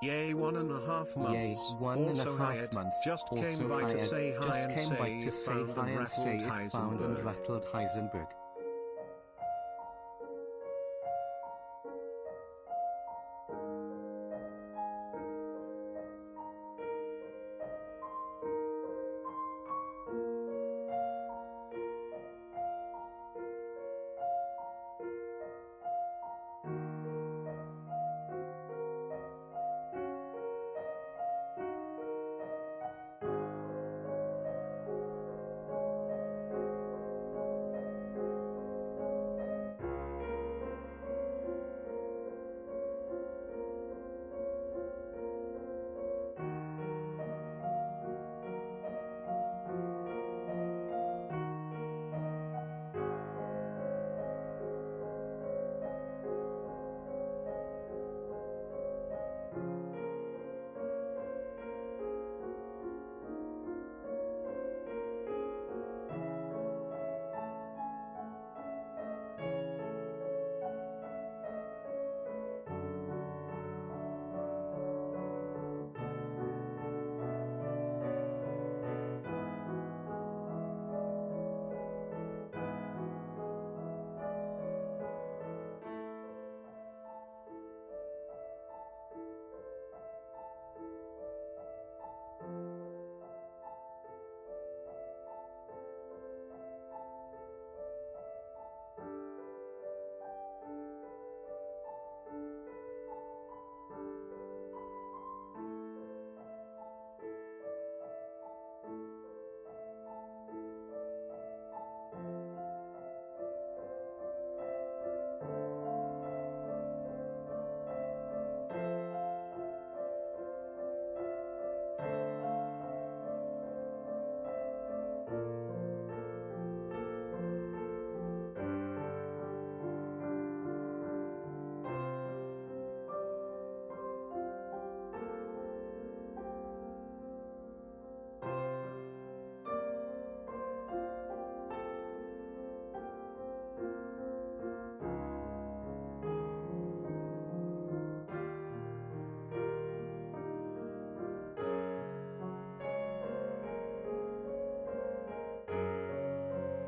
Yay, 1.5 months. Yay, one and Also a half Hyatt months. just Also came by to Hyatt say hi just and came by say to it say found hi and and say it found and Heisenberg. rattled Heisenberg.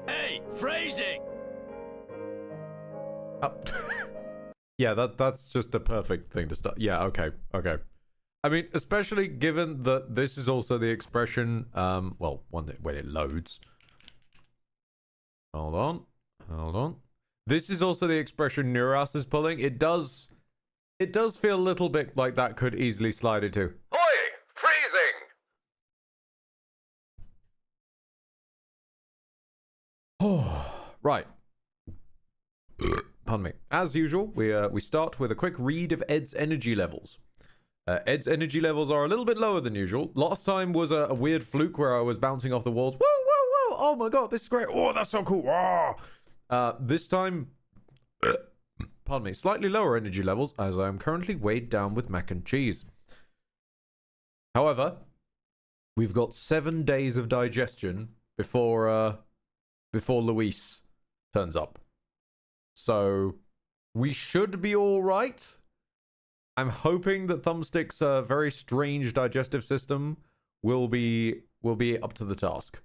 Hey, phrasing! Yeah, that's just a perfect thing to start. Yeah, okay. I mean, especially given that this is also the expression, well, when it loads. Hold on. This is also the expression Neuras is pulling. It does feel a little bit like that could easily slide into. Oi! Freezing! Oh, right. Pardon me. As usual, we start with a quick read of Ed's energy levels. Ed's energy levels are a little bit lower than usual. Last time was a weird fluke where I was bouncing off the walls. Whoa! Oh my god, this is great. Oh, that's so cool. This time, pardon me, slightly lower energy levels as I am currently weighed down with mac and cheese. However, we've got 7 days of digestion before Luis turns up. So we should be all right. I'm hoping that Thumbstick's very strange digestive system will be up to the task.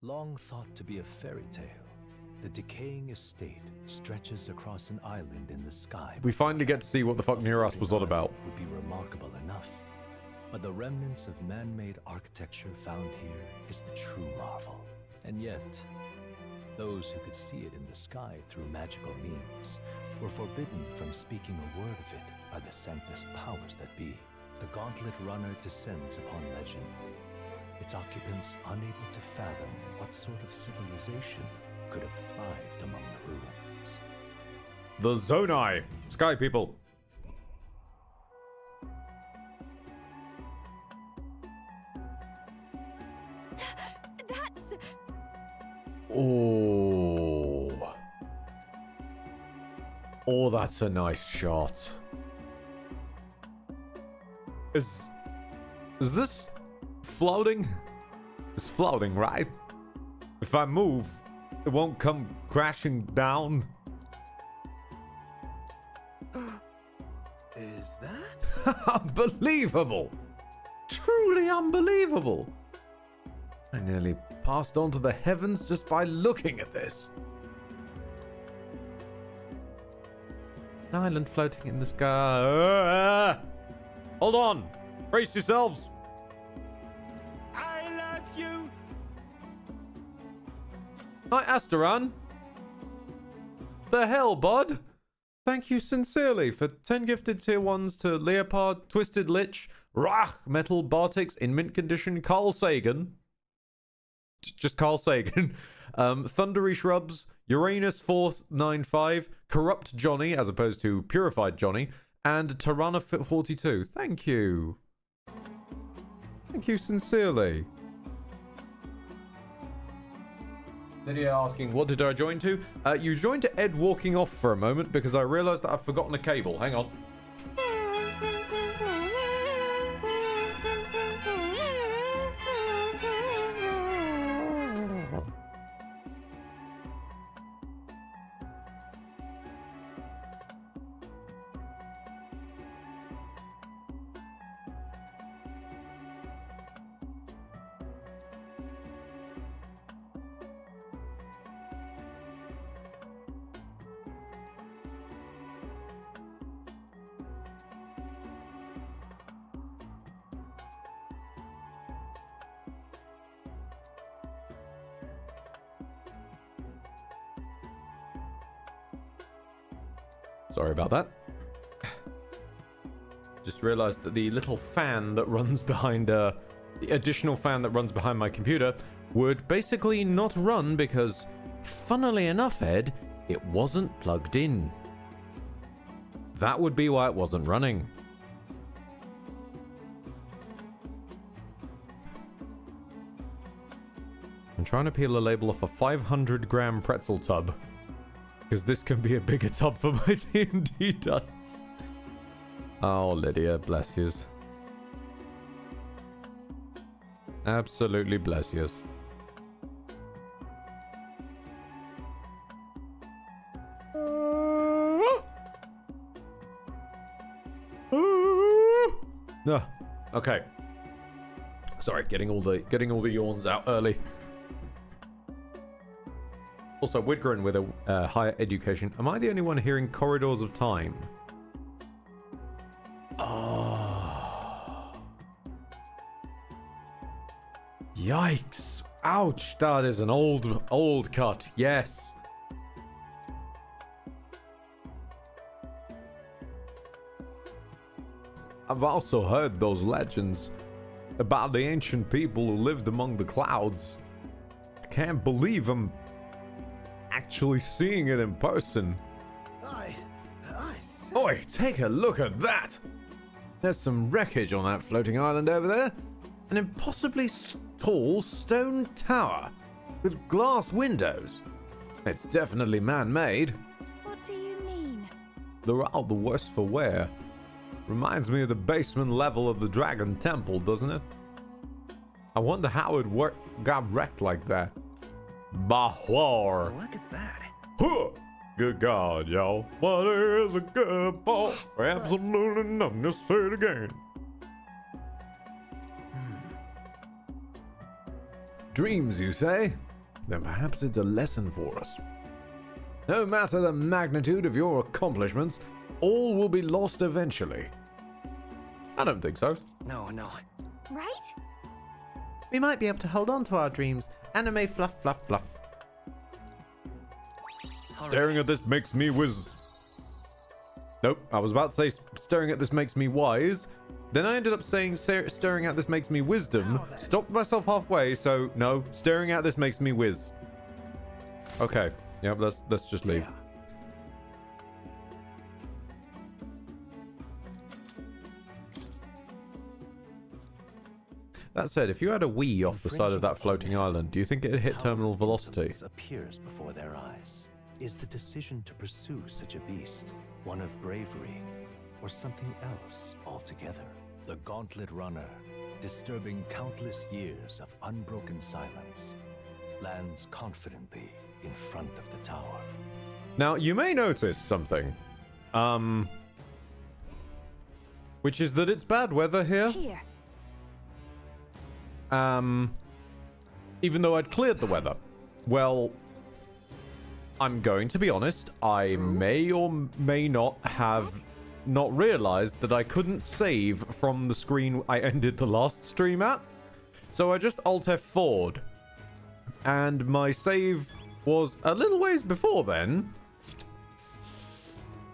Long thought to be a fairy tale, the decaying estate stretches across an island in the sky. We finally get to see what the fuck Neuras was all about. Would be remarkable enough, but the remnants of man-made architecture found here is the true marvel. And yet, those who could see it in the sky through magical means were forbidden from speaking a word of it by the sanctest powers that be. The Gauntlet Runner descends upon legend, its occupants unable to fathom what sort of civilization could have thrived among the ruins. The Zonai, Sky People. That's... Oh, that's a nice shot. Is this floating? It's floating, right? If I move, it won't come crashing down. that? Unbelievable! Truly unbelievable! I nearly passed on to the heavens just by looking at this. An island floating in the sky. Hold on! Brace yourselves! I love you. Hi, Asteran. The hell, bud? Thank you sincerely for 10 gifted tier 1s to Leopard, Twisted Lich, Rach, Metal, Bartix, in mint condition, Carl Sagan. Just Carl Sagan. Thundery Shrubs, Uranus 495, Corrupt Johnny, as opposed to Purified Johnny, and Tirana 42. Thank you. Thank you sincerely. Lydia asking, what did I join to? You joined to Ed walking off for a moment because I realised that I've forgotten a cable. Hang on. Sorry about that. Just realized that the little fan that runs behind, the additional fan that runs behind my computer would basically not run because, funnily enough, Ed, it wasn't plugged in. That would be why it wasn't running. I'm trying to peel a label off a 500-gram pretzel tub. Because this can be a bigger tub for my D&D dice. Oh, Lydia, bless yous. Absolutely bless yous. Okay. Sorry, getting all the yawns out early. Also, Widgren with a higher education. Am I the only one hearing Corridors of Time? Oh. Yikes. Ouch. That is an old cut. Yes. I've also heard those legends about the ancient people who lived among the clouds. I can't believe I'm actually seeing it in person. Oi, take a look at that! There's some wreckage on that floating island over there. An impossibly tall stone tower with glass windows. It's definitely man-made. What do you mean? They're all the worse for wear. Reminds me of the basement level of the Dragon Temple, doesn't it? I wonder how it got wrecked like that. Bahwar. Look at that. Huh. Good God, y'all. What is a good ball? Yes, Absolutely nothing. Just say it again. Dreams, you say? Then perhaps it's a lesson for us. No matter the magnitude of your accomplishments, all will be lost eventually. I don't think so. No. Right? We might be able to hold on to our dreams. Anime fluff, fluff, fluff. Staring at this makes me whiz. Nope, I was about to say staring at this makes me wise. Then I ended up saying staring at this makes me wisdom. Stopped myself halfway, so no, staring at this makes me whiz. Okay, yep, let's just leave. That said, if you had a Wii off the side of that floating island, do you think it'd hit terminal velocity? Appears before their eyes. Is the decision to pursue such a beast one of bravery or something else altogether? The Gauntlet Runner, disturbing countless years of unbroken silence, lands confidently in front of the tower. Now, you may notice something. which is that it's bad weather here. Here. Even though I'd cleared the weather. Well, I'm going to be honest, I may or may not have not realized that I couldn't save from the screen I ended the last stream at. So I just Alt F4'd. And my save was a little ways before then.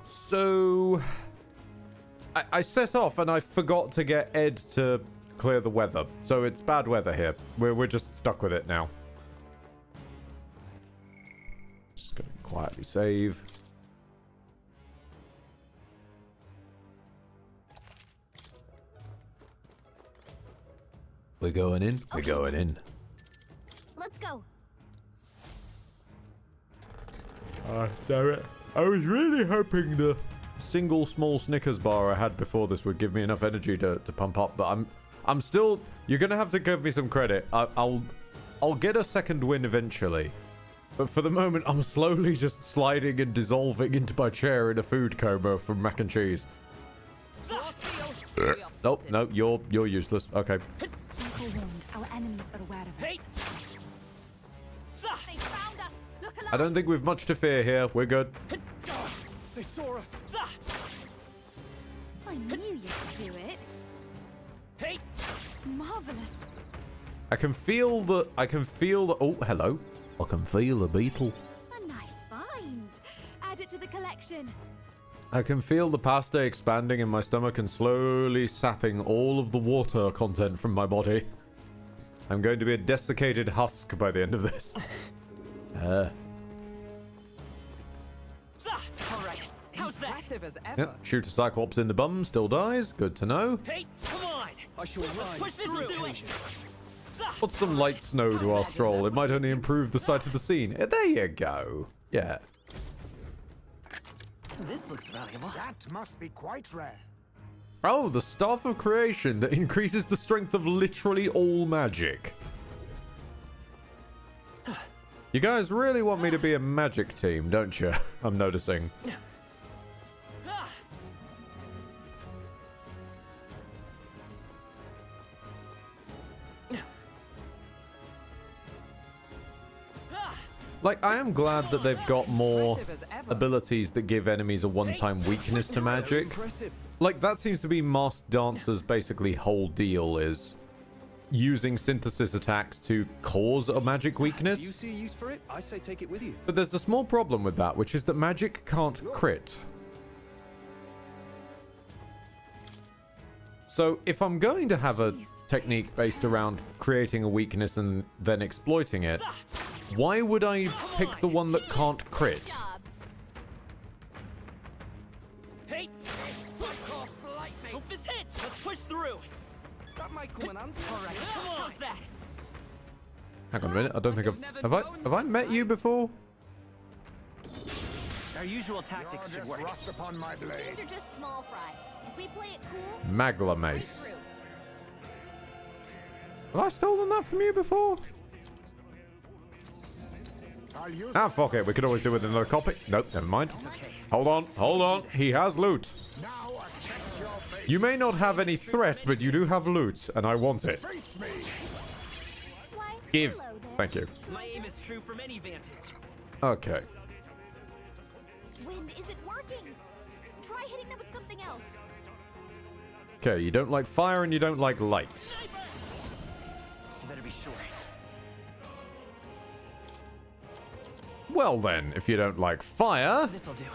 So I set off and I forgot to get Ed to clear the weather. So it's bad weather here. We're just stuck with it now. Just gonna quietly save. We're going in. We're going in. Let's go. Damn it. I was really hoping the single small Snickers bar I had before this would give me enough energy to pump up, but I'm still... You're gonna have to give me some credit. I'll get a second win eventually. But for the moment, I'm slowly just sliding and dissolving into my chair in a food coma from mac and cheese. Nope, no, you're useless. Okay. Our enemies are aware of us. They found us. Look alive. I don't think we've much to fear here. We're good. They saw us. I knew you could do it. Hey! Marvelous. I can feel the... Oh, hello. I can feel a beetle. A nice find. Add it to the collection. I can feel the pasta expanding in my stomach and slowly sapping all of the water content from my body. I'm going to be a desiccated husk by the end of this. All right. How's that? Impressive as ever. Yep, shoot a Cyclops in the bum, still dies. Good to know. Hey, come on! I shall rise Push this to the into it. occasion. Put some light snow to our stroll. It might only improve the sight of the scene. There you go. Yeah. This looks valuable. That must be quite rare. Oh, the Staff of Creation that increases the strength of literally all magic. You guys really want me to be a magic team, don't you? I'm noticing. Like, I am glad that they've got more Impressive as ever. abilities that give enemies a one-time weakness to magic. Impressive. Like, that seems to be Masked Dancer's basically whole deal, is using synthesis attacks to cause a magic Do you weakness. see a use for it? I say take it with you. But there's a small problem with that, which is that magic can't crit. So if I'm going to have a technique based around creating a weakness and then exploiting it, why would I pick the one that can't crit? Job. Hey! Hope this hits! Let's push through! That might come an answer. All right, come on! How's that? Hang on a minute, I don't think have I met you before? Our usual You're tactics should just work. rust upon my These blade. are just small fry. If we play it cool, Magla break Mace. through. Have I stolen that from you before? I'll use Ah, fuck it, we could always do with another copy. Nope, never mind. Hold on, he has loot. now accept your fate. You may not have any threat, but you do have loot, and I want it. Face me. Why, Give. hello there. Thank you. My aim is true from any vantage. Okay. Wind isn't working. Try hitting them with something else. Okay, you don't like fire and you don't like light. You better be sure. Well then, if you don't like fire... This'll do it.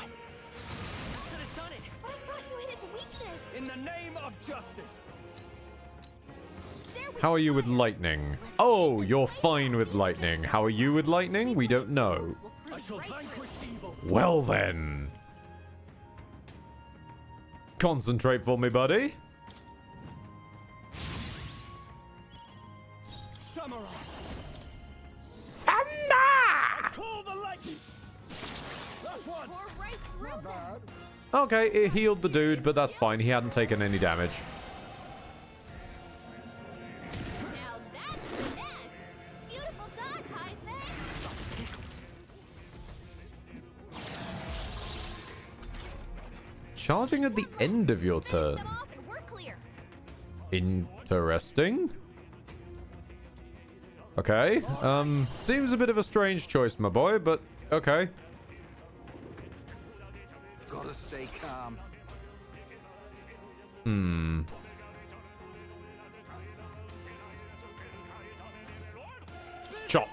Could have done it! I thought you hit its weakness. In the name of justice! There we How are you with fire. lightning? Oh, you're fine with lightning. How are you with lightning? We don't know. We'll I shall cruise right vanquish evil! Well then. Concentrate for me, buddy. Samurai! Thunder! Call the lightning! Last one! through. We're right through Not them. bad. Okay, it healed the dude, but that's fine. He hadn't taken any damage. Now that's finesse. Beautiful dodge, Heisman. Charging at the end of your turn. Finish them off and we're Interesting. Okay. Seems a bit of a strange choice, my boy, but okay. Gotta stay calm. Chop.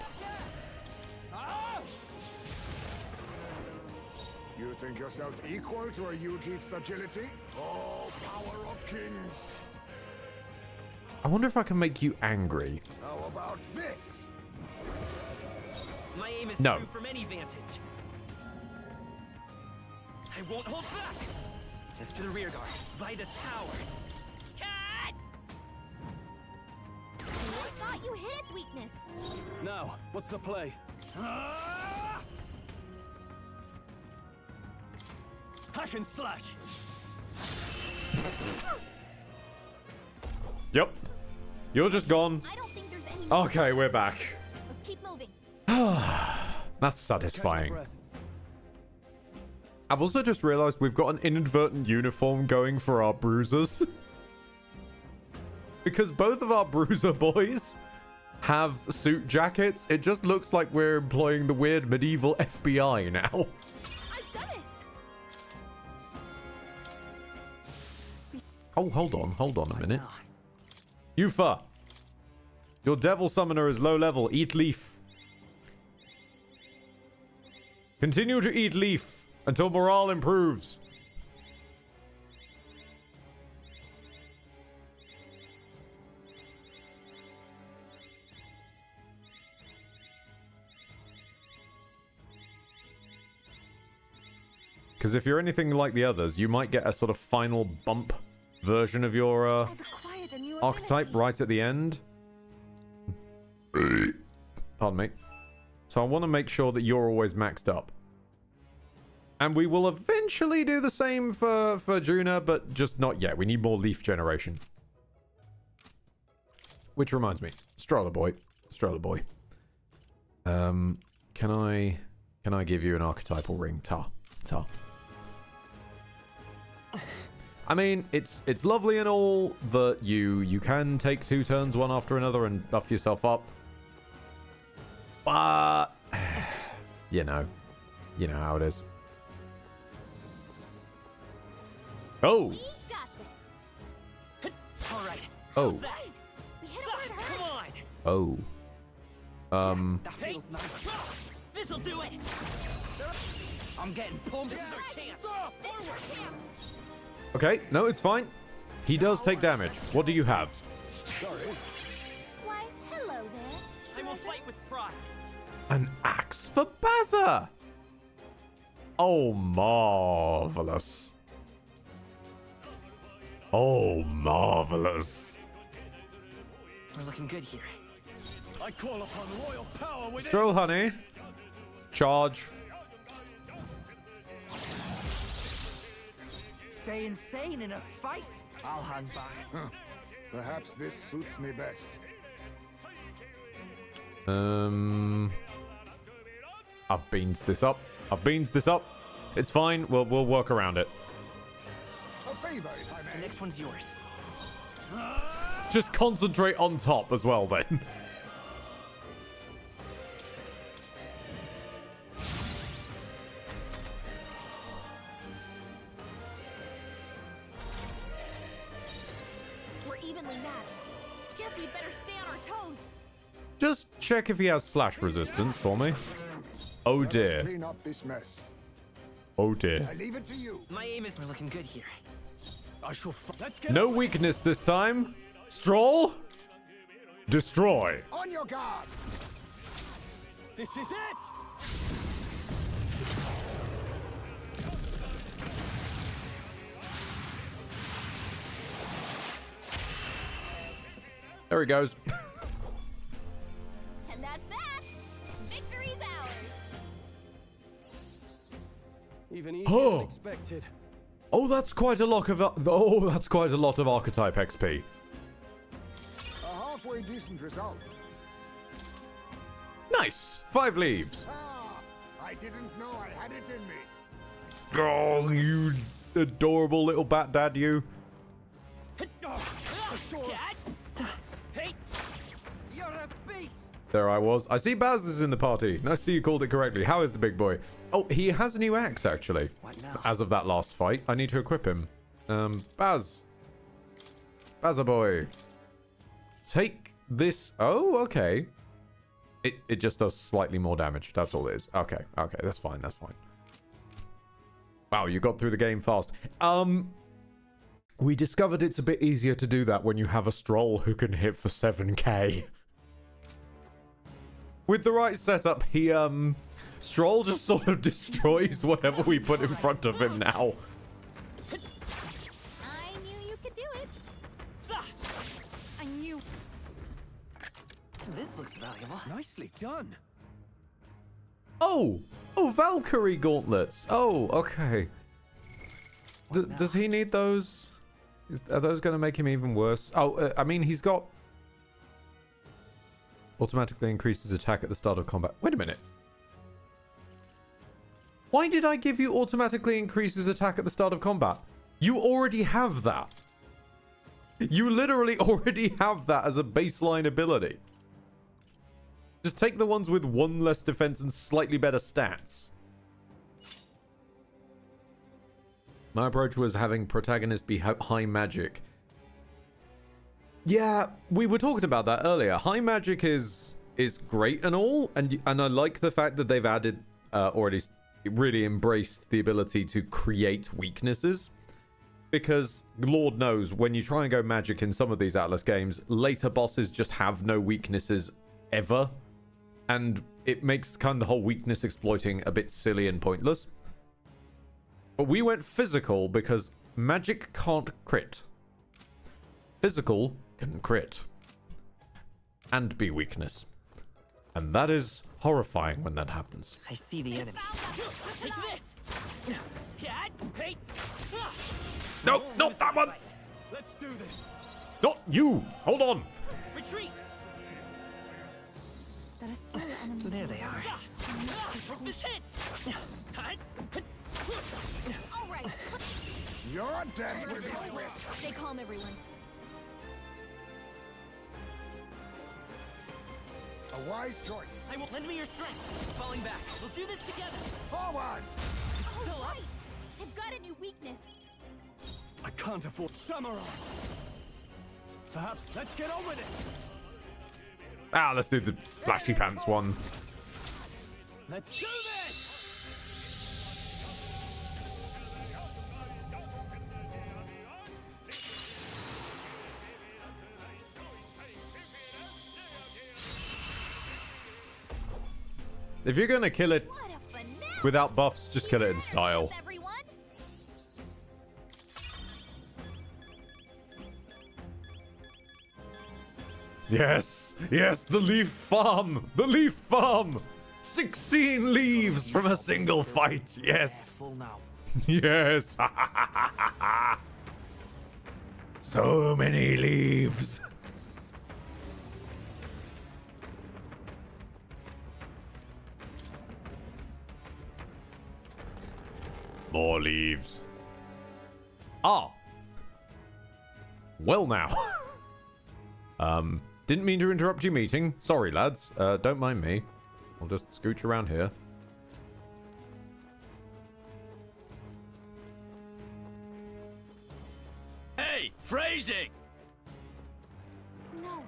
You think yourself equal to a Ujief's agility? Oh, power of kings! I wonder if I can make you angry. How about this? My aim is No. true from any vantage. I won't hold back. It's to the rear guard. Vitus power. Cat! I thought you hit its weakness. Now, what's the play? Hack and slash. Yep. You're just gone. I don't think there's any. Okay, we're back. Let's keep moving. That's Catch satisfying. your breath. I've also just realized we've got an inadvertent uniform going for our bruisers. Because both of our bruiser boys have suit jackets. It just looks like we're employing the weird medieval FBI now. I've done it. Oh, hold on a minute. Yufa, your devil summoner is low level. Eat leaf. Continue to eat leaf until morale improves. Because if you're anything like the others, you might get a sort of final bump version of your I've acquired a new archetype ability. right at the end. Pardon me. So I want to make sure that you're always maxed up. And we will eventually do the same for Juna, but just not yet. We need more leaf generation. Which reminds me. Stroller boy. Stroller boy. Can I give you an archetypal ring? Ta. I mean, it's lovely and all that you can take 2 turns one after another and buff yourself up. But you know how it is. Oh. We got this. All right. Oh. How's that? We hit it where it hurts. Come on. Oh. That feels nice. This'll do it. I'm getting pumped. This is our chance. This is our chance. Okay, no, it's fine. He does take damage. What do you have? Why, hello there. I will fight with pride. An axe for Baza. Oh, marvelous. Oh, marvelous. We're looking good here. I call upon royal power within. Stroll, honey. Charge. Stay insane in a fight? I'll hang back. Perhaps this suits me best. I've beans this up. It's fine. We'll work around it. A favor, if I The may. next one's yours. Just concentrate on top as well, then. We're evenly matched. Guess we better stay on our toes. Just check if he has slash resistance for me. Oh Let's dear. clean up this mess. Oh dear. I leave it to you. My aim is we're looking good here. I shall. Let's get. No weakness this time. Stroll. Destroy. On your guard. This is it. There he goes. And that's that. Victory's ours. Even easier Oh. than expected. Oh, that's quite a lot of archetype XP. A halfway decent result. Nice. 5 leaves. Ah, I didn't know I had it in me. Oh, you adorable little bat dad, you. A sword There I was. I see Baz is in the party. Nice to see you called it correctly. How is the big boy? Oh, he has a new axe, actually. What now? As of that last fight. I need to equip him. Baz. Bazza boy. Take this. Oh, okay. It just does slightly more damage. That's all it is. Okay, okay. That's fine. That's fine. Wow, you got through the game fast. We discovered it's a bit easier to do that when you have a Stroll who can hit for 7k. With the right setup, Stroll just sort of destroys whatever we put in front of him now. I knew you could do it. I knew. This looks valuable. Nicely done. Oh! Oh, Valkyrie gauntlets. Oh, okay. Does he need those? Are those going to make him even worse? Oh, I mean, he's got... Automatically increases attack at the start of combat. Wait a minute. Why did I give you automatically increases attack at the start of combat? You already have that. You literally already have that as a baseline ability. Just take the ones with one less defense and slightly better stats. My approach was having protagonist be high magic. Yeah, we were talking about that earlier. High magic is great and all, and I like the fact that they've added already really embraced the ability to create weaknesses. Because Lord knows, when you try and go magic in some of these Atlas games, later bosses just have no weaknesses ever. And it makes kind of the whole weakness exploiting a bit silly and pointless. But we went physical because magic can't crit. Physical can crit. And be weakness. And that is horrifying when that happens. I see the enemy. Take this. Hey. No, not that one! Let's do this. Not you! Hold on! Retreat. There are still enemies. There they are. Hope this hits. All right. Your death will be swift. Stay calm, everyone. A wise choice. I will lend me your strength. Falling back. We'll do this together. Forward! Still up. Right. I've got a new weakness. I can't afford Samurai. Perhaps let's get on with it. Ah, let's do the flashy pants one. Let's do this. If you're gonna kill it What a finesse. without buffs, just kill it in style. Everyone. Yes! Yes, the leaf farm! The leaf farm! 16 leaves from a single fight! Yes! Full now. Yes! So many leaves! More leaves. Ah! Well now. Didn't mean to interrupt your meeting. Sorry, lads. Don't mind me. I'll just scooch around here. Hey, phrasing. No.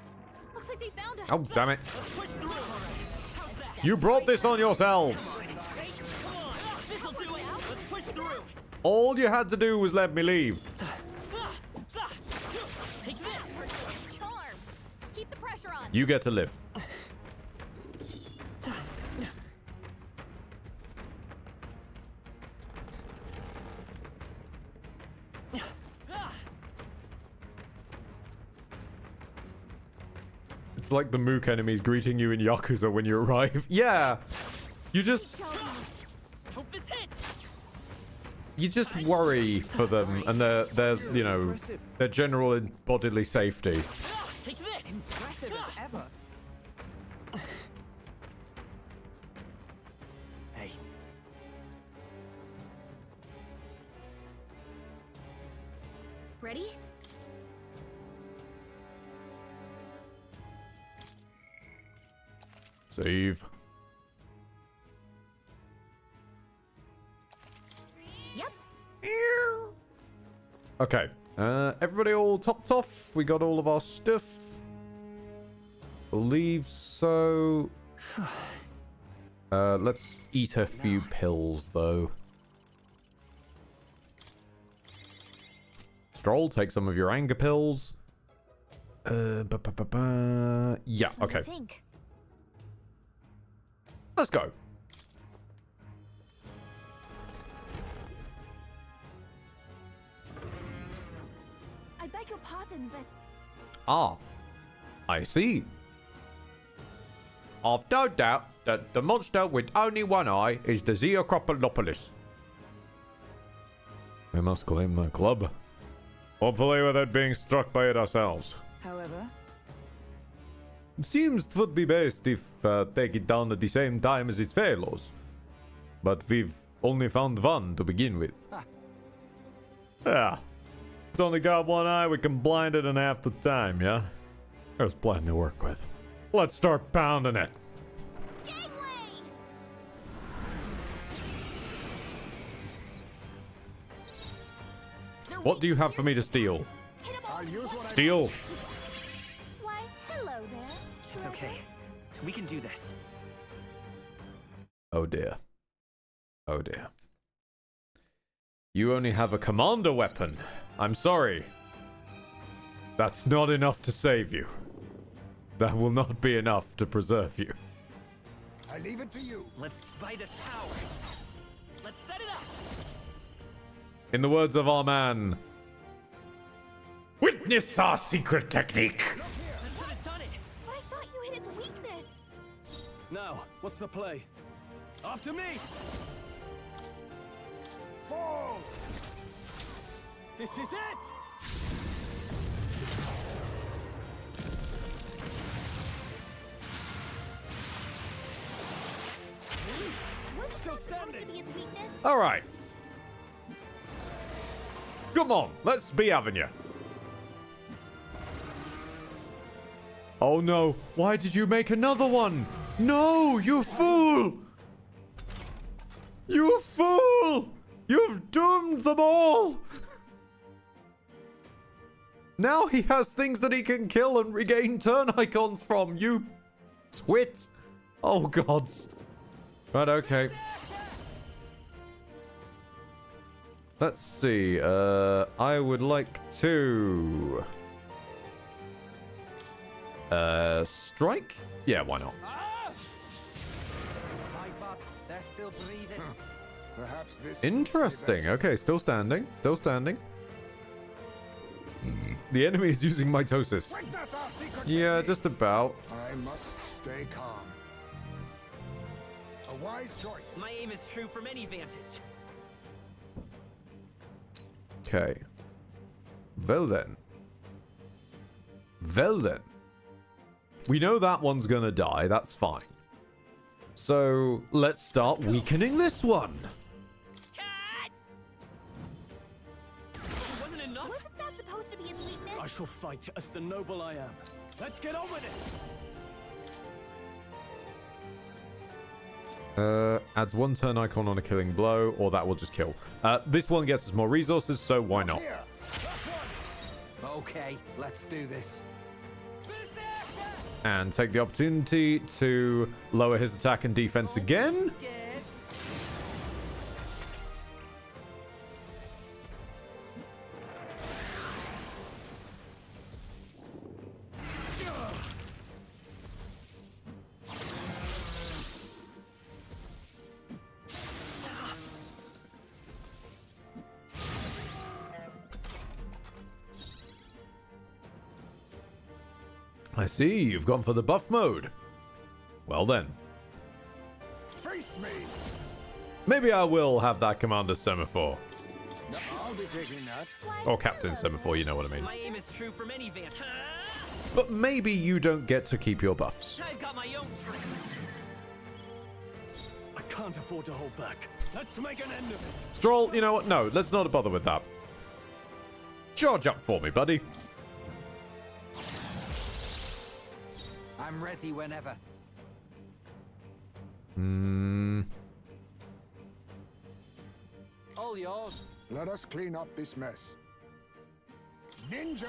Looks like they found us. Oh, damn it. Push through already. How's that? You brought this on yourselves. Hey, come on. This'll do it. Let's push through. All you had to do was let me leave. Take this. Charm. Keep the pressure on. You get to live. It's like the Mook enemies greeting you in Yakuza when you arrive. Yeah. You just Hope this hits. you just worry for them and their you know, their general bodily safety. Take this. Impressive as ever. Hey, Ready? Save. Yep. Okay. Everybody all topped off? We got all of our stuff? Believe so. Let's eat a few pills, though. Stroll, take some of your anger pills. Yeah, okay. Let's go. I beg your pardon, but Ah, I see. I've no doubt that the monster with only one eye is the Zeocropolipolis. We must claim the club. Hopefully without being struck by it ourselves. However, Seems 'twould be best if take it down at the same time as its fellows. But we've only found one to begin with. Yeah. It's only got one eye, we can blind it in half the time, yeah? There's plenty to work with. Let's start pounding it. gangway! What do you have for me to steal? Hit 'em I'll all. use what I Steal. Why, hello there. it's treasure. okay. We can do this. Oh dear. Oh dear. You only have a commander weapon. I'm sorry. That's not enough to save you. That will not be enough to preserve you. I leave it to you. Let's buy this power. Let's set it up. In the words of our man, witness our secret technique. Let's put it on it. But I thought you hit its weakness. Now, what's the play? After me! Fall! This is it! Wasn't Still that supposed standing. to be its weakness? All right. Come on, let's be having you. Oh no, why did you make another one? No, you fool! You fool! You've doomed them all! Now he has things that he can kill and regain turn icons from, you twit! Oh gods. Right, okay. Let's see, I would like to... strike? Yeah, why not? My butt, they're still breathing. Perhaps this Interesting. Okay, still standing. Still standing. The enemy is using mitosis. Witness our secret Yeah, technique. just about. I must stay calm. A wise choice. My aim is true from any vantage. Okay. Well then. Well then. We know that one's gonna die. That's fine. So, let's start weakening this one. Cat! Wasn't enough? Wasn't that supposed to be its weakness? I shall fight as the noble I am. Let's get on with it! Adds one turn icon on a killing blow, or that will just kill. This one gets us more resources, so why not? Here. Okay, let's do this. And take the opportunity to lower his attack and defense again. Scared? I see, you've gone for the buff mode. Well then. Face me. Maybe I will have that Commander Semaphore. No, I'll be taking that. Why, Or Captain hello Semaphore, you know what I mean. My aim is true from any vantage. But maybe you don't get to keep your buffs. I've got my own tricks. I can't afford to hold back. Let's make an end of it! Stroll, you know what? No, let's not bother with that. Charge up for me, buddy. I'm ready whenever. All yours. Let us clean up this mess. Ninja!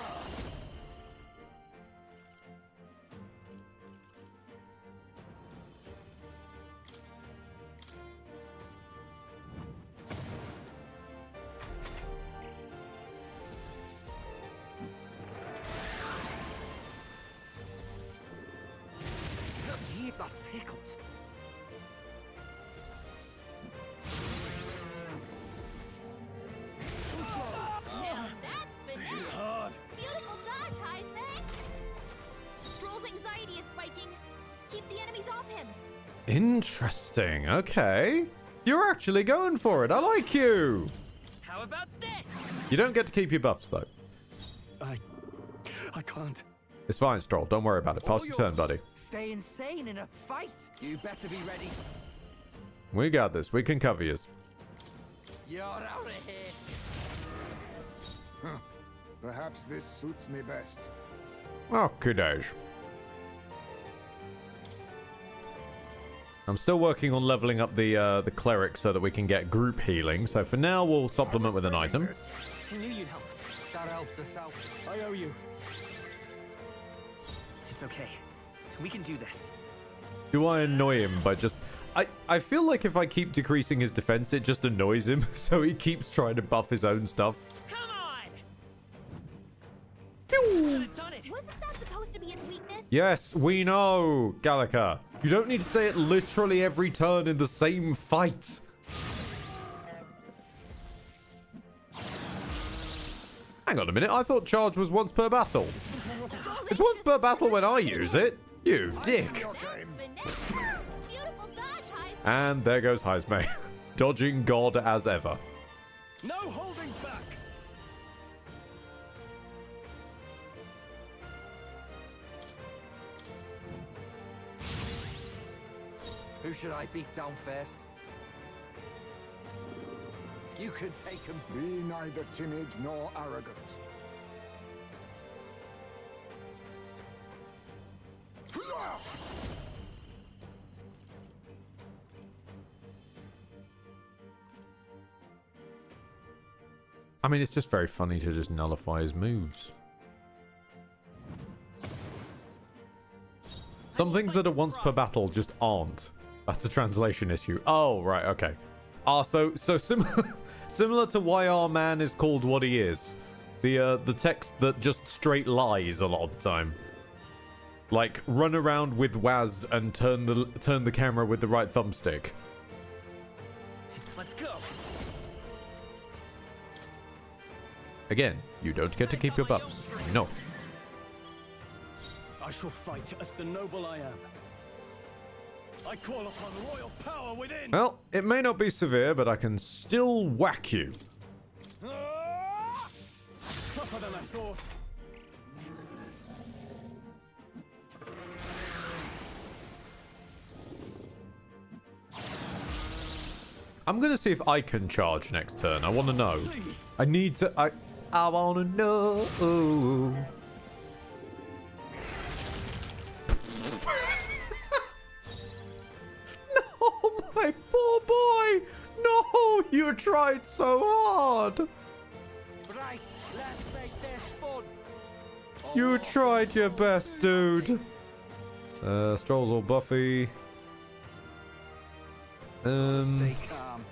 That tickled. That's finesse. Beautiful dodge, Heisman. Stroll's anxiety is spiking. Keep the enemies off him. Interesting. Okay. You're actually going for it. I like you. How about this? You don't get to keep your buffs, though. I can't. It's fine, Stroll. Don't worry about it. Pass your turn, buddy. Stay insane in a fight. You better be ready. We got this. We can cover you. You're out of here. Perhaps this suits me best. Okay, days. I'm still working on leveling up the cleric so that we can get group healing. So for now, we'll supplement with an item. I knew you'd help. That helped us out. I owe you. It's okay. We can do this. Do I annoy him by just... I feel like if I keep decreasing his defense, it just annoys him. So he keeps trying to buff his own stuff. Come on! Pew! Done it. Wasn't that supposed to be its weakness? Yes, we know, Gallica. You don't need to say it literally every turn in the same fight. Hang on a minute, I thought charge was once per battle. It's once per battle when I use it. You dick. Your game. Finesse. Beautiful dodge, Heisman. And there goes Heismay. Dodging God as ever. No holding back. Who should I beat down first? You could take him. Be neither timid nor arrogant. I mean, it's just very funny to just nullify his moves. Some things that are once per battle just aren't. That's a translation issue. Oh, right, okay. So similar to why our man is called what he is. The text that just straight lies a lot of the time. Like, run around with Waz and turn the camera with the right thumbstick. Let's go. Again, you don't get to keep your buffs. No. I shall fight as the noble I am. I call upon royal power within. Well, it may not be severe, but I can still whack you. Tougher than I thought. I'm gonna see if I can charge next turn. I want to know. Please. I need to. I want to know. No, my poor boy. No, you tried so hard. Right, let's make this fun. You tried your best, dude. Stroll's all buffy. Stay calm.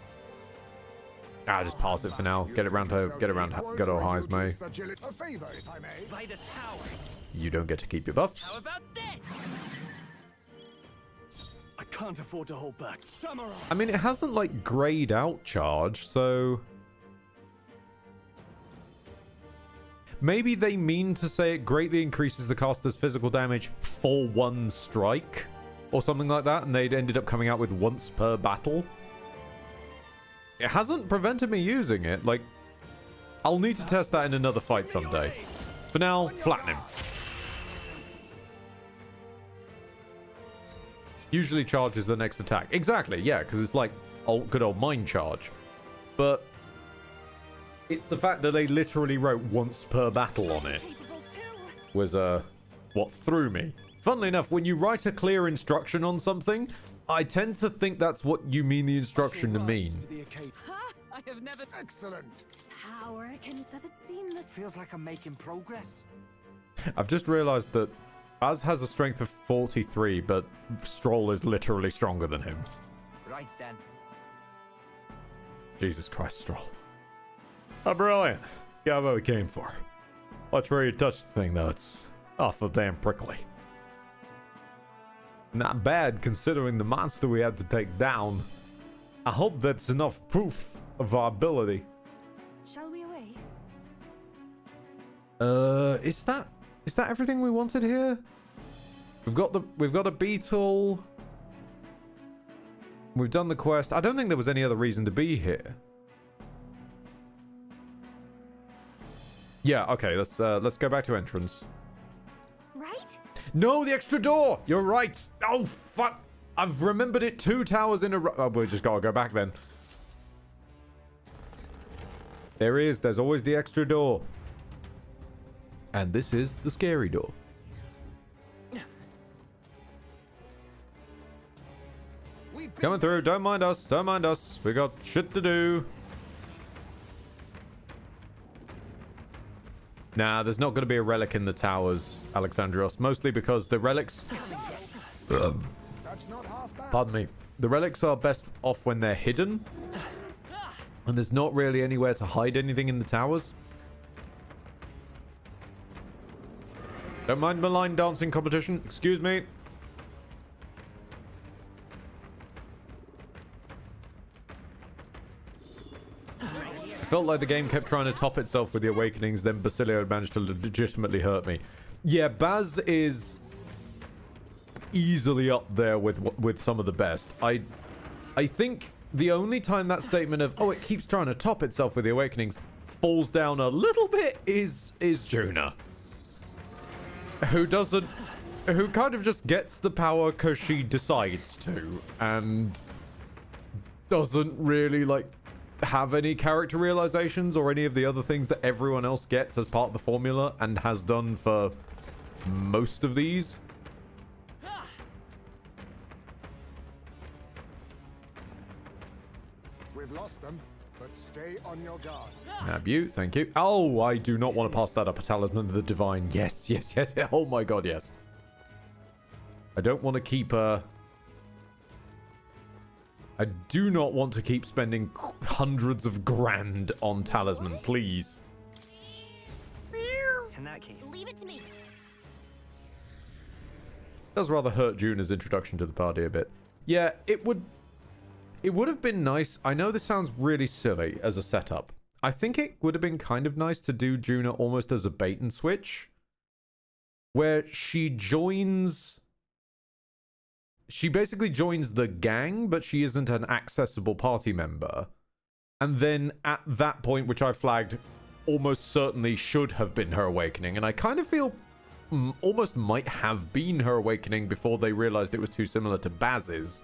Just pass it for now. Get it round to good old Heismay. A favor, if I may. By this power. You don't get to keep your buffs. How about this? I can't afford to hold back. Samurai. I mean, it hasn't like grayed out charge, so maybe they mean to say it greatly increases the caster's physical damage for one strike or something like that, and they'd ended up coming out with once per battle. It hasn't prevented me using it. Like, I'll need to test that in another fight someday. For now, flatten him. Usually charge is the next attack. Exactly, yeah, because it's like good old mind charge. But it's the fact that they literally wrote once per battle on it was what threw me. Funnily enough, when you write a clear instruction on something, I tend to think that's what you mean the instruction to mean. Ha! I have never. Excellent. Power. Does it seem that Feels like I'm making progress. I've just realized that Baz has a strength of 43, but Stroll is literally stronger than him. Right then. Jesus Christ, Stroll. Oh, brilliant. Got what we came for. Watch where you touch the thing, though. It's awful damn prickly. Not bad, considering the monster we had to take down. I hope that's enough proof of our ability. shall we away? Is that everything we wanted here? We've got a beetle. We've done the quest. I don't think there was any other reason to be here. Yeah, okay, let's go back to entrance. Right? No, the extra door! You're right! Oh, fuck! I've remembered it 2 towers in a row. Oh, we just gotta go back then. There's always the extra door. And this is the scary door. Coming through, don't mind us, don't mind us. We got shit to do. Nah, there's not going to be a relic in the towers, Alexandros. Mostly because the relics... That's not half bad. Pardon me. The relics are best off when they're hidden. And there's not really anywhere to hide anything in the towers. Don't mind my line dancing competition. Excuse me. I felt like the game kept trying to top itself with the awakenings, then Basilio managed to legitimately hurt me. Yeah, Baz is easily up there with some of the best. I think the only time that statement of, oh, it keeps trying to top itself with the awakenings falls down a little bit is Juna. Who kind of just gets the power because she decides to, and doesn't really, like, have any character realizations or any of the other things that everyone else gets as part of the formula and has done for most of these. We've lost them, but stay on your guard. Nab you, thank you. Oh, I do not want to pass that up. A talisman of the divine. Yes, yes, yes. Oh my god, yes. I don't want to keep I do not want to keep spending hundreds of grand on talisman, please. In that case. Leave it to me. Does rather hurt Juna's introduction to the party a bit. Yeah, it would have been nice. I know this sounds really silly as a setup. I think it would have been kind of nice to do Juna almost as a bait and switch, where she basically joins the gang, but she isn't an accessible party member. And then at that point, which I flagged, almost certainly should have been her awakening. And I kind of feel almost might have been her awakening before they realized it was too similar to Baz's.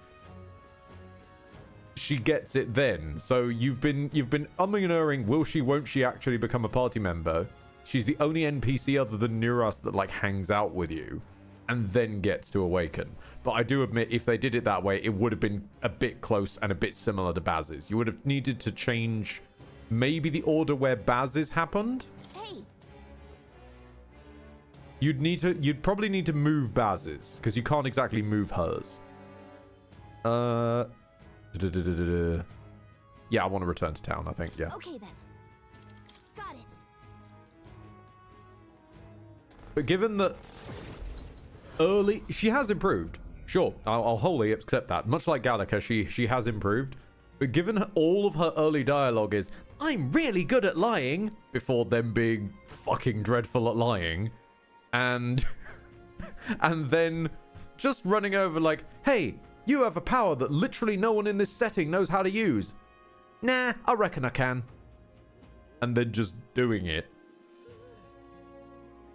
She gets it then. So you've been umming and erring, will she, won't she actually become a party member? She's the only NPC other than Neuras that, like, hangs out with you and then gets to awaken. But I do admit, if they did it that way, it would have been a bit close and a bit similar to Baz's. You would have needed to change maybe the order where Baz's happened. Hey. You'd probably need to move Baz's, because you can't exactly move hers. Yeah, I want to return to town, I think, yeah. Okay then. Got it. But given that she has improved. Sure, I'll wholly accept that. Much like Gallica, she has improved. But given all of her early dialogue is, I'm really good at lying, before them being fucking dreadful at lying, and then just running over like, hey, you have a power that literally no one in this setting knows how to use. Nah, I reckon I can. And then just doing it.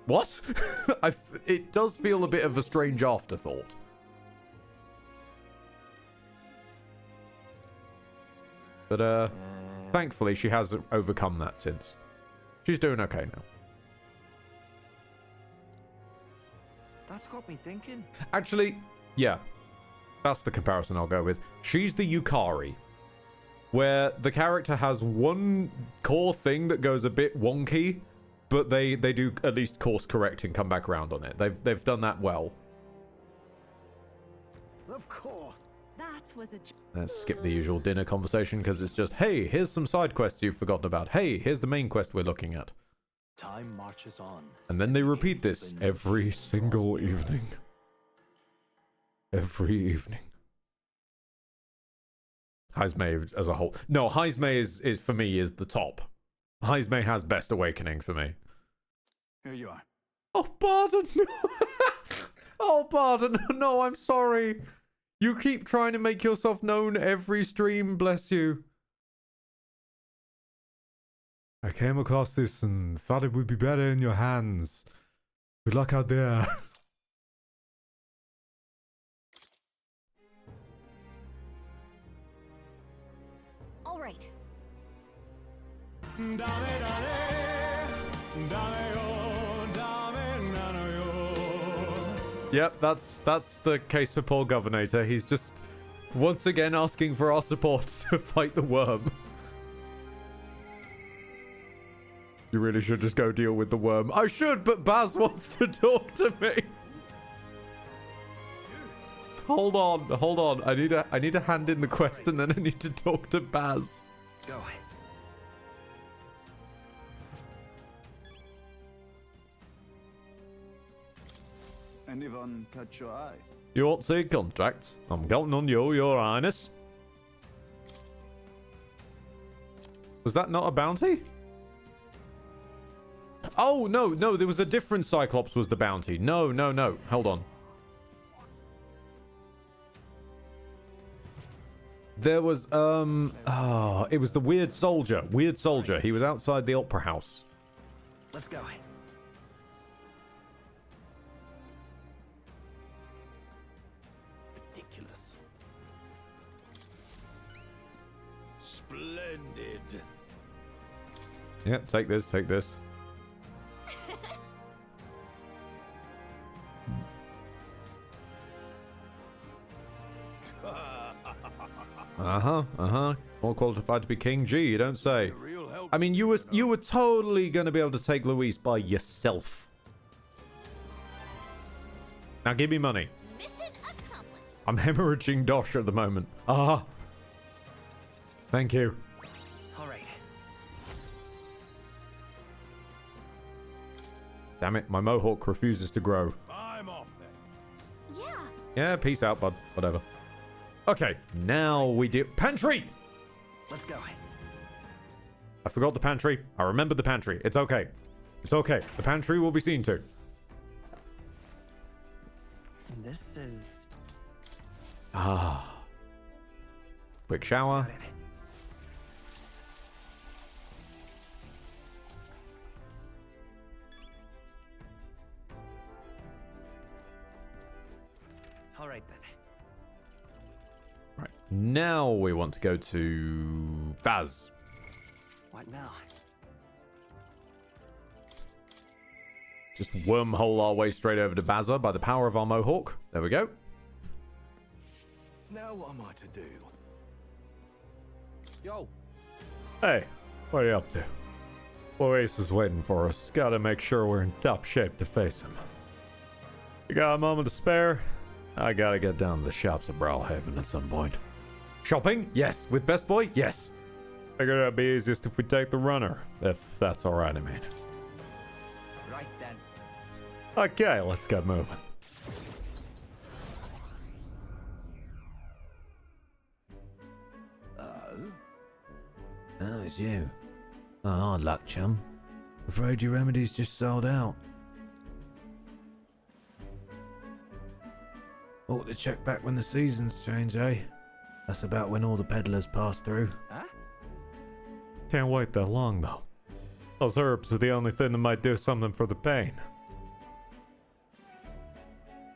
What? It does feel a bit of a strange afterthought. But, thankfully, she has overcome that since. She's doing okay now. That's got me thinking. Actually, yeah. That's the comparison I'll go with. She's the Yukari, where the character has one core thing that goes a bit wonky, but they do at least course correct and come back around on it. They've done that well. Of course. That was a. Let's skip the usual dinner conversation because it's just, hey, here's some side quests you've forgotten about. Hey, here's the main quest we're looking at. Time marches on. And then they repeat this every single evening. Every evening. Heismay as a whole. No, Heismay is for me is the top. Heismay has best awakening for me. Here you are. Oh, pardon. Oh, pardon. No, I'm sorry. You keep trying to make yourself known every stream, bless you. I came across this and thought it would be better in your hands. Good luck out there. All right. Yep, that's the case for Paul Governator. He's just once again asking for our support to fight the worm. You really should just go deal with the worm. I should, but Baz wants to talk to me. Hold on. I need to hand in the quest and then I need to talk to Baz. Go. Anyone catch your eye? You ought to see contracts. I'm counting on you, your highness. Was that not a bounty? Oh, no, there was a different Cyclops was the bounty. No. Hold on. There was, it was the Weird Soldier. Weird Soldier. He was outside the Opera House. Let's go. Ridiculous. Splendid. Yep, take this. More qualified to be King G, you don't say. I mean, you were totally going to be able to take Luis by yourself. Now give me money. Mission accomplished. I'm hemorrhaging dosh at the moment. Thank you. All right. Damn it, my mohawk refuses to grow. I'm off then. Yeah. Yeah, peace out, bud. Whatever. Okay, now we do... Pantry! Let's go. I forgot the pantry. I remembered the pantry. It's okay. It's okay. The pantry will be seen to. And this is... Quick shower. Got it. All right then. Right. Now we want to go to Baz. What now? Just wormhole our way straight over to Bazza by the power of our mohawk. There we go. Now what am I to do? Yo. Hey, what are you up to? Luis is waiting for us. Gotta make sure we're in top shape to face him. You got a moment to spare? I gotta get down to the shops of Brawlhaven at some point. Shopping? Yes. With Best Boy? Yes. Figured it'd be easiest if we take the runner. If that's alright, I mean. Right then. Okay, let's get moving. Oh, it's you. Oh, hard luck, chum. Afraid your remedy's just sold out. Ought to check back when the seasons change, eh? That's about when all the peddlers pass through. Huh? Can't wait that long, though. Those herbs are the only thing that might do something for the pain.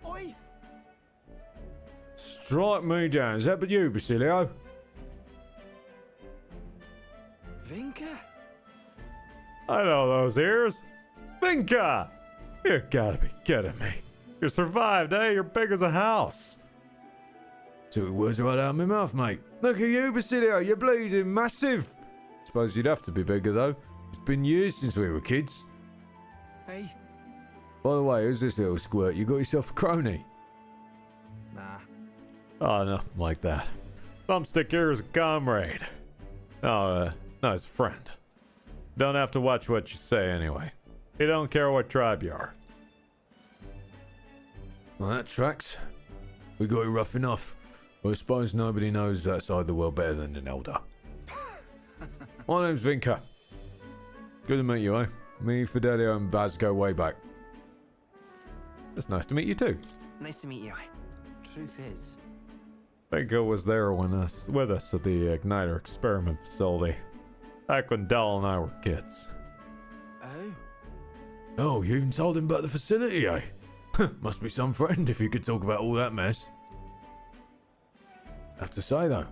Oi! Strike me down. Is that but you, Basilio? Vinka? I know those ears. Vinka! You gotta be kidding me. You survived, eh? You're big as a house. Took the words right out of my mouth, mate. Look at you, Basilio. You're bleeding massive. Suppose you'd have to be bigger, though. It's been years since we were kids. Hey? By the way, who's this little squirt? You got yourself a crony? Nah. Oh, nothing like that. Thumbstick here is a comrade. No, he's a friend. Don't have to watch what you say anyway. He don't care what tribe you are. Well, that tracks. We got it rough enough. Well, I suppose nobody knows that side of the world better than an elder. My name's Vinka. Good to meet you, eh? Me, Fidelio, and Baz go way back. It's nice to meet you too. Nice to meet you. Truth is, Vinka was there with us at the Igniter experiment facility. Back when Dell and I were kids. oh, Oh, you even told him about the facility, eh? Must be some friend if you could talk about all that mess. Have to say, though,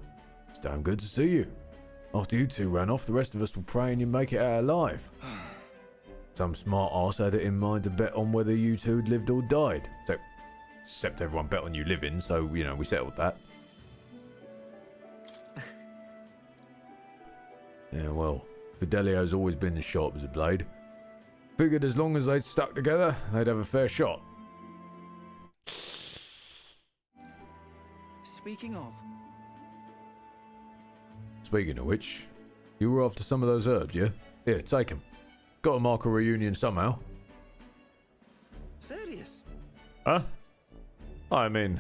it's damn good to see you. After you two ran off, the rest of us were praying you'd make it out alive. Some smart arse had it in mind to bet on whether you two'd lived or died. So, except everyone bet on you living, so, you know, we settled that. Yeah, well, Fidelio's always been as sharp as a blade. Figured as long as they'd stuck together, they'd have a fair shot. speaking of, Speaking of which, you were after some of those herbs, yeah? Here, take them. Got to mark a reunion somehow. serious? Huh? I mean,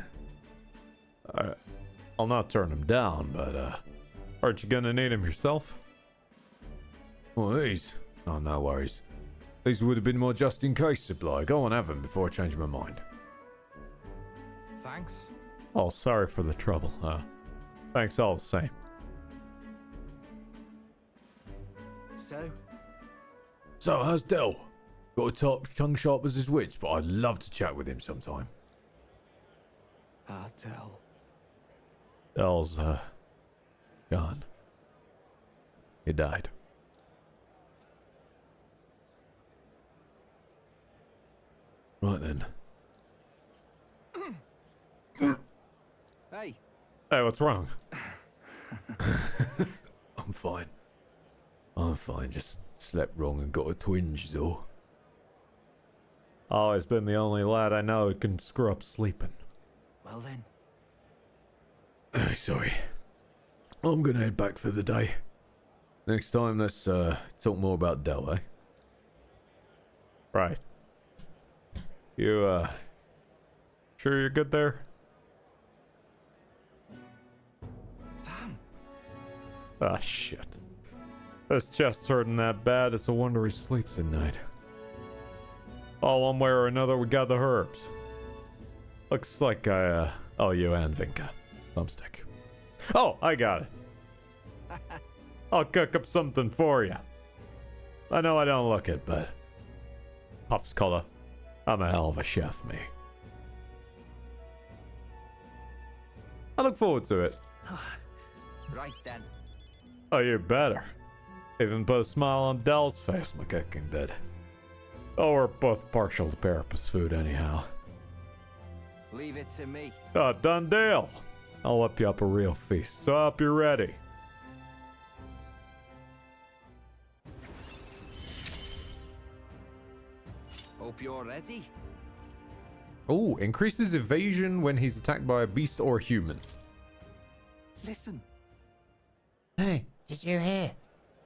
I'll not turn him down, but, aren't you gonna need him yourself? Well, these? Oh, no worries. These would have been more just in case supply. Go on, have them before I change my mind. Thanks. Oh, sorry for the trouble. Thanks all the same. So, how's Dell? Got a top tongue sharp as his wits, but I'd love to chat with him sometime. I'll tell. Dell's, Gone. He died. Right then. Hey. Hey, what's wrong? I'm fine. I'm fine, just slept wrong and got a twinge, is all. Always been the only lad I know who can screw up sleeping. Well then. Sorry. I'm gonna head back for the day. Next time, let's talk more about Dell, eh? Right. You, sure you're good there? Sam. Ah, shit. This chest's hurting that bad, it's a wonder he sleeps at night. Oh, one way or another, we got the herbs. Looks like I, oh, you and Vinka. Thumbstick. Oh, I got it. I'll cook up something for you. I know I don't look it, but... Puff's color. I'm a hell of a chef, me. I look forward to it. Right then. Oh, you're better. Even put a smile on Dell's face, my cooking did. Oh, we're both partial to Parapus food anyhow. Leave it to me. Done deal. I'll whip you up a real feast, so I hope you're ready. Hope you're ready. Oh, increases evasion when he's attacked by a beast or a human. Listen. Hey, did you hear?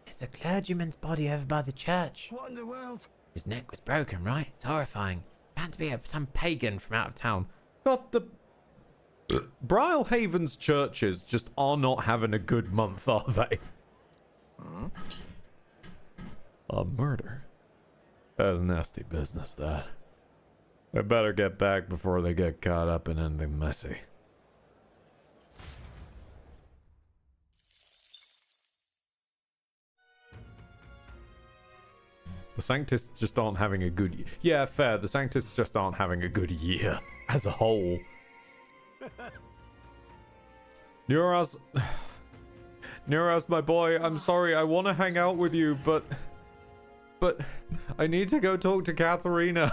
There's a clergyman's body over by the church. What in the world? His neck was broken, right? It's horrifying. Bound to be some pagan from out of town. Got the... Brylehaven's churches just are not having a good month, are they? A murder? That's nasty business, that. I better get back before they get caught up in anything messy. The Sanctists just aren't having a good... Yeah, fair. The Sanctists just aren't having a good year as a whole. Neuros, my boy, I'm sorry. I want to hang out with you, but I need to go talk to Katharina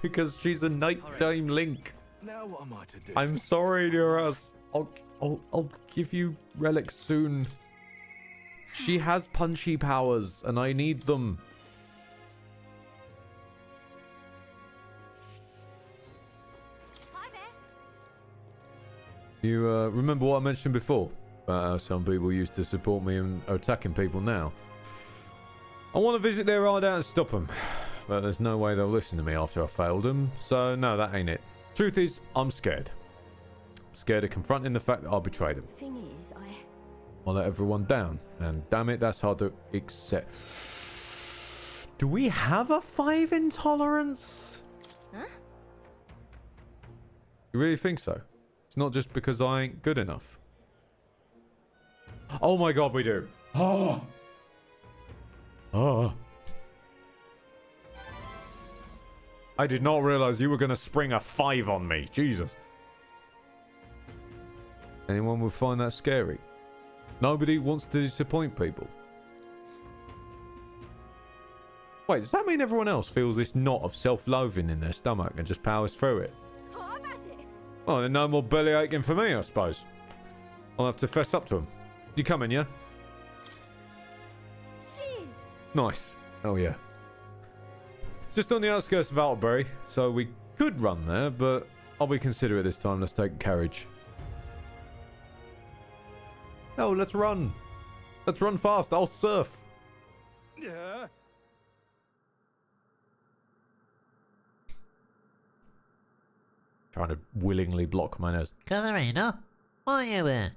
because she's a nighttime link. Now what am I to do? I'm sorry, Neuros. I'll give you relics soon. She has punchy powers, and I need them. Hi there. You remember what I mentioned before? About how some people used to support me and are attacking people now. I want to visit their hideout and stop them. But there's no way they'll listen to me after I failed them. So no, that ain't it. Truth is, I'm scared. I'm scared of confronting the fact that I betrayed them. Thing is, I let everyone down. And damn it, that's hard to accept. Do we have a 5 intolerance? Huh? You really think so? It's not just because I ain't good enough. Oh my god, we do. Oh. Oh. I did not realize you were going to spring a 5 on me. Jesus. Anyone would find that scary. Nobody wants to disappoint people. Wait, does that mean everyone else feels this knot of self-loathing in their stomach and just powers through it? oh, I'm at it. Well, then no more belly aching for me, I suppose. I'll have to fess up to him. You coming, yeah? Jeez. Nice. Oh, yeah. Just on the outskirts of Altbury, so we could run there, but I'll be considerate this time. Let's take a carriage. No, let's run. Let's run fast. I'll surf. Yeah. Trying to willingly block my nose. Colorino, what are you in?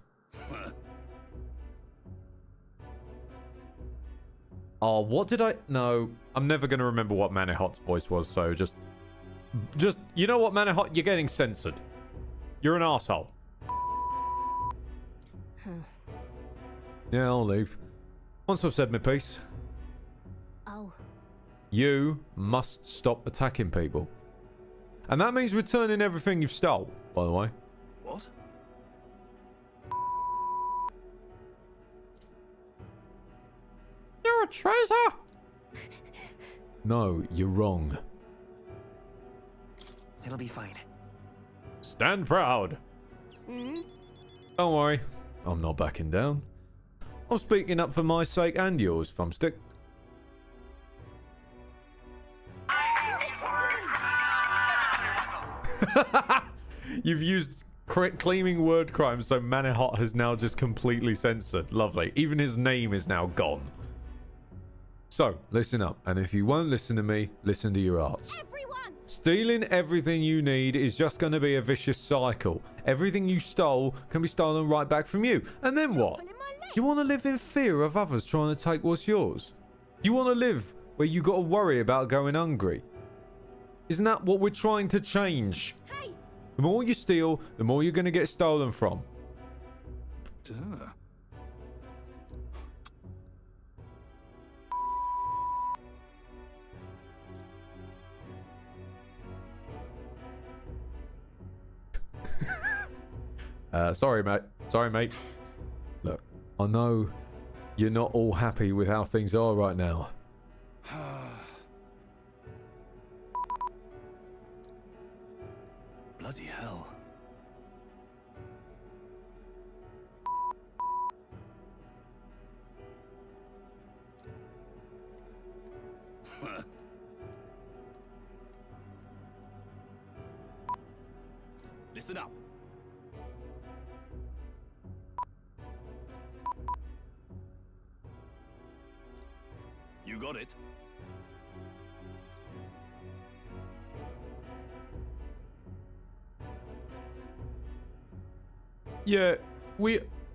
Oh, what did I... No, I'm never going to remember what Manihot's voice was, so just... You know what, Manihot? You're getting censored. You're an asshole. Yeah, I'll leave. Once I've said my piece. Oh. You must stop attacking people. And that means returning everything you've stole, by the way. What? You're a traitor! No, you're wrong. It'll be fine. Stand proud. Hmm? Don't worry, I'm not backing down. I'm speaking up for my sake and yours, Thumbstick. You've used claiming word crime, so Manihot has now just completely censored. Lovely. Even his name is now gone. So, listen up, and if you won't listen to me, listen to your arts. Everyone! Stealing everything you need is just going to be a vicious cycle. Everything you stole can be stolen right back from you. And then what? You want to live in fear of others trying to take what's yours? You want to live where you got to worry about going hungry? Isn't that what we're trying to change? Hey! The more you steal, the more you're going to get stolen from. Duh. Sorry, mate. Sorry, mate. Look, I know you're not all happy with how things are right now. Bloody hell. Listen up. You got it. Yeah,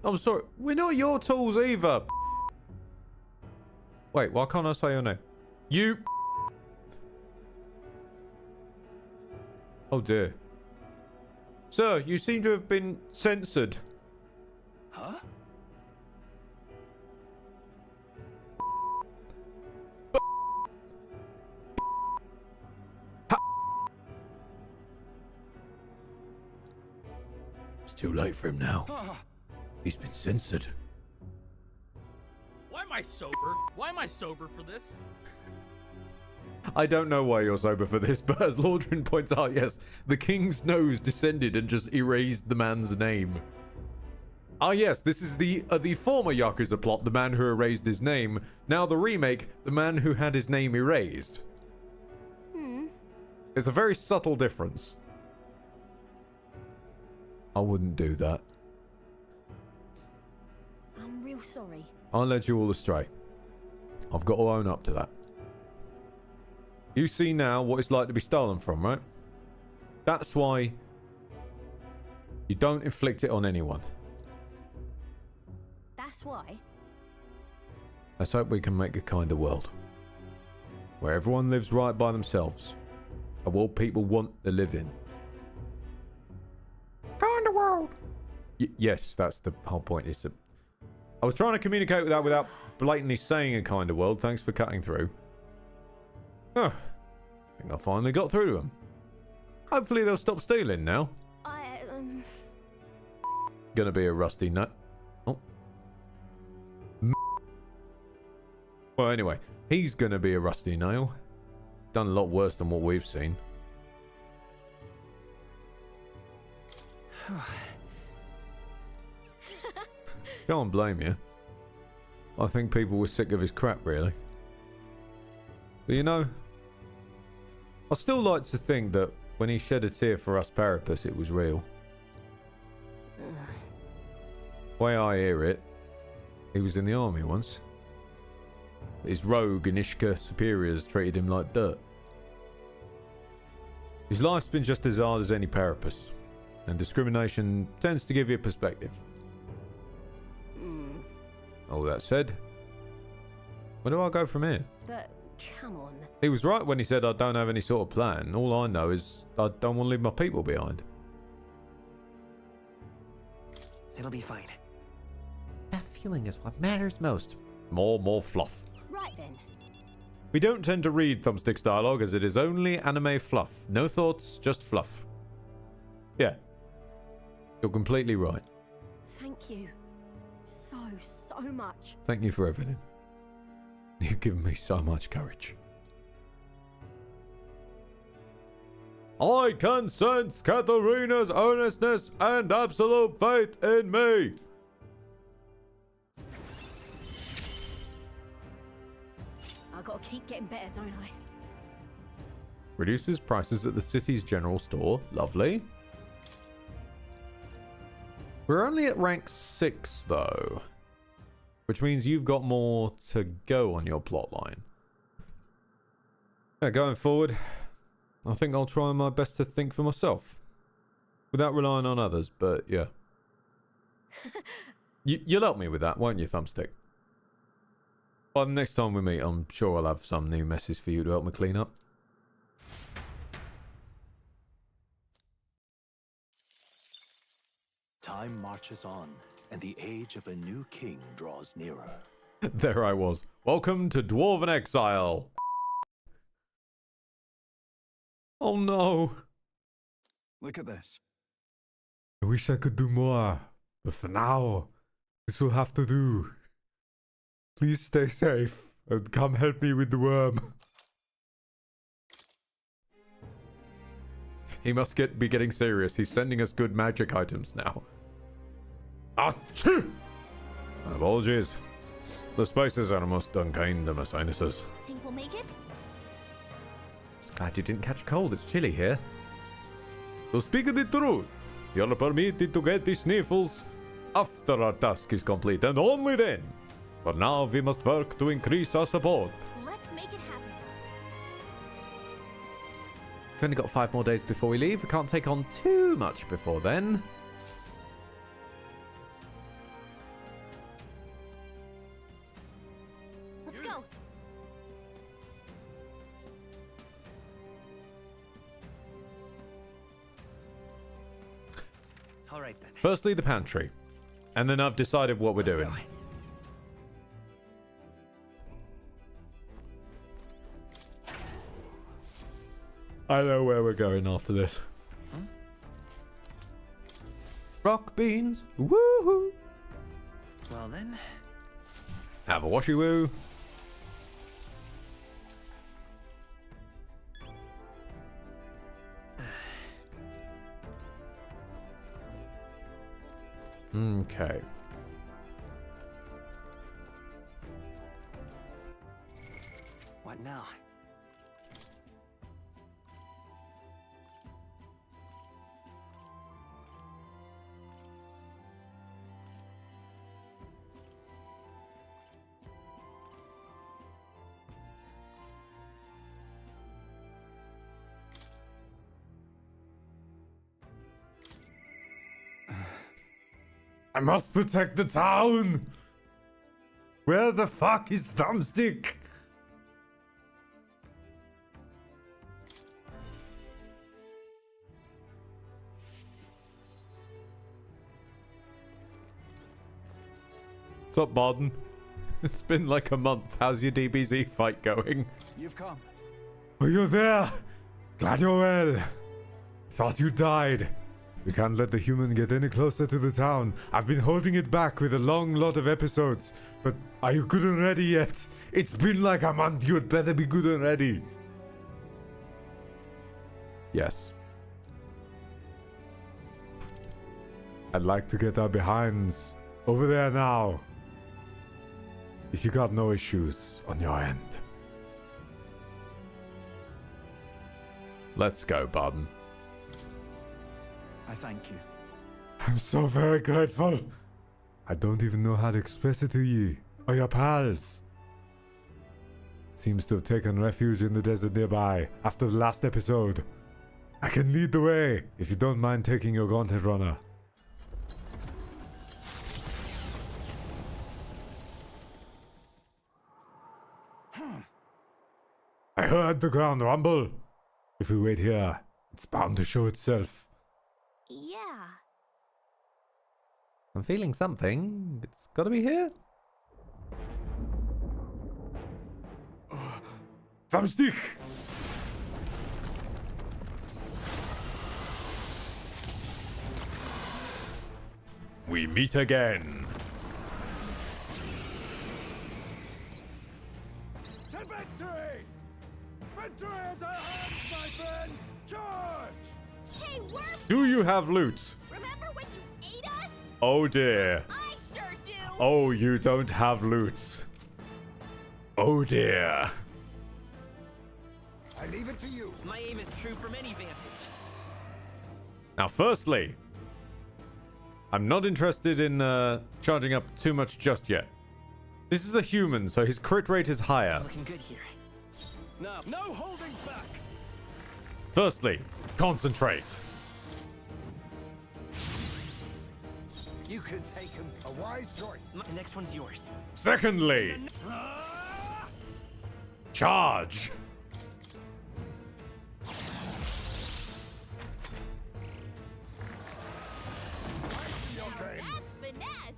I'm sorry. We're not your tools either. Wait, why can't I say your name? You... Oh dear. Sir, you seem to have been censored. Huh? It's too late for him now. He's been censored. Why am I sober? Why am I sober for this? I don't know why you're sober for this, but as Lordrin points out, yes, the king's nose descended and just erased the man's name. Ah, yes, this is the former Yakuza plot, the man who erased his name. Now the remake, the man who had his name erased. It's a very subtle difference. I wouldn't do that. I'm real sorry. I led you all astray. I've got to own up to that. You see now what it's like to be stolen from, right? That's why you don't inflict it on anyone. That's why. Let's hope we can make a kinder world. Where everyone lives right by themselves. A world people want to live in. Kinder world. Yes, that's the whole point. I was trying to communicate with that without blatantly saying a kinder world. Thanks for cutting through. Oh, I think I finally got through to them. Hopefully they'll stop stealing now. Gonna be a rusty nut. Oh. Well, anyway, he's gonna be a rusty nail. Done a lot worse than what we've seen. Can't blame you. I think people were sick of his crap, really. But you know, I still like to think that when he shed a tear for us Parapus, it was real. The way I hear it, he was in the army once. His rogue and Ishka superiors treated him like dirt. His life's been just as hard as any Parapus, and discrimination tends to give you perspective. All that said, where do I go from here? But, come on. He was right when he said I don't have any sort of plan. All I know is I don't want to leave my people behind. It'll be fine. That feeling is what matters most. More fluff. Right then. We don't tend to read Thumbstick's dialogue as it is only anime fluff. No thoughts, just fluff. Yeah. You're completely right. Thank you. So much. Thank you for everything. You've given me so much courage. I can sense Katharina's earnestness and absolute faith in me. I gotta keep getting better, don't I? Reduces prices at the city's general store. Lovely. We're only at rank 6, though. Which means you've got more to go on your plotline. Yeah, going forward, I think I'll try my best to think for myself. Without relying on others, but yeah. You'll help me with that, won't you, Thumbstick? By the next time we meet, I'm sure I'll have some new messes for you to help me clean up. Time marches on, and the age of a new king draws nearer. There I was. Welcome to Dwarven Exile. Oh no. Look at this. I wish I could do more, but for now, this will have to do. Please stay safe and come help me with the worm. He must be getting serious. He's sending us good magic items now. Achoo! Apologies. The spices are most unkind to my sinuses. Think we'll make it? Just glad you didn't catch cold. It's chilly here. To speak the truth, you're permitted to get the sniffles after our task is complete, and only then. For now, we must work to increase our support. Let's make it happen. We've only got 5 more days before we leave. We can't take on too much before then. Let's go. All right then. Firstly, the pantry. And then I've decided what we're doing. I know where we're going after this. Rock beans. Woohoo! Well then. Have a washy woo. Okay. What now? I must protect the town! Where the fuck is Thumbstick? What's up, Barden? It's been like a month. How's your DBZ fight going? You've come. Oh, you're there! Glad you're well. Thought you died. We can't let the human get any closer to the town. I've been holding it back with a long lot of episodes. But are you good and ready yet? It's been like a month. You had better be good and ready. Yes. I'd like to get our behinds over there now. If you got no issues on your end. Let's go, Barden. I thank you. I'm so very grateful. I don't even know how to express it to ye or your pals. Seems to have taken refuge in the desert nearby after the last episode. I can lead the way if you don't mind taking your gauntlet runner. I heard the ground rumble. If we wait here, it's bound to show itself. Yeah. I'm feeling something. It's gotta be here. Thumbstick! We meet again. To victory! Victory is at hand, my friends! Charge! Hey, we're... Do you have loot? Remember when you ate us? Oh dear. I sure do. Oh, you don't have loot. Oh dear. I leave it to you. My aim is true from any vantage. Now, firstly, I'm not interested in charging up too much just yet. This is a human, so his crit rate is higher. Looking good here. No holding back. Firstly, concentrate. You could take him. A wise choice. The next one's yours. Secondly, charge. That's finesse.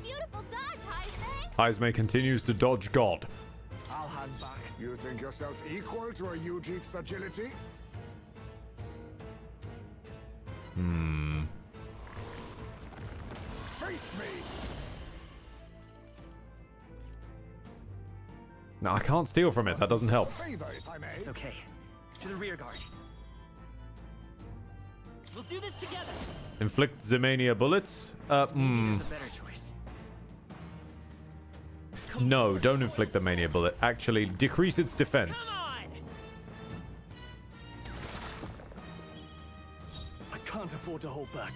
Beautiful dodge, Heisman. Heismay continues to dodge God. I'll hang back. You think yourself equal to a Ujief's agility? Face me! No, I can't steal from it. That doesn't help. Favor, if I may. It's okay. To the rear guard. We'll do this together. Inflict Zemania bullets. There's a better choice. No, don't inflict the Mania bullet. Actually, decrease its defense. Come on! I can't afford to hold back.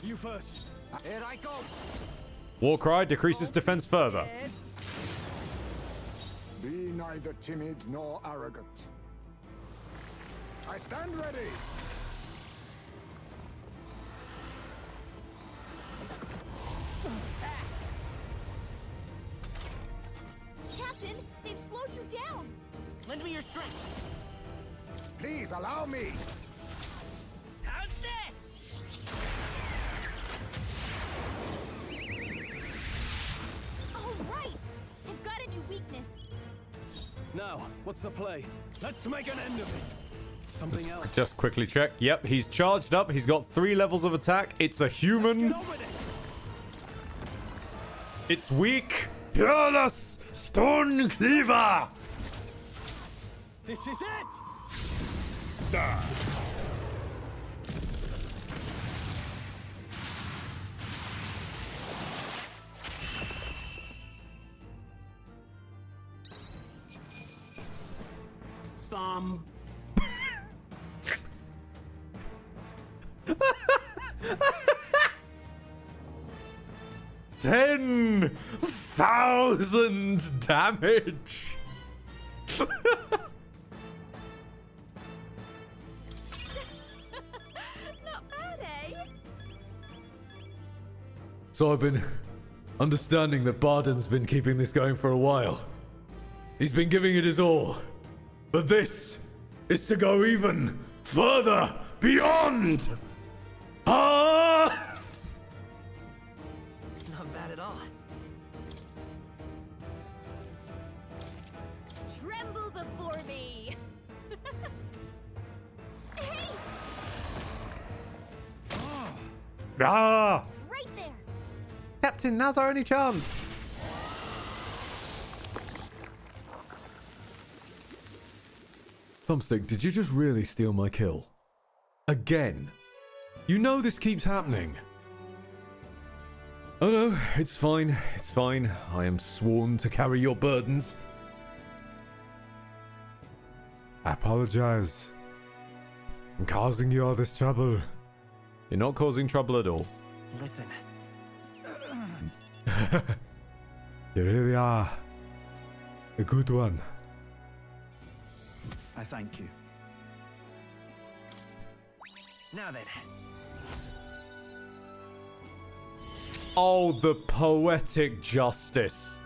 You first. Here I go. Warcry decreases defense further. Be neither timid nor arrogant. I stand ready. Captain, they've slowed you down. Lend me your strength. Please allow me. How's this? Oh, right. They've got a new weakness. Now, what's the play? Let's make an end of it. Something else. Just quickly check. Yep, he's charged up. He's got 3 levels of attack. It's a human. Get on with it. It's weak. Peerless Stone Cleaver. This is it. thumb. 10,000 damage. Not bad, eh? So I've been understanding that Barden's been keeping this going for a while. He's been giving it his all. But this is to go even further beyond. Ah! Not bad at all. Tremble before me. Hey, Ah! right there. Captain, now's our only chance. Thumbstick, did you just really steal my kill? Again? You know this keeps happening. Oh no, it's fine, it's fine. I am sworn to carry your burdens. I apologize. I'm causing you all this trouble. You're not causing trouble at all. Listen, You really are a good one. I thank you. Now then, Oh, the poetic justice.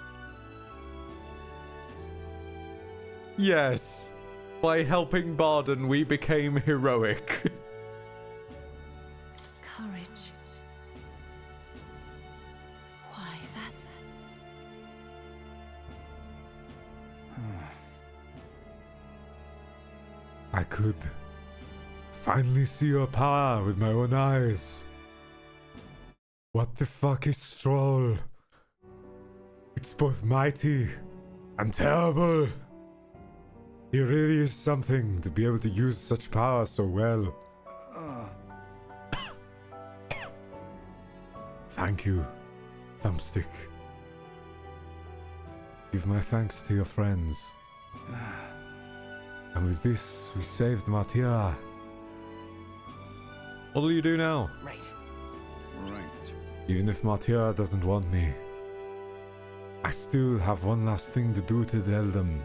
Yes. By helping Barden, we became heroic. Courage. Why, that's... I could finally see your power with my own eyes. What the fuck is Stroll? It's both mighty and terrible. He really is something to be able to use such power so well. Thank you, Thumbstick. Give my thanks to your friends. And with this, we saved Martira. What'll you do now? right. Right. Even if Martira doesn't want me, I still have one last thing to do to tell them.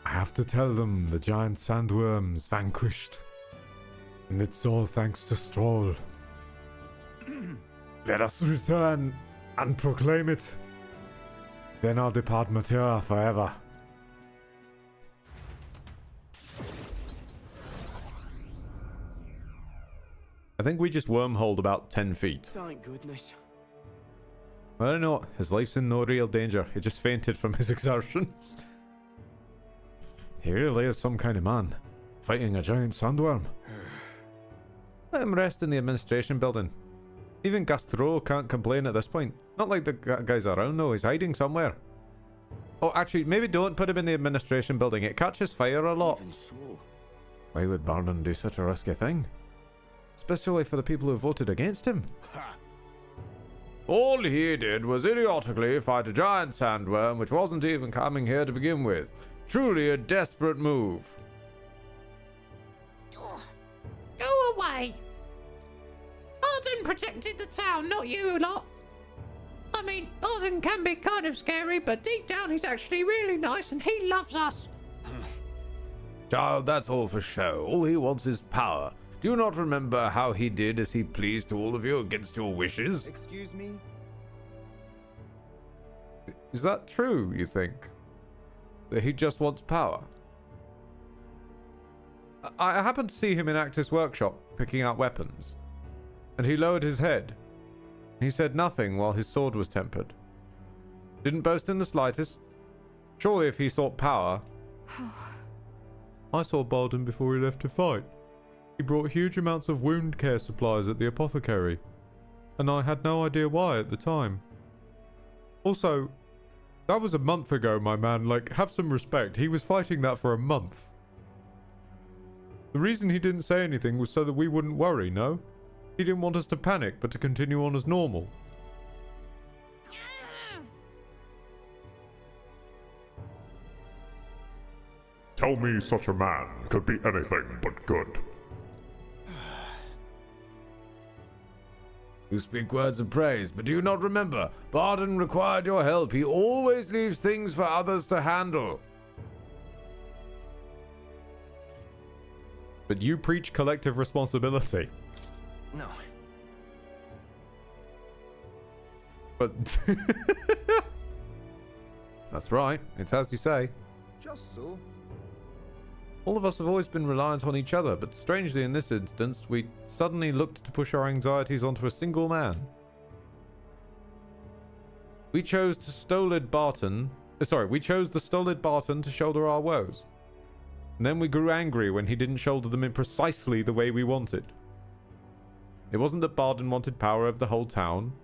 I have to tell them the giant sandworm's vanquished. And it's all thanks to Stroll. Let us return and proclaim it. Then I'll depart Martira forever. I think we just wormholed about 10 feet. Thank goodness. I don't know. His life's in no real danger. He just fainted from his exertions. He really is some kind of man, fighting a giant sandworm. Let him rest in the administration building. Even Gastro can't complain at this point. Not like the guy's around though. He's hiding somewhere. Oh, actually, maybe don't put him in the administration building. It catches fire a lot. Even so, Why would Barden do such a risky thing? Especially for the people who voted against him. All he did was idiotically fight a giant sandworm which wasn't even coming here to begin with. Truly a desperate move. Go away. Barden protected the town, not you lot. I mean, Barden can be kind of scary, but deep down he's actually really nice and he loves us. Child, that's all for show. All he wants is power. Do you not remember how he did as he pleased to all of you against your wishes? excuse me? Is that true, you think? That he just wants power? I happened to see him in Actus' workshop, picking out weapons. And he lowered his head. He said nothing while his sword was tempered. Didn't boast in the slightest. Surely if he sought power... I saw Barden before he left to fight. He brought huge amounts of wound care supplies at the apothecary. And I had no idea why at the time. Also, that was a month ago, my man. Like, have some respect. He was fighting that for a month. The reason he didn't say anything was so that we wouldn't worry, no? He didn't want us to panic, but to continue on as normal. Tell me such a man could be anything but good. You speak words of praise, but do you not remember? Barden required your help. He always leaves things for others to handle. But you preach collective responsibility. No. But that's right. It's as you say. Just so. All of us have always been reliant on each other, but strangely in this instance, we suddenly looked to push our anxieties onto a single man. We chose the stolid Barton to shoulder our woes. And then we grew angry when he didn't shoulder them in precisely the way we wanted. It wasn't that Barden wanted power over the whole town.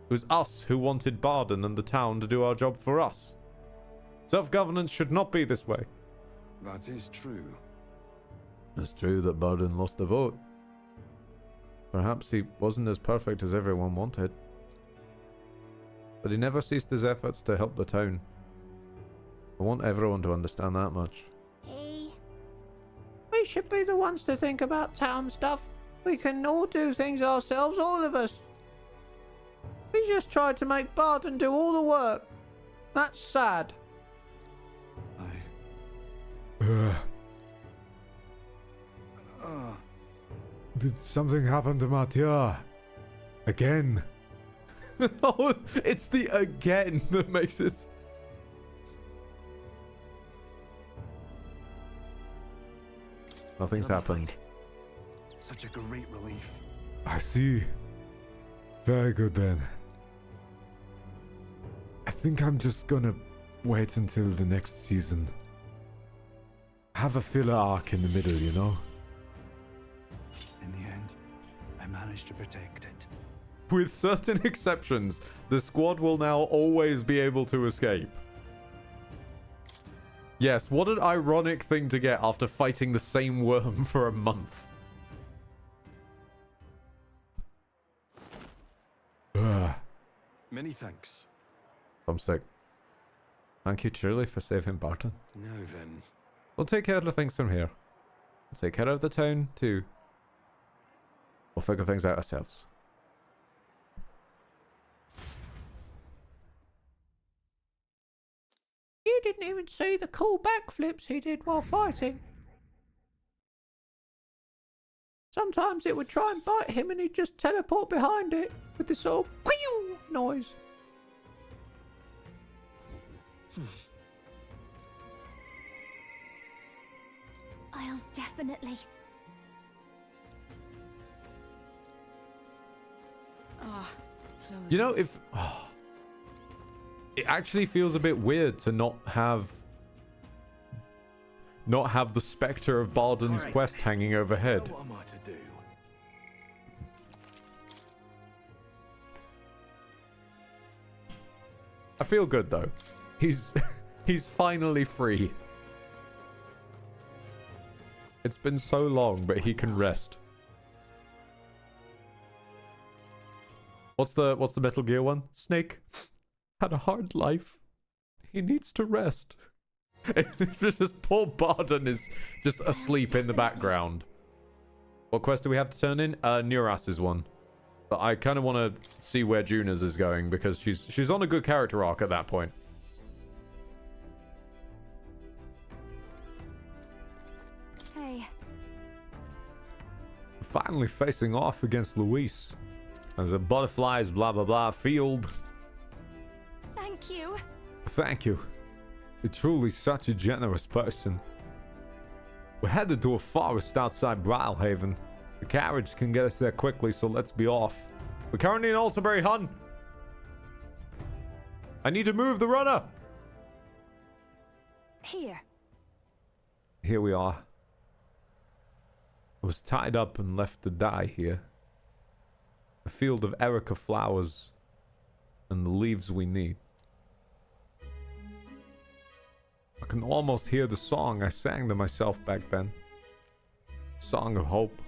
It was us who wanted Barden and the town to do our job for us. Self-governance should not be this way. That is true. It's true that Barden lost the vote. Perhaps he wasn't as perfect as everyone wanted. But he never ceased his efforts to help the town. I want everyone to understand that much. Hey. We should be the ones to think about town stuff. We can all do things ourselves, all of us. We just tried to make Barden do all the work. That's sad. Did something happen to Mattia? Again? Oh, it's the again that makes it. Nothing's happened. Such a great relief. I see. Very good then. I think I'm just gonna wait until the next season. Have a filler arc in the middle, you know? In the end, I managed to protect it. With certain exceptions, the squad will now always be able to escape. Yes, what an ironic thing to get after fighting the same worm for a month. Many thanks. Thumbstick. Thank you truly for saving Barton. Now then. We'll take care of things from here. We'll take care of the town, too. We'll figure things out ourselves. You didn't even see the cool backflips he did while fighting. Sometimes it would try and bite him and he'd just teleport behind it with this sort of "queew" noise. I'll definitely. You know, if... it actually feels a bit weird to not have the specter of Barden's quest hanging overhead. What am I to do? I feel good though. He's finally free. It's been so long, but he can rest. What's the Metal Gear one? Snake had a hard life. He needs to rest. Just poor Barden is just asleep in the background. What quest do we have to turn in? Neuras's one. But I kind of want to see where Juna's is going because she's on a good character arc at that point. Hey. Finally facing off against Luis. As a butterflies blah blah blah field. Thank you. Thank you. You're truly such a generous person. We're headed to a forest outside Brylehaven. The carriage can get us there quickly, so let's be off. We're currently in Alterbury, hun. I need to move the runner. Here. Here we are. I was tied up and left to die here. A field of Erica flowers and the leaves we need. I can almost hear the song I sang to myself back then. Song of hope.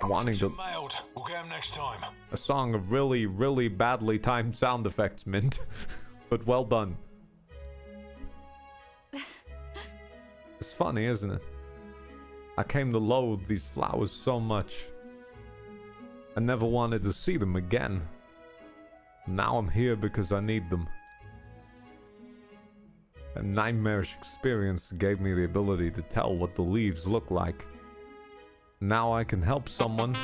Wanting to... Mailed. We'll get him next time. A song of really, really badly timed sound effects, Mint. But well done. It's funny, isn't it? I came to loathe these flowers so much. I never wanted to see them again. Now I'm here because I need them. A nightmarish experience gave me the ability to tell what the leaves look like. Now I can help someone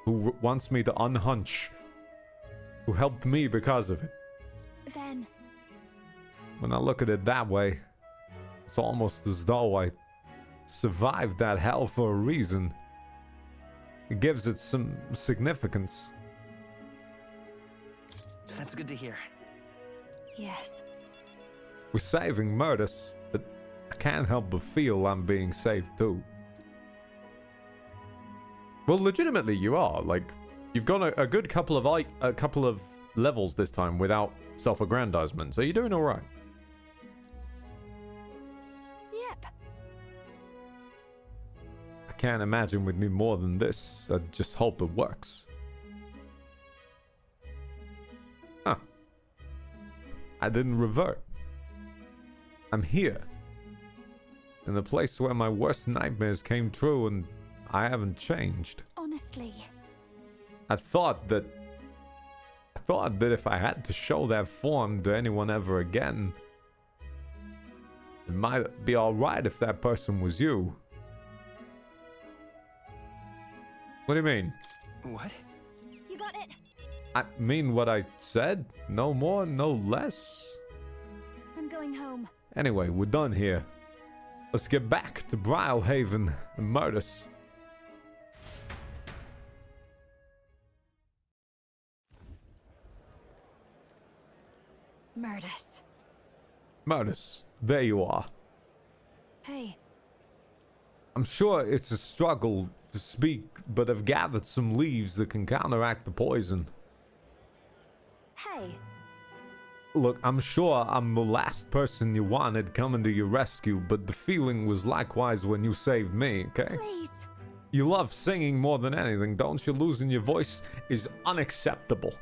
who wants me to unhunch, who helped me because of it. Then... When I look at it that way, it's almost as though I survived that hell for a reason. It gives it some significance. That's good to hear. Yes. We're saving Murtis, but I can't help but feel I'm being saved too. Well, legitimately you are. Like, you've gone a good couple of levels this time without self-aggrandizement, so you're doing all right. Yep. I can't imagine we'd need more than this. I just hope it works. Huh. I didn't revert. I'm here. In the place where my worst nightmares came true, and I haven't changed. Honestly. I thought that if I had to show that form to anyone ever again, it might be alright if that person was you. What do you mean? What? You got it. I mean what I said. No more, no less. I'm going home. Anyway, we're done here. Let's get back to Brylehaven and Murtis. Murtis, there you are. Hey. I'm sure it's a struggle to speak, but I've gathered some leaves that can counteract the poison. Hey. Look, I'm sure I'm the last person you wanted coming to your rescue, but the feeling was likewise when you saved me, okay? Please. You love singing more than anything, don't you? Losing your voice is unacceptable.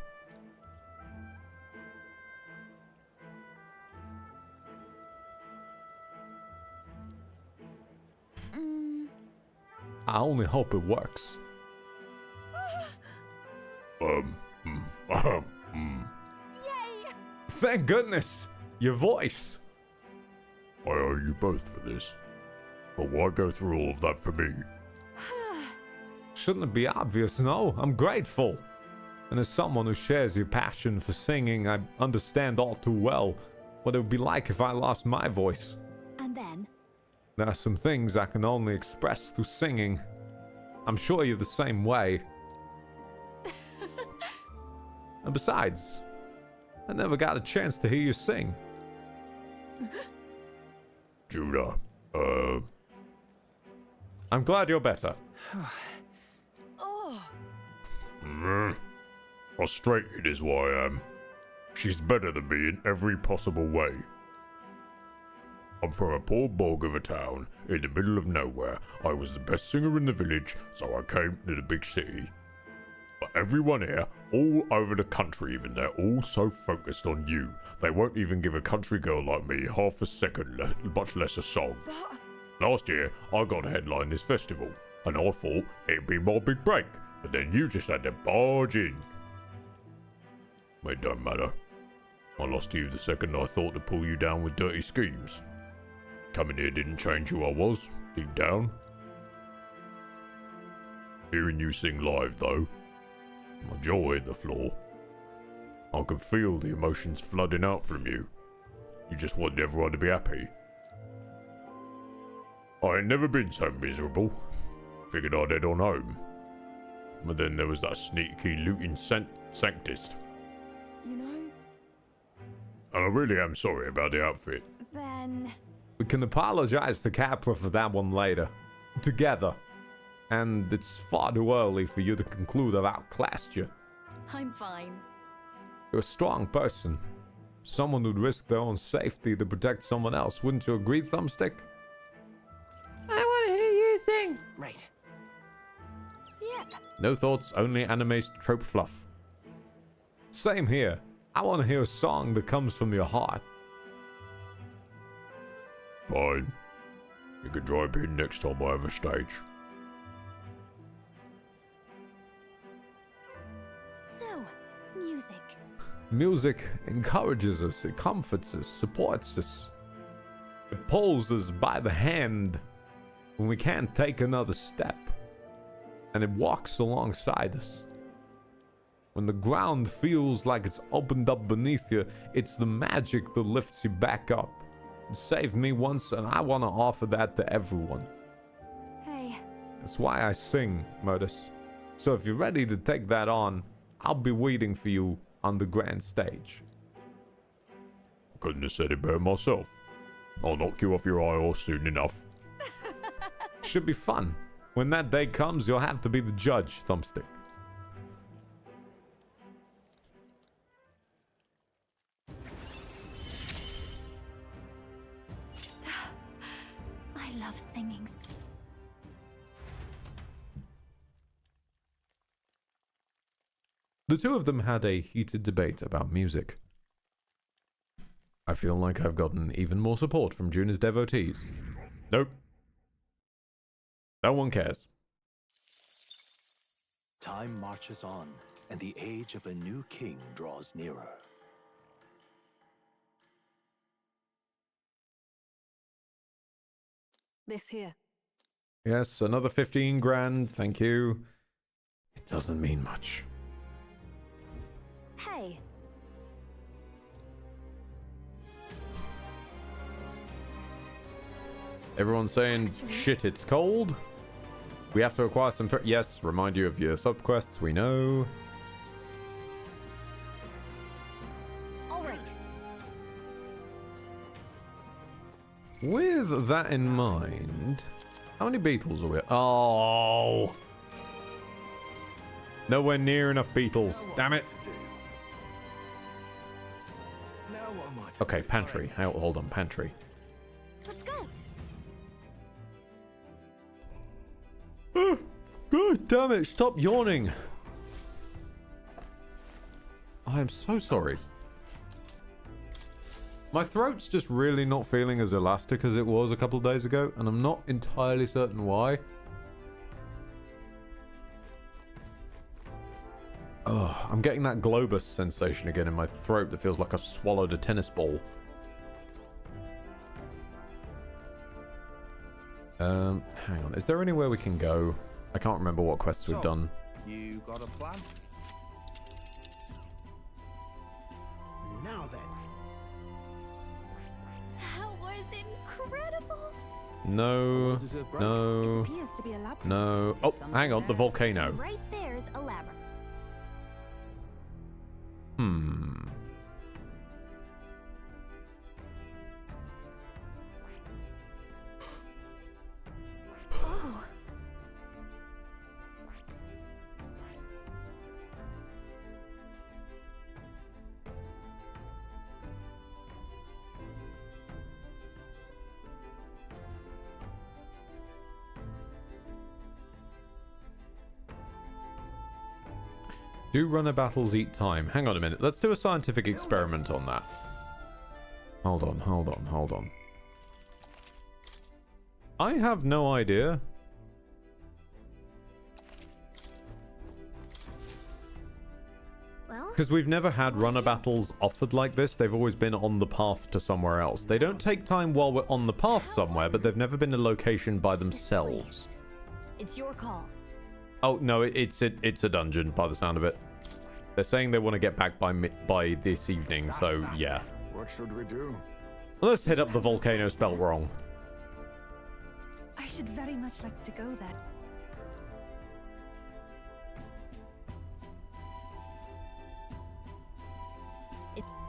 I only hope it works. Yay! Thank goodness! Your voice! I owe you both for this. But why go through all of that for me? Shouldn't it be obvious? No, I'm grateful. And as someone who shares your passion for singing, I understand all too well what it would be like if I lost my voice. And then? There are some things I can only express through singing. I'm sure you're the same way. And besides, I never got a chance to hear you sing. Judah, I'm glad you're better. Frustrated is why I am. She's better than me in every possible way. I'm from a poor bog of a town in the middle of nowhere. I was the best singer in the village, so I came to the big city. But everyone here, all over the country even, they're all so focused on you. They won't even give a country girl like me half a second, much less a song. Last year, I got to headline this festival, and I thought it'd be my big break, but then you just had to barge in. It don't matter. I lost you the second I thought to pull you down with dirty schemes. Coming here didn't change who I was, deep down. Hearing you sing live, though, my jaw hit the floor. I could feel the emotions flooding out from you. You just wanted everyone to be happy. I ain't never been so miserable. Figured I'd head on home. But then there was that sneaky looting sanctist. You know? And I really am sorry about the outfit. Then... We can apologize to Capra for that one later. Together. And it's far too early for you to conclude I've outclassed you. I'm fine. You're a strong person. Someone who'd risk their own safety to protect someone else. Wouldn't you agree, Thumbstick? I want to hear you sing. Right. Yep. No thoughts, only anime trope fluff. Same here. I want to hear a song that comes from your heart. Fine. You can drop in next time I have a stage. So, music. Music encourages us, it comforts us, supports us. It pulls us by the hand when we can't take another step. And it walks alongside us. When the ground feels like it's opened up beneath you, it's the magic that lifts you back up. It saved me once, and I want to offer that to everyone. Hey. That's why I sing, Modus. So if you're ready to take that on, I'll be waiting for you on the grand stage. I couldn't have said it better myself. I'll knock you off your high horse soon enough. Should be fun. When that day comes, you'll have to be the judge, Thumbstick. I love singing. The two of them had a heated debate about music. I feel like I've gotten even more support from Juna's devotees. Nope. No one cares. Time marches on, and the age of a new king draws nearer. This here. Yes, another 15 grand, thank you. It doesn't mean much. Hey. Everyone's saying, shit, it's cold. We have to acquire some... Yes, remind you of your subquests, we know. All right. With that in mind, how many beetles are we... Oh! Nowhere near enough beetles. Damn it. Okay, pantry. Hold on, pantry. Let's go. God damn it, stop yawning. I am so sorry. My throat's just really not feeling as elastic as it was a couple of days ago, and I'm not entirely certain why. Oh, I'm getting that globus sensation again in my throat that feels like I've swallowed a tennis ball. Hang on. Is there anywhere we can go? I can't remember what quests we've done. You got a plan? Now then. That was incredible. No. No. Appears to be a labyrinth. No. Oh, hang on. The volcano. Right there's a labyrinth. Oh. Do runner battles eat time? Hang on a minute. Let's do a scientific experiment on that. Hold on. I have no idea. Because we've never had runner battles offered like this. They've always been on the path to somewhere else. They don't take time while we're on the path somewhere, but they've never been a location by themselves. It's your call. Oh, no, it's a dungeon by the sound of it. They're saying they want to get back by this evening, so yeah. What should we do? Let's hit up the volcano spelled wrong. I should very much like to go there.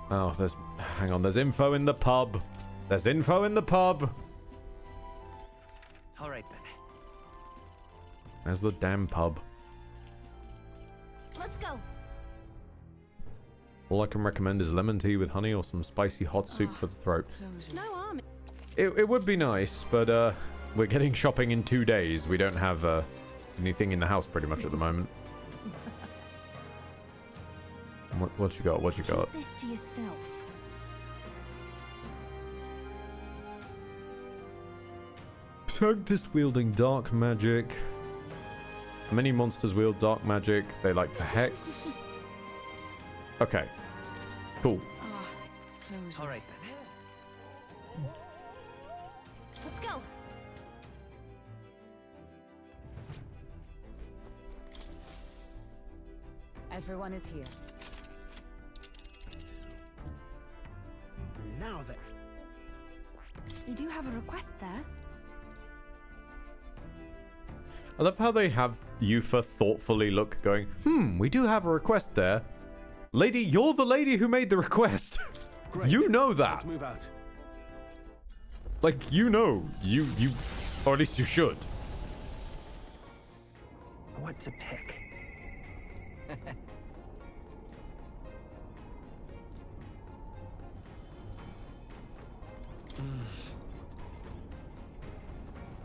Oh, hang on, there's info in the pub. There's info in the pub. All right then. There's the damn pub. Let's go. All I can recommend is lemon tea with honey or some spicy hot soup for the throat. No harm. It would be nice, but we're getting shopping in 2 days. We don't have anything in the house pretty much at the moment. What you got? What you got? Keep this to yourself. Scientist wielding dark magic. Many monsters wield dark magic. They like to hex. Okay. Cool. All right then. Let's go. Everyone is here. Now that You do have a request there. I love how they have Yufa thoughtfully look going, we do have a request there. Lady, you're the lady who made the request. Great. You know that. Let's move out. Like, you know. You, or at least you should. What to pick?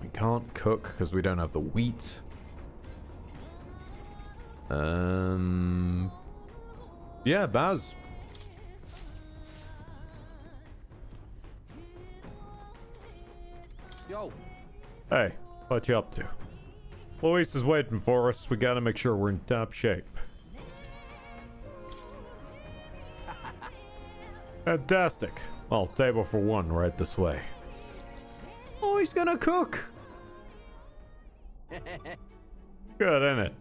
We can't cook because we don't have the wheat. Yeah, Baz. Yo. Hey, what you up to? Luis is waiting for us. We gotta make sure we're in top shape. Fantastic. Well, table for one right this way. Oh, he's gonna cook. Good, ain't it?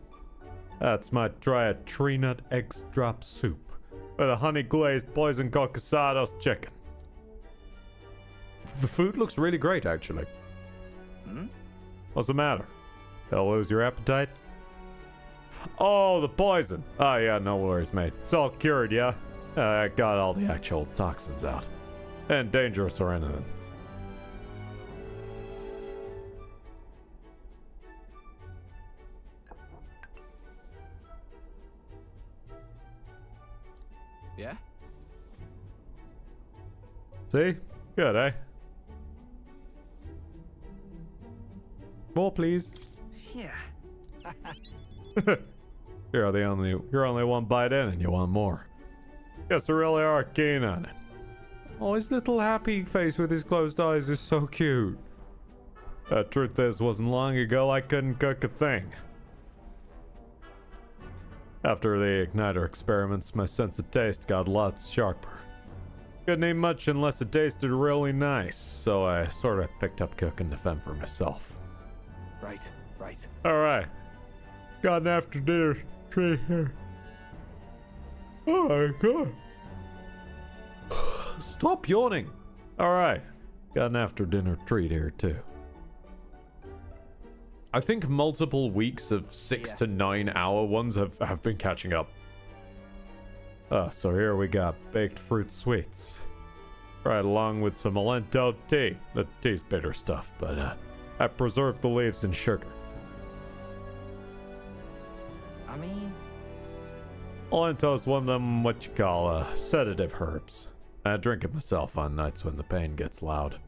That's my try a tree nut eggs drop soup with a honey glazed poison cocasados chicken. The food looks really great, actually. What's the matter? They'll lose your appetite? Oh, the poison. Oh, yeah, no worries, mate. It's all cured, yeah? I got all the actual toxins out. And dangerous or anything. Yeah? See? Good, eh? More, please. Yeah. You're only one bite in and you want more. Guess you really are keen on it. Oh, his little happy face with his closed eyes is so cute. Truth is, wasn't long ago I couldn't cook a thing. After the igniter experiments, my sense of taste got lots sharper. Couldn't eat much unless it tasted really nice, so I sort of picked up cooking to fend for myself. Right. Alright. Got an after dinner treat here. Oh my god. Stop yawning. Alright. Got an after dinner treat here too. I think multiple weeks of 6 to 9 hour ones have been catching up. So here we got baked fruit sweets. Right along with some Alento tea. The tea's bitter stuff, but I preserved the leaves in sugar. I mean, Alento's one of them what you call sedative herbs. I drink it myself on nights when the pain gets loud.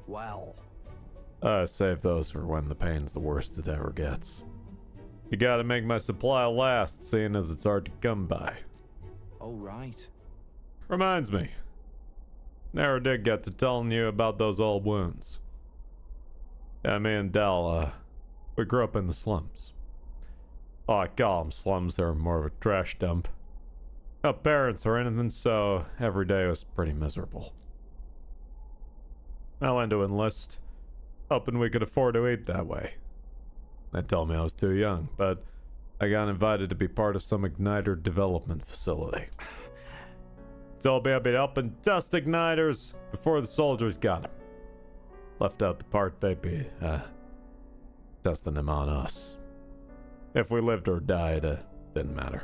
Wow. I save those for when the pain's the worst it ever gets. You gotta make my supply last, seeing as it's hard to come by. all right. Reminds me. Never did get to telling you about those old wounds. Yeah, me and Del, we grew up in the slums. Oh, I call them slums, they're more of a trash dump. No parents or anything, so every day was pretty miserable. I went to enlist, hoping we could afford to eat that way. They told me I was too young, but I got invited to be part of some igniter development facility. Told me I'd be helping test igniters before the soldiers got them. Left out the part they'd be, testing them on us. If we lived or died, didn't matter.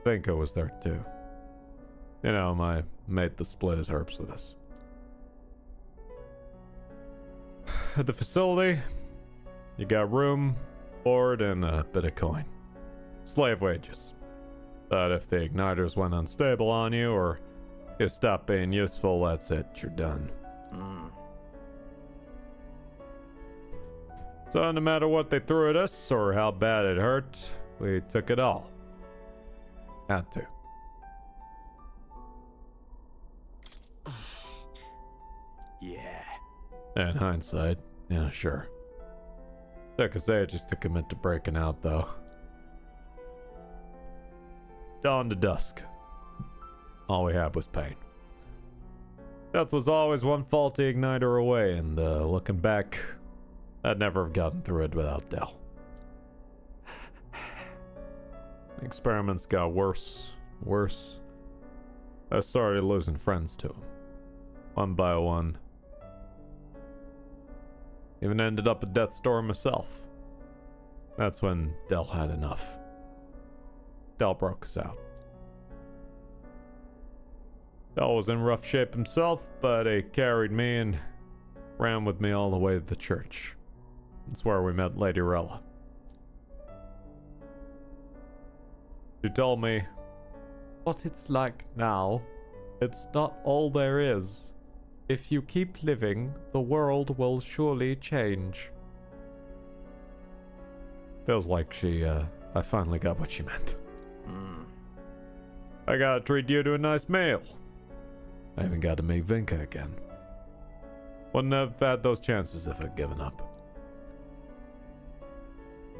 Vinka was there too. You know, my mate that split his herbs with us. At the facility, you got room, board, and a bit of coin. Slave wages. But if the igniters went unstable on you, or you stopped being useful, that's it, you're done. So no matter what they threw at us, or how bad it hurt, We took it all. Had to. Yeah. In hindsight, yeah, sure. Took us ages to commit to breaking out, though. Dawn to dusk. All we had was pain. Death was always one faulty igniter away, and looking back, I'd never have gotten through it without Del. The experiments got worse. I started losing friends to him. One by one. Even ended up at death's door myself. That's when Del had enough. Del broke us out. Del was in rough shape himself, but he carried me and ran with me all the way to the church. That's where we met Lady Rella. She told me, what it's like now, it's not all there is. If you keep living, the world will surely change. Feels like I finally got what she meant. I gotta treat you to a nice meal. I even got to meet Vinka again. Wouldn't have had those chances if I'd given up.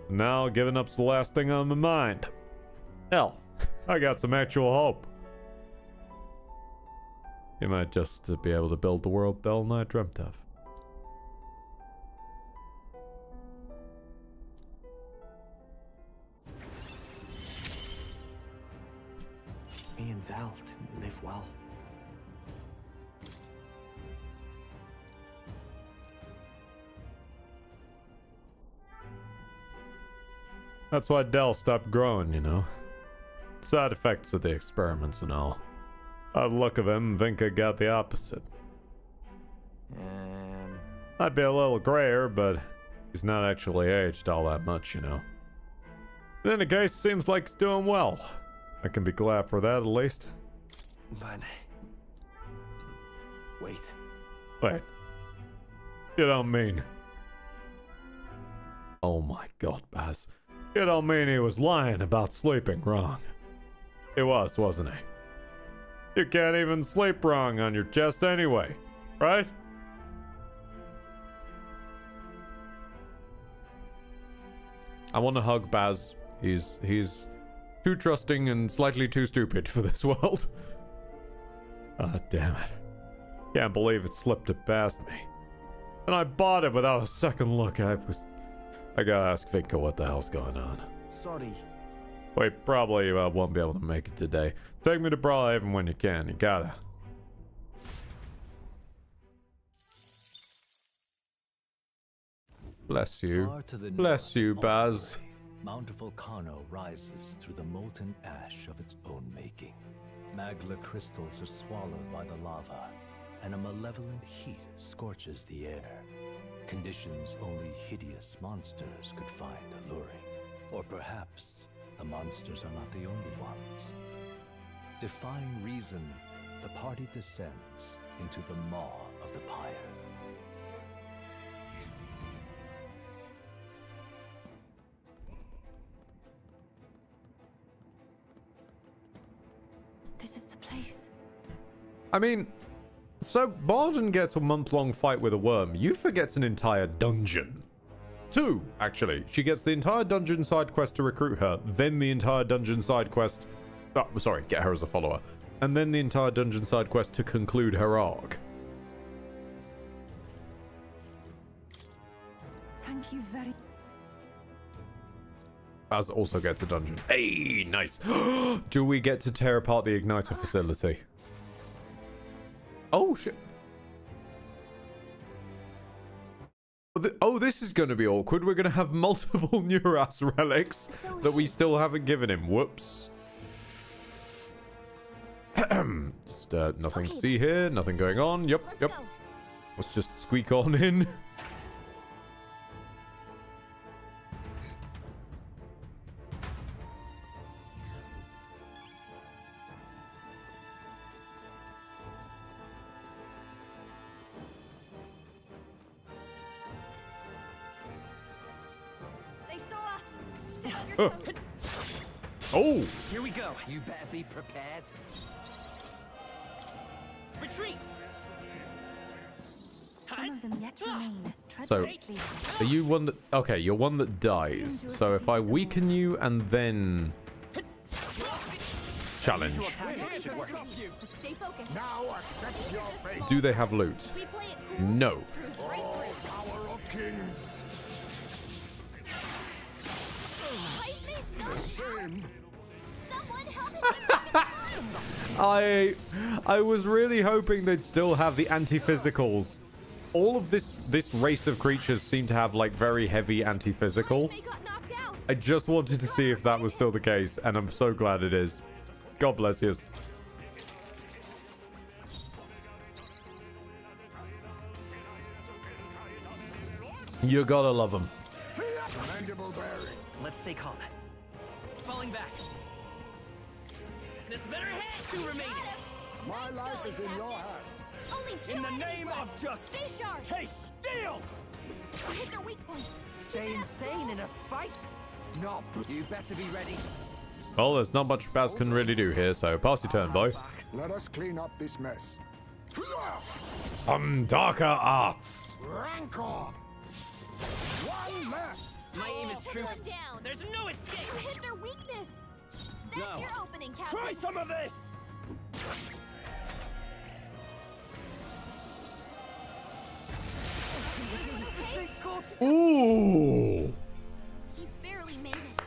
Now, giving up's the last thing on my mind. Hell, I got some actual hope. You might just be able to build the world Del and I dreamt of. Me and Del didn't live well. That's why Del stopped growing, you know. Side effects of the experiments and all. By the look of him, Vinka got the opposite. Might be a little grayer, but he's not actually aged all that much, you know. In any case, seems like he's doing well. I can be glad for that, at least. But... Wait. You don't mean... Oh my god, Baz. You don't mean he was lying about sleeping wrong. He was, wasn't he? You can't even sleep wrong on your chest anyway, right? I want to hug Baz. He's too trusting and slightly too stupid for this world. Ah, damn it. Can't believe it slipped it past me. And I bought it without a second look. I gotta ask Vinka what the hell's going on. Sorry. Wait, probably won't be able to make it today. Take me to Brawlhaven when you can. You gotta. Bless you. Bless you, Baz. Mount Volcano rises through the molten ash of its own making. Magla crystals are swallowed by the lava, and a malevolent heat scorches the air. Conditions only hideous monsters could find alluring. Or perhaps the monsters are not the only ones. Defying reason, the party descends into the maw of the pyre. This is the place. I mean, so Barden gets a month-long fight with a worm. Yuffie gets an entire dungeon. 2, actually. She gets the entire dungeon side quest to recruit her, then the entire dungeon side quest... Oh, sorry, get her as a follower. And then the entire dungeon side quest to conclude her arc. Thank you very... Baz also gets a dungeon. Hey, nice. Do we get to tear apart the Igniter facility? Oh, shit. Oh, this is going to be awkward. We're going to have multiple Neuras relics that we still haven't given him. Whoops. Just nothing to see here. Nothing going on. Yep. Let's just squeak on in. Oh! Here we go. You better be prepared. Retreat! Some of them yet remain. Tread So, lightly. are you one that... Okay, you're one that dies. So if I weaken you and then... Challenge. Stay focused. Now accept your fate. Do they have loot? We play it cool. No. Cruise right Oh, through. power of kings. Heisman's not Shame. Someone help me. I was really hoping they'd still have the anti-physicals. All of this race of creatures seem to have like very heavy anti-physical. Heisman got knocked out. I just wanted to see if that was still the case, and I'm so glad it is. God bless you. You gotta love them. Mandible bearing. Let's stay calm. Falling back. This better hit. 2 remaining. My life is in your hands. Only 2 In the enemies name left. of justice, Stay sharp. taste steel! Hit their weak point. Stay Keep it up, insane Joel. in a fight? No. You better be ready. Well, there's not much Baz can really do here, so pass your turn, boy. Let us clean up this mess. Some darker arts. Rancor. One left. My aim is Put true. one down. There's no escape. You hit their weakness. That's No. your opening, Captain. Try some of this! Ooh. He barely made it.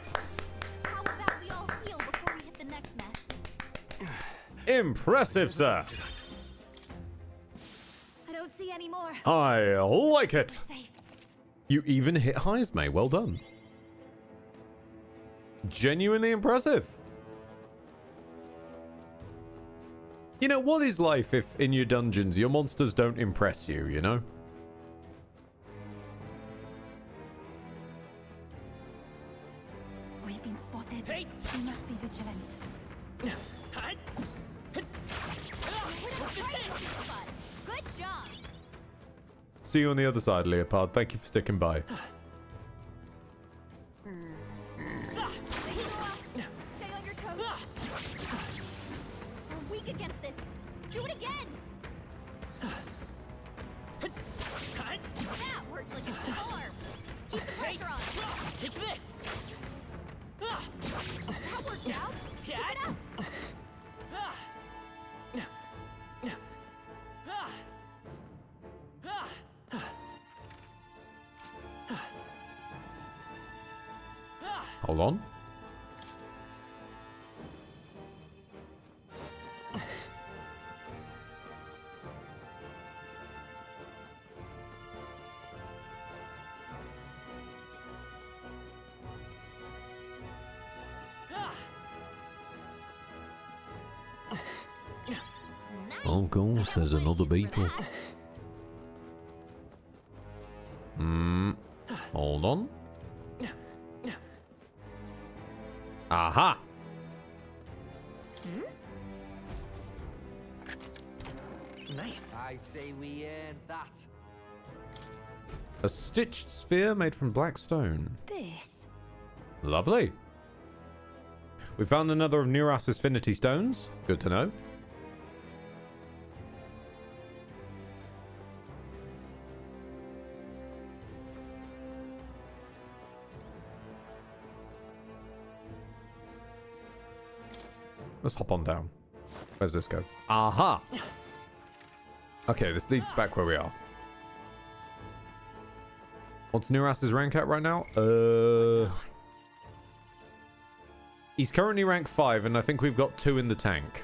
How about we all heal before we hit the next mess? Impressive, sir. I don't see any more. I like it. Safe. You even hit Heismay. Well done. Genuinely impressive. You know, what is life if in your dungeons your monsters don't impress you, you know? We've been spotted. Hey. We must be vigilant. Good job. See you on the other side, Leopard. Thank you for sticking by. Stay on your toes. We're weak against this. Do it again. That worked like a charm. Keep the pressure on. Take this. That worked out. Keep it up. Hold on. Of course, there's another beetle. Hold on. Aha! Nice. I say we earned that. A stitched sphere made from black stone. This. Lovely. We found another of Neuras' Affinity Stones. Good to know. Let's hop on down. Where's this go? Aha! Okay, this leads back where we are. What's Neuras' rank at right now? He's currently rank 5, and I think we've got 2 in the tank.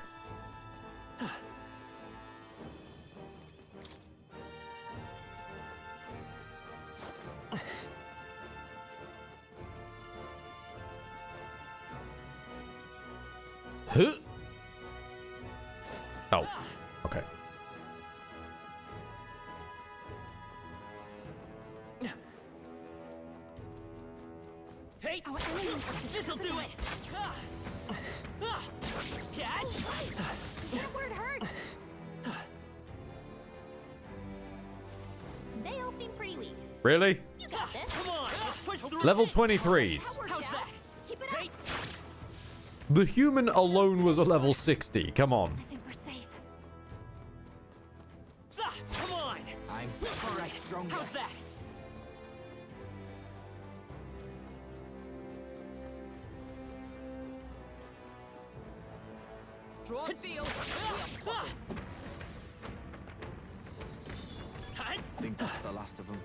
Huh? Oh, okay. Hey, this'll do it. Catch. Get where it hurts. They all seem pretty weak. Really? You got this. Come on, let's push through. Level 23s. That worked How's out. that? Keep it up. The human alone was a level 60. Come on. I think we're safe. Come on! I'm far stronger. How's that? Draw steel. I think that's the last of them.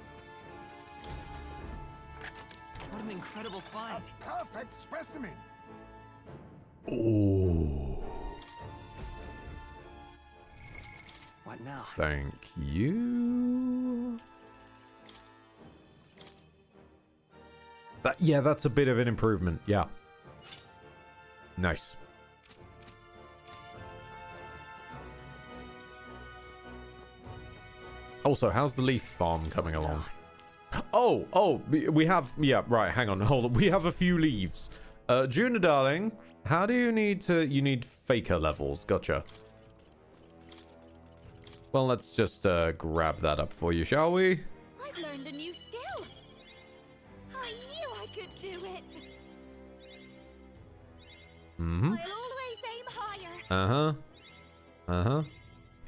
What an incredible find. Perfect specimen. Oh. What now? Thank you. Yeah, that's a bit of an improvement. Yeah. Nice. Also, how's the leaf farm coming along? Oh, we have... Yeah, right, hang on, hold on. We have a few leaves. Juna, darling, how do you need to... You need faker levels. Gotcha. Well, let's just grab that up for you, shall we? I've learned a new skill. I knew I could do it. Mm-hmm. I'll always aim higher. Uh-huh. Uh-huh.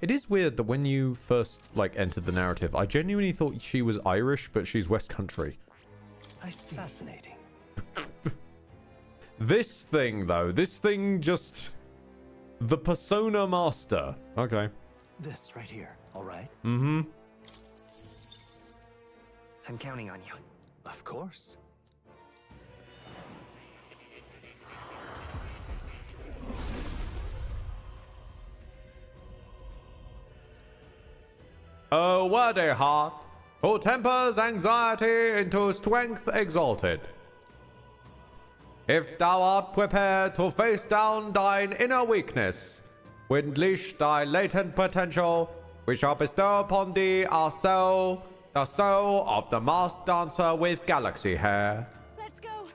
It is weird that when you first, like, entered the narrative, I genuinely thought she was Irish, but she's West Country. I see. Fascinating. This thing, though, this thing just... The Persona Master. Okay. This right here, all right? Mm-hmm. I'm counting on you. Of course. A worthy heart, who tempers anxiety into strength exalted. If thou art prepared to face down thine inner weakness, unleash thy latent potential, we shall bestow upon thee our soul, the soul of the masked dancer with galaxy hair. Let's go.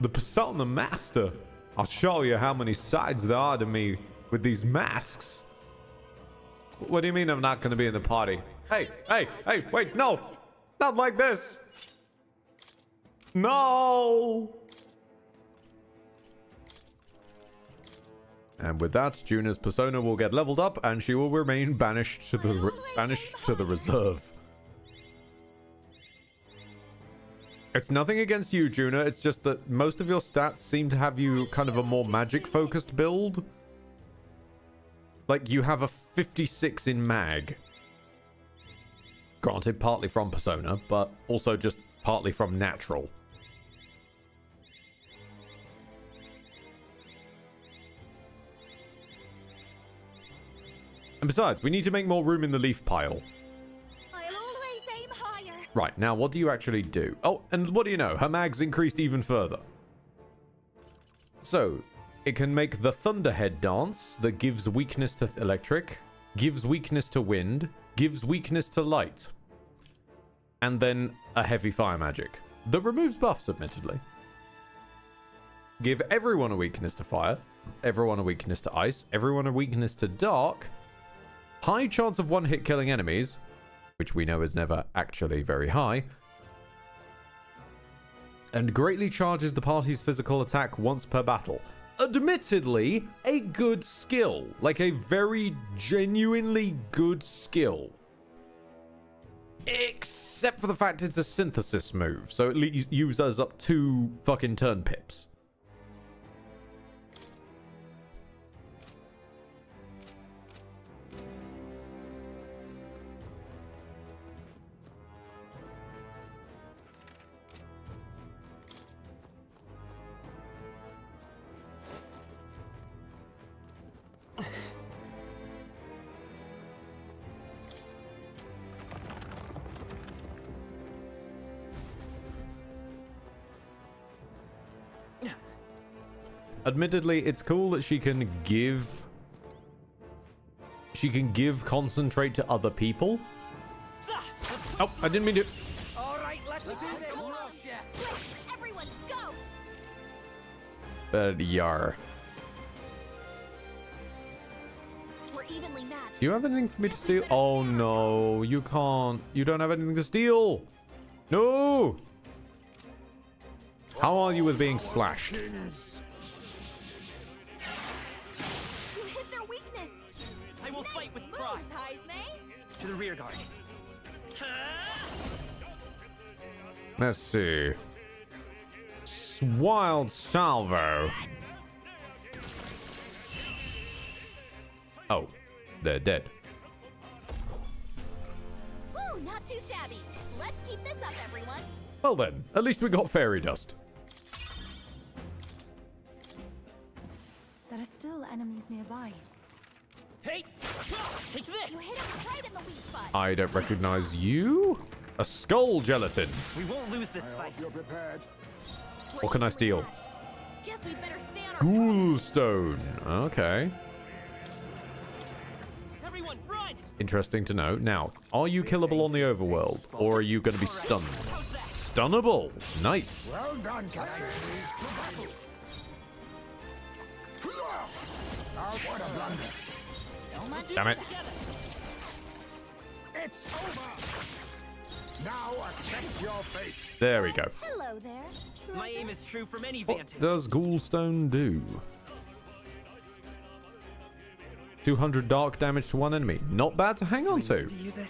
The Persona Master. I'll show you how many sides there are to me with these masks. What do you mean I'm not going to be in the party? Hey, wait, no! Not like this! No! And with that, Juna's persona will get leveled up, and she will remain banished to the reserve. It's nothing against you, Juna. It's just that most of your stats seem to have you kind of a more magic-focused build. Like, you have a 56 in mag. Granted, partly from Persona, but also just partly from natural. And besides, we need to make more room in the leaf pile. I'll always aim higher. Right, now what do you actually do? Oh, and what do you know? Her mag's increased even further. So, it can make the Thunderhead dance that gives weakness to electric, gives weakness to wind, gives weakness to light. And then a heavy fire magic that removes buffs, admittedly. Give everyone a weakness to fire, everyone a weakness to ice, everyone a weakness to dark, high chance of one-hit killing enemies, which we know is never actually very high, and greatly charges the party's physical attack once per battle. Admittedly, a good skill. Like a very genuinely good skill. Except for the fact it's a synthesis move, so it uses up 2 fucking turn pips. Admittedly, it's cool that she can give concentrate to other people. Oh, I didn't mean to. All right, let's do this. Rush ya. Everyone, go! But yar. We're evenly matched. Do you have anything for me to steal? Oh no, you can't. You don't have anything to steal. No. How are you with being slashed? Heisme. To the rear guard. Let's see. Wild salvo. Oh, they're dead. Woo, not too shabby. Let's keep this up, everyone. Well then, at least we got fairy dust. There are still enemies nearby. Hey! Take this! You hit him right in the weak spot. I don't recognize you. A skull gelatin. We won't lose this fight. You're prepared. What can I steal? Guess we better stay on our Ghoulstone. Okay. Everyone, run! Interesting to know. Now, are you killable on the overworld, or are you going to be stunned? Stunnable. Nice. Well done, Captain. Now what a blunder. Damn it. It's over. Now accept your fate. There we go. Hello there. My aim is true from any What vantage. does Ghoulstone do? 200 dark damage to one enemy. Not bad to hang on to. Use it?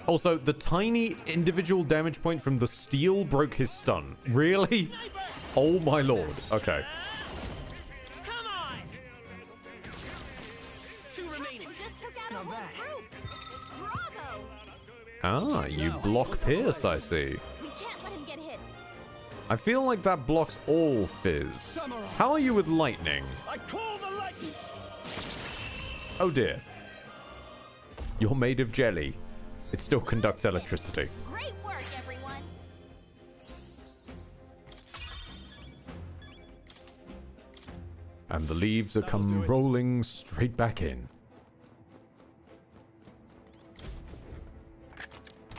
Also, the tiny individual damage point from the steel broke his stun. Really? Oh my lord. Okay. Come on! Two remaining. Just took out a whole group. Bravo. Ah, you block Pierce, I see. We can't let him get hit. I feel like that blocks all fizz. How are you with lightning? I call the lightning. Oh dear. You're made of jelly. It still conducts electricity. Great work, everyone. And the leaves are come rolling straight back in.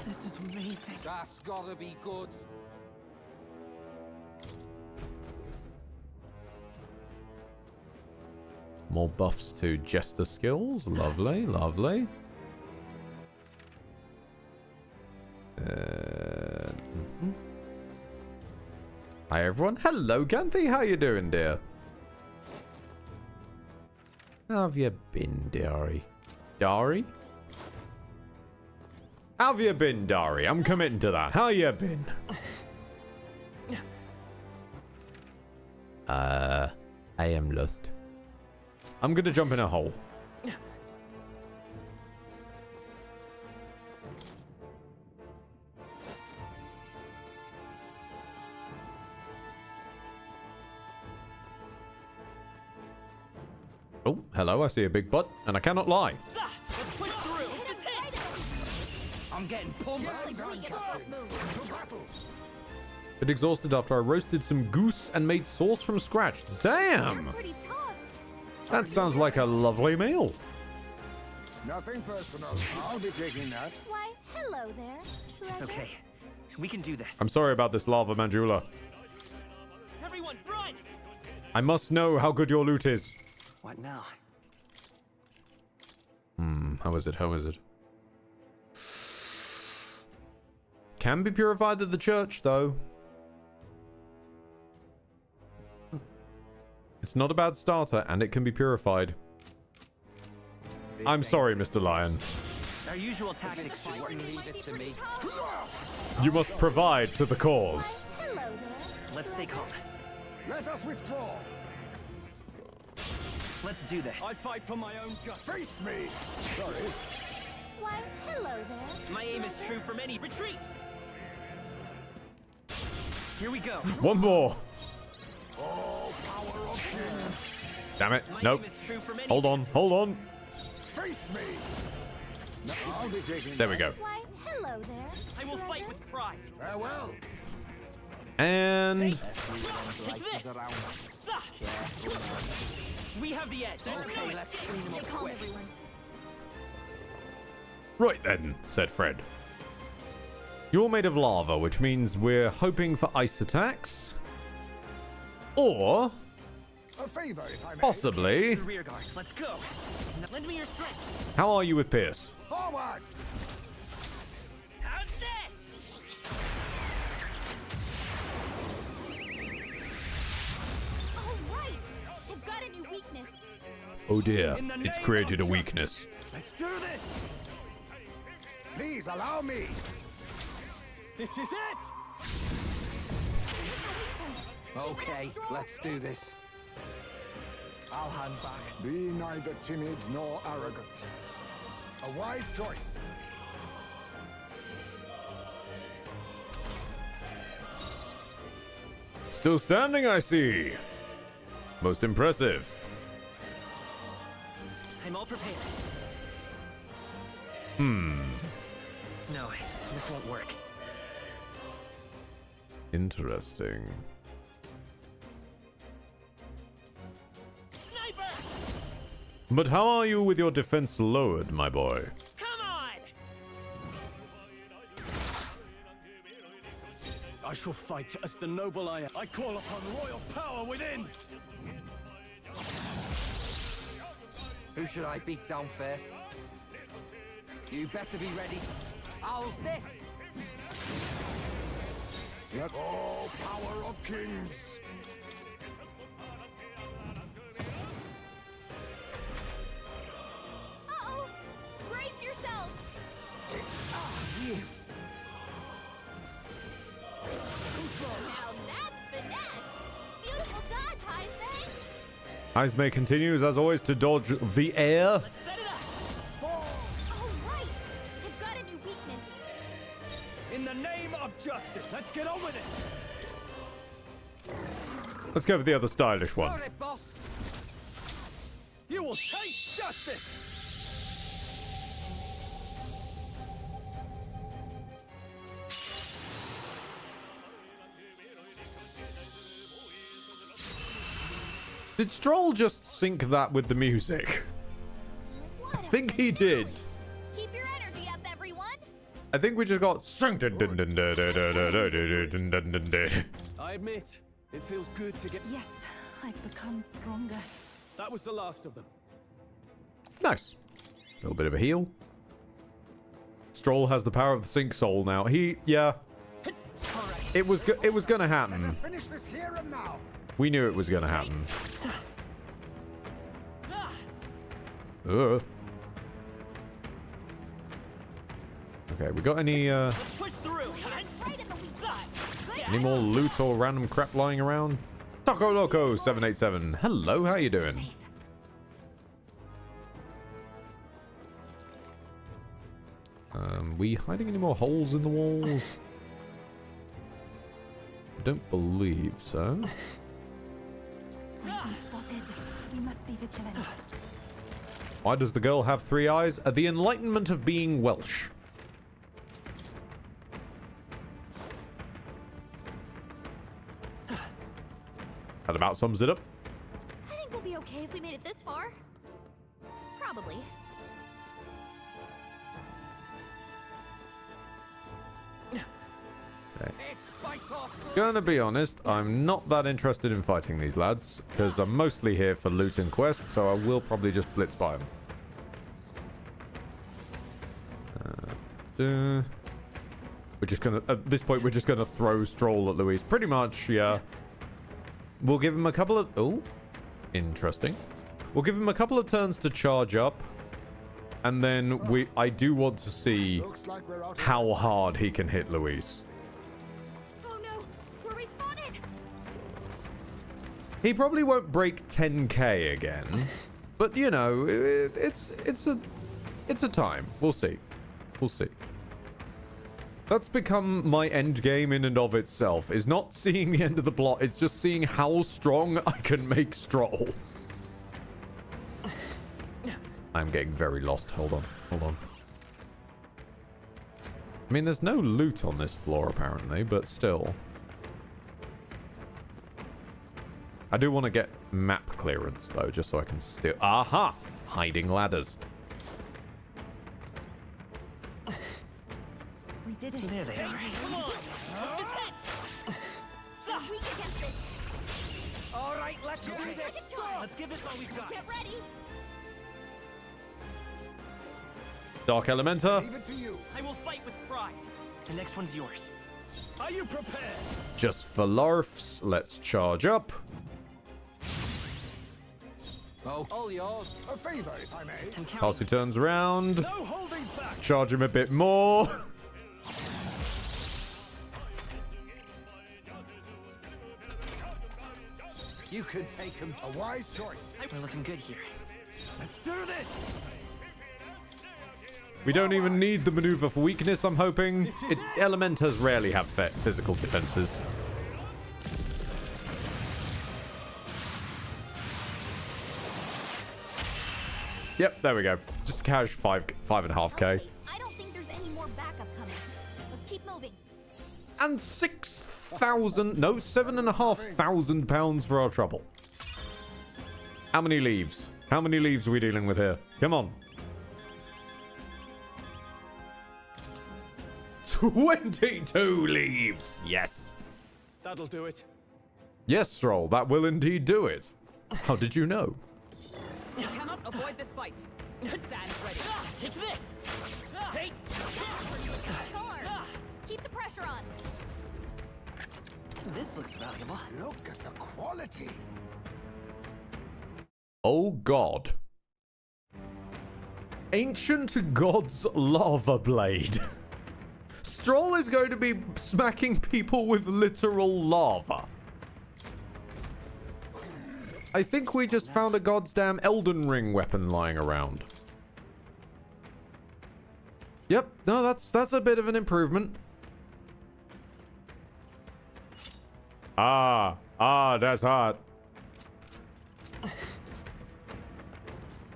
This is amazing. That's gotta be good. More buffs to Jester skills. Lovely, lovely. Hi everyone. Hello Ganthy, how you doing, dear? How have you been, Dari? Dari? How have you been, Dari? I'm committing to that. How you been? I am lost. I'm gonna jump in a hole. Oh, hello, I see a big butt, and I cannot lie. Let's push through. This hit. I'm getting pumped. Bit exhausted after I roasted some goose and made sauce from scratch. Damn! Pretty tough. That sounds like a lovely meal. Nothing personal. I'll be taking that. Why, hello there. Treasure. It's okay. We can do this. I'm sorry about this lava, Manjula. Everyone, run! I must know how good your loot is. What now? How is it? How is it? Can be purified at the church, though. It's not a bad starter, and it can be purified. I'm sorry, Mr. Lion. Our usual tactics I should think work. it might be pretty tough. You must provide to the cause. Hello there. Let's stay calm. Let us withdraw. Let's do this. I fight for my own justice. Face me. Sorry. Why, hello there. My aim is true from any retreat. Here we go. One more. Oh, power of kings. Damn it. My Nope. aim is true from any Hold on. Hold on. Face me. No, I'll be taking There we that. go. Why, hello there. I will fight with pride. Farewell. And Take this. Zah! We have the edge. Okay, let's clean them Stay up calm, quick. everyone. right then, said Fred. You're made of lava, which means we're hoping for ice attacks. Or A favor, if I may. possibly. The rear guard. Let's go. Now lend me your strength. How are you with Pierce? Forward. How's this? Oh, right. They've got a new weakness. Oh dear, it's created a weakness. Let's do this. Please allow me. This is it. Okay, let's do this. I'll hang back. Be neither timid nor arrogant. A wise choice. Still standing, I see. Most impressive. I'm all prepared. Hmm. No, this won't work. Interesting. Sniper! But how are you with your defense lowered, my boy? Come on! I shall fight as the noble I am. I call upon royal power within. Who should I beat down first? You better be ready. How's this? Let all power of kings. Uh-oh! Brace yourself! Now that's finesse! Beautiful dodge, Heisman! Heisman continues, as always, to dodge the air. Set it up! Oh, right! They've got a new weakness. In the name of justice, let's get on with it. Let's go for the other stylish one. Got it, boss. You will taste justice. Did Stroll just sync that with the music? I think he did. Keep your energy up, everyone! I think we just got synced. I admit, it feels good to get... Yes, I've become stronger. That was the last of them. Nice. A little bit of a heal. Stroll has the power of the Sync Soul now. Yeah. It was gonna happen. Finish this here and now. We knew it was gonna happen. Okay, we got any Let's push through! Right in the weak side! any more loot or random crap lying around? Taco Loco 787. Hello, how you doing? We hiding any more holes in the walls? I don't believe so. We've been spotted. We must be vigilant. Why does the girl have 3 eyes? The enlightenment of being Welsh. That about sums it up. I think we'll be okay if we made it this far. Probably. Okay. It's fight off. Gonna be honest, I'm not that interested in fighting these lads, because I'm mostly here for loot and quests, so I will probably just blitz by them. We're just gonna, at this point, we're just gonna throw Stroll at Luis. Pretty much, yeah. We'll give him a couple of... Oh, interesting. We'll give him a couple of turns to charge up. And then I do want to see how hard he can hit Luis. Oh no, we're respawned. He probably won't break 10k again. But, you know, it's a time. We'll see. We'll see. That's become my end game in and of itself. Is not seeing the end of the plot. It's just seeing how strong I can make Stroll. I'm getting very lost. Hold on. Hold on. I mean, there's no loot on this floor, apparently, but still. I do want to get map clearance, though, just so I can steal... Aha! Hiding ladders. We did it. There they are. Come on! We're weak against this. All right, let's do this. Let's give this all we've got. Get ready. Dark Elementor. Leave it to you. I will fight with pride. The next one's yours. Are you prepared? Just for larfs, let's charge up. Oh, all yours. A favor, if I may. Parsley turns around. No holding back. Charge him a bit more. You could take him. A wise choice. We're looking good here. Let's do this. We don't even need the maneuver for weakness, I'm hoping. Elementas rarely have physical defenses. Yep, there we go. Just cash 5.5k. Okay, I don't think there's any more backup coming. Let's keep moving. And 7,500 pounds for our trouble. How many leaves? How many leaves are we dealing with here? Come on. 22 leaves. Yes. That'll do it. Yes, Stroll, that will indeed do it. How did you know? You cannot avoid this fight. Stand ready. Take this. Hey. Charm. Keep the pressure on. This looks valuable. Look at the quality. Oh God. Ancient God's Lava Blade. Stroll is going to be smacking people with literal lava. I think we just found a goddamn Elden Ring weapon lying around. Yep, no, that's a bit of an improvement. That's hot.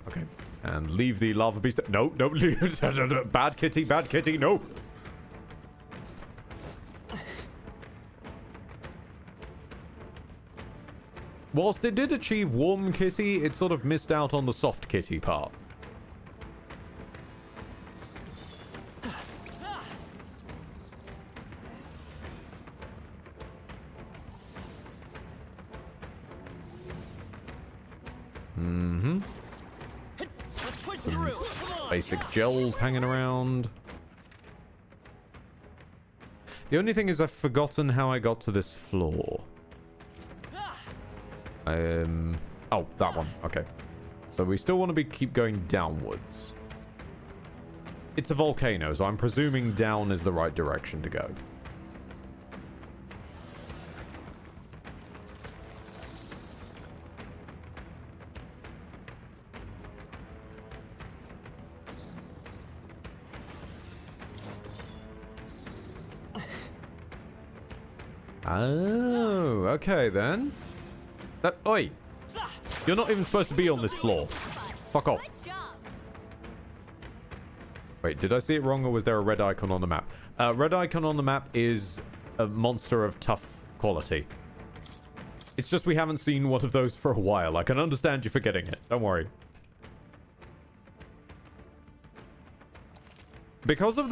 Okay, and leave the lava beast. No, bad kitty, no. Whilst it did achieve warm kitty, it sort of missed out on the soft kitty part. Let's push through. Come on. Basic gels hanging around. The only thing is I've forgotten how I got to this floor. Oh, that one. Okay. So we still want to keep going downwards. It's a volcano, so I'm presuming down is the right direction to go. Oh, okay then. Oi! You're not even supposed to be on this floor. Fuck off. Wait, did I see it wrong or was there a red icon on the map? Red icon on the map is a monster of tough quality. It's just we haven't seen one of those for a while. I can understand you forgetting it. Don't worry. Because of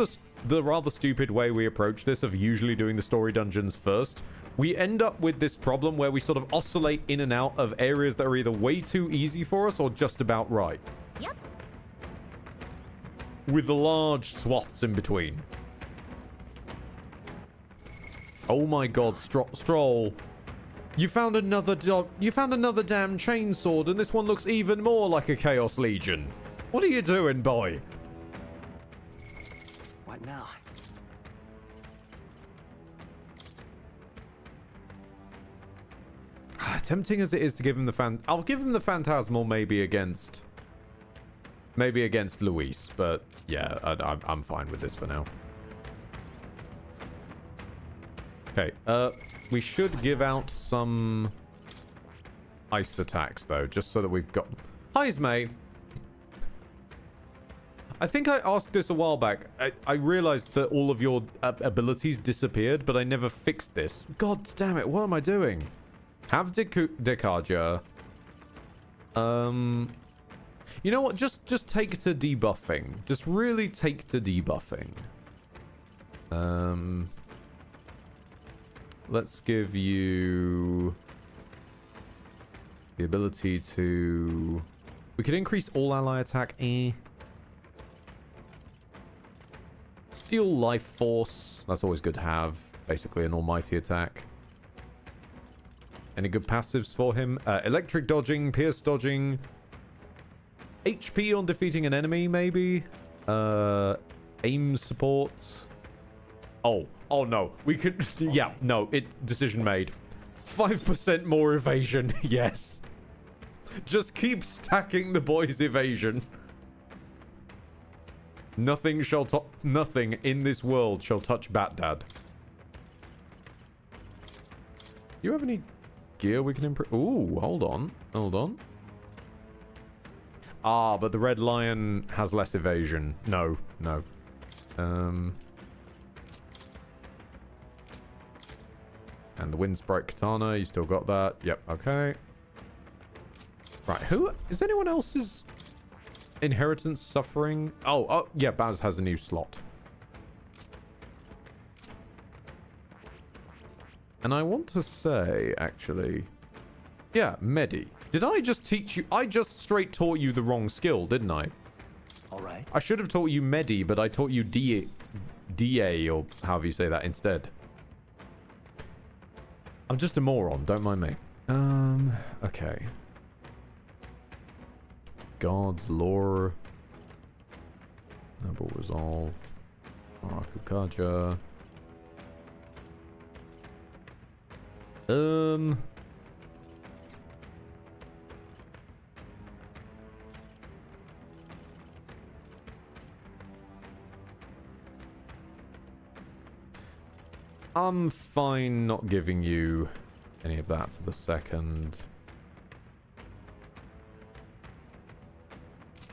the rather stupid way we approach this of usually doing the story dungeons first, we end up with this problem where we sort of oscillate in and out of areas that are either way too easy for us or just about right. Yep. With the large swaths in between. Oh my god, Stroll. You found another damn chainsword and this one looks even more like a Chaos Legion. What are you doing, boy? What now? Tempting as it is to give him the I'll give him the Phantasmal maybe against Luis, but yeah, I'm fine with this for now. Okay, we should give out some ice attacks though, just so that we've got... Hi, Ismay. I think I asked this a while back. I realized that all of your abilities disappeared, but I never fixed this. God damn it, what am I doing? Have Decardia. You know what? Just take to debuffing. Just really take to debuffing. Let's give you the ability to... We could increase all ally attack. Steal life force. That's always good to have. Basically an almighty attack. Any good passives for him? Electric dodging, pierce dodging, HP on defeating an enemy, maybe. Aim support. Oh no. We could... Yeah, no. Decision made. 5% more evasion. Yes. Just keep stacking the boy's evasion. Nothing in this world shall touch Bat-Dad. Do you have any gear we can improve? Ooh, hold on. Hold on. Ah, but the Red Lion has less evasion. No. And the Wind Sprite Katana, you still got that. Yep, okay. Right, who... Is anyone else's inheritance suffering? Oh, yeah, Baz has a new slot. And I want to say, actually... Yeah, Medi. Did I just teach you... I just straight taught you the wrong skill, didn't I? Alright. I should have taught you Medi, but I taught you DA, or however you say that, instead. I'm just a moron, don't mind me. Okay. God's Lore. Noble Resolve. Arakukaja. I'm fine not giving you any of that for the second.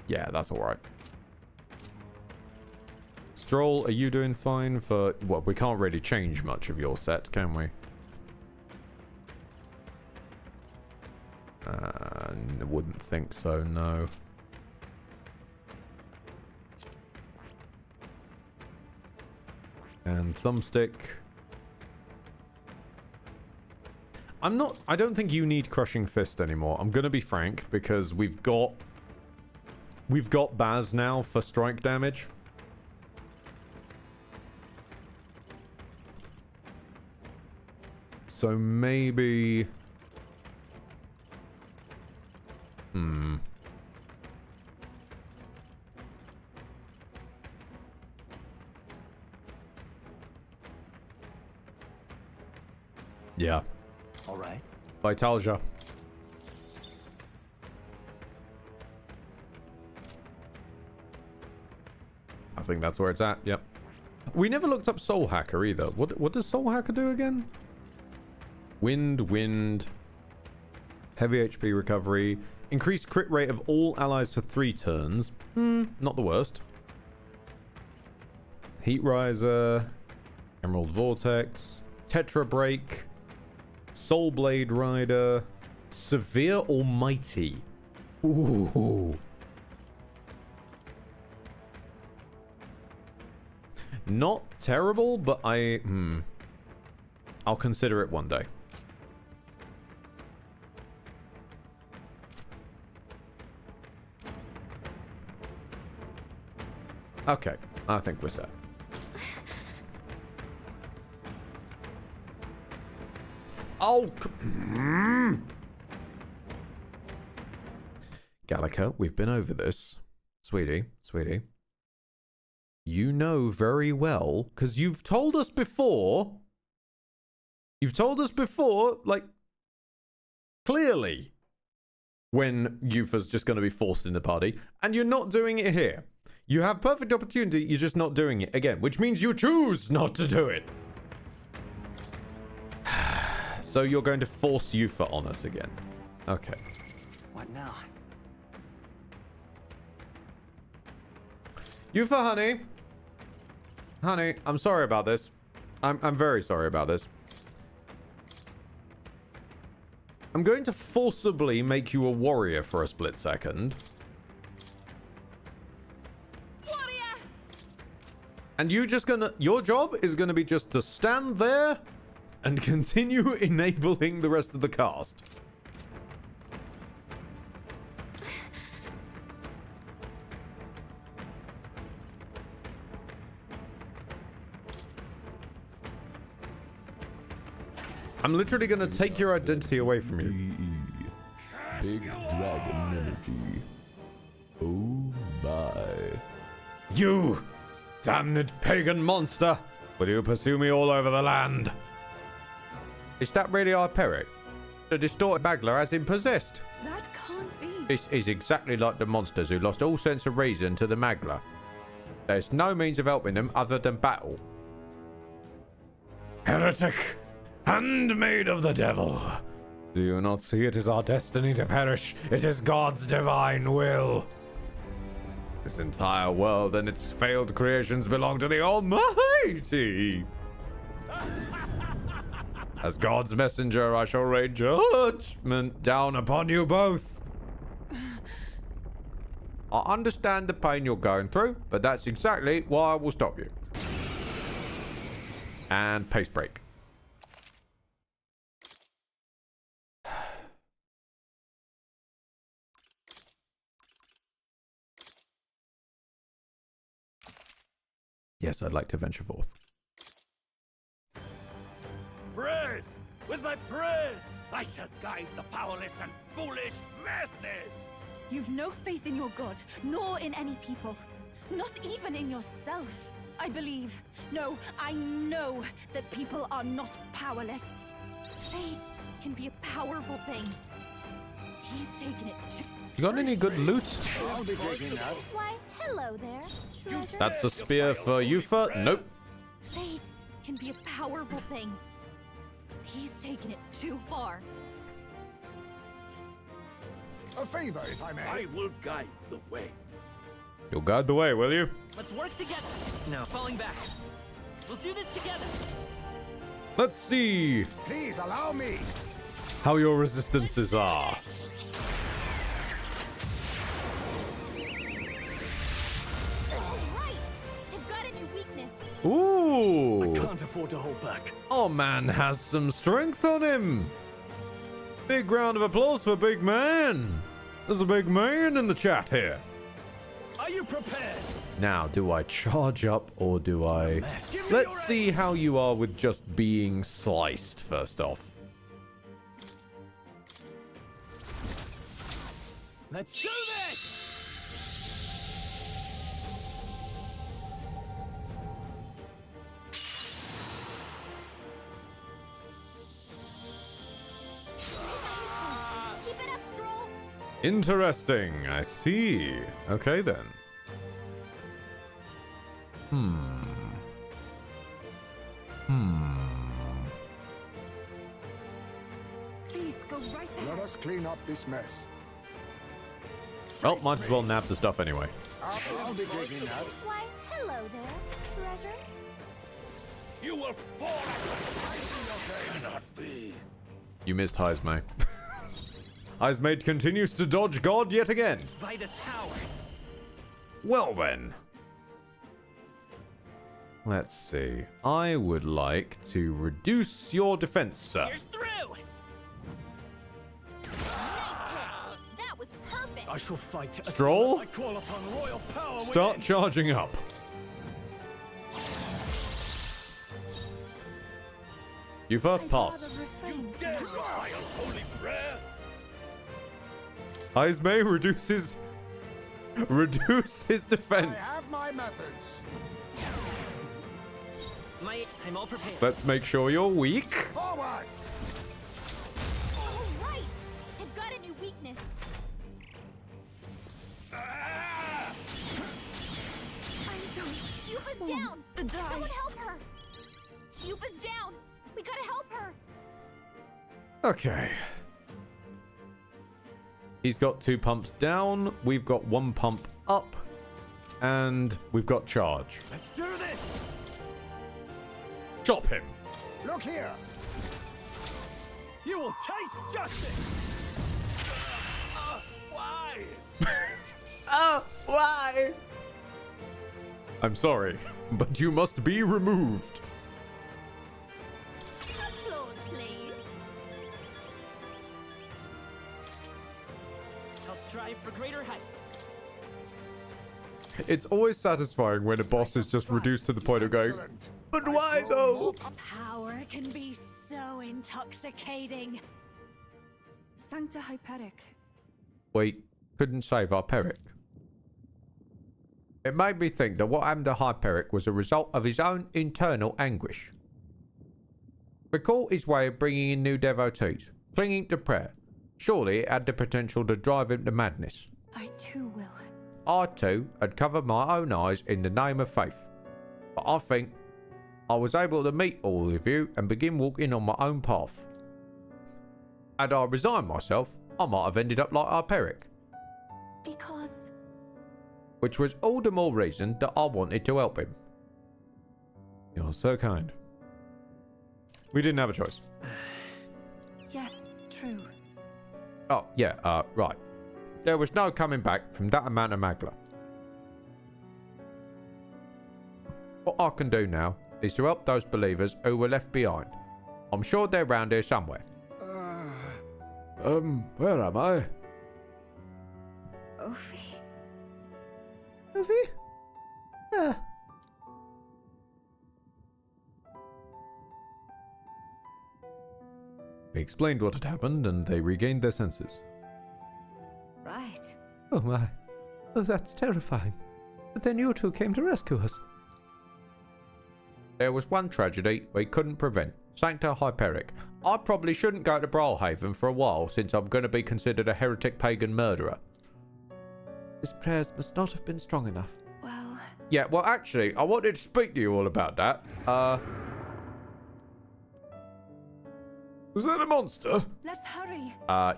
Yeah, that's alright. Stroll, are you doing fine for... Well, we can't really change much of your set, can we? I wouldn't think so, no. And Thumbstick. I don't think you need Crushing Fist anymore. I'm gonna be frank, because we've got Baz now for strike damage. So maybe... Yeah. Alright. Vitalja. I think that's where it's at, yep. We never looked up Soul Hacker either. What does Soul Hacker do again? Wind. Heavy HP recovery. Increased crit rate of all allies for 3 turns. Not the worst. Heat Riser. Emerald Vortex. Tetra Break. Soul Blade Rider. Severe Almighty. Ooh. Not terrible, but I'll consider it one day. Okay, I think we're set. Oh! Gallica, we've been over this. Sweetie. You know very well, because you've told us before, like, clearly, when Yufa's just going to be forced in the party, and you're not doing it here. You have perfect opportunity, you're just not doing it again, which means you choose not to do it. So you're going to force Yufa on us again. Okay. What now? Yufa, honey. Honey, I'm sorry about this. I'm very sorry about this. I'm going to forcibly make you a warrior for a split second. Warrior! And your job is gonna be just to stand there and continue enabling the rest of the cast. I'm literally gonna take your identity away from you. Big dragon energy. You damned pagan monster! Will you pursue me all over the land? Is that really Hyperic? The distorted Magler has him possessed. That can't be. This is exactly like the monsters who lost all sense of reason to the Magler. There's no means of helping them other than battle. Heretic! Handmaid of the devil! Do you not see it is our destiny to perish? It is God's divine will. This entire world and its failed creations belong to the Almighty. As God's messenger, I shall rain judgment down upon you both. I understand the pain you're going through, but that's exactly why I will stop you. And pace break. Yes, I'd like to venture forth. Praise! With my praise, I shall guide the powerless and foolish masses! You've no faith in your god, nor in any people. Not even in yourself. I believe, no, I know that people are not powerless. Faith can be a powerful thing. He's taken it. You got any good loot? I'll be taking that. Why, hello there, treasure. That's a spear for Yufa. Nope. Faith can be a powerful thing. He's taken it too far. A favor, if I may. I will guide the way. You'll guide the way, will you? Let's work together. No, falling back. We'll do this together. Let's see Please allow me. how your resistances are. All right, I've got a new weakness. Ooh. Can't afford to hold back. Oh, man has some strength on him. Big round of applause for Big Man. There's a big man in the chat here. Are you prepared? Now, do I charge up or do I... Let's see how you are with just being sliced first off. Let's do this! Keep it up, Stroll. Interesting. I see. Okay, then. Please go right ahead. Let us clean up this mess. Well, might as well nab the stuff anyway. I'll be taking that. Why, hello there, treasure. You will fall. Cannot be. You missed Heismay. Heismay continues to dodge God yet again. Vitus power. Well then. Let's see. I would like to reduce your defense, sir. Here's through. Nice hit. That was perfect. I shall fight. Stroll? I call upon royal power. Start within. charging up. Yufa, pass. You dare defy a holy prayer? Heismay reduces his I defense. have my methods. I'm all prepared. Let's make sure you're weak. Forward. All right, I've got a new weakness. Yufa's down. To die. Someone help her. Yufa's down. We gotta help her. Okay. He's got 2 pumps down. We've got 1 pump up. And we've got charge. Let's do this. Chop him. Look here. You will taste justice. Why? Oh, why? I'm sorry, but you must be removed. Applause, please. I'll strive for greater heights. It's always satisfying when a boss is just reduced to the point of going, Excellent. but why though? Power can be so intoxicating. Sancta Hyperic. Wait, couldn't save our Peric. It made me think that what happened to Hyperic was a result of his own internal anguish. Recall his way of bringing in new devotees, clinging to prayer. Surely it had the potential to drive him to madness. I too will. I too had covered my own eyes in the name of faith. But I think I was able to meet all of you and begin walking on my own path. Had I resigned myself, I might have ended up like Hyperic. Because... Which was all the more reason that I wanted to help him. You're so kind. We didn't have a choice. Yes, true. Oh, yeah, right. There was no coming back from that amount of Magla. What I can do now is to help those believers who were left behind. I'm sure they're around here somewhere. Where am I? Ophi. Ophi? We explained what had happened and they regained their senses. Right. Oh my. Oh, that's terrifying. But then you two came to rescue us. There was one tragedy we couldn't prevent. Sancta Hyperic. I probably shouldn't go to Brawlhaven for a while since I'm going to be considered a heretic pagan murderer. His prayers must not have been strong enough. Well... Yeah, well actually, I wanted to speak to you all about that. Was that a monster? Let's hurry.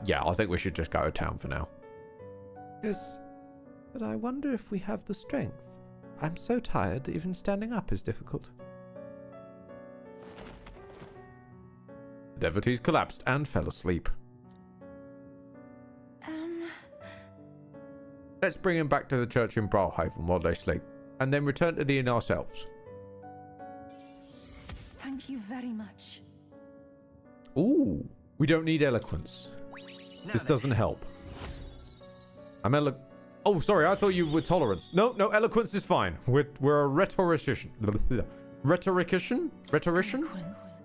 Yeah, I think we should just go to town for now. Yes. But I wonder if we have the strength. I'm so tired that even standing up is difficult. The devotees collapsed and fell asleep. Let's bring him back to the church in Brawlhaven while they sleep, and then return to the inn ourselves. Thank you very much. Ooh, we don't need eloquence. This doesn't help. I'm Oh, sorry, I thought you were tolerance. No, eloquence is fine. We're a rhetorician. Rhetorician? Eloquence.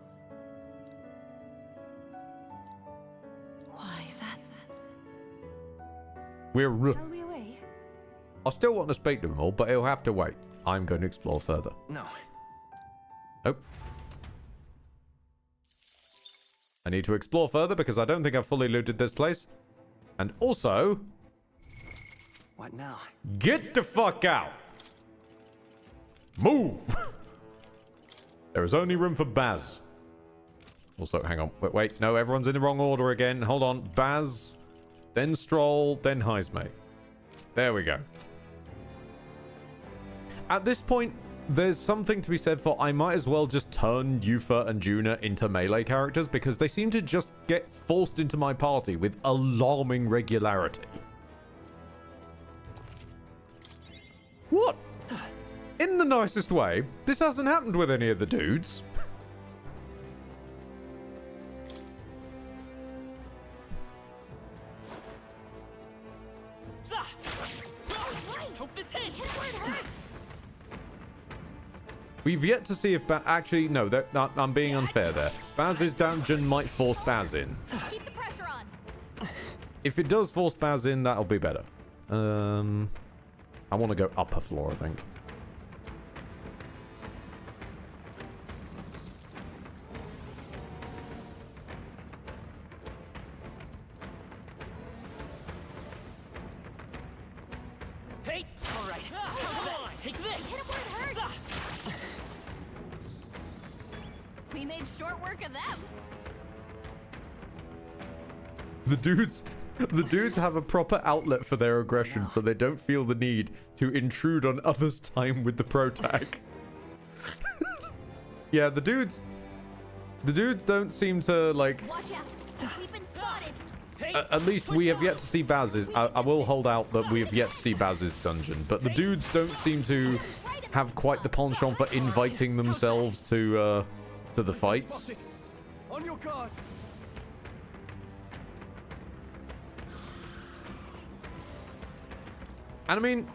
Why, that's... We're... Shall we away? I still want to speak to them all, but it'll have to wait. I'm going to explore further. No. Nope. I need to explore further because I don't think I've fully looted this place. And also... What now? Get the fuck out! Move! There is only room for Baz. Also, hang on. Wait. No, everyone's in the wrong order again. Hold on. Baz, then Stroll, then Heismay. There we go. At this point, there's something to be said for I might as well just turn Yufa and Juna into melee characters because they seem to just get forced into my party with alarming regularity. What? In the nicest way, this hasn't happened with any of the dudes. Hope this hits. We've yet to see if actually, no, I'm being unfair there. Baz's dungeon might force Baz in. Keep the pressure on. If it does force Baz in, that'll be better. I want to go upper floor, I think. Hey, all right. Come on, take this. Hit him where it hurts. We made short work of them. The dudes have a proper outlet for their aggression, so they don't feel the need to intrude on others' time with the pro tag. Yeah, the dudes don't seem to like. Watch out. We've been spotted. At least we have yet to see Baz's. I will hold out that we have yet to see Baz's dungeon, but the dudes don't seem to have quite the penchant for inviting themselves to the fights. On your guard. And I mean,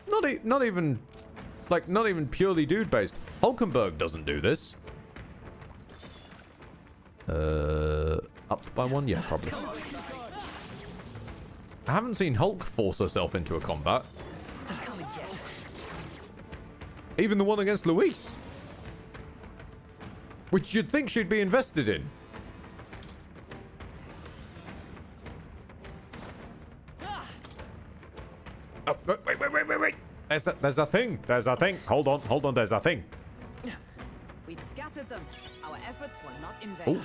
not even purely dude based. Hulkenberg doesn't do this. Up by one? Yeah, probably. I haven't seen Hulk force herself into a combat. Even the one against Luis. Which you'd think she'd be invested in. Oh, wait. There's a thing. There's a thing. Hold on. There's a thing. We've scattered them. Our efforts were not in vain.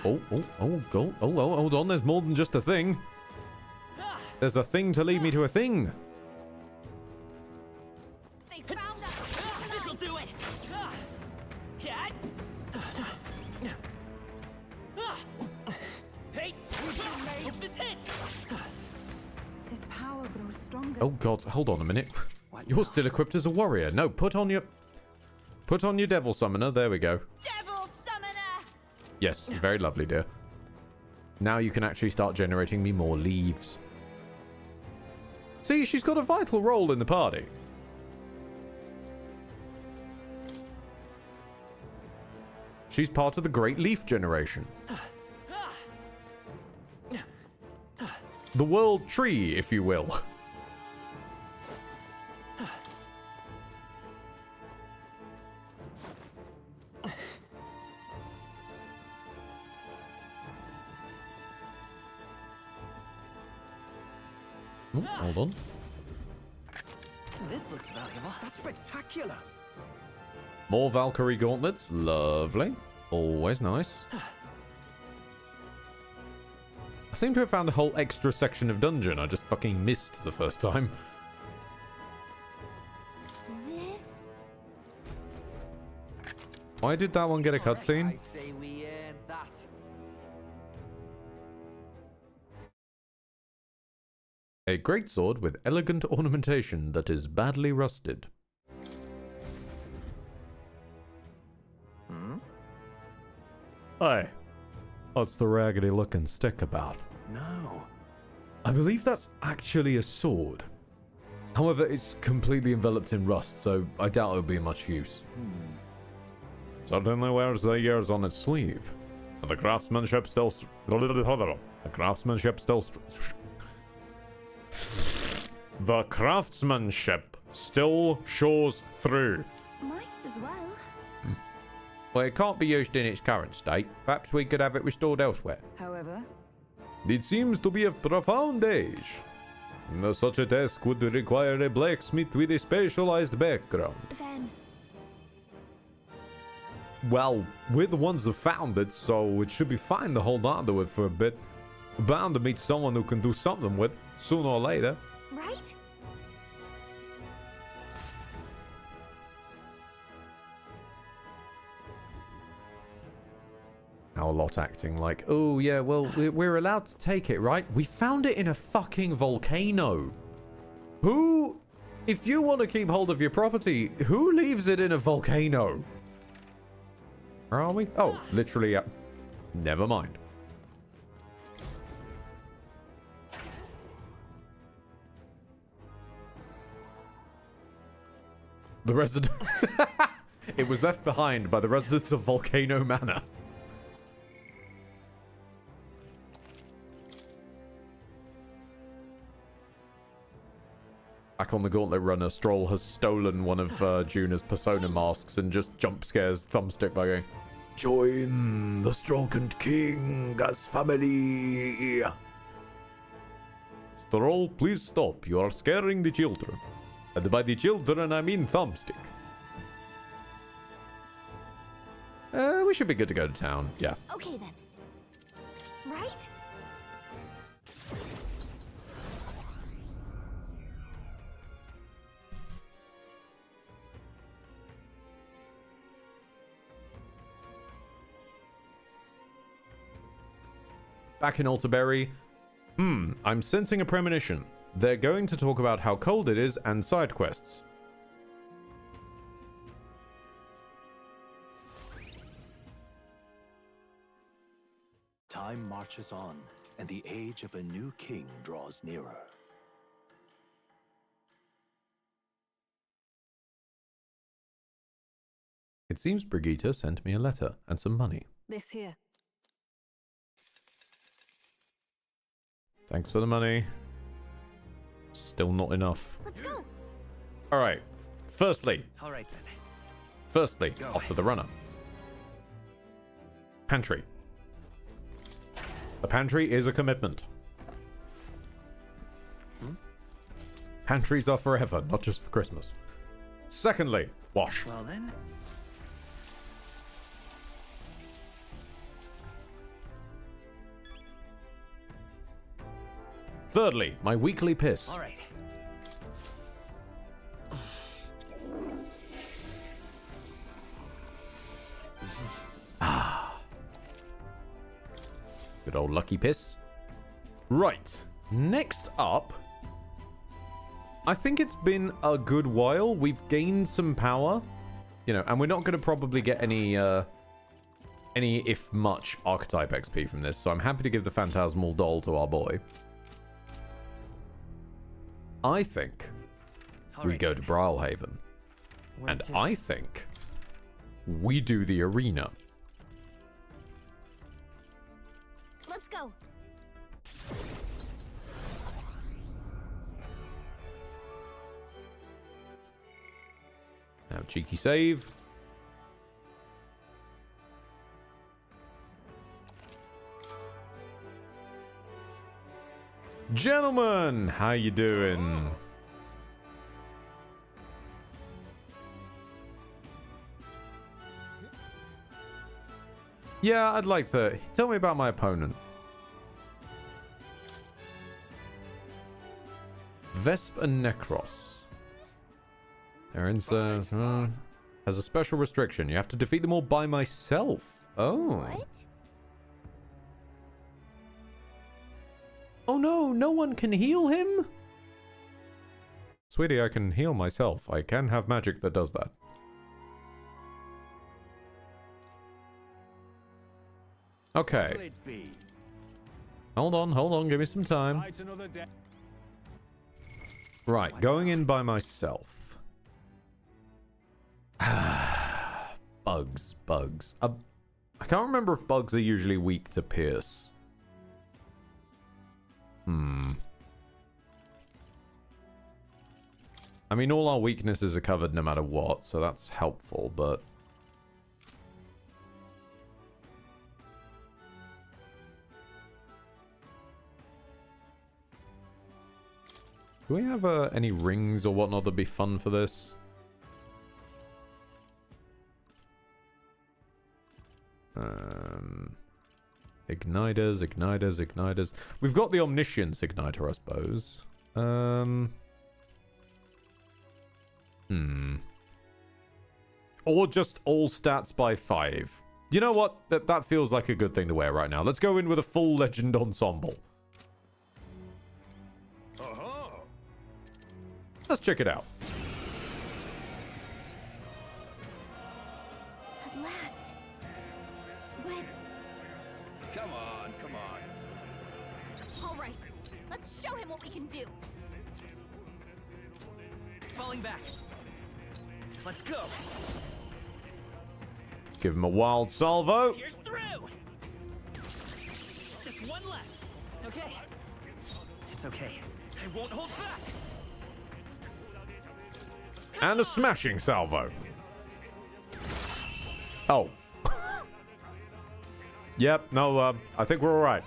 Hold on. There's more than just a thing. There's a thing to lead me to a thing. They found us. This'll do it. Yeah. Hey, hope this hits. This power grows stronger. Oh god, hold on a minute. You're still equipped as a warrior. No, put on your devil summoner. There we go. Devil summoner. Yes, very lovely, dear. Now you can actually start generating me more leaves. See, she's got a vital role in the party. She's part of the Great Leaf generation. The World Tree, if you will. Oh, hold on. This looks valuable. That's spectacular. More Valkyrie gauntlets. Lovely. Always nice. I seem to have found a whole extra section of dungeon I just fucking missed the first time. This. Why did that one get a cutscene? I say we earned that. A greatsword with elegant ornamentation that is badly rusted. Hey, what's the raggedy looking stick about? No. I believe that's actually a sword. However, it's completely enveloped in rust, so I doubt it'll be much use. Certainly wears the years on its sleeve. But the craftsmanship still... The craftsmanship still... The craftsmanship still shows through. Might as well. Well, it can't be used in its current state. Perhaps we could have it restored elsewhere. However, It seems to be of profound age. Such a task would require a blacksmith with a specialized background. Then. Well, we're the ones who found it, so it should be fine to hold on to it for a bit. We're bound to meet someone who can do something with it, sooner or later. Right? Now a lot acting like, oh yeah, well, we're allowed to take it, right? We found it in a fucking volcano. Who, if you want to keep hold of your property, who leaves it in a volcano? Where are we? Oh, literally, never mind. The resident... It was left behind by the residents of Volcano Manor. Back on the Gauntlet Runner, Stroll has stolen one of Juna's persona masks and just jump scares Thumbstick by going, Join the Strollkant King as family. Stroll, please stop. You are scaring the children. And by the children, I mean Thumbstick. We should be good to go to town. Yeah. Okay then. Right? Back in Altaberry. I'm sensing a premonition. They're going to talk about how cold it is and side quests. Time marches on, and the age of a new king draws nearer. It seems Brigitte sent me a letter and some money. this here. Thanks for the money. Still not enough. Let's go. Alright. Firstly, All right then. Firstly, off to the runner. Pantry. The pantry is a commitment. Pantries are forever, not just for Christmas. Secondly, wash. Well then. Thirdly, my weekly piss. All right. Good old lucky piss. Right. Next up, I think it's been a good while. We've gained some power, you know, and we're not going to probably get any, if much, archetype XP from this. So I'm happy to give the Phantasmal Doll to our boy. I think we go to Brilhaven. And I think we do the arena. Let's go. Now, cheeky save. Gentlemen, how you doing? Yeah, I'd like to. Tell me about my opponent. Vesp and Necros. They're insert. Has a special restriction. You have to defeat them all by myself. Oh. What? Oh no, no one can heal him? Sweetie, I can heal myself. I can have magic that does that. Okay. Hold on, give me some time. Right, going in by myself. Bugs. I can't remember if bugs are usually weak to pierce. I mean, all our weaknesses are covered no matter what, so that's helpful, but... Do we have any rings or whatnot that'd be fun for this? Igniters. We've got the Omniscience Igniter, I suppose. Or just all stats by 5. You know what? That feels like a good thing to wear right now. Let's go in with a full Legend Ensemble. Let's check it out. At last. When? Come on. All right. Let's show him what we can do. Falling back. Let's go. Let's give him a wild salvo. Here's through. Just one left. Okay. It's okay. I won't hold back. And a smashing salvo. Oh. Yep, no, I think we're all right.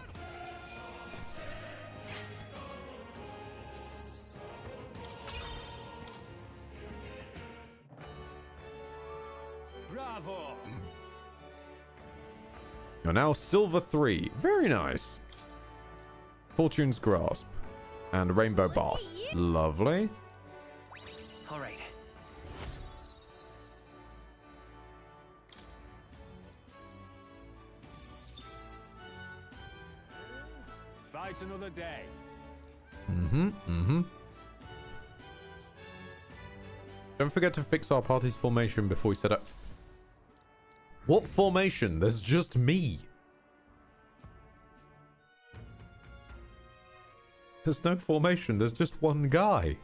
Bravo. You're now Silver 3. Very nice. Fortune's Grasp. And Rainbow Bath. Lovely. All right. Fight another day. Don't forget to fix our party's formation before we set up. What formation? There's just me. There's no formation. There's just one guy.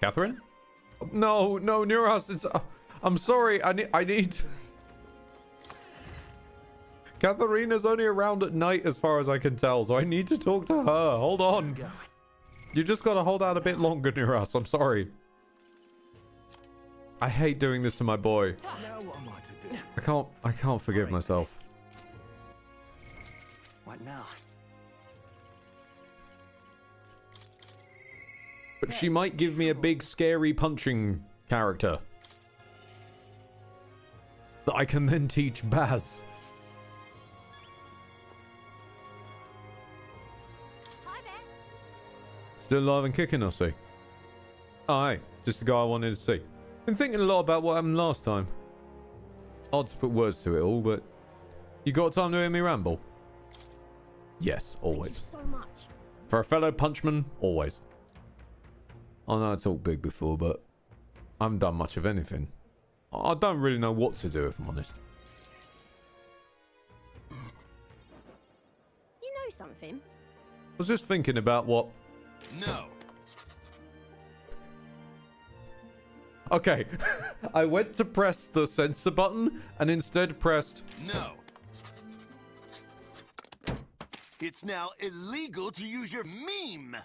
Catherine? No, Neuros. It's. I'm sorry. I need. Katharina's only around at night, as far as I can tell, so I need to talk to her. Hold on. You just gotta hold out a bit longer, Neuros. I'm sorry. I hate doing this to my boy. Now what am I to do? I can't forgive myself. What now? But she might give me a big, scary punching character that I can then teach Baz. Hi there. Still alive and kicking, I see. Oh, hey, just the guy I wanted to see. Been thinking a lot about what happened last time. Odd to put words to it all, but you got time to hear me ramble? Yes, always. Thank you so much. For a fellow punchman, always. I know I talked big before, but I haven't done much of anything. I don't really know what to do, if I'm honest. You know something? I was just thinking about what... No. Okay, I went to press the censor button and instead pressed... No. It's now illegal to use your meme.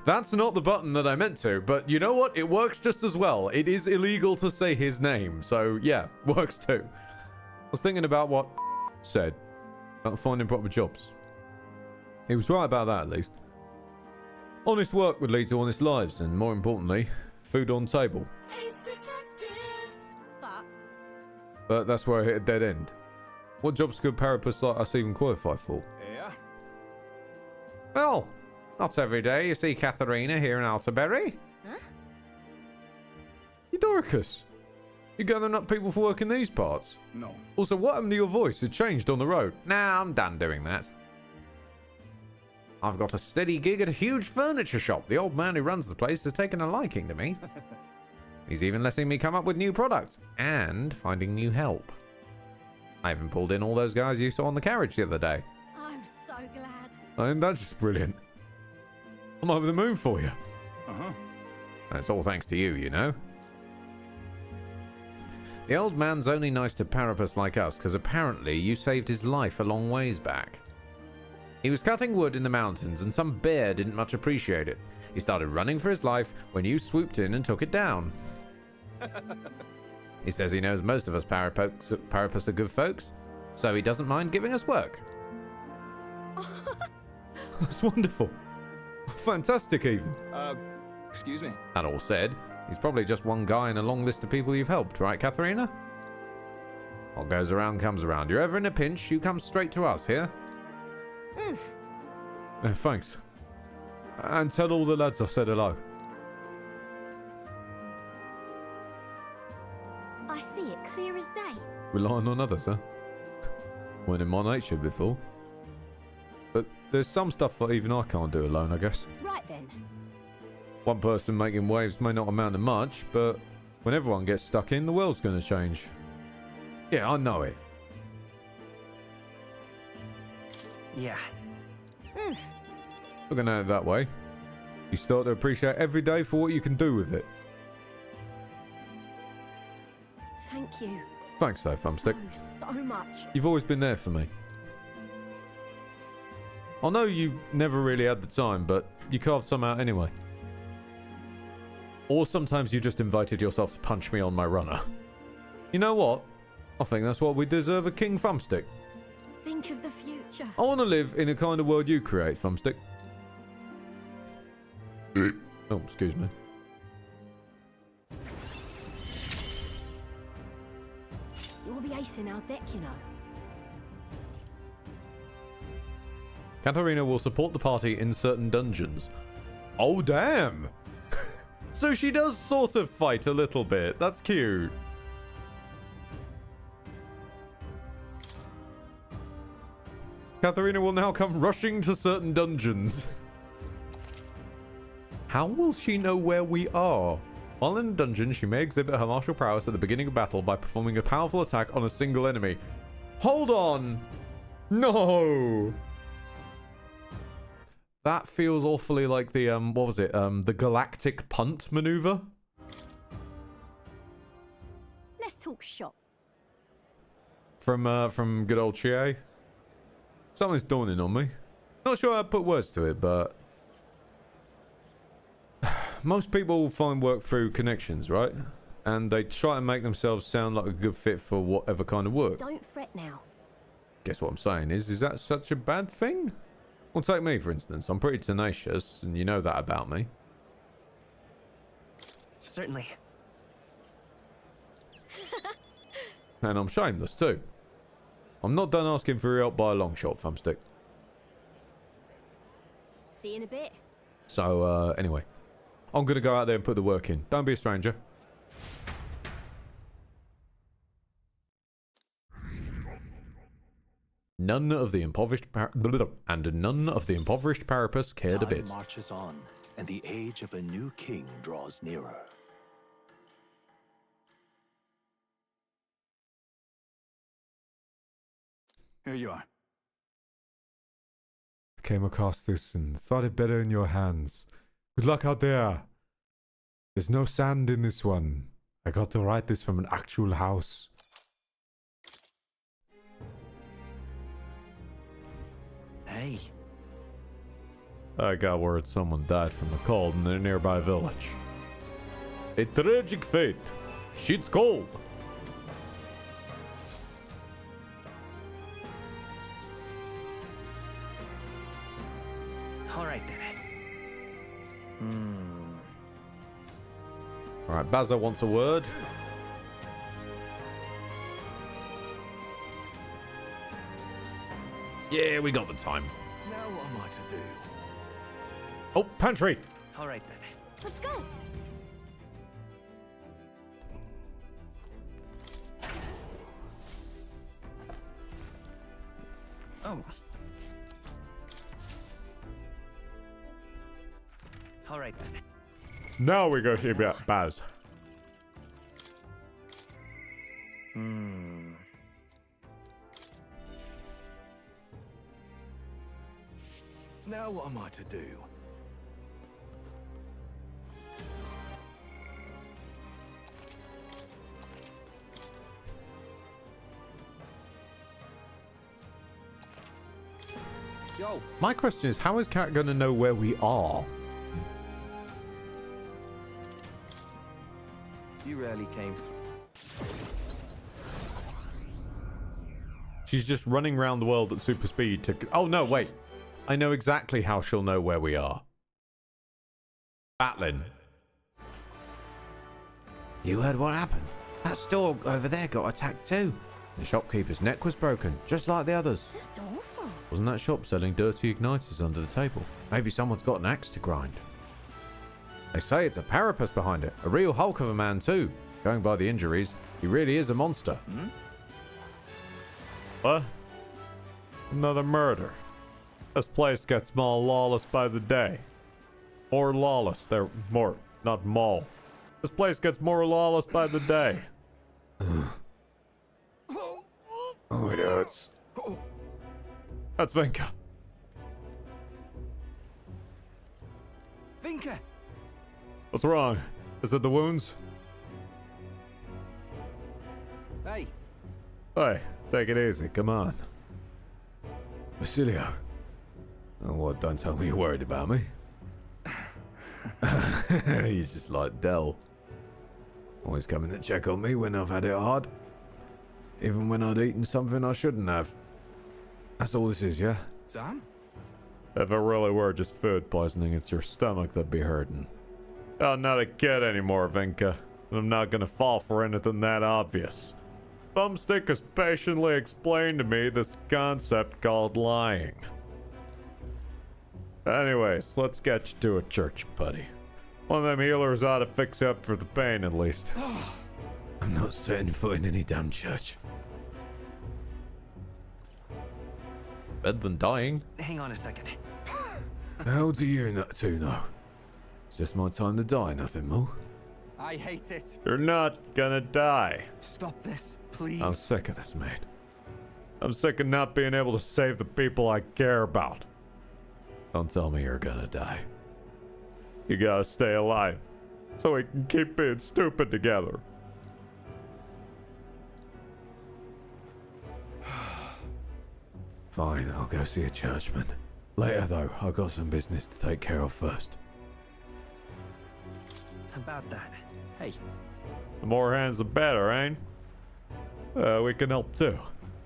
That's not the button that I meant to, but you know what? It works just as well. It is illegal to say his name, so yeah, works too. I was thinking about what said about finding proper jobs. He was right about that, at least. Honest work would lead to honest lives, and more importantly, food on table. But that's where I hit a dead end. What jobs could Parapus like us even qualify for? Yeah? Well, not every day you see Katharina here in Alterberry. Huh? Eudoricus, you gathering up people for work in these parts? No. Also, what happened to your voice? It changed on the road. Nah, I'm done doing that. I've got a steady gig at a huge furniture shop. The old man who runs the place has taken a liking to me. He's even letting me come up with new products and finding new help. I even pulled in all those guys you saw on the carriage the other day. I'm so glad. And that's just brilliant. I'm over the moon for you. Uh-huh. That's all thanks to you, you know. The old man's only nice to Parapus like us because apparently you saved his life a long ways back. He was cutting wood in the mountains and some bear didn't much appreciate it. He started running for his life when you swooped in and took it down. He says he knows most of us Parapus are good folks, so he doesn't mind giving us work. That's wonderful. Fantastic, even. Excuse me? That all said, he's probably just one guy in a long list of people you've helped, right, Katharina? What goes around comes around. You're ever in a pinch, you come straight to us, here? Thanks. And tell all the lads I said hello. I see it clear as day. Relying on others, huh? Weren't in my nature before. But there's some stuff that even I can't do alone, I guess. Right then. One person making waves may not amount to much, but when everyone gets stuck in, the world's going to change. Yeah, I know it. Yeah. Looking at it that way, you start to appreciate every day for what you can do with it. Thank you. Thanks though, Thumbstick. So much. You've always been there for me. I know you never really had the time, but you carved some out anyway. Or sometimes you just invited yourself to punch me on my runner. You know what? I think that's what we deserve a King Thumbstick. Think of the future. I want to live in the kind of world you create, Thumbstick. Oh, excuse me. You're the ace in our deck, you know. Katharina will support the party in certain dungeons. Oh, damn! So she does sort of fight a little bit. That's cute. Katharina will now come rushing to certain dungeons. How will she know where we are? While in a dungeon, she may exhibit her martial prowess at the beginning of battle by performing a powerful attack on a single enemy. Hold on! No! That feels awfully like the, what was it? The galactic punt maneuver? Let's talk shop. From good old Chie. Something's dawning on me. Not sure how to put words to it, but... most people find work through connections, right? And they try and make themselves sound like a good fit for whatever kind of work. Don't fret now. Guess what I'm saying is that such a bad thing? Well, take me, for instance. I'm pretty tenacious, and you know that about me. Certainly. And I'm shameless, too. I'm not done asking for your help by a long shot, thumbstick. See you in a bit. So, anyway. I'm gonna go out there and put the work in. Don't be a stranger. None of the impoverished Parapus cared a bit. Time marches on, and the age of a new king draws nearer. Here you are. I came across this and thought it better in your hands. Good luck out there. There's no sand in this one. I got to write this from an actual house. Hey. I got word someone died from the cold in a nearby village. A tragic fate. Shit's cold. All right then. Alright, Bazza wants a word. Yeah, we got the time. Now what am I to do? Oh, pantry! All right then. Let's go. Oh. All right then. Now we go here, Baz. Now what am I to do? Yo. My question is, how is Cat gonna know where we are? You rarely came through. She's just running around the world at super speed to... Oh, no, wait. I know exactly how she'll know where we are. Batlin. You heard what happened? That store over there got attacked too. The shopkeeper's neck was broken, just like the others. Just awful. Wasn't that shop selling dirty igniters under the table? Maybe someone's got an axe to grind. They say it's a Parapus behind it. A real hulk of a man, too. Going by the injuries, he really is a monster. What? Another murder. This place gets more lawless by the day. More lawless. They're more, not mall. This place gets more lawless by the day. Oh, it hurts. That's Vinka. Vinka! What's wrong? Is it the wounds? Hey. Hey, take it easy. Come on. Basilio. Oh, what? Don't tell me you're worried about me. He's just like Dell. Always coming to check on me when I've had it hard. Even when I'd eaten something I shouldn't have. That's all this is, yeah? Sam? If it really were just food poisoning, it's your stomach that'd be hurting. I'm not a kid anymore, Vinka. And I'm not gonna fall for anything that obvious. Thumbstick has patiently explained to me this concept called lying. Anyways, let's get you to a church, buddy. One of them healers ought to fix you up for the pain, at least. I'm not setting foot in any damn church. Better than dying. Hang on a second. How do you two know? It's just my time to die, nothing more. I hate it. You're not gonna die. Stop this, please. I'm sick of this, mate. I'm sick of not being able to save the people I care about. Don't tell me you're gonna die. You gotta stay alive, so we can keep being stupid together. Fine, I'll go see a churchman. Later though, I've got some business to take care of first. About that. Hey. The more hands, the better, ain't? We can help too.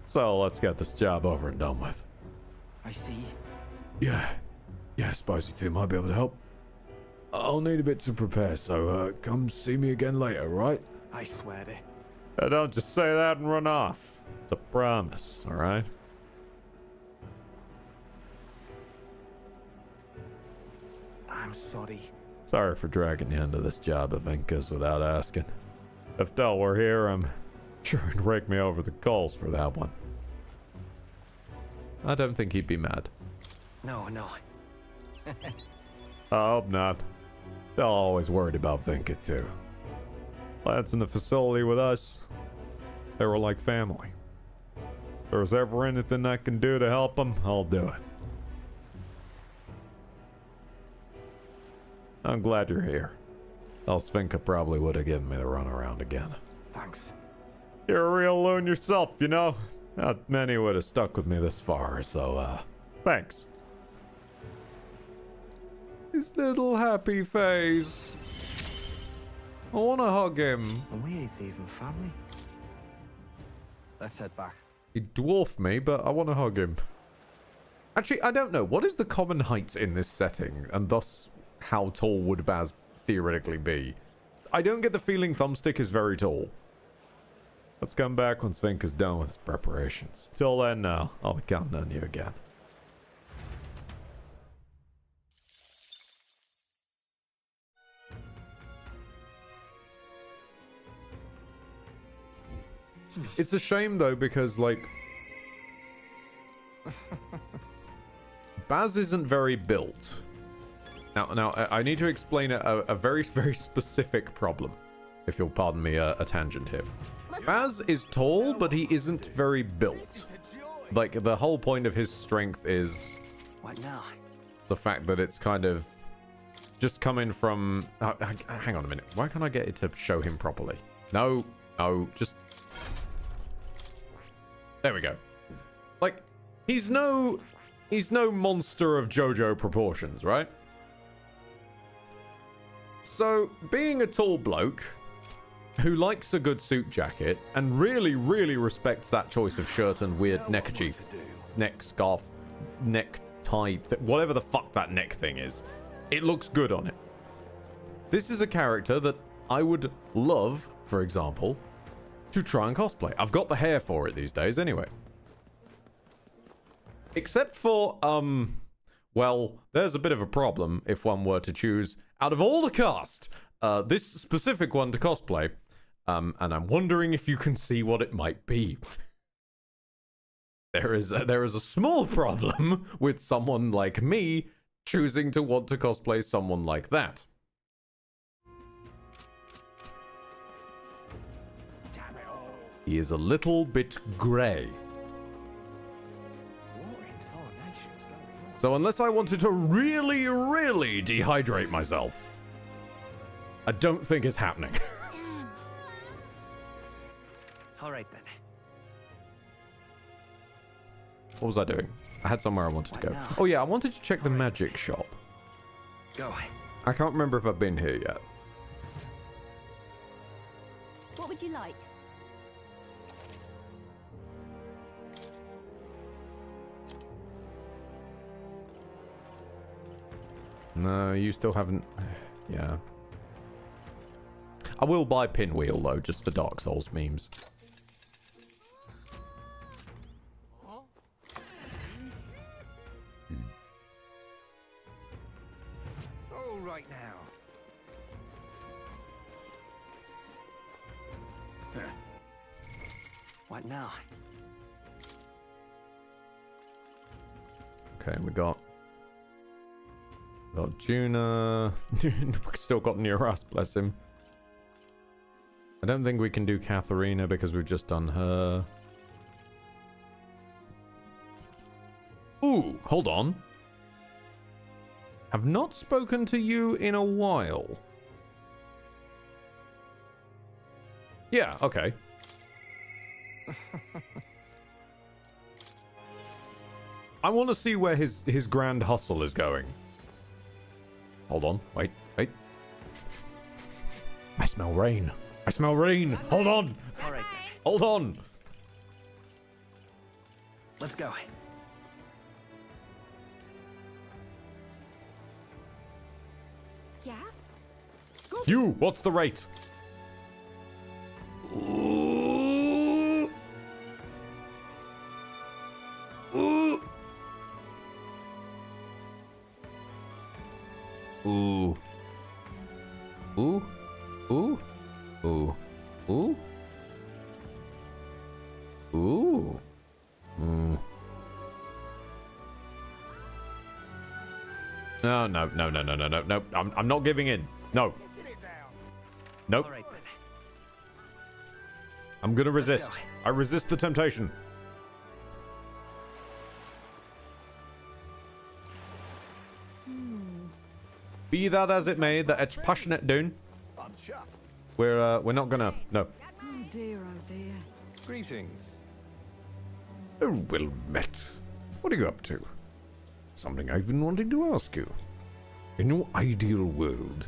So let's get this job over and done with. I see. Yeah, Spicy 2 might be able to help. I'll need a bit to prepare, so come see me again later, right? I swear to. Don't just say that and run off. It's a promise, alright? I'm sorry. Sorry for dragging you into this job of Inca's without asking. If Del were here, I'm sure he'd rake me over the coals for that one. I don't think he'd be mad. No. I hope not. Del always worried about Vinca too. Lads in the facility with us, they were like family. If there's ever anything I can do to help them, I'll do it. I'm glad you're here. Else Vinca probably would have given me the runaround again. Thanks. You're a real loon yourself, you know? Not many would have stuck with me this far, so, thanks. His little happy face. I wanna hug him. And we ain't even family. Let's head back. He dwarfed me, but I wanna hug him. Actually, I don't know. What is the common height in this setting, and thus how tall would Baz theoretically be? I don't get the feeling Thumbstick is very tall. Let's come back once Vinca's done with his preparations. Till then, I'll be counting on you again. It's a shame though, because like Baz isn't very built. Now I need to explain a very, very specific problem, if you'll pardon me a tangent here. Baz is tall, but he isn't very built. Like, the whole point of his strength is What now? the fact that it's kind of just coming from... hang on a minute. Why can't I get it to show him properly? No, just... There we go. Like, he's no monster of JoJo proportions, right? So, being a tall bloke who likes a good suit jacket and really, really respects that choice of shirt and weird neckerchief, neck scarf, necktie, whatever the fuck that neck thing is, it looks good on it. This is a character that I would love, for example, to try and cosplay. I've got the hair for it these days anyway. Except for, well, there's a bit of a problem if one were to choose, out of all the cast, this specific one to cosplay, and I'm wondering if you can see what it might be. There is a small problem with someone like me choosing to want to cosplay someone like that. He is a little bit grey. So unless I wanted to really, really dehydrate myself, I don't think it's happening. All right then. What was I doing? I had somewhere I wanted to go. Oh yeah, I wanted to check the magic shop. Go. I can't remember if I've been here yet. What would you like? No, you still haven't... Yeah. I will buy Pinwheel, though, just for Dark Souls memes. All right now. What now? Okay, we got Juna. Still got Neuras, bless him. I don't think we can do Katharina because we've just done her. Ooh, hold on. Have not spoken to you in a while. Yeah, okay. I want to see where his grand hustle is going. Hold on, wait. I smell rain. I smell rain. Hold on. All right, Hold on. let's go. Yeah? Hugh, what's the rate? Ooh. Ooh. Ooh. Ooh. Ooh. Ooh. Ooh. Ooh. Mm. No, no, no, no, no, no, no, no. I'm not giving in. No. Nope. All right, then. I'm gonna resist. go. I resist the temptation. Be that as it may, the etch passionate doon. I'm chuffed. We're not gonna. No. Oh dear, oh dear. Greetings. Oh, well met. What are you up to? Something I've been wanting to ask you. In your ideal world,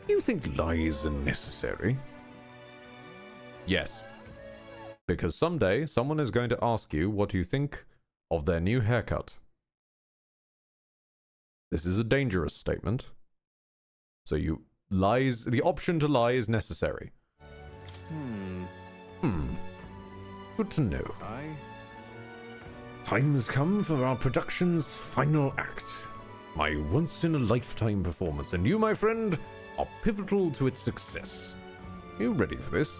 do you think lies are necessary? Yes. Because someday someone is going to ask you what you think of their new haircut. This is a dangerous statement. So the option to lie is necessary. Good to know. Time has come for our production's final act. My once-in-a-lifetime performance, and you, my friend, are pivotal to its success. Are you ready for this?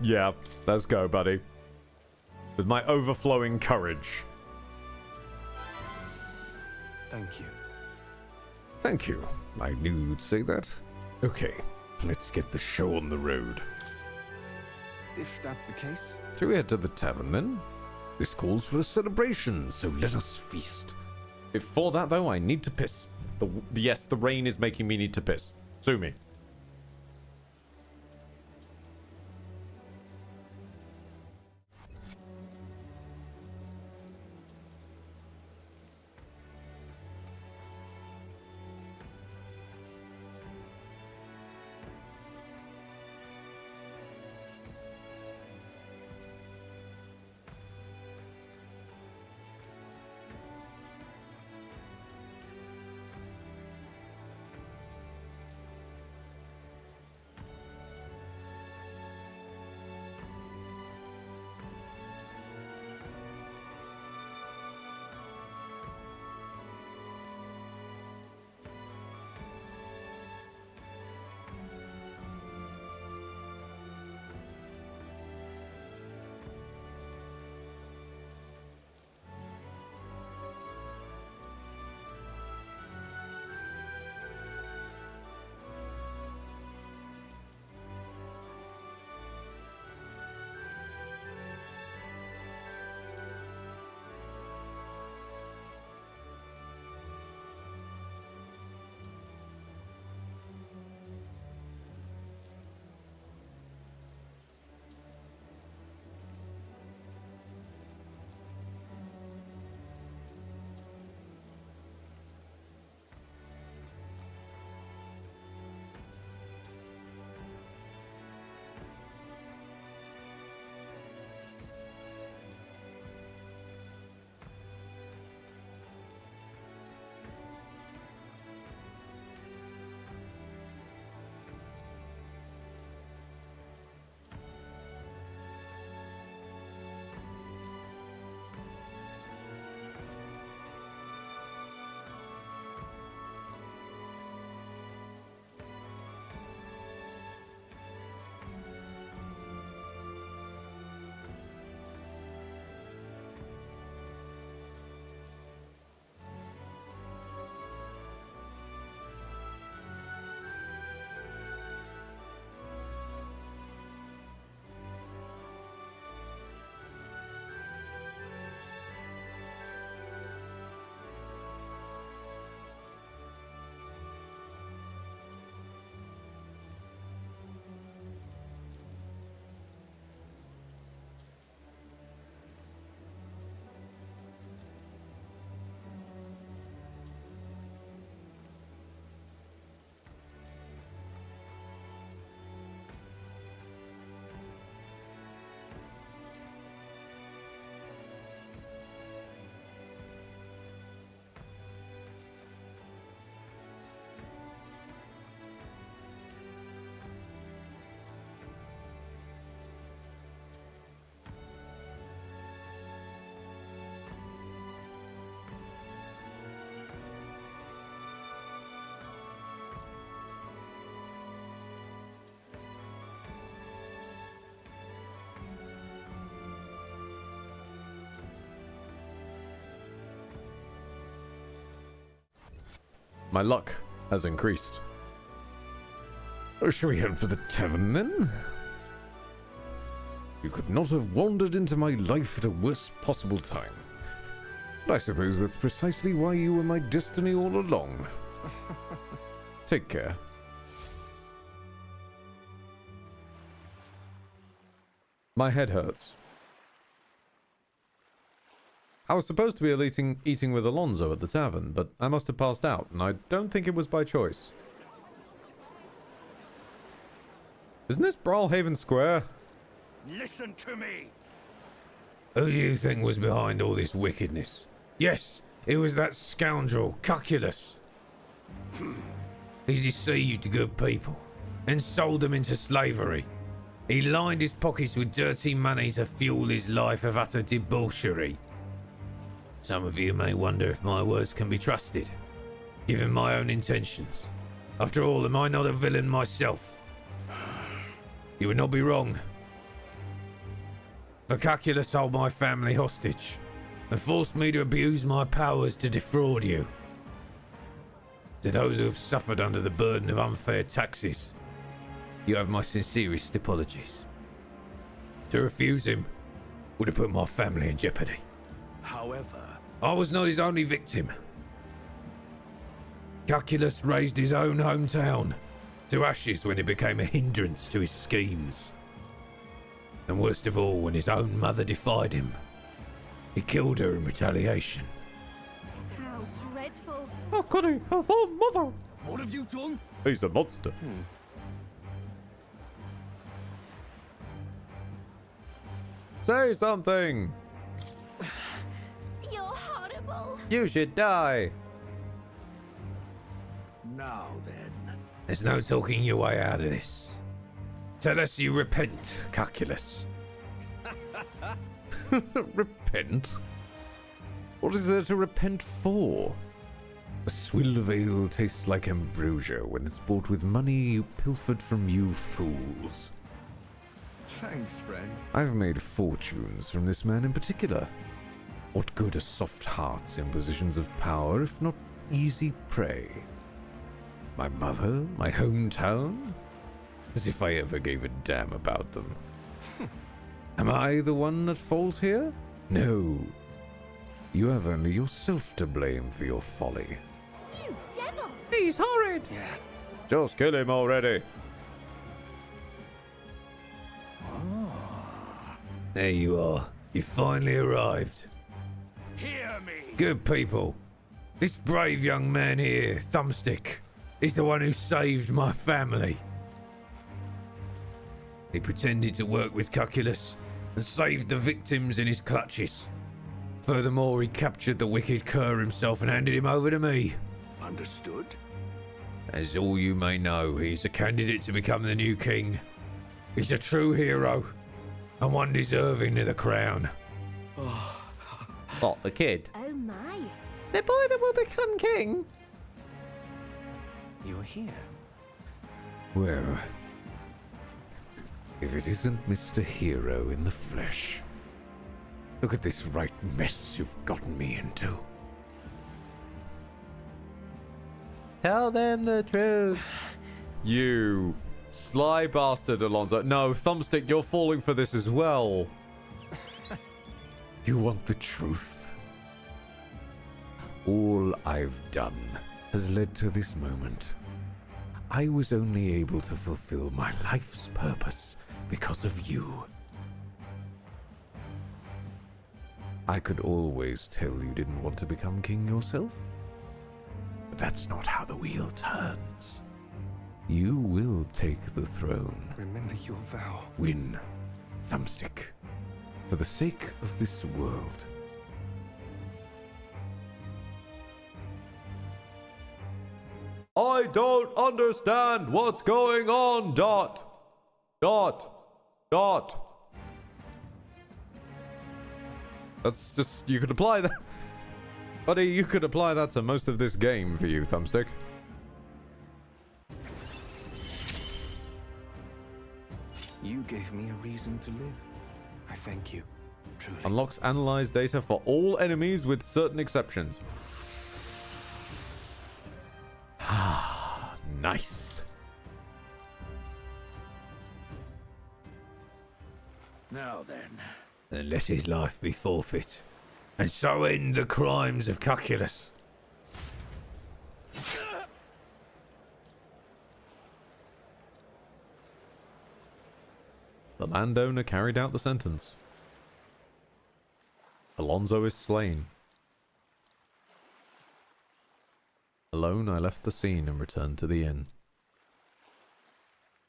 Yeah, let's go, buddy. With my overflowing courage. Thank you. Thank you. I knew you'd say that. Okay, let's get the show on the road. If that's the case. Shall we head to the tavern, then? This calls for a celebration, so let us feast. Before that, though, I need to piss. Yes, the rain is making me need to piss. Sue me. My luck has increased. Oh, shall we head for the tavern then? You could not have wandered into my life at a worse possible time. But I suppose that's precisely why you were my destiny all along. Take care. My head hurts. I was supposed to be eating with Alonso at the tavern, but I must have passed out, and I don't think it was by choice. Isn't this Brawlhaven Square? Listen to me. Who do you think was behind all this wickedness? Yes, it was that scoundrel, Cuculus. He deceived good people and sold them into slavery. He lined his pockets with dirty money to fuel his life of utter debauchery. Some of you may wonder if my words can be trusted, given my own intentions. After all, am I not a villain myself? You would not be wrong. For Cuculus held my family hostage and forced me to abuse my powers to defraud you. To those who have suffered under the burden of unfair taxes, you have my sincerest apologies. To refuse him would have put my family in jeopardy. However, I was not his only victim. Cuculus razed his own hometown to ashes when it became a hindrance to his schemes. And worst of all, when his own mother defied him, he killed her in retaliation. How dreadful. How could he? Her own mother! what have you done? He's a monster. Say something! You're horrible. You should die! Now then. There's no talking your way out of this. Tell us you repent, Cuculus. Repent? What is there to repent for? A swill of ale tastes like ambrosia when it's bought with money pilfered from you fools. Thanks, friend. I've made fortunes from this man in particular. What good are soft hearts in positions of power if not easy prey? My mother? My hometown? As if I ever gave a damn about them. Am I the one at fault here? No. You have only yourself to blame for your folly. You devil. He's horrid. Just kill him already. There you are. You finally arrived. Hear me. Good people. This brave young man here, Thumbstick, is the one who saved my family. He pretended to work with Cuculus and saved the victims in his clutches. Furthermore, he captured the wicked cur himself and handed him over to me. Understood? As all you may know, he's a candidate to become the new king. He's a true hero, and one deserving of the crown. What, the kid? Oh my. The boy that will become king. You're here. Well, if it isn't Mr. Hero in the flesh. Look at this right mess you've gotten me into. Tell them the truth. You sly bastard, Alonso. No, Thumbstick, you're falling for this as well. You want the truth? All I've done has led to this moment. I was only able to fulfill my life's purpose because of you. I could always tell you didn't want to become king yourself. But that's not how the wheel turns. You will take the throne. Remember your vow. Win, Thumbstick, for the sake of this world. I don't understand what's going on, Dot. That's just, you could apply that. Buddy, you could apply that to most of this game for you, Thumbstick. You gave me a reason to live. I thank you. Truly. Unlocks analyzed data for all enemies with certain exceptions. Nice. Now then. Then let his life be forfeit, and so end the crimes of Cuculus. The landowner carried out the sentence. Alonso is slain. Alone, I left the scene and returned to the inn.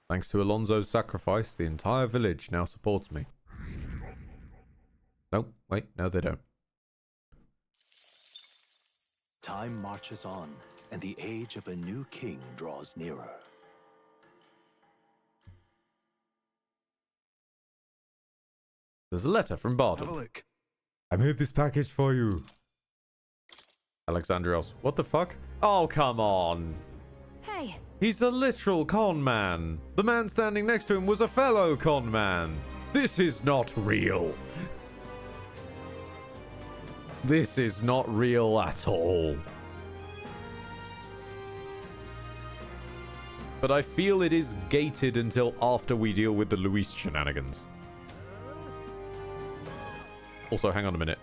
Thanks to Alonso's sacrifice, the entire village now supports me. No, wait, no they don't. Time marches on, and the age of a new king draws nearer. There's a letter from Barden. Have a look. I made this package for you. Alexandrios. What the fuck? Oh, come on. Hey. He's a literal con man. The man standing next to him was a fellow con man. This is not real. This is not real at all. But I feel it is gated until after we deal with the Luis shenanigans. Also, hang on a minute.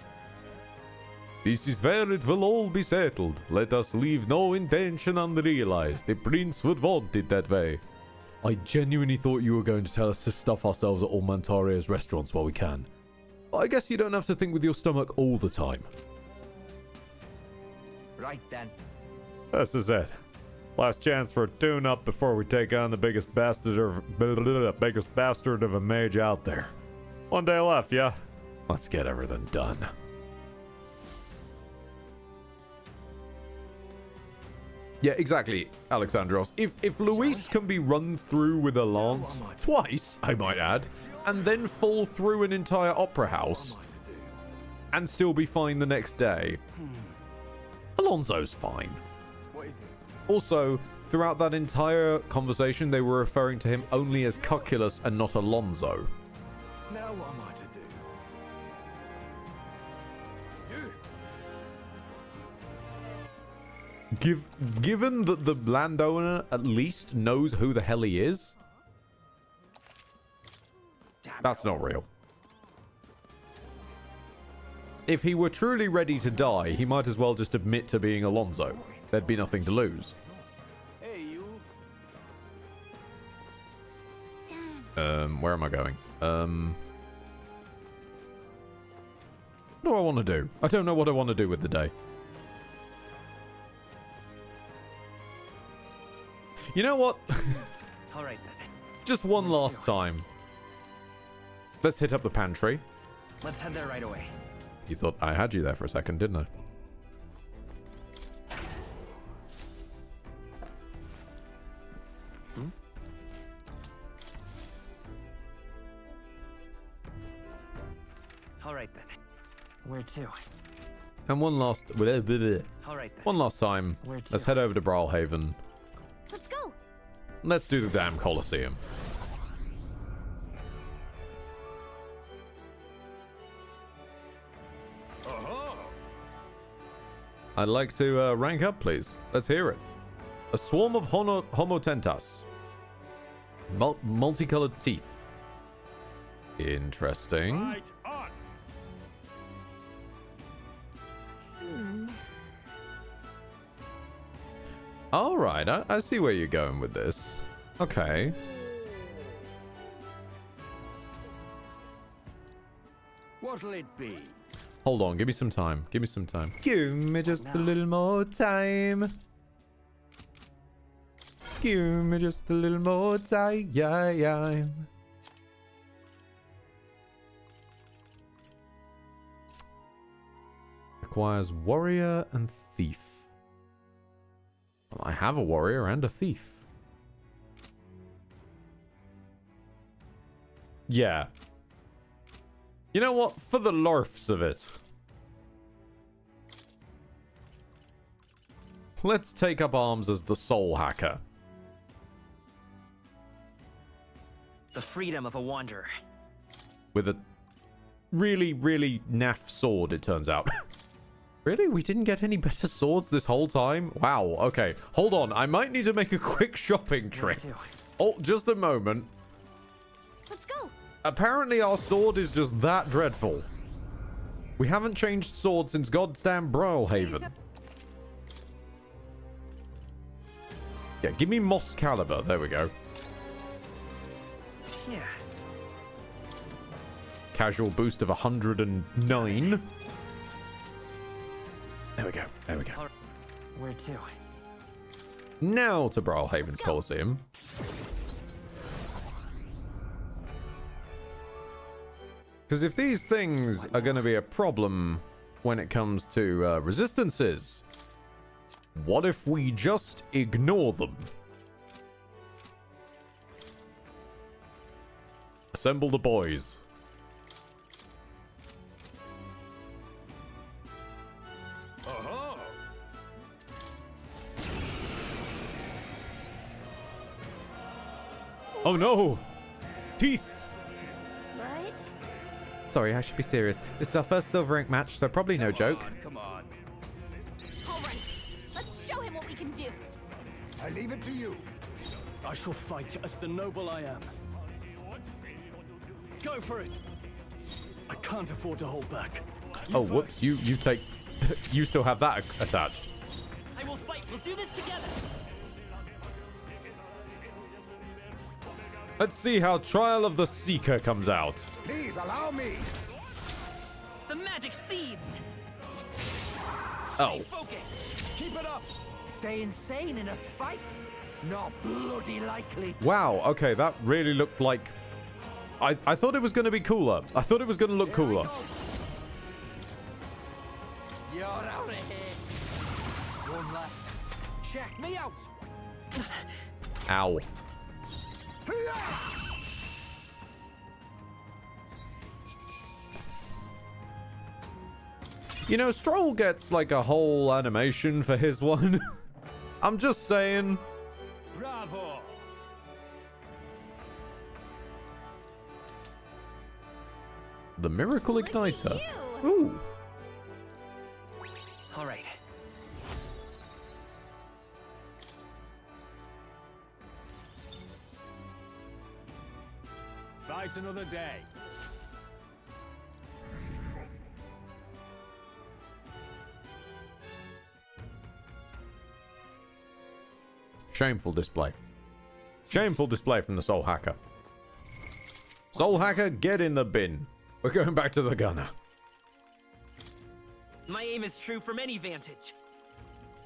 This is where it will all be settled. Let us leave no intention unrealized. The prince would want it that way. I genuinely thought you were going to tell us to stuff ourselves at all Montaria's restaurants while we can. But I guess you don't have to think with your stomach all the time. Right then. This is it. Last chance for a tune-up before we take on the biggest bastard of a mage out there. One day left, yeah? Let's get everything done. Yeah, exactly, Alexandros. If Luis can be run through with a lance, twice, I might add, and then fall through an entire opera house, and still be fine the next day, Alonso's fine. What is it? Also, throughout that entire conversation, they were referring to him only as Cuculus and not Alonso. Now what am I to do? Given that the landowner at least knows who the hell he is, that's not real. If he were truly ready to die, he might as well just admit to being Alonso. There'd be nothing to lose. Hey, you. Where am I going? What do I want to do? I don't know what I want to do with the day. You know what? All right then. Just one last time. Let's hit up the pantry. Let's head there right away. You thought I had you there for a second, didn't I? All right then. Where to? And one last... All right then. One last time. Where to? Let's head over to Brawlhaven. Let's go. Let's do the damn Colosseum. I'd like to rank up, please. Let's hear it. A swarm of homotentas. Multicolored teeth. Interesting. Fight on. All right, I see where you're going with this. Okay. What'll it be? Hold on, give me some time. Give me some time. Give me just a little more time. Give me just a little more time. Yeah. Requires warrior and thief. Well, I have a warrior and a thief. Yeah. You know what? For the larfs of it, let's take up arms as the soul hacker. The freedom of a wanderer. With a really, really naff sword, it turns out. Really? We didn't get any better swords this whole time? Wow, okay. Hold on, I might need to make a quick shopping trip. Oh, just a moment. Let's go. Apparently our sword is just that dreadful. We haven't changed sword since goddamn Broilhaven. Yeah, give me Moss Caliber. There we go. Yeah. Casual boost of 109. There we go. There we go. Where to? Now to Broilhaven's Coliseum. Because if these things are going to be a problem when it comes to resistances, what if we just ignore them? Assemble the boys. Oh no! Teeth! What? Sorry, I should be serious. This is our first silver rank match, so probably no joke. Come on. All right. Let's show him what we can do. I leave it to you. I shall fight as the noble I am. Go for it! I can't afford to hold back. Oh, whoops. You take... you still have that attached. I will fight. We'll do this together. Let's see how Trial of the Seeker comes out. Please allow me. The magic seeds. Oh. Focus. Keep it up. Stay insane in a fight? Not bloody likely. Wow, okay, that really looked like... I thought it was going to be cooler. I thought it was going to look cooler. You're out of here. One left. Check me out. Ow. You know, Stroll gets like a whole animation for his one. I'm just saying. Bravo. The Miracle Look at Igniter. you. Ooh. All right. Fight another day. Shameful display. Shameful display from the Soul Hacker. Soul Hacker, get in the bin. We're going back to the gunner. My aim is true from any vantage.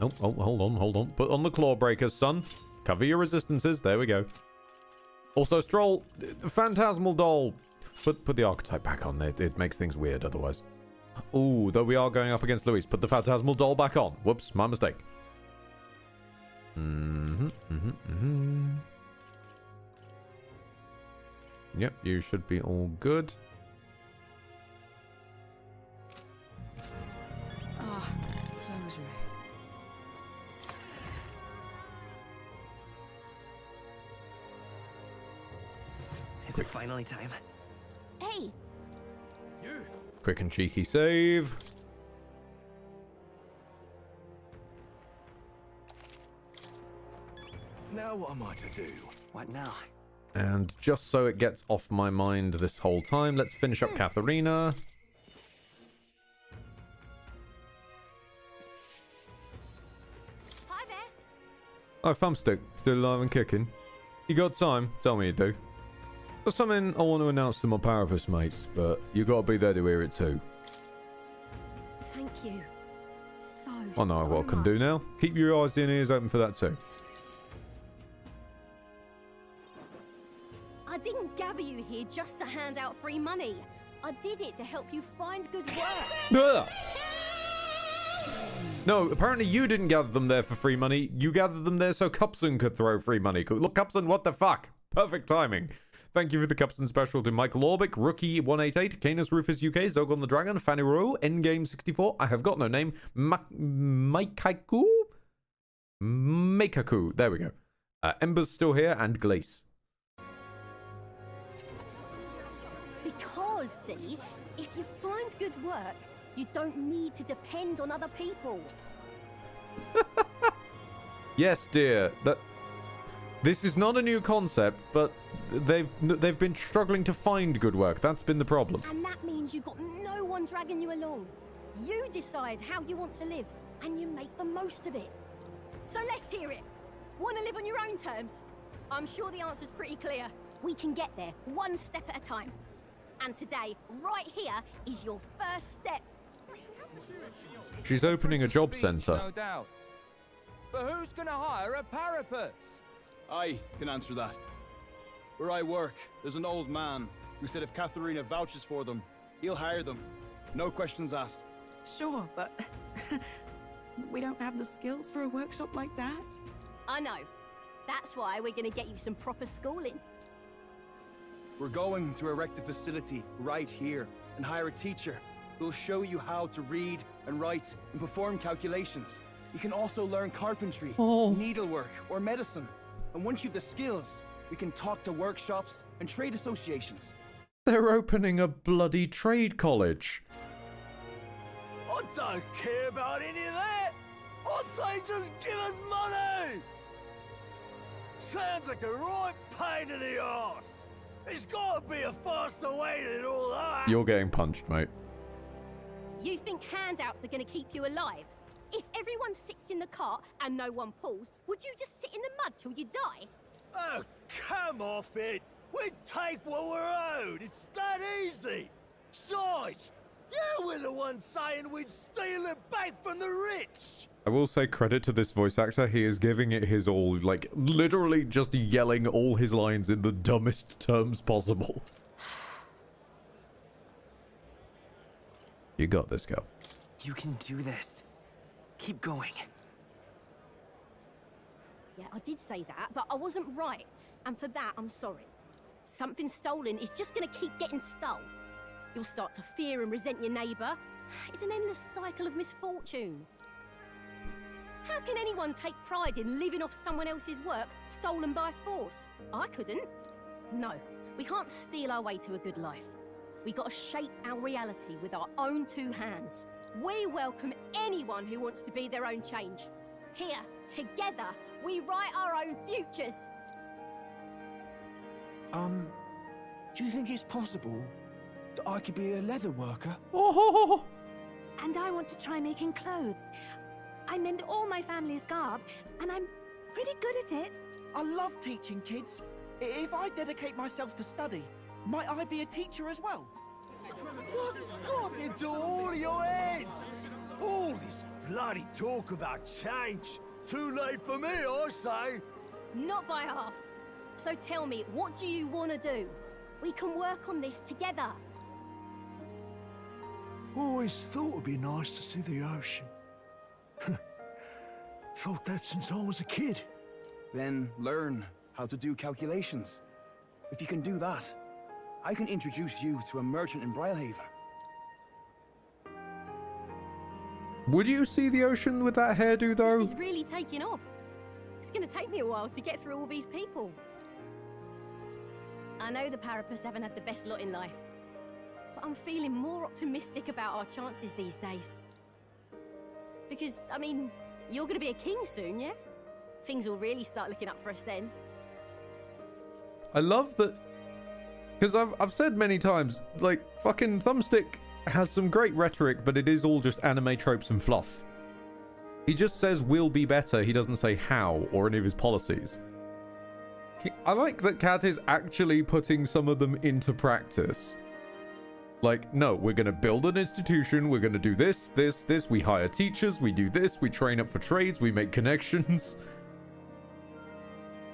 Oh, hold on. Put on the claw breakers, son. Cover your resistances. There we go. Also, Stroll, Phantasmal Doll. Put the archetype back on. It makes things weird otherwise. Ooh, though we are going up against Luis. Put the Phantasmal Doll back on. Whoops, my mistake. Yep, you should be all good. Is it finally time? Hey. You. Quick and cheeky save. Now what am I to do? What now? And just so it gets off my mind this whole time, let's finish up Katharina. Hi there. Oh, Thumbstick, still alive and kicking. You got time? Tell me you do. There's something I want to announce to my Parapus mates, but you gotta be there to hear it too. Thank you. So I know what I can do now. Keep your eyes and ears open for that too. I didn't gather you here just to hand out free money. I did it to help you find good work. Ugh. No, apparently you didn't gather them there for free money. You gathered them there so Cupson could throw free money. Look, Cupson, what the fuck? Perfect timing. Thank you for the Cupson special to Michael Orbick, Rookie188, Canis Rufus UK, Zogon the Dragon, Fanny Rowe, Endgame64, I have got no name, Maikaku? Maikaku, there we go. Ember's still here, and Glace. Because, see, if you find good work, You don't need to depend on other people. Yes, dear. This is not a new concept, but they've been struggling to find good work. That's been the problem. And that means you've got no one dragging you along. You decide how you want to live, and you make the most of it. So let's hear it. Want to live on your own terms? I'm sure the answer's pretty clear. We can get there, one step at a time. And today, right here, is your first step. She's opening a job centre. No doubt. But who's gonna hire a parapets? I can answer that. Where I work, there's an old man who said if Katharina vouches for them, he'll hire them. No questions asked. Sure, but we don't have the skills for a workshop like that. I know. That's why we're gonna get you some proper schooling. We're going to erect a facility right here and hire a teacher who'll show you how to read and write and perform calculations. You can also learn carpentry, needlework, or medicine. And once you've the skills, we can talk to workshops and trade associations. They're opening a bloody trade college. I don't care about any of that. I say just give us money. Sounds like a right pain in the arse. There's got to be a faster way than all that. You're getting punched, mate. You think handouts are gonna keep you alive? If everyone sits in the cart and no one pulls, would you just sit in the mud till you die? Oh, come off it. We take what we're owed. It's that easy. Besides, you were the one saying we'd steal it back from the rich. I will say credit to this voice actor. He is giving it his all, like literally just yelling all his lines in the dumbest terms possible. You got this, girl. You can do this. Keep going. Yeah, I did say that, but I wasn't right. And for that, I'm sorry. Something stolen is just gonna keep getting stole. You'll start to fear and resent your neighbour. It's an endless cycle of misfortune. How can anyone take pride in living off someone else's work stolen by force? I couldn't. No, we can't steal our way to a good life. We gotta shape our reality with our own two hands. We welcome anyone who wants to be their own change. Here, together, we write our own futures. Do you think it's possible that I could be a leather worker? Oh. And I want to try making clothes. I mend all my family's garb, and I'm pretty good at it. I love teaching kids. If I dedicate myself to study, might I be a teacher as well? What's gotten into all your heads? All this bloody talk about change. Too late for me, I say. Not by half. So tell me, what do you want to do? We can work on this together. Always thought it'd be nice to see the ocean. Thought that since I was a kid. Then learn how to do calculations. If you can do that, I can introduce you to a merchant in Brylehaven. Would you see the ocean with that hairdo, though? This is really taking off. It's gonna take me a while to get through all these people. I know the Parapus haven't had the best lot in life, but I'm feeling more optimistic about our chances these days. Because, I mean, you're gonna be a king soon, yeah? Things will really start looking up for us then. I love that, because I've said many times, like, fucking Thumbstick has some great rhetoric, but it is all just anime tropes and fluff. He just says we'll be better, he doesn't say how or any of his policies. I like that Kat is actually putting some of them into practice. Like, no, we're going to build an institution, we're going to do this, this, this, we hire teachers, we do this, we train up for trades, we make connections.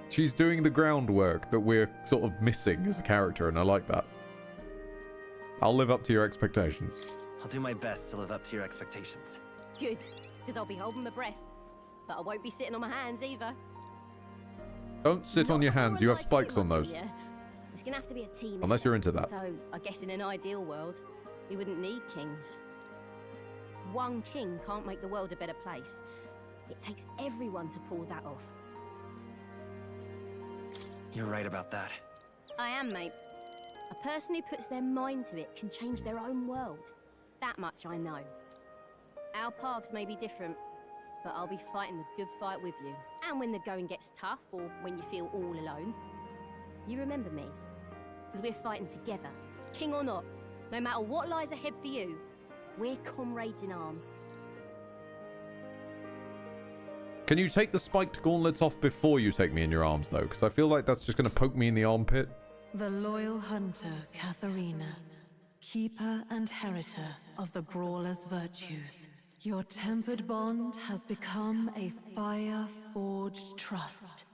She's doing the groundwork that we're sort of missing as a character, and I like that. I'll live up to your expectations. I'll do my best to live up to your expectations. Good, because I'll be holding my breath. But I won't be sitting on my hands either. Don't sit on your hands, you have spikes on those. It's gonna have to be a team. Unless you're into that. So, I guess in an ideal world, we wouldn't need kings. One king can't make the world a better place. It takes everyone to pull that off. You're right about that. I am, mate. A person who puts their mind to it can change their own world. That much I know. Our paths may be different, but I'll be fighting the good fight with you. And when the going gets tough, or when you feel all alone, you remember me. Because we're fighting together, king or not. No matter what lies ahead for you, we're comrades in arms. Can you take the spiked gauntlets off before you take me in your arms, though? Because I feel like that's just going to poke me in the armpit. The loyal hunter, Katharina, keeper and heritor of the brawler's virtues. Your tempered bond has become a fire-forged trust.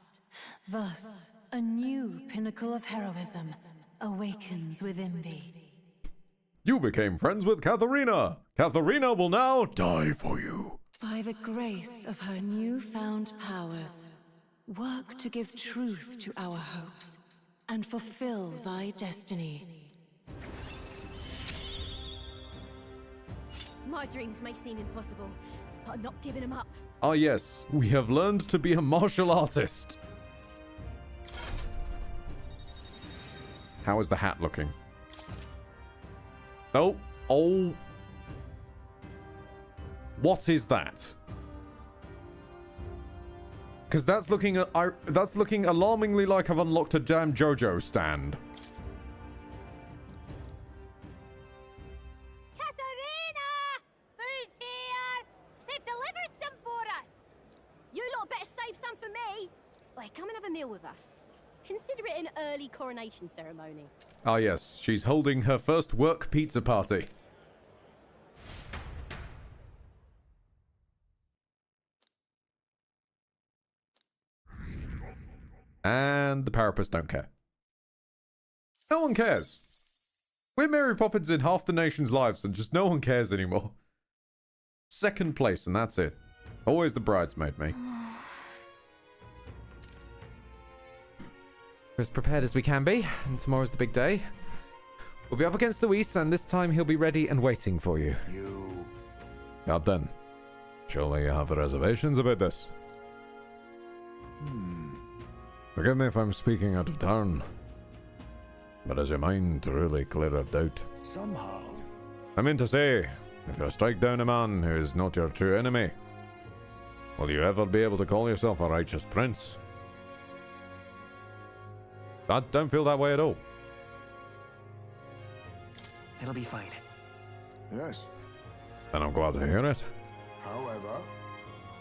Thus, a new pinnacle of heroism awakens within thee. You became friends with Katharina. Katharina will now die for you. By the grace of her newfound powers, work to give truth to our hopes and fulfill thy destiny. My dreams may seem impossible, but I'm not giving them up. Ah yes, we have learned to be a martial artist. How is the hat looking? Oh. What is that? Because that's looking alarmingly like I've unlocked a damn JoJo stand. Katharina! Who's here? They've delivered some for us. You lot better save some for me. Wait, come and have a meal with us. Consider it an early coronation ceremony. Ah yes, she's holding her first work pizza party. And the Parapas don't care. No one cares. We're Mary Poppins in half the nation's lives and just no one cares anymore. Second place and that's it. Always the bridesmaid, me. We're as prepared as we can be, and tomorrow's the big day. We'll be up against Luis, and this time he'll be ready and waiting for you. Now then, surely you have reservations about this. Forgive me if I'm speaking out of turn, but is your mind truly clear of doubt? Somehow. I mean to say, if you strike down a man who is not your true enemy, will you ever be able to call yourself a righteous prince? I don't feel that way at all. It'll be fine. Yes. And I'm glad to hear it. However,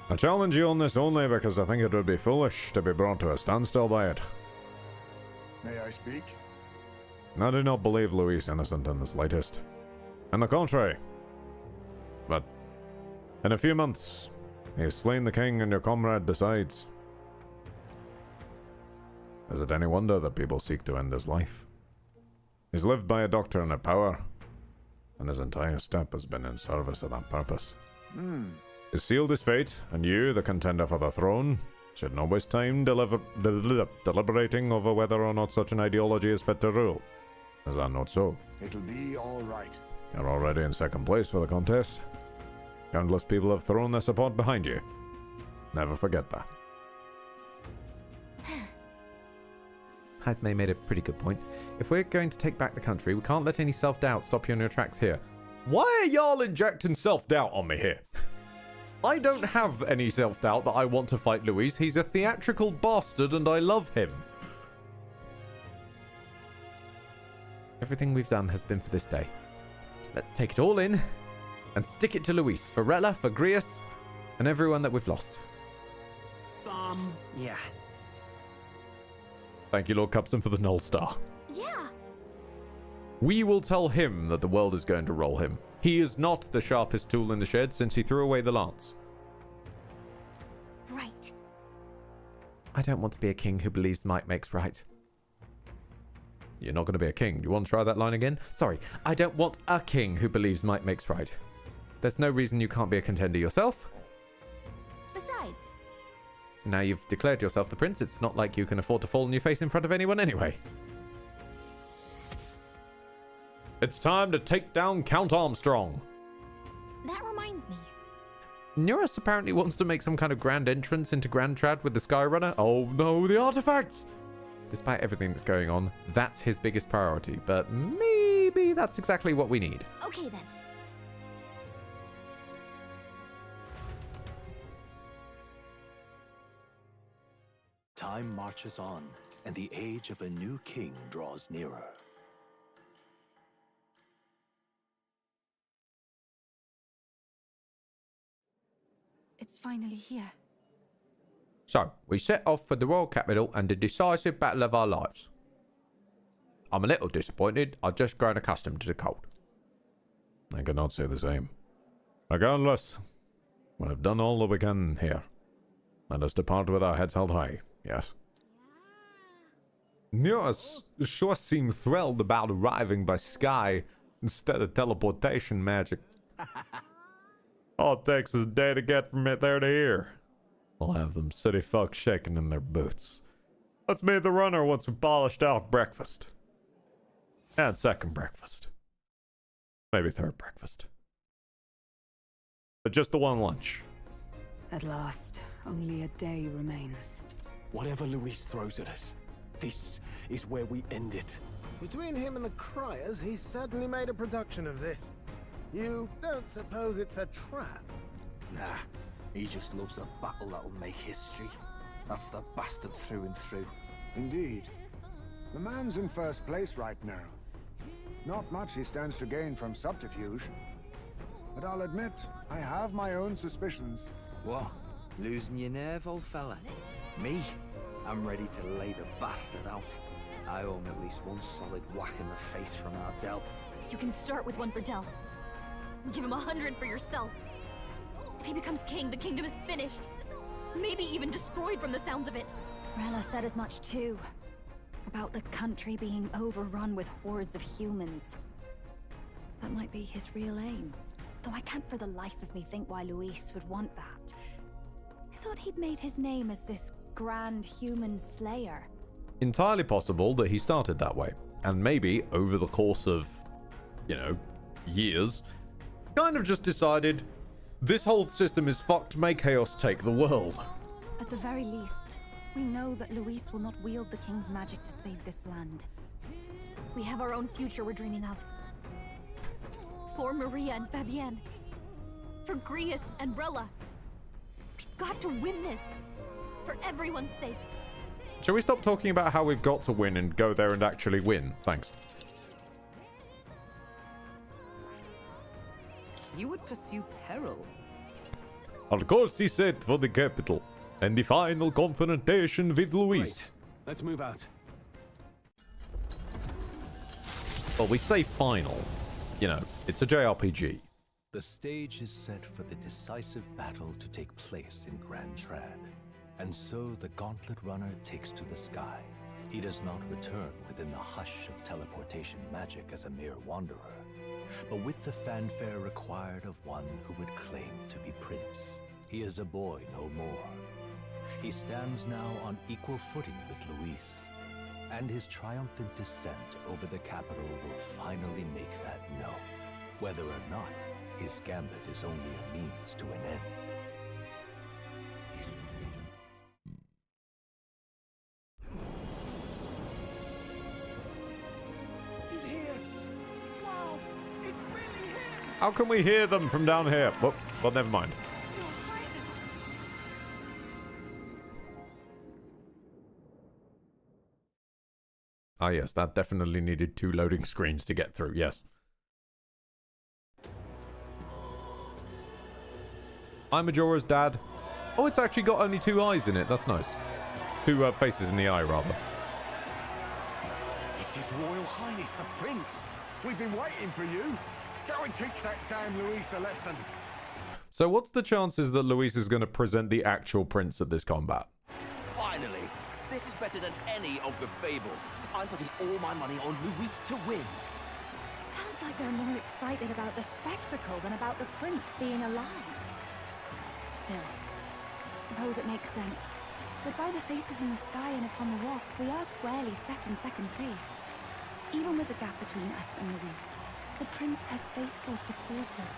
I challenge you on this only because I think it would be foolish to be brought to a standstill by it. may I speak? I do not believe Luis innocent in the slightest. On the contrary. But in a few months, he has slain the king and your comrade besides. Is it any wonder that people seek to end his life? He's lived by a doctrine of power, and his entire step has been in service of that purpose. He's sealed his fate, and you, the contender for the throne, should not waste time deliberating over whether or not such an ideology is fit to rule. Is that not so? It'll be all right. You're already in second place for the contest. Countless people have thrown their support behind you. Never forget that. Hasme made a pretty good point. If we're going to take back the country, we can't let any self-doubt stop you on your tracks here. Why are y'all injecting self-doubt on me here? I don't have any self-doubt that I want to fight Luis. He's a theatrical bastard and I love him. Everything we've done has been for this day. Let's take it all in and stick it to Luis, for Rella, for Grius, and everyone that we've lost. Yeah. Thank you, Lord Cupson, for the Null Star. Yeah. We will tell him that the world is going to roll him. He is not the sharpest tool in the shed since he threw away the lance. Right. I don't want to be a king who believes might makes right. You're not going to be a king. Do you want to try that line again? Sorry, I don't want a king who believes might makes right. There's no reason you can't be a contender yourself. Besides, Now you've declared yourself the prince, it's not like you can afford to fall on your face in front of anyone anyway. It's time to take down Count Armstrong. that reminds me. Neurus apparently wants to make some kind of grand entrance into Grand Trad with the Skyrunner. Oh no, the artifacts! Despite everything that's going on, that's his biggest priority, but maybe that's exactly what we need. Okay then. Time marches on, and the age of a new king draws nearer. It's finally here. So, we set off for the royal capital and the decisive battle of our lives. I'm a little disappointed. I've just grown accustomed to the cold. I cannot say the same. Regardless, we have done all that we can here. Let us depart with our heads held high, yes. Yes, sure seem thrilled about arriving by sky instead of teleportation magic. All it takes is a day to get from it there to here. We'll have them city folk shaking in their boots. Let's meet the runner once we've polished out breakfast. And second breakfast. Maybe third breakfast. But just the one lunch. At last, only a day remains. Whatever Luis throws at us, this is where we end it. Between him and the Criers, he's certainly made a production of this. You don't suppose it's a trap? Nah, he just loves a battle that'll make history. That's the bastard through and through. Indeed. The man's in first place right now. Not much he stands to gain from subterfuge. But I'll admit, I have my own suspicions. What? Losing your nerve, old fella? Me? I'm ready to lay the bastard out. I owe him at least one solid whack in the face from our Del. You can start with one for Del. Give him 100 for yourself. If he becomes king, the kingdom is finished. Maybe even destroyed from the sounds of it. Rella said as much too. About the country being overrun with hordes of humans. That might be his real aim. Though I can't for the life of me think why Luis would want that. I thought he'd made his name as this grand human slayer. Entirely possible that he started that way. And maybe over the course of, years, kind of just decided, this whole system is fucked, may chaos take the world. At the very least, we know that Luis will not wield the king's magic to save this land. We have our own future we're dreaming of. For Maria and Fabienne. For Grius and Brella. We've got to win this. For everyone's sakes. Shall we stop talking about how we've got to win and go there and actually win? Thanks. You would pursue peril. Of course he set for the capital. And the final confrontation with Luis. Great. Let's move out. Well, we say final. It's a JRPG. The stage is set for the decisive battle to take place in Grand Trad. And so the Gauntlet Runner takes to the sky. He does not return within the hush of teleportation magic as a mere wanderer, but with the fanfare required of one who would claim to be prince. He is a boy no more. He stands now on equal footing with Luis, and his triumphant descent over the capital will finally make that known, whether or not his gambit is only a means to an end. He's here! Wow! It's really him! How can we hear them from down here? Well, never mind. Ah, yes, that definitely needed 2 loading screens to get through, yes. I'm Majora's dad. Oh, it's actually got only 2 eyes in it. That's nice. 2 faces in the eye, rather. It's His Royal Highness the Prince. We've been waiting for you. Go and teach that damn Luis a lesson. So what's the chances that Luis is going to present the actual prince at this combat? Finally! This is better than any of the fables. I'm putting all my money on Luis to win. Sounds like they're more excited about the spectacle than about the prince being alive. Still, suppose it makes sense. But by the faces in the sky and upon the rock, we are squarely set in second place. Even with the gap between us and Luis, the prince has faithful supporters.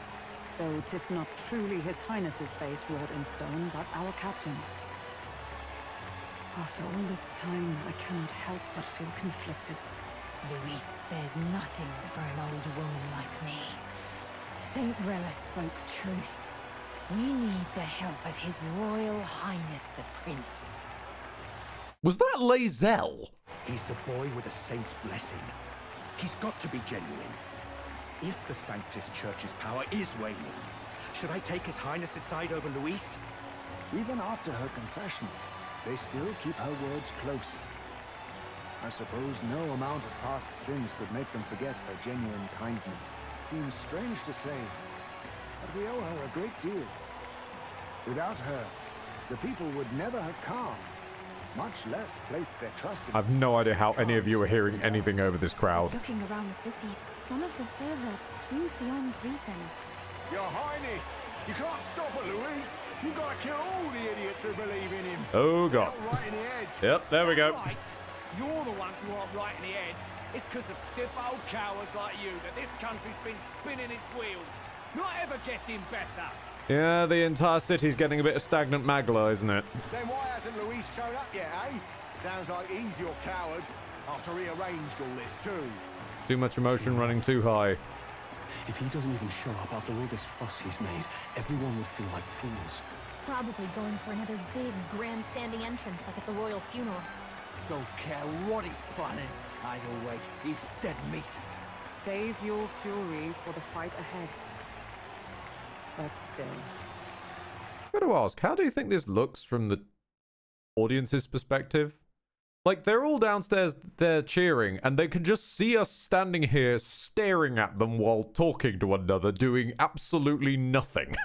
Though 'tis not truly His Highness's face wrought in stone, but our captain's. After all this time, I cannot help but feel conflicted. Luis spares nothing for an old woman like me. Saint Rella spoke truth. We need the help of His Royal Highness the Prince. Was that Lae'zel? He's the boy with a saint's blessing. He's got to be genuine. If the Sanctus Church's power is waning, should I take His Highness's side over Luis? Even after her confession, they still keep her words close. I suppose no amount of past sins could make them forget her genuine kindness. Seems strange to say, but we owe her a great deal. Without her, the people would never have calmed, much less placed their trust in us. I've no idea how any of you are hearing anything over this crowd. Looking around the city, some of the fervor seems beyond reason. Your Highness, you can't stop it, Luis. You've got to kill all the idiots who believe in him. Oh, God. They're right in the head. Yep, there we go. Right. You're the ones who aren't right in the head. It's because of stiff old cowards like you that this country's been spinning its wheels. Not ever getting better. Yeah, the entire city's getting a bit of stagnant magla, isn't it? Then why hasn't Luis shown up yet, eh? Sounds like he's your coward after he arranged all this too. Too much emotion running too high. If he doesn't even show up after all this fuss he's made, everyone would feel like fools. Probably going for another big, grandstanding entrance like at the royal funeral. Don't care what he's planning. Either way, he's dead meat. Save your fury for the fight ahead. But still. I've got to ask, how do you think this looks from the audience's perspective? Like, they're all downstairs, they're cheering, and they can just see us standing here staring at them while talking to one another, doing absolutely nothing.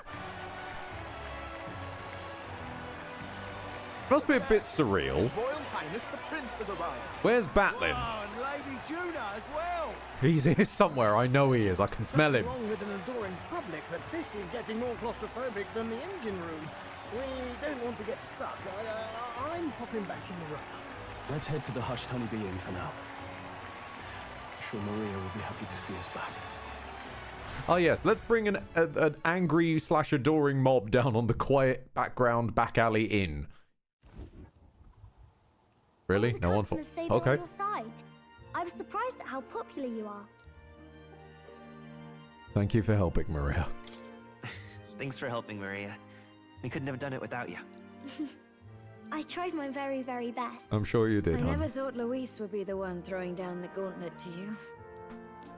Must be a bit surreal. His Royal Highness the Prince has arrived. Where's Batlin? Oh, and Lady Juna as well. He's here somewhere, I know he is, I can smell him. Wrong with an adoring public, but this is getting more claustrophobic than the engine room. We don't want to get stuck. I'm popping back in the room. Let's head to the Hushed Honeybee Inn for now. I'm sure Maria will be happy to see us back. Oh yes, let's bring an angry / adoring mob down on the quiet background back alley inn. Really? No one? Okay. On your side. I was surprised at how popular you are. Thank you for helping, Maria. Thanks for helping, Maria. We couldn't have done it without you. I tried my very, very best. I'm sure you did, I hon. never thought Luis would be the one throwing down the gauntlet to you.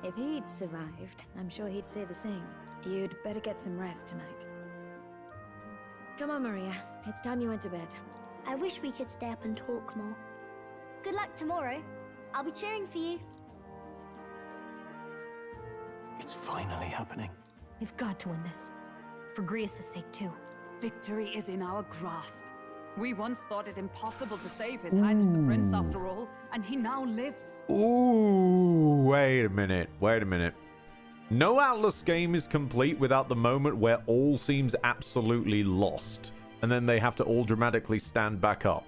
If he'd survived, I'm sure he'd say the same. You'd better get some rest tonight. Come on, Maria. It's time you went to bed. I wish we could stay up and talk more. Good luck tomorrow. I'll be cheering for you. It's finally happening. We've got to win this. For Grius' sake, too. Victory is in our grasp. We once thought it impossible to save His Highness the Prince after all, and he now lives. Ooh, wait a minute. Wait a minute. No Atlas game is complete without the moment where all seems absolutely lost. And then they have to all dramatically stand back up.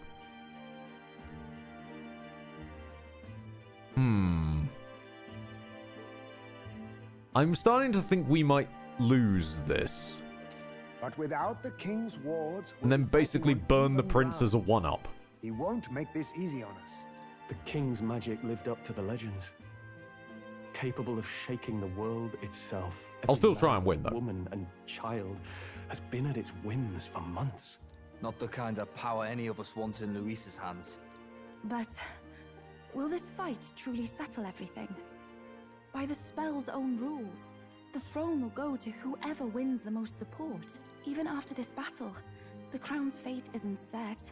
I'm starting to think we might lose this. But without the king's wards... And then basically burn the prince as a one-up. He won't make this easy on us. The king's magic lived up to the legends. Capable of shaking the world itself. I'll still Every try man, and win, though. Woman and child has been at its whims for months. Not the kind of power any of us want in Luis's hands. But will this fight truly settle everything? By the spell's own rules, the throne will go to whoever wins the most support. Even after this battle, the crown's fate isn't set.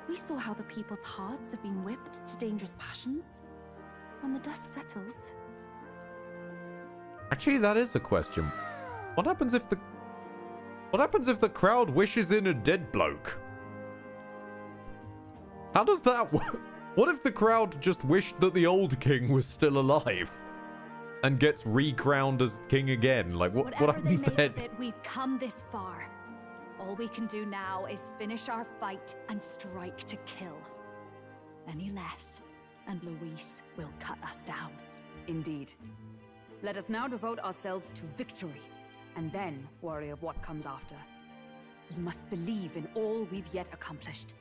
We saw how the people's hearts have been whipped to dangerous passions. When the dust settles... Actually, that is a question. What happens if the crowd wishes in a dead bloke? How does that work? What if the crowd just wished that the old king was still alive? And gets recrowned as king again? Like, what happens then? Whatever they make of it, we've come this far. All we can do now is finish our fight and strike to kill. Any less, and Luis will cut us down. Indeed. Let us now devote ourselves to victory, and then worry of what comes after. We must believe in all we've yet accomplished.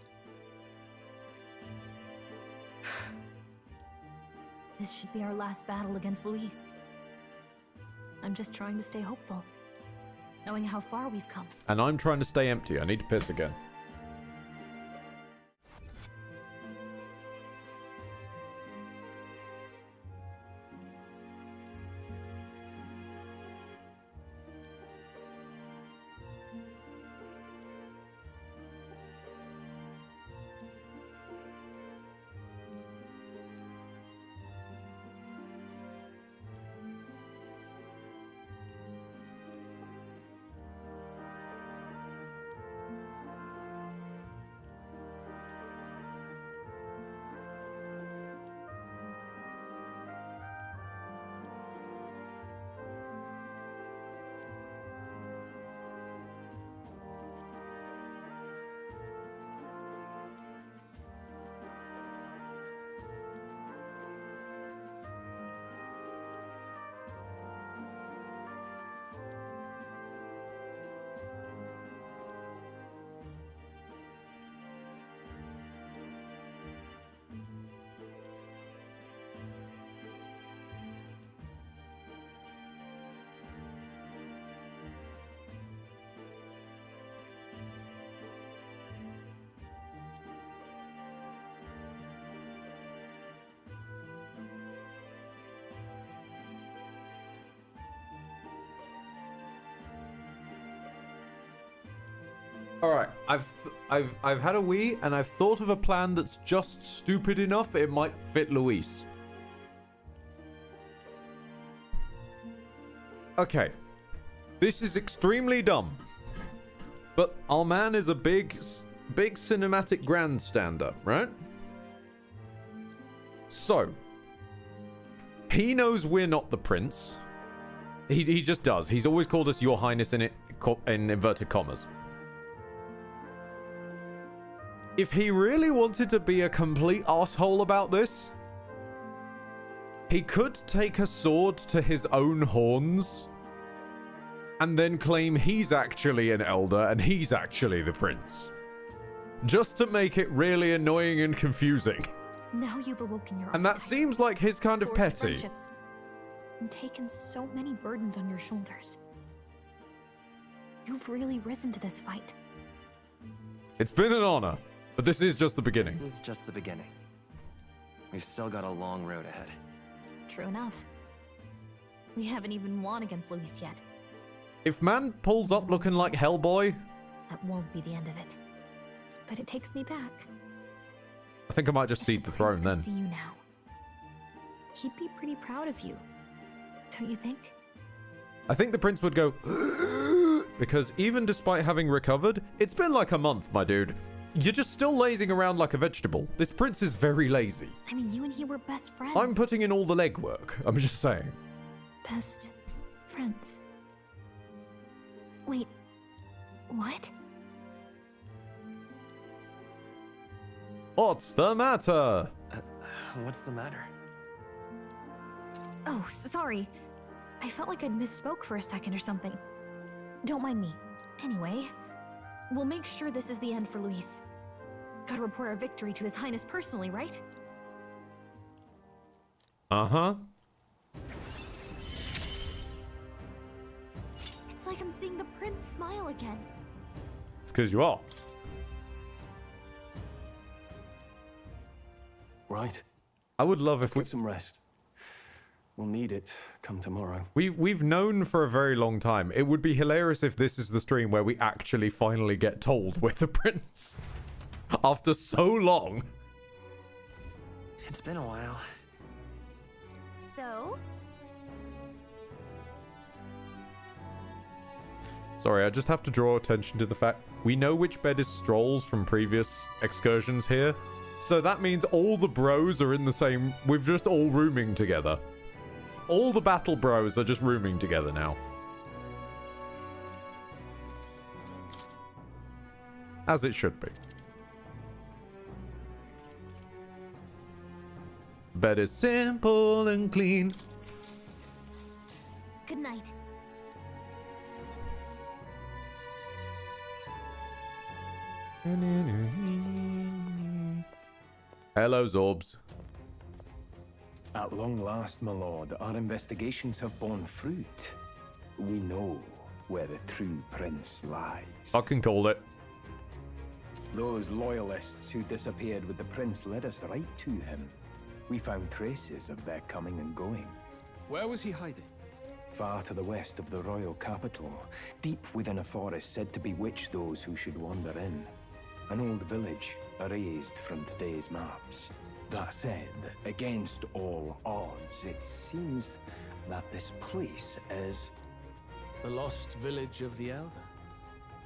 This should be our last battle against Luis. I'm just trying to stay hopeful, knowing how far we've come. And I'm trying to stay empty. I need to piss again. All right, I've had a wee, and I've thought of a plan that's just stupid enough it might fit Luis. Okay, this is extremely dumb, but our man is a big cinematic grandstander, right? So he knows we're not the prince. He just does. He's always called us Your Highness in inverted commas. If he really wanted to be a complete asshole about this, he could take a sword to his own horns and then claim he's actually an elder and he's actually the prince. Just to make it really annoying and confusing. Now you've awoken your And that seems like his kind of forged petty. friendships, and taken so many burdens on your shoulders. You've really risen to this fight. It's been an honor, but this is just the beginning. This is just the beginning. We've still got a long road ahead. True enough. We haven't even won against Luis yet. If man pulls up looking like Hellboy, That won't be the end of it. But it takes me back. I think I might just cede the throne then. See you now. He'd be pretty proud of you, don't you think? I think the prince would go, because even despite having recovered, it's been like a month, my dude. You're just still lazing around like a vegetable. This prince is very lazy. I mean, you and he were best friends. I'm putting in all the legwork. I'm just saying. Best friends. Wait, what? What's the matter? What's the matter? Oh, sorry. I felt like I'd misspoke for a second or something. Don't mind me. Anyway, we'll make sure this is the end for Luis. Gotta report our victory to His Highness personally, right? Uh-huh. It's like I'm seeing the prince smile again. It's because you are. Right. I would love if we get some rest. We'll need it come tomorrow. We've known for a very long time. It would be hilarious if this is the stream where we actually finally get told we're the prince. After so long. It's been a while. So? Sorry, I just have to draw attention to the fact we know which bed is Stroll's from previous excursions here. So that means all the bros are in the same... We've just all rooming together. All the battle bros are just rooming together now. As it should be. Bed is simple and clean. Good night. Hello, Zorbs. At long last, my lord, our investigations have borne fruit. We know where the true prince lies. Fucking called it. Those loyalists who disappeared with the prince led us right to him. We found traces of their coming and going. Where was he hiding? Far to the west of the royal capital, deep within a forest said to bewitch those who should wander in. An old village, erased from today's maps. That said, against all odds, it seems that this place is... The lost village of the Elder.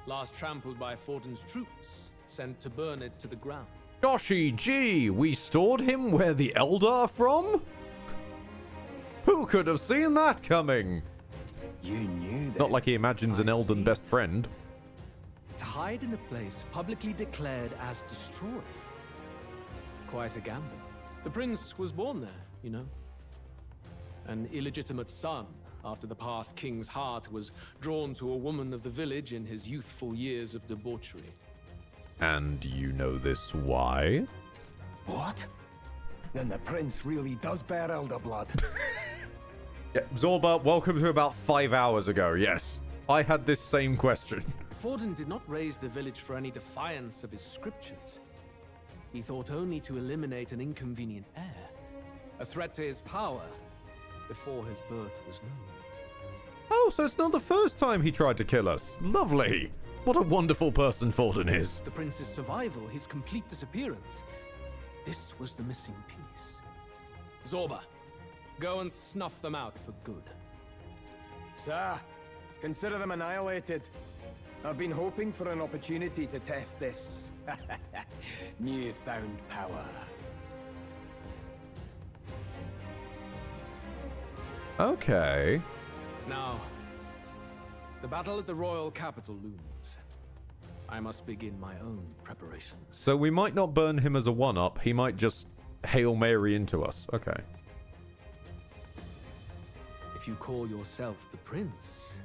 Last trampled by Fortin's troops, sent to burn it to the ground. Goshy gee, we stored him where the Elder are from? Who could have seen that coming? You knew that. Not like he imagines an Elden best friend. To hide in a place publicly declared as destroyed. Quite a gamble. The prince was born there, you know. An illegitimate son, after the past king's heart was drawn to a woman of the village in his youthful years of debauchery. And you know this why? What? Then the prince really does bear elder blood. Yeah, Zorba, welcome to about 5 hours ago, yes. I had this same question. Fortin did not raise the village for any defiance of his scriptures. He thought only to eliminate an inconvenient heir, a threat to his power, before his birth was known. Oh, so it's not the first time he tried to kill us. Lovely. What a wonderful person Thornton is. The prince's survival, his complete disappearance. This was the missing piece. Zorba, go and snuff them out for good. Sir, consider them annihilated. I've been hoping for an opportunity to test this newfound power. Okay. Now, the battle at the royal capital looms. I must begin my own preparations. So we might not burn him as a one-up. He might just Hail Mary into us. Okay. If you call yourself the prince,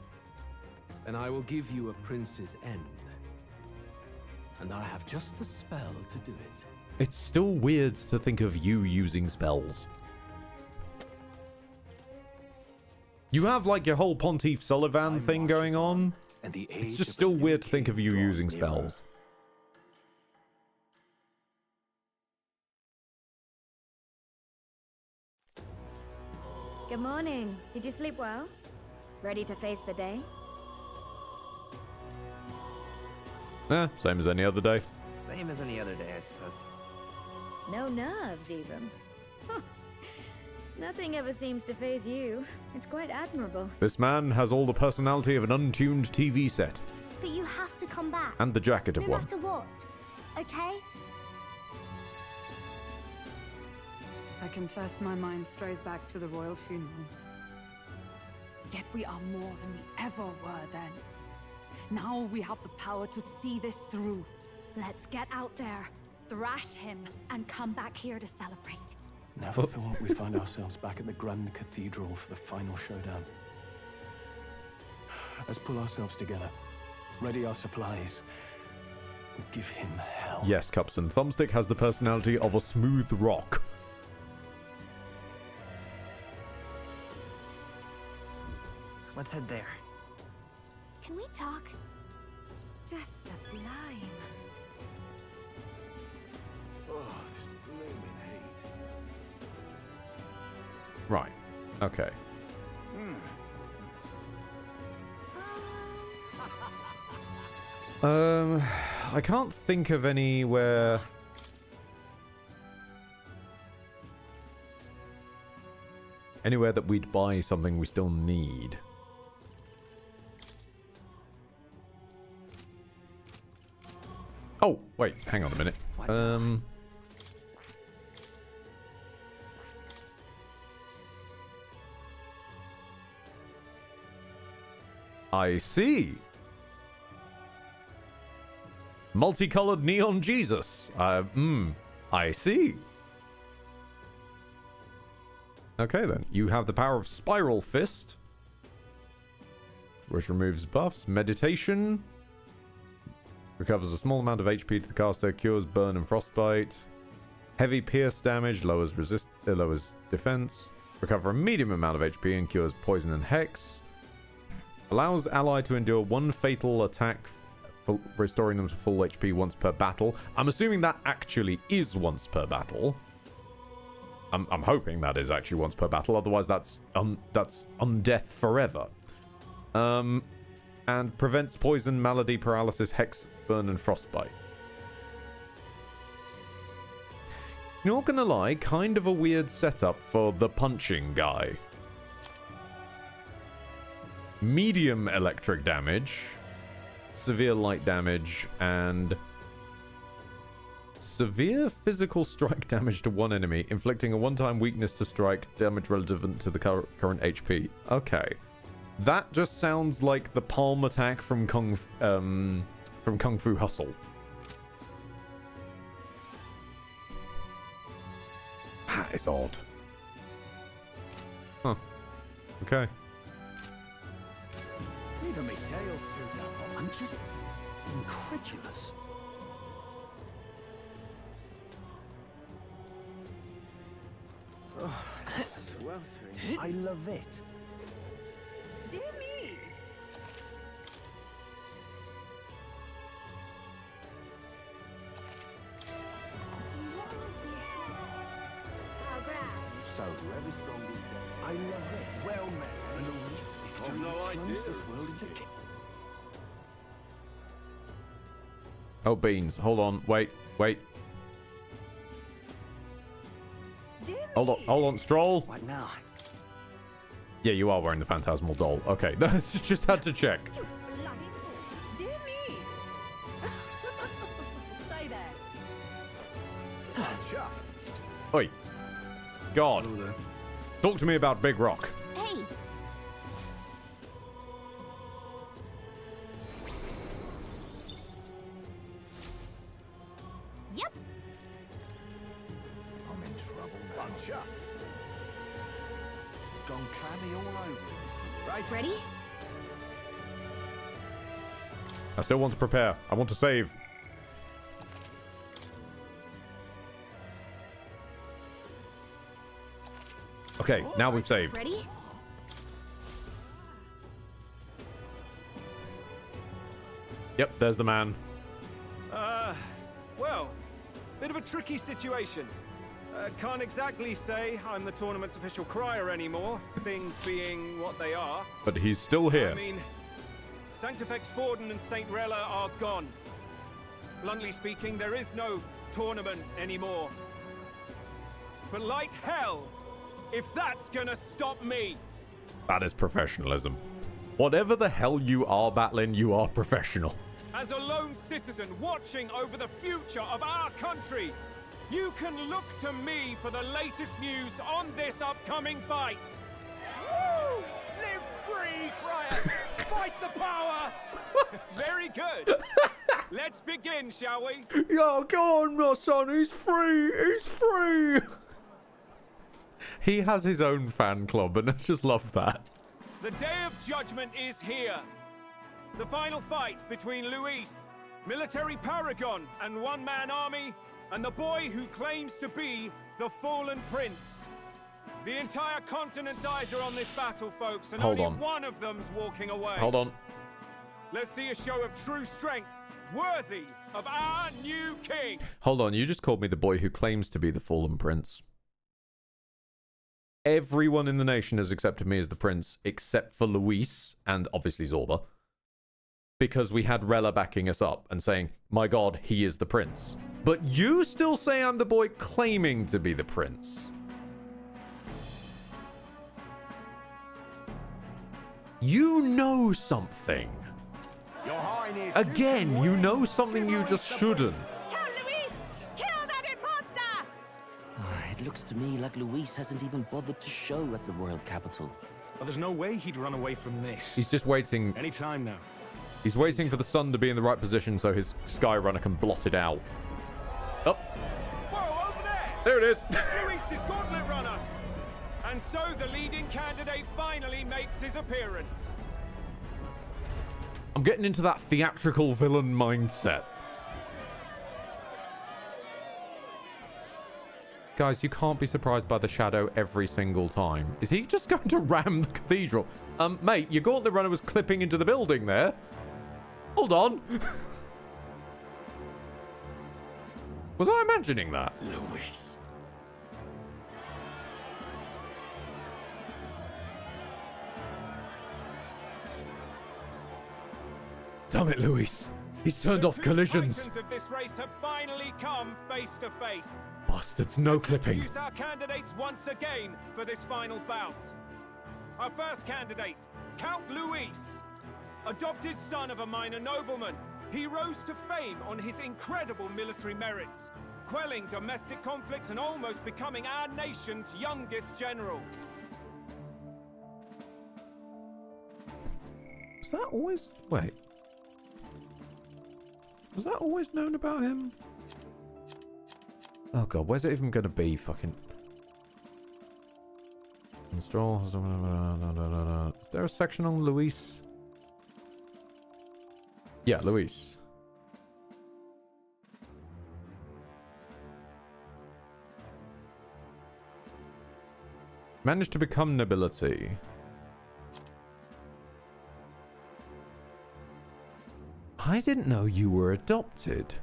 then I will give you a prince's end. And I have just the spell to do it. It's still weird to think of you using spells. You have like your whole Pontiff Sullivan thing going on. And the It's just still weird to think of you using spells. Good morning. Did you sleep well? Ready to face the day? Same as any other day. Same as any other day, I suppose. No nerves, even. Huh. Nothing ever seems to faze you. It's quite admirable. This man has all the personality of an untuned TV set. But you have to come back. And the jacket of no one. matter what. Okay? I confess my mind strays back to the royal funeral. Yet we are more than we ever were then. Now we have the power to see this through. Let's get out there, thrash him, and come back here to celebrate. Never thought we'd find ourselves back at the Grand Cathedral for the final showdown. Let's pull ourselves together, ready our supplies, and give him hell. Yes, Cupson. Thumbstick has the personality of a smooth rock. Let's head there. Can we talk? Just sublime. Oh, this blooming heat. Right. Okay. I can't think of anywhere. Anywhere that we'd buy something we still need. Oh, wait, hang on a minute. I see. Multicolored neon Jesus. I see. Okay then, you have the power of Spiral Fist, which removes buffs. Meditation. Recovers a small amount of HP to the caster, cures burn and frostbite. Heavy pierce damage, lowers defense. Recover a medium amount of HP and cures poison and hex. Allows ally to endure one fatal attack, restoring them to full HP once per battle. I'm assuming that actually is once per battle. I'm hoping that is actually once per battle. Otherwise, that's undeath forever. And prevents poison, malady, paralysis, hex, burn, and frostbite. Not gonna lie, kind of a weird setup for the punching guy. Medium electric damage, severe light damage, and severe physical strike damage to one enemy, inflicting a one-time weakness to strike damage relevant to the current HP. Okay. That just sounds like the palm attack from Kung Fu Hustle. That is odd. Huh. Okay. Even me tails turned out. I'm just incredulous. Oh, sweltering. I love it. Dear me. So, whoever's strongest gets. I love it. Well met. Louis, I've no idea. This world into Oh, beans. Hold on. Wait. Hold on, Stroll. What now? Yeah, you are wearing the Phantasmal doll. Okay, just had to check. You bloody fool. Dear me. Say there. I'm chuffed. Oi. God. Talk to me about Big Rock. Hey, yep. I'm in trouble now. I'm chuffed. Gone clammy all over this. Right. Ready? I still want to prepare. I want to save. Okay, now we've saved. Ready? Yep, there's the man. Well, bit of a tricky situation. Can't exactly say I'm the tournament's official crier anymore, things being what they are. But he's still here. I mean, Sanctifex Forden and St. Rella are gone. Bluntly speaking, there is no tournament anymore. But like hell, if that's gonna stop me. That is professionalism. Whatever the hell you are battling, you are professional. As a lone citizen watching over the future of our country, you can look to me for the latest news on this upcoming fight. Woo! Live free, Crier! Fight the power! Very good. Let's begin, shall we? Yo, go on, my son. He's free. He's free. He has his own fan club, and I just love that. The Day of Judgment is here. The final fight between Luis, military paragon and one-man army, and the boy who claims to be the fallen prince. The entire continent's eyes are on this battle, folks, and only one of them's walking away. Hold on. Let's see a show of true strength, worthy of our new king. Hold on. You just called me the boy who claims to be the fallen prince. Everyone in the nation has accepted me as the prince, except for Luis and obviously Zorba. Because we had Rella backing us up and saying, my god, he is the prince. But you still say I'm the boy claiming to be the prince. You know something. Your Highness. Again, you know something you just shouldn't. Count Luis! Kill that imposter! It looks to me like Luis hasn't even bothered to show at the royal capital. Well, there's no way he'd run away from this. He's just waiting. Any time now. He's waiting for the sun to be in the right position so his Skyrunner can blot it out. Oh. Whoa, over there! There it is. Luis's Gauntlet Runner. And so the leading candidate finally makes his appearance. I'm getting into that theatrical villain mindset. Guys, you can't be surprised by the shadow every single time. Is he just going to ram the cathedral? Mate, your Gauntlet Runner was clipping into the building there. Hold on. Was I imagining that? Luis. Damn it, Luis. He's turned off collisions. The Titans of this race have finally come face to face. Bastards, no clipping. Introduce our candidates once again for this final bout. Our first candidate, Count Luis. Adopted son of a minor nobleman, he rose to fame on his incredible military merits, quelling domestic conflicts and almost becoming our nation's youngest general. Was that always... Wait. Was that always known about him? Oh god, where's it even going to be? Fucking... Install... Is there a section on Luis? Yeah, Luis. Managed to become nobility. I didn't know you were adopted.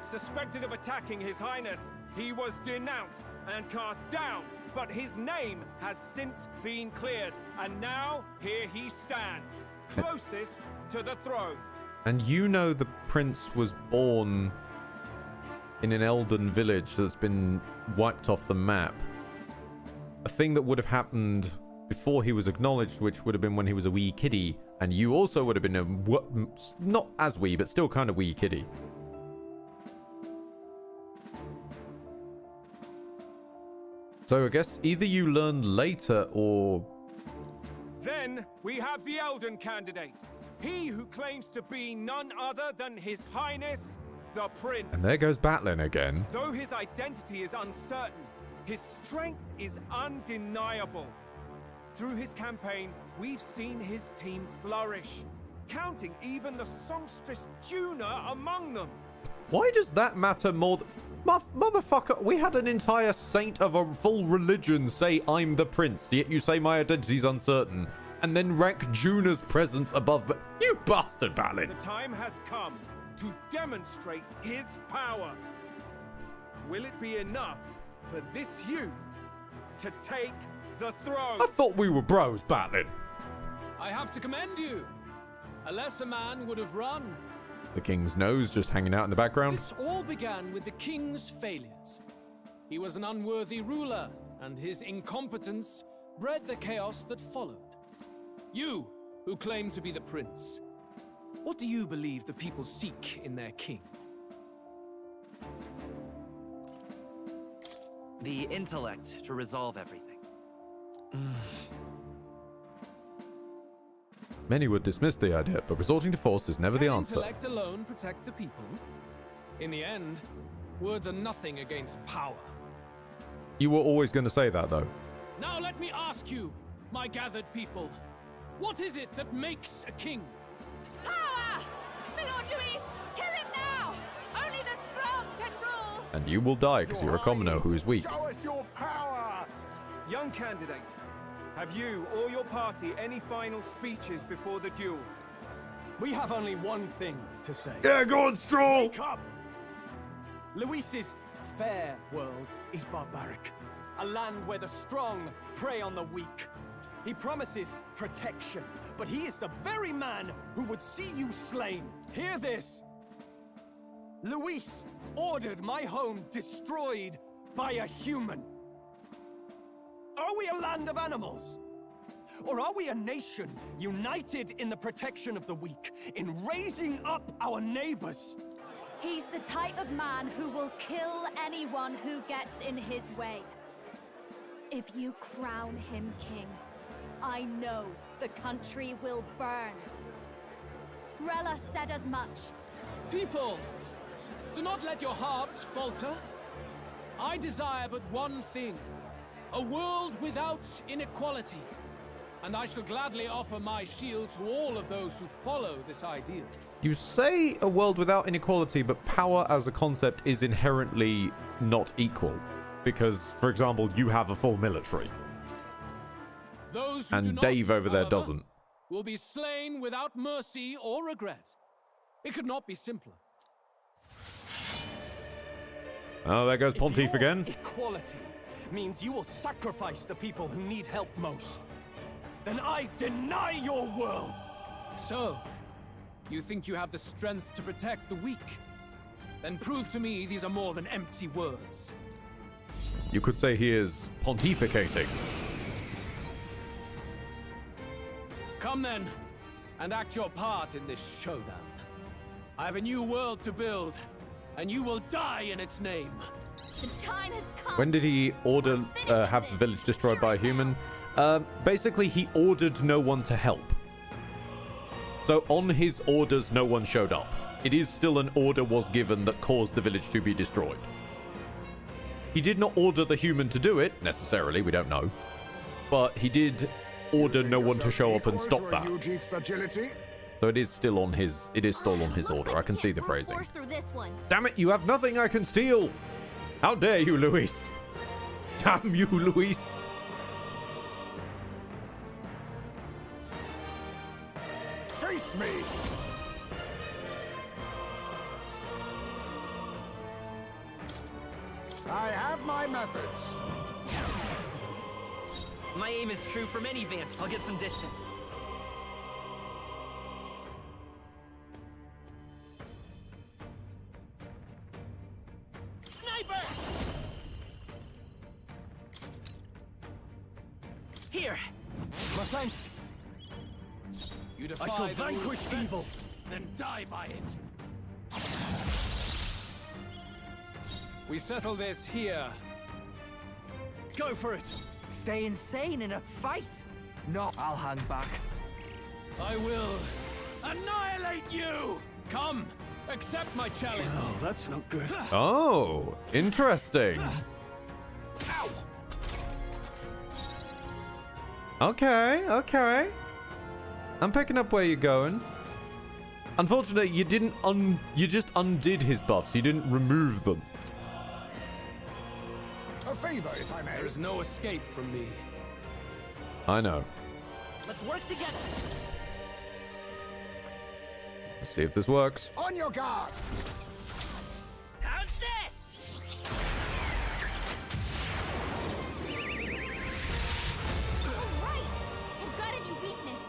suspected of attacking His Highness. He was denounced and cast down, but his name has since been cleared, and now here he stands, closest to the throne. And you know the prince was born in an Elden village that's been wiped off the map. A thing that would have happened before he was acknowledged, which would have been when he was a wee kiddie, and you also would have been a not as wee, but still kind of wee kiddie. So I guess either you learn later or... Then we have the Elden candidate. He who claims to be none other than His Highness, the Prince. And there goes battling again. Though his identity is uncertain, his strength is undeniable. Through his campaign, we've seen his team flourish, counting even the songstress Juna among them. Why does that matter more than... Motherfucker, we had an entire saint of a full religion say I'm the prince, yet you say my identity's uncertain, and then rank Juna's presence above... But you bastard, Balin! The time has come to demonstrate his power. Will it be enough for this youth to take the throne? I thought we were bros, Balin. I have to commend you. A lesser man would have run. The king's nose just hanging out in the background. This all began with the king's failures. He was an unworthy ruler, and his incompetence bred the chaos that followed. You, who claim to be the prince, what do you believe the people seek in their king? The intellect to resolve everything. Many would dismiss the idea, but resorting to force is never the answer. Intellect alone protect the people? In the end, words are nothing against power. You were always going to say that, though. Now let me ask you, my gathered people, what is it that makes a king? Power! My Lord Louis, kill him now! Only the strong can rule! And you will die because you're a commoner who is weak. Show us your power! Young candidate, have you or your party any final speeches before the duel? We have only one thing to say. Yeah, go on, Stroll! Wake up! Luis's fair world is barbaric. A land where the strong prey on the weak. He promises protection, but he is the very man who would see you slain. Hear this. Luis ordered my home destroyed by a human. Are we a land of animals? Or are we a nation united in the protection of the weak, in raising up our neighbors? He's the type of man who will kill anyone who gets in his way. If you crown him king, I know the country will burn. Rella said as much. People, do not let your hearts falter. I desire but one thing, a world without inequality. And I shall gladly offer my shield to all of those who follow this ideal. You say a world without inequality, but power as a concept is inherently not equal. Because, for example, you have a full military. Those who and do not, Dave over there however, doesn't. Will be slain without mercy or regret. It could not be simpler. Oh, there goes Pontiff again. Equality means you will sacrifice the people who need help most. Then I deny your world! So, you think you have the strength to protect the weak? Then prove to me these are more than empty words. You could say he is pontificating. Come then, and act your part in this showdown. I have a new world to build, and you will die in its name. The time has come. When did he order have the village destroyed by a human? Basically, he ordered no one to help. So on his orders, no one showed up. It is still an order was given that caused the village to be destroyed. He did not order the human to do it, necessarily, we don't know. But he did order no one to show up and stop that. So it is still on his order. I can see the phrasing. Damn it, you have nothing I can steal! How dare you, Luis? Damn you, Luis! Face me! I have my methods. My aim is true from any vantage. I'll get some distance. Sniper! Here. My thanks. You defy I shall the vanquish rules, evil. Then die by it. We settle this here. Go for it. Stay insane in a fight? No, I'll hang back. I will annihilate you! Come, accept my challenge. Oh, that's not good. Oh, interesting. Ow! Okay. I'm picking up where you're going. Unfortunately, you didn't you just undid his buffs. You didn't remove them. A favor, if I may. There is no escape from me. I know. Let's work together. Let's see if this works. On your guard. How's this? All right. I've got a new weakness.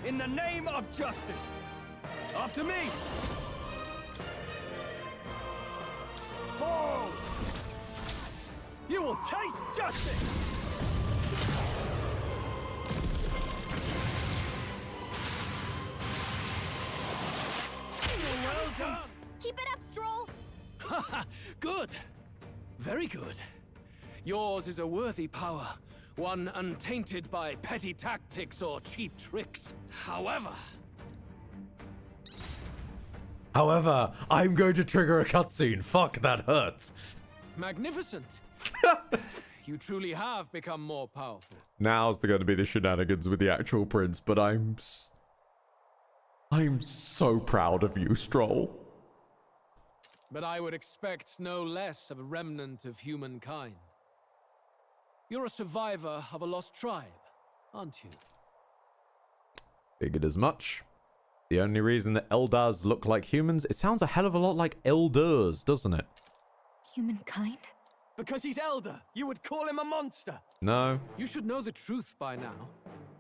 In the name of justice. After me. Fall. You will taste justice. Well done! Keep it up, Stroll. Haha, good. Very good. Yours is a worthy power, one untainted by petty tactics or cheap tricks. However, I'm going to trigger a cutscene. Fuck, that hurts. magnificent. You truly have become more powerful. Now's going to be the shenanigans with the actual prince, but I'm so proud of you, Stroll. But I would expect no less of a remnant of humankind. You're a survivor of a lost tribe, aren't you? Figured as much. The only reason that Eldars look like humans, it sounds a hell of a lot like Elders, doesn't it? Humankind? Because he's elder, you would call him a monster. No. You should know the truth by now.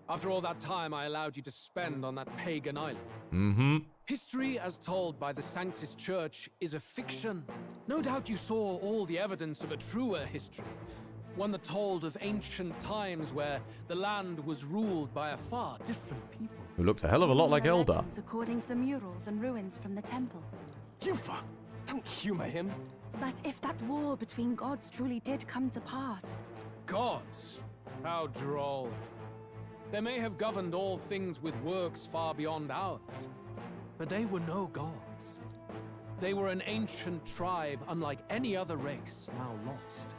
After all that time I allowed you to spend on that pagan island. Mm-hmm. History as told by the Sanctus Church is a fiction. No doubt you saw all the evidence of a truer history. One that told of ancient times where the land was ruled by a far different people. Who looked a hell of a lot like Elder. Legends according to the murals and ruins from the temple. Yufa, don't humor him. But if that war between gods truly did come to pass... Gods? How droll. They may have governed all things with works far beyond ours, but they were no gods. They were an ancient tribe unlike any other race, now lost.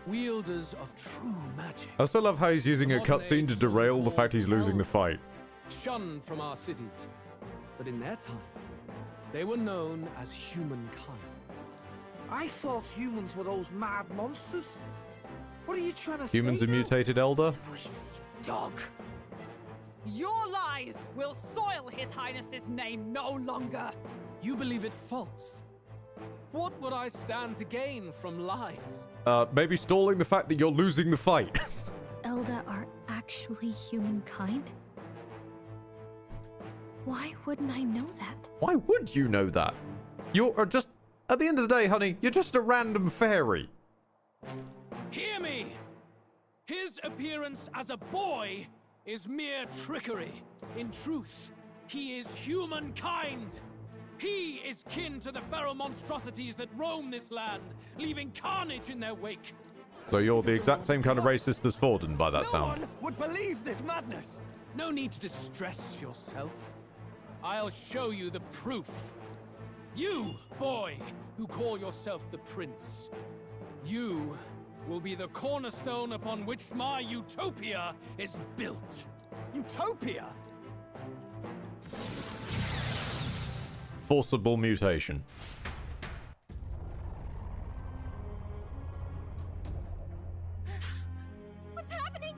Wielders of true magic. I also love how he's using a cutscene to derail the fact he's losing the fight. Shunned from our cities. But in their time, they were known as humankind. I thought humans were those mad monsters. What are you trying to say? Humans a mutated Elder? Dog. Your lies will soil His Highness's name no longer. You believe it false? What would I stand to gain from lies? Maybe stalling the fact that you're losing the fight. Elda are actually humankind? Why wouldn't I know that? Why would you know that? You are just... At the end of the day, honey, you're just a random fairy. Hear me! His appearance as a boy is mere trickery. In truth, he is humankind. He is kin to the feral monstrosities that roam this land, leaving carnage in their wake. So you're the exact same kind of racist as Forden by that sound. No one would believe this madness. No need to distress yourself. I'll show you the proof. You, boy, who call yourself the prince. You will be the cornerstone upon which my utopia is built. Utopia? Forcible mutation. What's happening?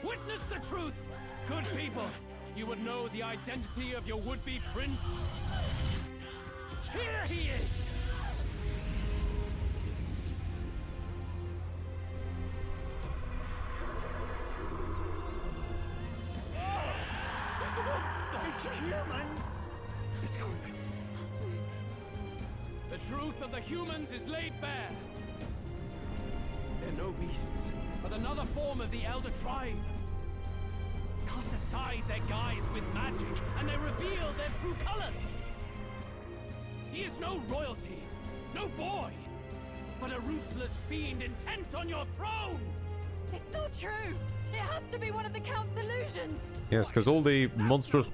Witness the truth! Good people, you would know the identity of your would-be prince. Here he is! It's a monster! It's a human! It's gone. The truth of the humans is laid bare. They're no beasts, But another form of the Elder Tribe. Cast aside their guise with magic, and they reveal their true colors. He is no royalty, no boy, but a ruthless fiend intent on your throne! It's not true! It has to be one of the Count's illusions! Yes, because all the monstrous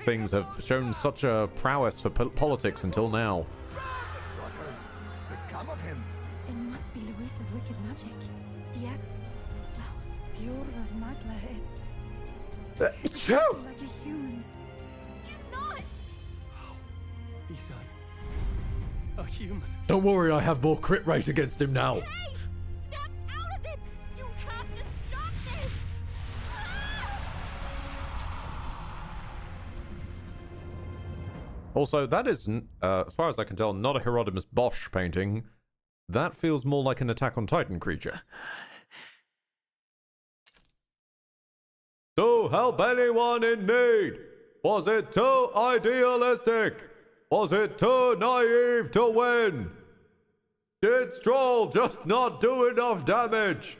things have shown such a prowess for politics until now. What has become of him? It must be Luis's wicked magic. Yet, the Order of Magla, it's exactly like a human's. He's not! He's a human. Don't worry, I have more crit rate against him now. Hey! Snap out of it! You have to stop this! Also, that is, as far as I can tell, not a Hieronymus Bosch painting. That feels more like an Attack on Titan creature. To help anyone in need. Was it too idealistic? Was it too naive to win? Did Stroll just not do enough damage?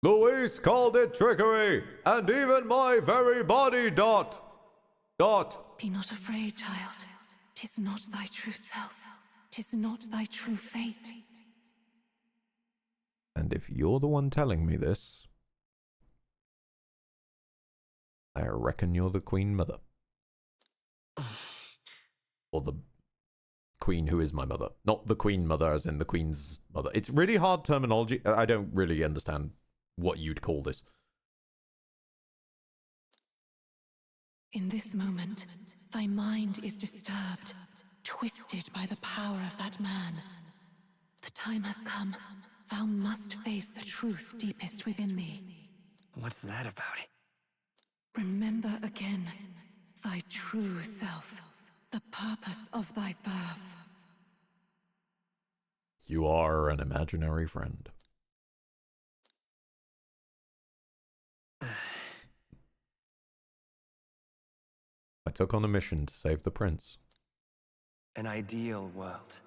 Luis called it trickery, and even my very body, Dot. Be not afraid, child. 'Tis not thy true self. 'Tis not thy true fate. And if you're the one telling me this, I reckon you're the Queen Mother. Or the Queen who is my mother. Not the Queen Mother as in the Queen's mother. It's really hard terminology. I don't really understand what you'd call this. In this moment, thy mind is disturbed, twisted by the power of that man. The time has come. Thou must face the truth deepest within thee. What's that about? Remember again thy true self, the purpose of thy birth. You are an imaginary friend. I took on a mission to save the prince. An ideal world.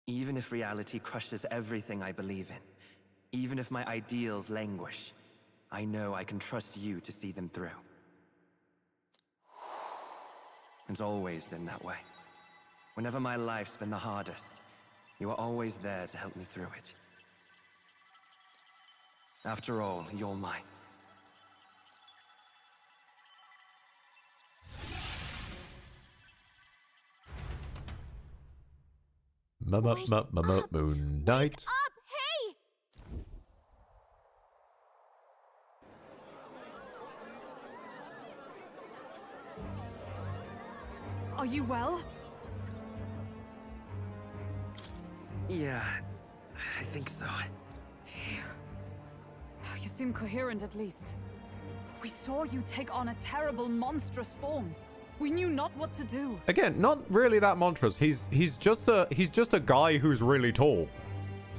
Even if reality crushes everything I believe in, even if my ideals languish, I know I can trust you to see them through. It's always been that way. Whenever my life's been the hardest, you are always there to help me through it. After all, you're mine. Moon Knight. Up, hey! Are you well? Yeah, I think so. You seem coherent at least. We saw you take on a terrible, monstrous form. We knew not what to do. Again, not really that monstrous. He's just a guy who's really tall.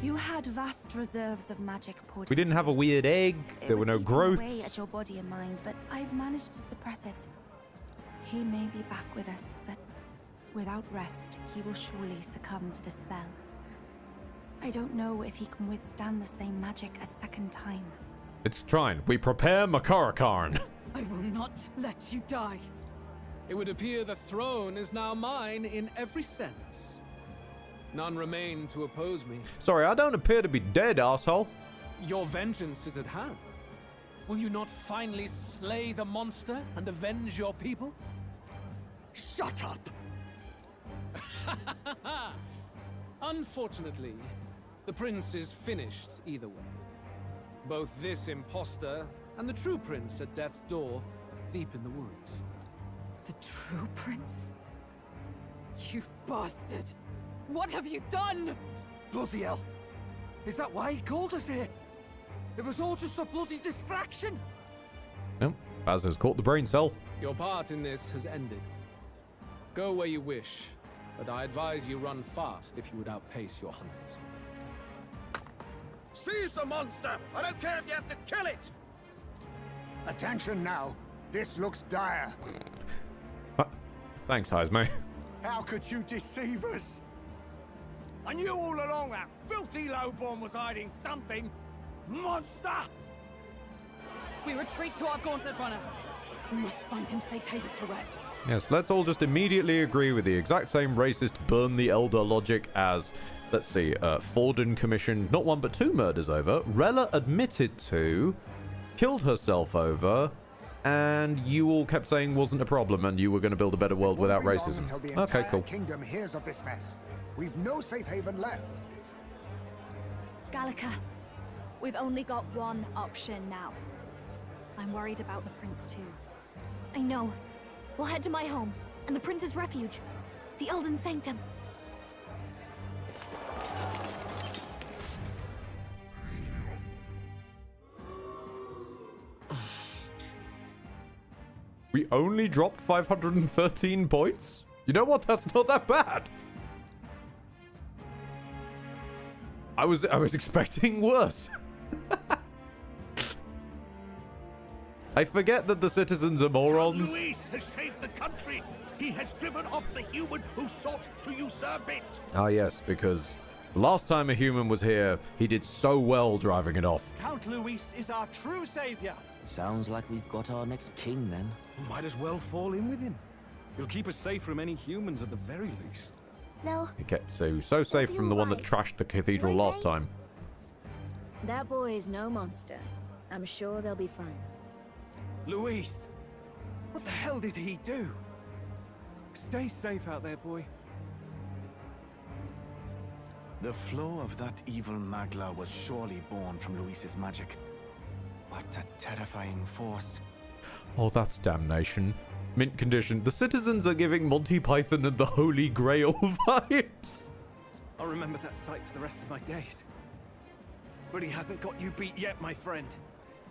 You had vast reserves of magic poured. We didn't have a weird egg. There were no growths. Away at your body and mind, but I've managed to suppress it. He may be back with us, but without rest, he will surely succumb to the spell. I don't know if he can withstand the same magic a second time. It's trying. We prepare Makarakarn. I will not let you die. It would appear the throne is now mine in every sense. None remain to oppose me. Sorry, I don't appear to be dead, asshole. Your vengeance is at hand. Will you not finally slay the monster and avenge your people? Shut up! Unfortunately, the prince is finished either way. Both this imposter and the true prince at death's door, deep in the woods. The true prince? You bastard! What have you done? Bloody hell. Is that why he called us here? It was all just a bloody distraction. Yep, Baz has caught the brain cell. Your part in this has ended. Go where you wish, but I advise you run fast if you would outpace your hunters. Seize the monster! I don't care if you have to kill it! Attention now. This looks dire. Thanks, Heisme. How could you deceive us? I knew all along that filthy lowborn was hiding something. Monster! We retreat to our gauntlet runner. We must find him safe haven to rest. Yes, let's all just immediately agree with the exact same racist burn the elder logic as, let's see, Forden commissioned not one but 2 murders over, Rella admitted to, killed herself over, and you all kept saying wasn't a problem and you were going to build a better world without racism. Okay, cool. Kingdom hears of this mess. We've no safe haven left. Gallica, we've only got one option now. I'm worried about the prince too. I know. We'll head to my home, and the prince's refuge, the Elden Sanctum. We only dropped 513 points? You know what? That's not that bad. I was expecting worse. I forget that the citizens are morons. Luis has saved the country. He has driven off the human who sought to usurp it. Ah, yes, because last time a human was here, he did so well driving it off. Count Luis is our true savior. Sounds like we've got our next king, then. Might as well fall in with him. He'll keep us safe from any humans at the very least. No. Okay, so safe from the one that trashed the cathedral last time. That boy is no monster. I'm sure they'll be fine. Luis, what the hell did he do? Stay safe out there, boy. The flow of that evil Magla was surely born from Luis's magic. What a terrifying force. Oh, that's damnation. Mint condition. The citizens are giving Monty Python and the Holy Grail vibes. I'll remember that sight for the rest of my days. But he hasn't got you beat yet, my friend.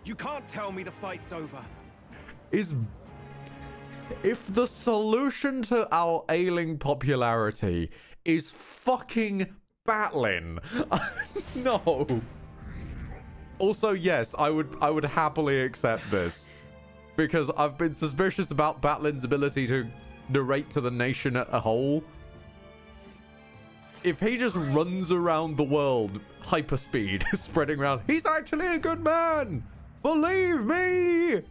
You can't tell me the fight's over. If the solution to our ailing popularity is fucking battling, no. Also, yes, I would happily accept this, because I've been suspicious about Batlin's ability to narrate to the nation as a whole. If he just runs around the world hyperspeed, spreading around, he's actually a good man. Believe me.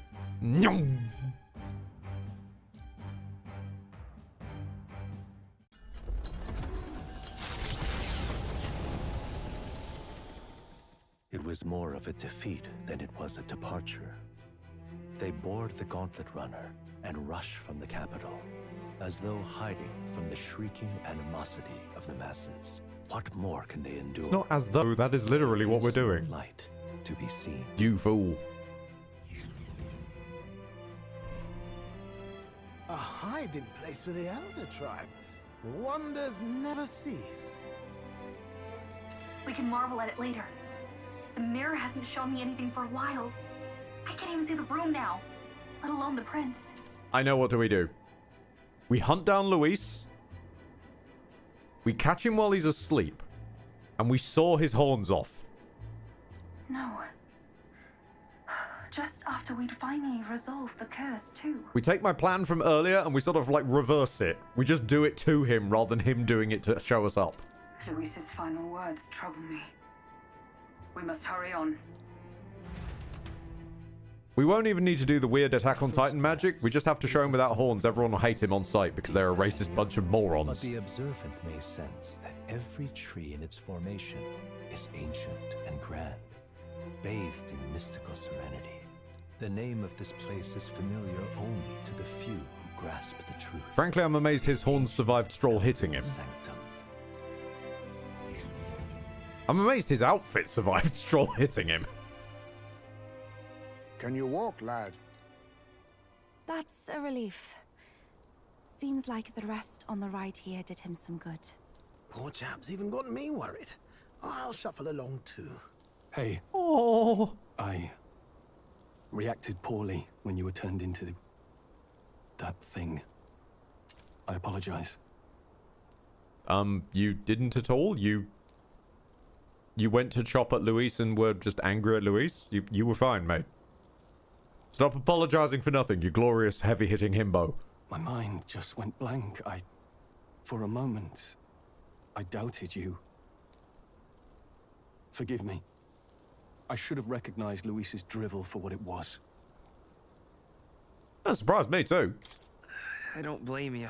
Nyum. It was more of a defeat than it was a departure. They board the gauntlet runner and rush from the capital, as though hiding from the shrieking animosity of the masses. What more can they endure? It's not as though, that is literally what we're doing. Light to be seen. You fool. A hiding place for the Elder Tribe. Wonders never cease. We can marvel at it later. The mirror hasn't shown me anything for a while. I can't even see the room now, let alone the prince. I know, what do? We hunt down Luis. We catch him while he's asleep. And we saw his horns off. No. Just after we'd finally resolved the curse, too. We take my plan from earlier and we sort of like reverse it. We just do it to him rather than him doing it to show us up. Luis's final words trouble me. We must hurry on. We won't even need to do the weird Attack on Titan magic. We just have to show him without horns. Everyone will hate him on sight because they're a racist bunch of morons. But the observant may sense that every tree in its formation is ancient and grand, bathed in mystical serenity. The name of this place is familiar only to the few who grasp the truth. Frankly, I'm amazed his horns survived Stroll hitting him. Sanctum. I'm amazed his outfit survived Stroll hitting him. Can you walk, lad? That's a relief. Seems like the rest on the right here did him some good. Poor chap's even got me worried. I'll shuffle along too. Hey. Oh. I reacted poorly when you were turned into that thing. I apologize. You didn't at all? You went to chop at Luis and were just angry at Luis? You were fine, mate. Stop apologizing for nothing, you glorious heavy-hitting himbo. My mind just went blank. For a moment, I doubted you. Forgive me. I should have recognized Luis's drivel for what it was. That surprised me too. I don't blame you.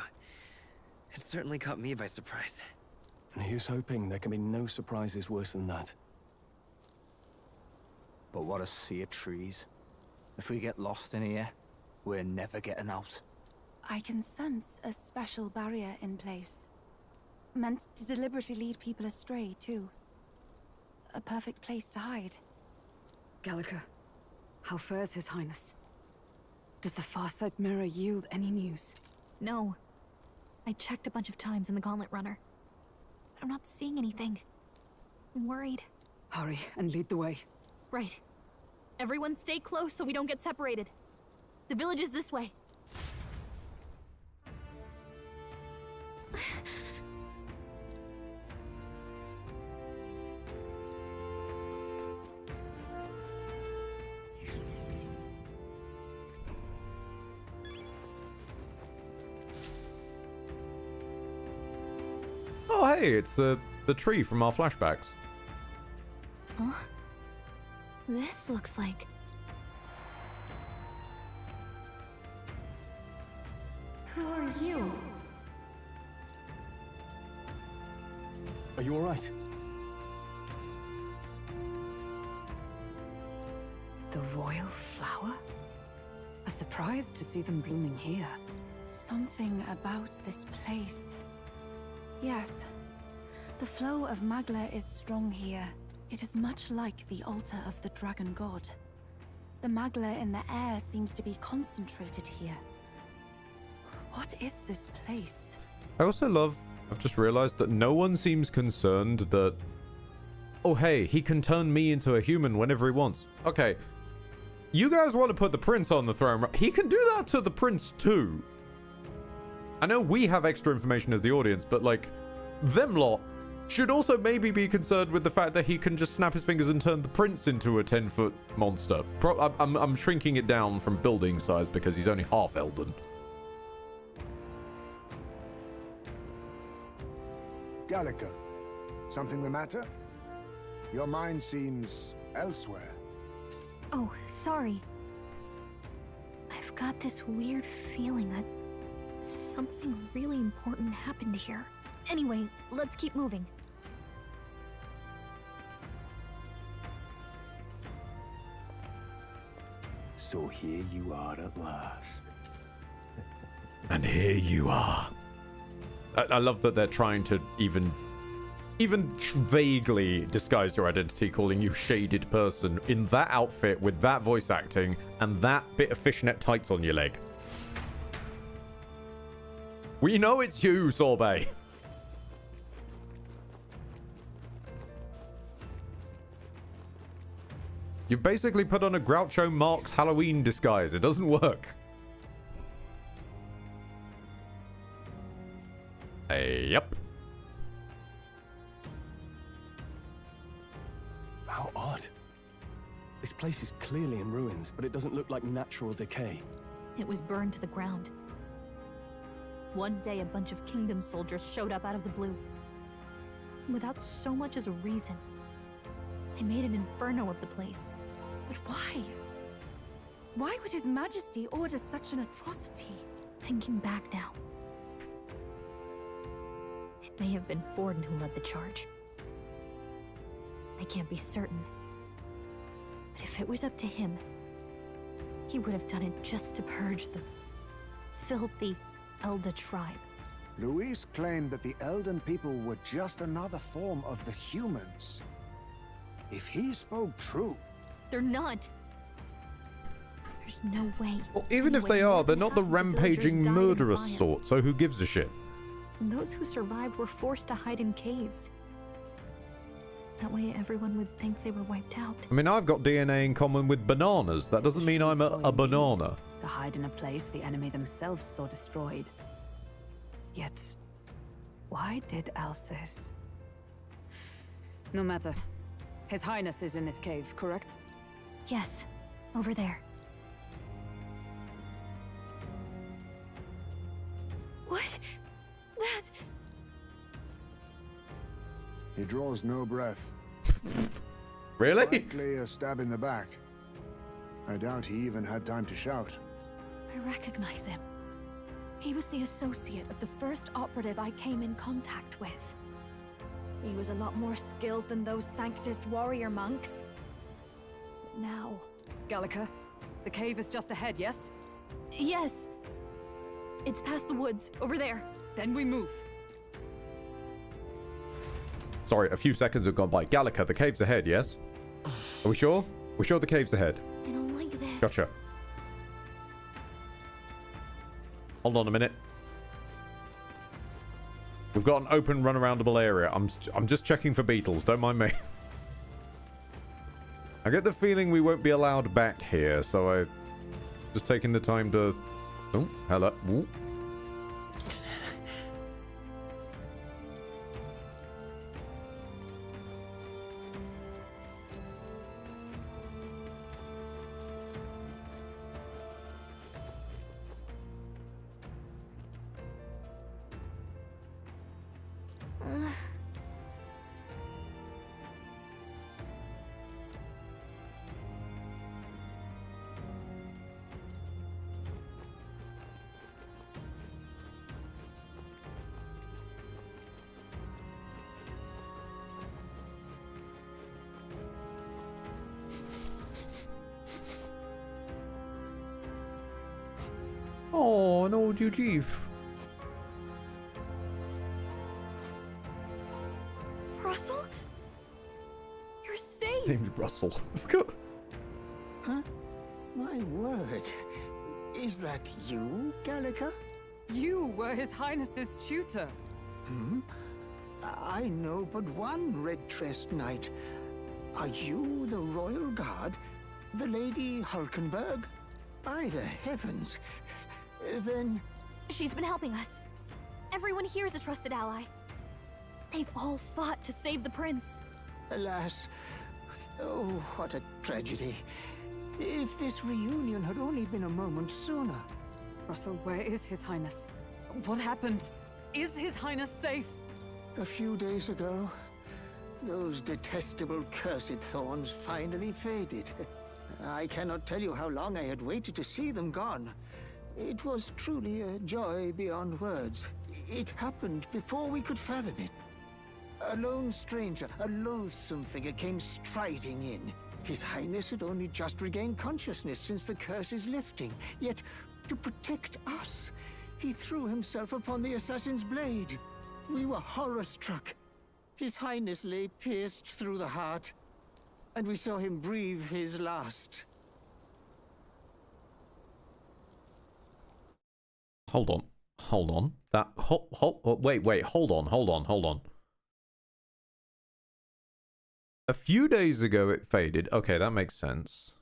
It certainly caught me by surprise. And here's hoping there can be no surprises worse than that. But what a sea of trees. If we get lost in here, we're never getting out. I can sense a special barrier in place. Meant to deliberately lead people astray, too. A perfect place to hide. Gallica, how fares His Highness? Does the Farsight Mirror yield any news? No. I checked a bunch of times in the Gauntlet Runner. I'm not seeing anything. I'm worried. Hurry and lead the way. Right. Everyone stay close so we don't get separated. The village is this way. Oh, hey, it's the tree from our flashbacks. Huh? This looks like... Who are you? Are you all right? The royal flower? A surprise to see them blooming here. Something about this place. Yes. The flow of Magla is strong here. It is much like the altar of the dragon god. The Magla in the air seems to be concentrated here. What is this place? I also love, I've just realized that no one seems concerned that, oh hey, he can turn me into a human whenever he wants. Okay, you guys want to put the prince on the throne, right? He can do that to the prince too. I know we have extra information as the audience, but like, them lot should also maybe be concerned with the fact that he can just snap his fingers and turn the prince into a 10-foot monster. I'm shrinking it down from building size because he's only half Elden. Gallica, something the matter? Your mind seems elsewhere. Oh, sorry. I've got this weird feeling that something really important happened here. Anyway, let's keep moving. So here you are at last. And here you are. I love that they're trying to even vaguely disguise your identity, calling you shaded person in that outfit with that voice acting and that bit of fishnet tights on your leg. We know it's you, Sorbet. You basically put on a Groucho Marx Halloween disguise. It doesn't work. Yep. How odd. This place is clearly in ruins, but it doesn't look like natural decay. It was burned to the ground. One day, a bunch of kingdom soldiers showed up out of the blue. Without so much as a reason. They made an inferno of the place. But why? Why would His Majesty order such an atrocity? Thinking back now, it may have been Forden who led the charge. I can't be certain. But if it was up to him, he would have done it just to purge the filthy Elda tribe. Luis claimed that the Elden people were just another form of the humans. If he spoke true... They're not. There's no way. Well, even if they are, they're not the rampaging murderous sort, so who gives a shit? and those who survived were forced to hide in caves. That way everyone would think they were wiped out. I mean, I've got DNA in common with bananas. That doesn't mean I'm a banana. To hide in a place the enemy themselves saw destroyed. Yet, why did Alsace? No matter. His Highness is in this cave, correct? Yes, over there. What? That... He draws no breath. Really? Likely a stab in the back. I doubt he even had time to shout. I recognize him. He was the associate of the first operative I came in contact with. He was a lot more skilled than those Sanctist warrior monks. But now... Gallica, the cave is just ahead, yes? Yes. It's past the woods, over there. Then we move. Sorry, a few seconds have gone by. Gallica, the cave's ahead, yes? Are we sure? We're sure the cave's ahead. I don't like this. Gotcha. Hold on a minute. We've got an open run-aroundable area. I'm just checking for beetles. Don't mind me. I get the feeling we won't be allowed back here, so I just taking the time to... Oh, hello. Ooh. Oh, an old chief. Russell? You're safe! His name's Russell. Huh? My word. Is that you, Gallica? You were His Highness's tutor. Hmm? I know but one red-tressed knight. Are you the royal guard? The Lady Hulkenberg? By the heavens. Then... She's been helping us. Everyone here is a trusted ally. They've all fought to save the prince. Alas. Oh, what a tragedy. If this reunion had only been a moment sooner. Russell, where is His Highness? What happened? Is His Highness safe? A few days ago, those detestable cursed thorns finally faded. I cannot tell you how long I had waited to see them gone. It was truly a joy beyond words. It happened before we could fathom it. A lone stranger, a loathsome figure, came striding in. His Highness had only just regained consciousness since the curse's lifting. Yet, to protect us, he threw himself upon the assassin's blade. We were horror-struck. His Highness lay pierced through the heart, and we saw him breathe his last. Hold on. That wait, hold on. A few days ago it faded. Okay, that makes sense.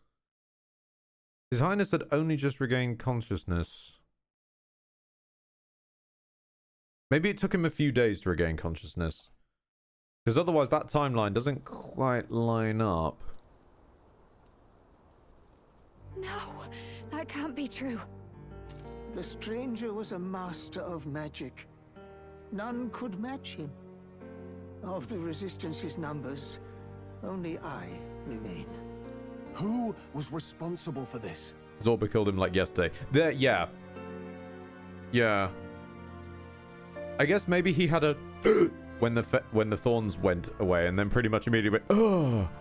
His Highness had only just regained consciousness. Maybe it took him a few days to regain consciousness. Because otherwise that timeline doesn't quite line up. No, that can't be true. The stranger was a master of magic. None could match him. Of the Resistance's numbers, only I remain. Who was responsible for this? Zorba killed him like yesterday. Yeah. I guess maybe he had a when the thorns went away, and then pretty much immediately went,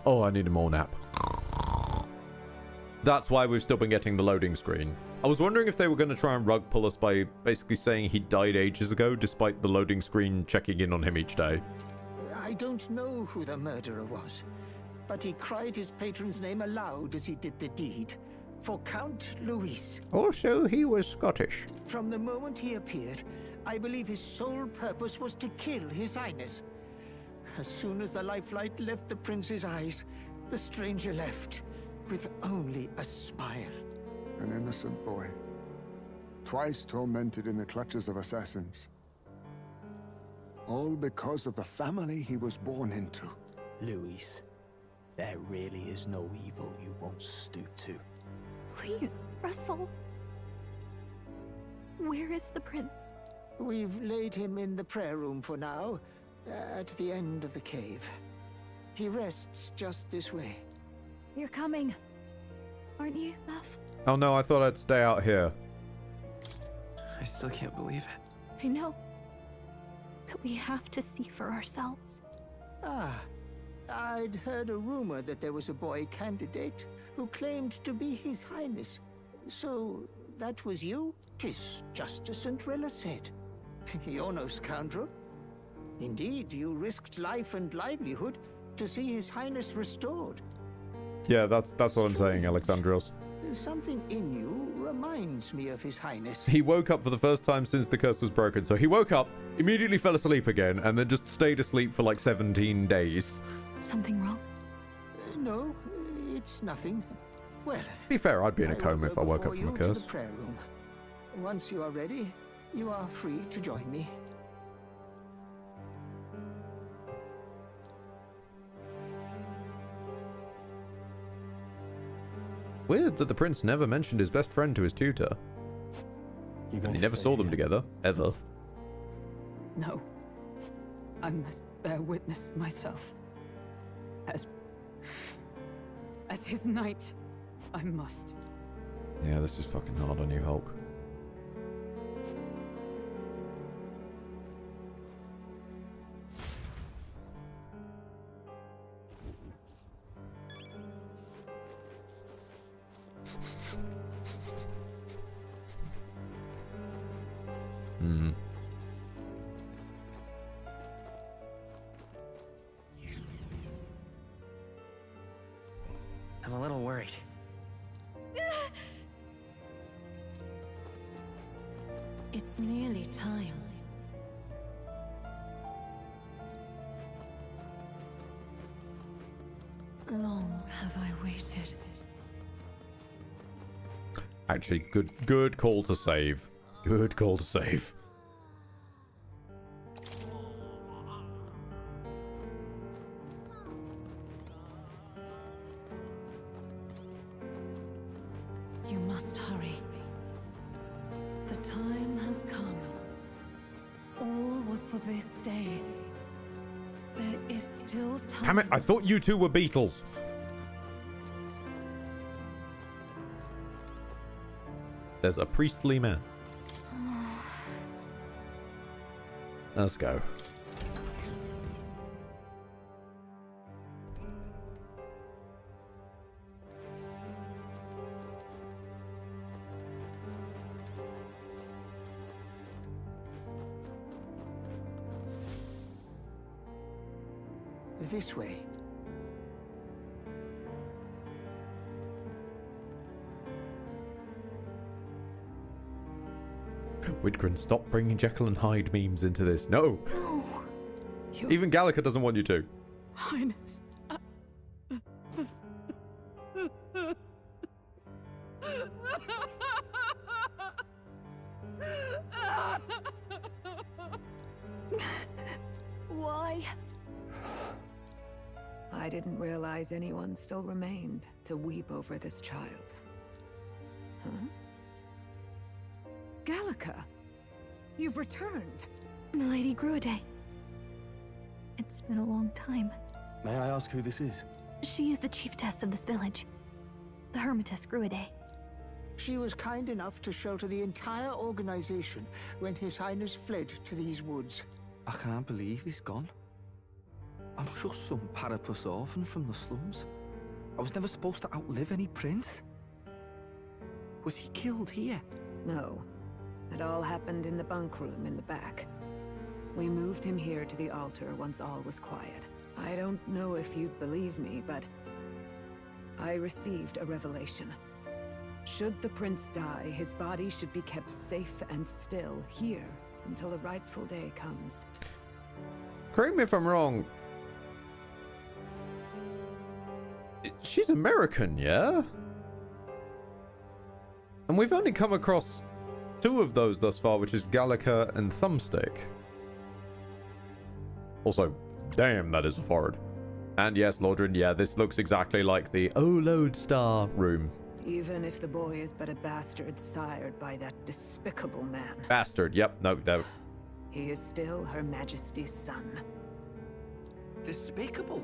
oh, I need a more nap. That's why we've still been getting the loading screen. I was wondering if they were going to try and rug pull us by basically saying he died ages ago, despite the loading screen checking in on him each day. I don't know who the murderer was, but he cried his patron's name aloud as he did the deed. For Count Louis. Also, he was Scottish. From the moment he appeared, I believe his sole purpose was to kill His Highness. As soon as the lifelight left the prince's eyes, the stranger left, with only a smile. An innocent boy, twice tormented in the clutches of assassins. All because of the family he was born into. Luis, there really is no evil you won't stoop to. Please, Russell. Where is the prince? We've laid him in the prayer room for now, at the end of the cave. He rests just this way. You're coming, aren't you, love? Oh no, I thought I'd stay out here. I still can't believe it. I know. But we have to see for ourselves. Ah, I'd heard a rumor that there was a boy candidate who claimed to be His Highness. So, that was you? 'Tis just as St. Rilla said. You're no scoundrel. Indeed, you risked life and livelihood to see His Highness restored. Yeah, that's what I'm saying, Alexandros. Something in you reminds me of His Highness. He woke up for the first time since the curse was broken. So he woke up, immediately fell asleep again, and then just stayed asleep for like 17 days. Something wrong? No, it's nothing. Well, To be fair, I'd be in a coma if I woke up from a to curse. the prayer room. Once you are ready, you are free to join me. Weird that the prince never mentioned his best friend to his tutor. You And he never saw them together, ever. No. I must bear witness myself. As his knight, I must. Yeah, this is fucking hard on you, Hulk. Hmm. I'm a little worried. It's nearly time. Long have I waited. Actually, good call to save. Good call to save. You must hurry. The time has come. All was for this day. There is still time. Damn it, I thought you two were Beatles. There's a priestly man. Let's go. This way. Widgren, stop bringing Jekyll and Hyde memes into this. No! No. Even Gallagher doesn't want you to. Highness. Why? I didn't realize anyone still remained to weep over this child. Huh? Gallica, you've returned. Milady Gruaday. It's been a long time. May I ask who this is? She is the chiefess of this village. The Hermitess Gruaday. She was kind enough to shelter the entire organization when His Highness fled to these woods. I can't believe he's gone. I'm just some parapus orphan from the slums. I was never supposed to outlive any prince. Was he killed here? No. It all happened in the bunk room in the back. We moved him here to the altar once all was quiet. I don't know if you'd believe me, but I received a revelation. Should the prince die, his body should be kept safe and still here, until the rightful day comes. Correct me if I'm wrong. She's American, yeah? And we've only come across 2 of those thus far, which is Gallica and Thumbstick. Also, damn, that is a forehead. And yes, Lordran, yeah, this looks exactly like the Lodestar room. Even if the boy is but a bastard sired by that despicable man. Bastard, yep, no. He is still Her Majesty's son. Despicable?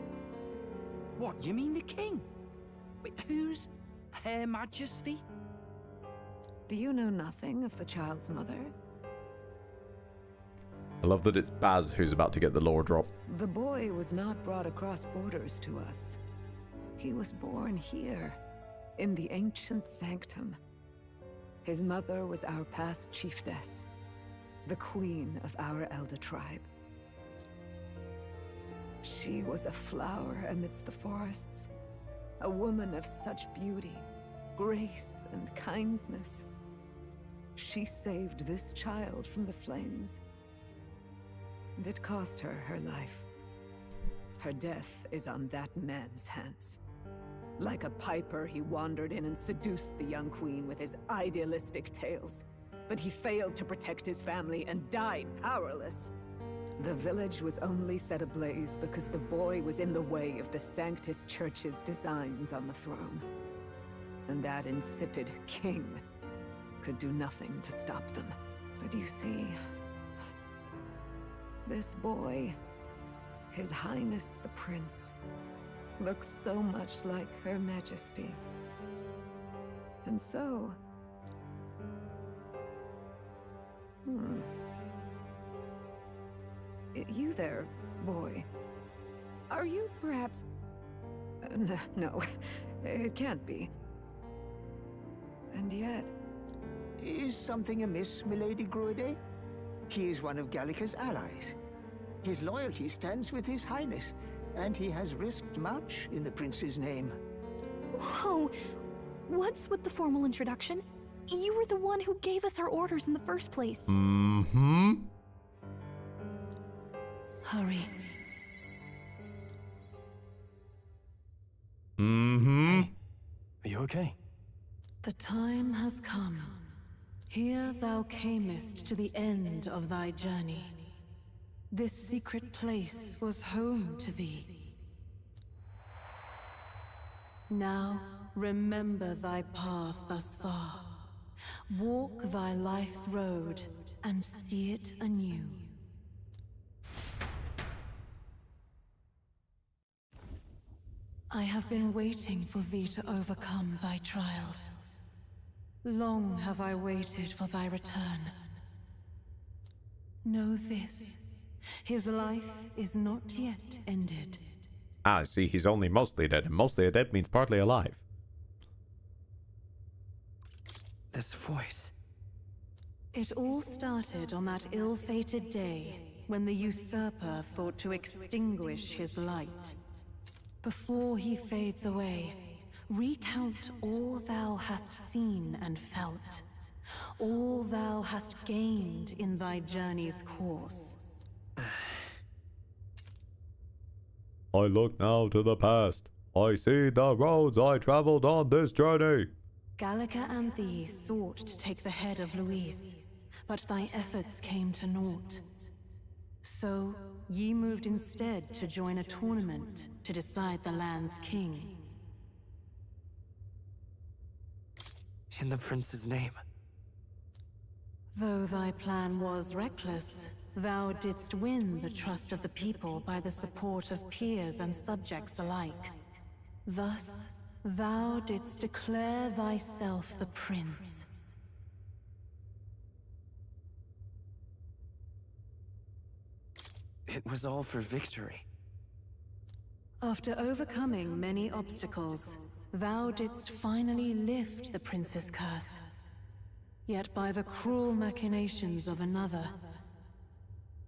What, you mean the king? Wait, who's Her Majesty? Do you know nothing of the child's mother? I love that it's Baz who's about to get the lore drop. The boy was not brought across borders to us. He was born here, in the ancient sanctum. His mother was our past chiefess, the queen of our elder tribe. She was a flower amidst the forests, a woman of such beauty, grace, and kindness. She saved this child from the flames, and it cost her her life. Her death is on that man's hands. Like a piper, he wandered in and seduced the young queen with his idealistic tales. But he failed to protect his family and died powerless. The village was only set ablaze because the boy was in the way of the Sanctus Church's designs on the throne. And that insipid king could do nothing to stop them. But you see, this boy, His Highness the Prince, looks so much like Her Majesty. And so... You there, boy. Are you perhaps... no, it can't be. And yet... Is something amiss, Milady Gruide? He is one of Gallica's allies. His loyalty stands with His Highness, and he has risked much in the prince's name. Whoa! What's with the formal introduction? You were the one who gave us our orders in the first place. Mm-hmm. Hurry. Mm-hmm. Hey, are you okay? The time has come. Here thou camest to the end of thy journey. This secret place was home to thee. Now, remember thy path thus far. Walk thy life's road and see it anew. I have been waiting for thee to overcome thy trials. Long have I waited for thy return. Know this, his life is not yet ended. Ah, see, he's only mostly dead, and mostly dead means partly alive. This voice. It all started on that ill-fated day when the usurper thought to extinguish his light. Before he fades away, recount all thou hast seen and felt, all thou hast gained in thy journey's course. I look now to the past. I see the roads I traveled on this journey. Gallica and thee sought to take the head of Luis, but thy efforts came to naught. So, ye moved instead to join a tournament to decide the land's king. In the prince's name. Though thy plan was reckless, thou didst win the trust of the people by the support of peers and subjects alike. Thus, thou didst declare thyself the prince. It was all for victory. After overcoming many obstacles, thou didst finally lift the prince's curse. Yet by the cruel machinations of another,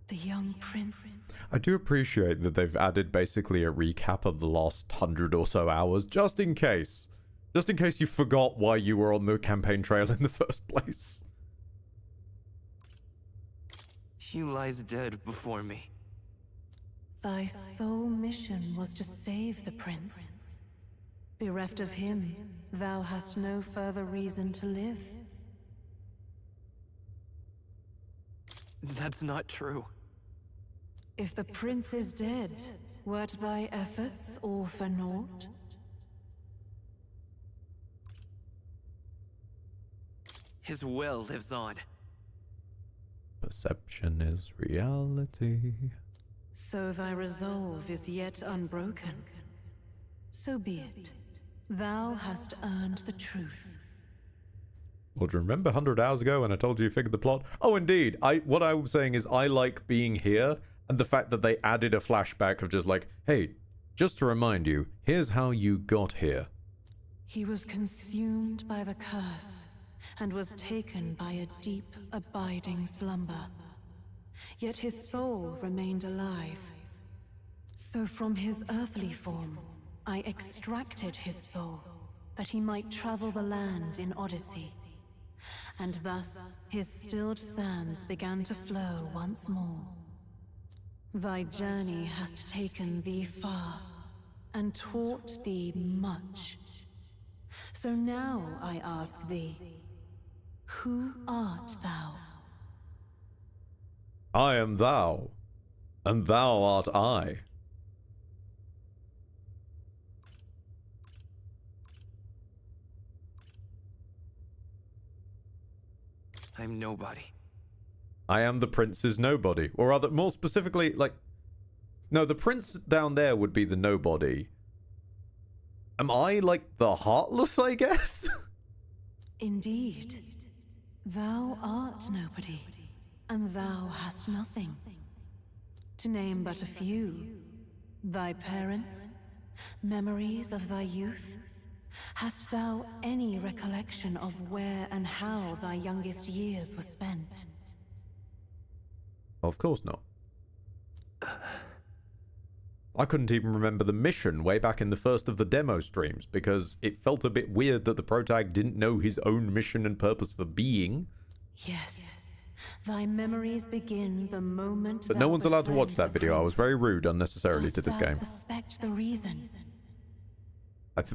the young prince... I do appreciate that they've added basically a recap of the last 100 or so hours, just in case. Just in case you forgot why you were on the campaign trail in the first place. He lies dead before me. Thy sole mission was to save the prince. Bereft of him, thou hast no further reason to live. That's not true. If the prince is dead, wert thy efforts all for naught? His will lives on. Perception is reality. So thy resolve is yet unbroken. So be it. Thou hast earned the truth. Well, do you remember 100 hours ago when I told you figured the plot? Oh, indeed. What I was saying is I like being here, and the fact that they added a flashback of just like, hey, just to remind you, here's how you got here. He was consumed by the curse, and was taken by a deep, abiding slumber. Yet his soul remained alive. So from his earthly form, I extracted his soul, that he might travel the land in Odyssey. And thus his stilled sands began to flow once more. Thy journey hast taken thee far, and taught thee much. So now I ask thee, who art thou? I am thou, and thou art I. I'm nobody. I am the prince's nobody. Or rather, more specifically, like... No, the prince down there would be the nobody. Am I, like, the heartless, I guess? Indeed. Thou art nobody, and thou hast nothing. To name but a few, thy parents, memories of thy youth. Hast thou any recollection of where and how thy youngest years were spent? Of course not. I couldn't even remember the mission way back in the first of the demo streams, because it felt a bit weird that the protag didn't know his own mission and purpose for being. Yes. Thy memories begin the moment. But no one's allowed to watch that video. I was very rude unnecessarily to this game. Suspect the reason?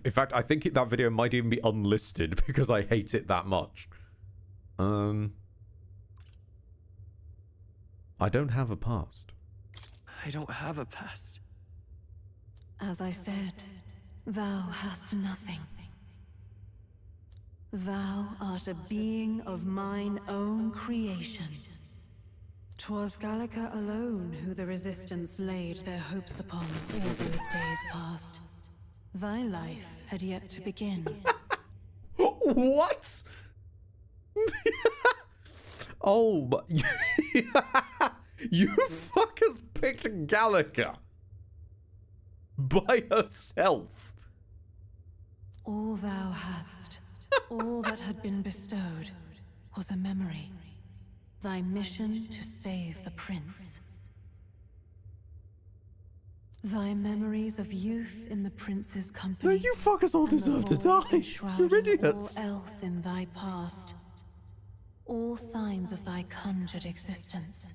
In fact, I think that video might even be unlisted because I hate it that much. I don't have a past. I don't have a past. As I said, thou hast nothing. Thou art a being of mine own creation. 'Twas Gallica alone who the Resistance laid their hopes upon all those days past. Thy life had yet to begin. What? Oh, but you fuckers picked Gallica by herself. All thou hadst, all that had been bestowed, was a memory. Thy mission to save the prince. Thy memories of youth in the prince's company. No, you fuckers all deserve to die. You're idiots. All else in thy past. All signs of thy conjured existence.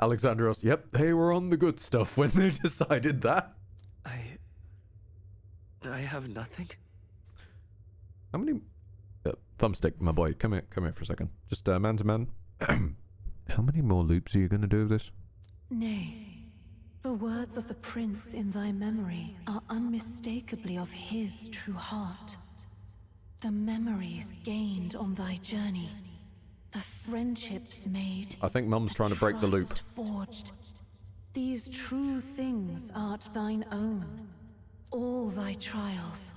Alexandros, yep, they were on the good stuff when they decided that. I have nothing. How many... Thumbstick, my boy, come here for a second. Just man to man. How many more loops are you going to do of this? Nay. The words of the prince in thy memory are unmistakably of his true heart. The memories gained on thy journey, the friendships made. I think Mum's trying to break the loop. Forged. These true things art thine own. All thy trials,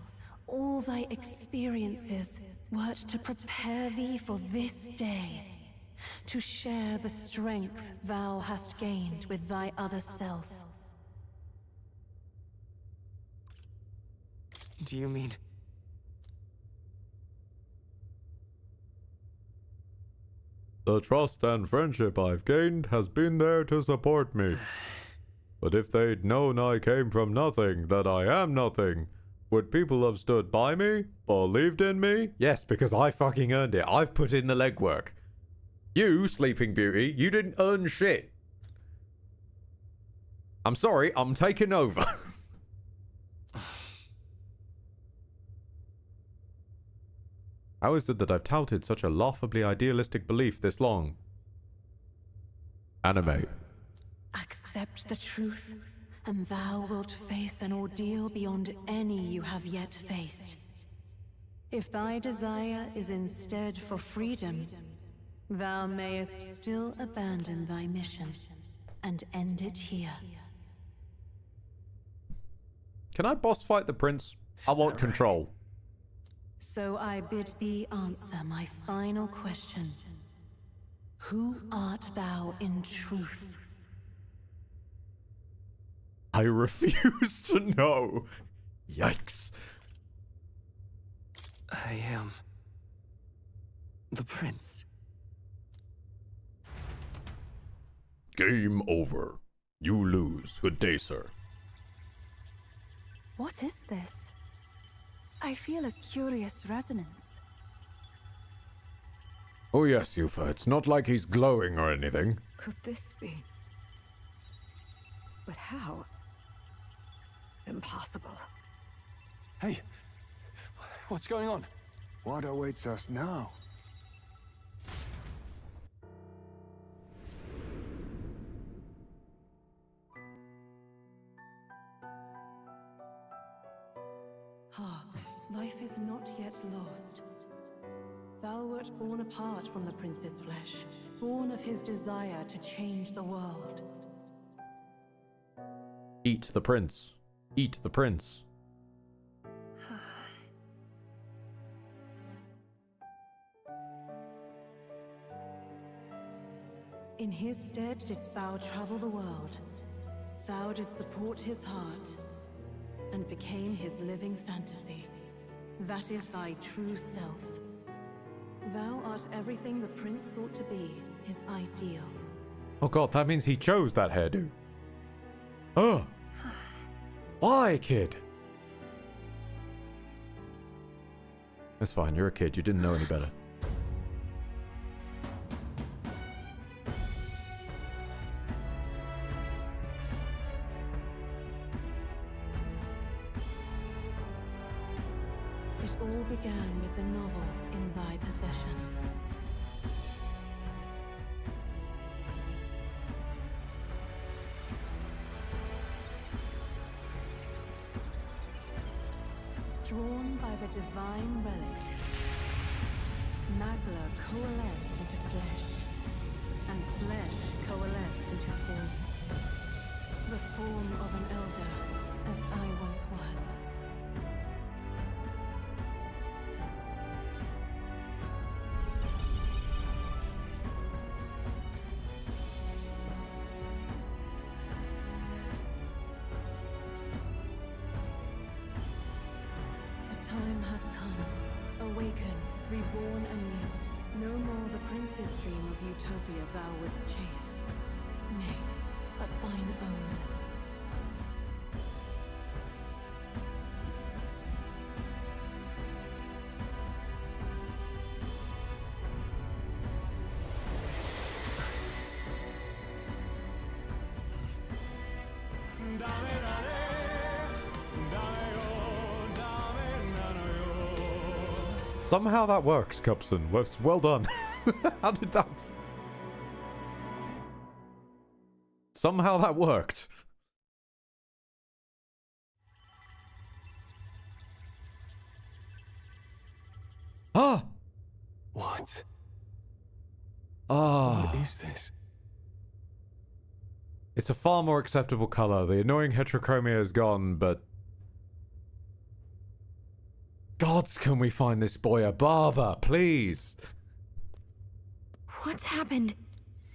all thy experiences, wert to prepare thee for this day. To share the strength thou hast gained with thy other self. Do you mean... The trust and friendship I've gained has been there to support me. But if they'd known I came from nothing, that I am nothing, would people have stood by me? Believed in me? Yes, because I fucking earned it. I've put in the legwork. You, Sleeping Beauty, you didn't earn shit. I'm sorry, I'm taking over. How is it that I've touted such a laughably idealistic belief this long? Anime. Accept the truth, and thou wilt face an ordeal beyond any you have yet faced. If thy desire is instead for freedom, thou mayest still abandon thy mission and end it here. Can I boss fight the prince? I want control. So I bid thee answer my final question. Who art thou in truth? I refuse to know. Yikes. I am the prince. Game over. You lose. Good day, sir. What is this? I feel a curious resonance. Oh yes, Yufa. It's not like he's glowing or anything. Could this be? But how? Impossible. Hey, what's going on? What awaits us now? Hark, life is not yet lost. Thou wert born apart from the prince's flesh, born of his desire to change the world. Eat the prince. Eat the prince. In his stead didst thou travel the world. Thou didst support his heart, and became his living fantasy. That is thy true self. Thou art everything the prince sought to be, his ideal. Oh god, that means he chose that hairdo. Oh. Why, kid? That's fine, you're a kid, you didn't know any better. It all began with the novel in thy possession. Drawn by the divine relic, Magla coalesced into flesh, and flesh coalesced into form. The form of an elder, as I once was. Time hath come. Awaken, reborn anew. No more the prince's dream of utopia thou wouldst chase. Nay, but thine own. Somehow that works, Cupson. Well done. How did that... Somehow that worked. Ah! What? Ah. What is this? It's a far more acceptable color. The annoying heterochromia is gone, but... Gods, can we find this boy a barber, please? What's happened?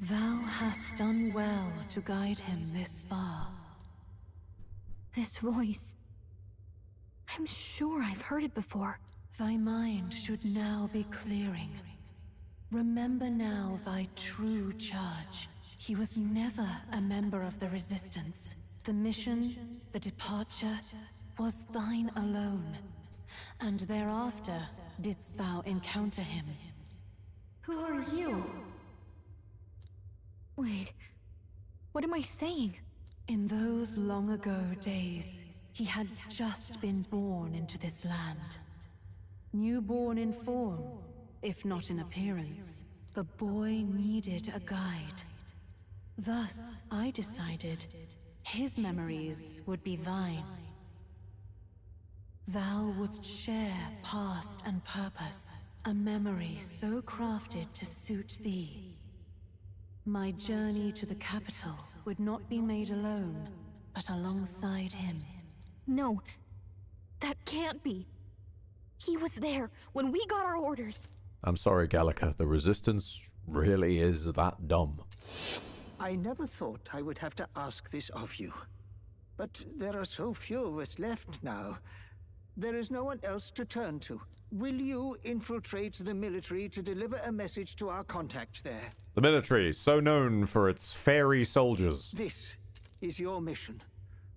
Thou hast done well to guide him this far. This voice. I'm sure I've heard it before. Thy mind should now be clearing. Remember now thy true charge. He was never a member of the Resistance. The mission, the departure, was thine alone. And thereafter didst thou encounter him. Who are you? Wait, what am I saying? In those long ago days, he had just been born into this land. Newborn in form, if not in appearance. The boy needed a guide. Thus, I decided his memories would be thine. Thou wouldst share past and purpose, a memory so crafted to suit thee. My journey to the capital would not be made alone, but alongside him. No, that can't be. He was there when we got our orders. I'm sorry, Gallica. The Resistance really is that dumb. I never thought I would have to ask this of you. But there are so few of us left now. There is no one else to turn to. Will you infiltrate the military to deliver a message to our contact there? The military, so known for its fairy soldiers. This is your mission.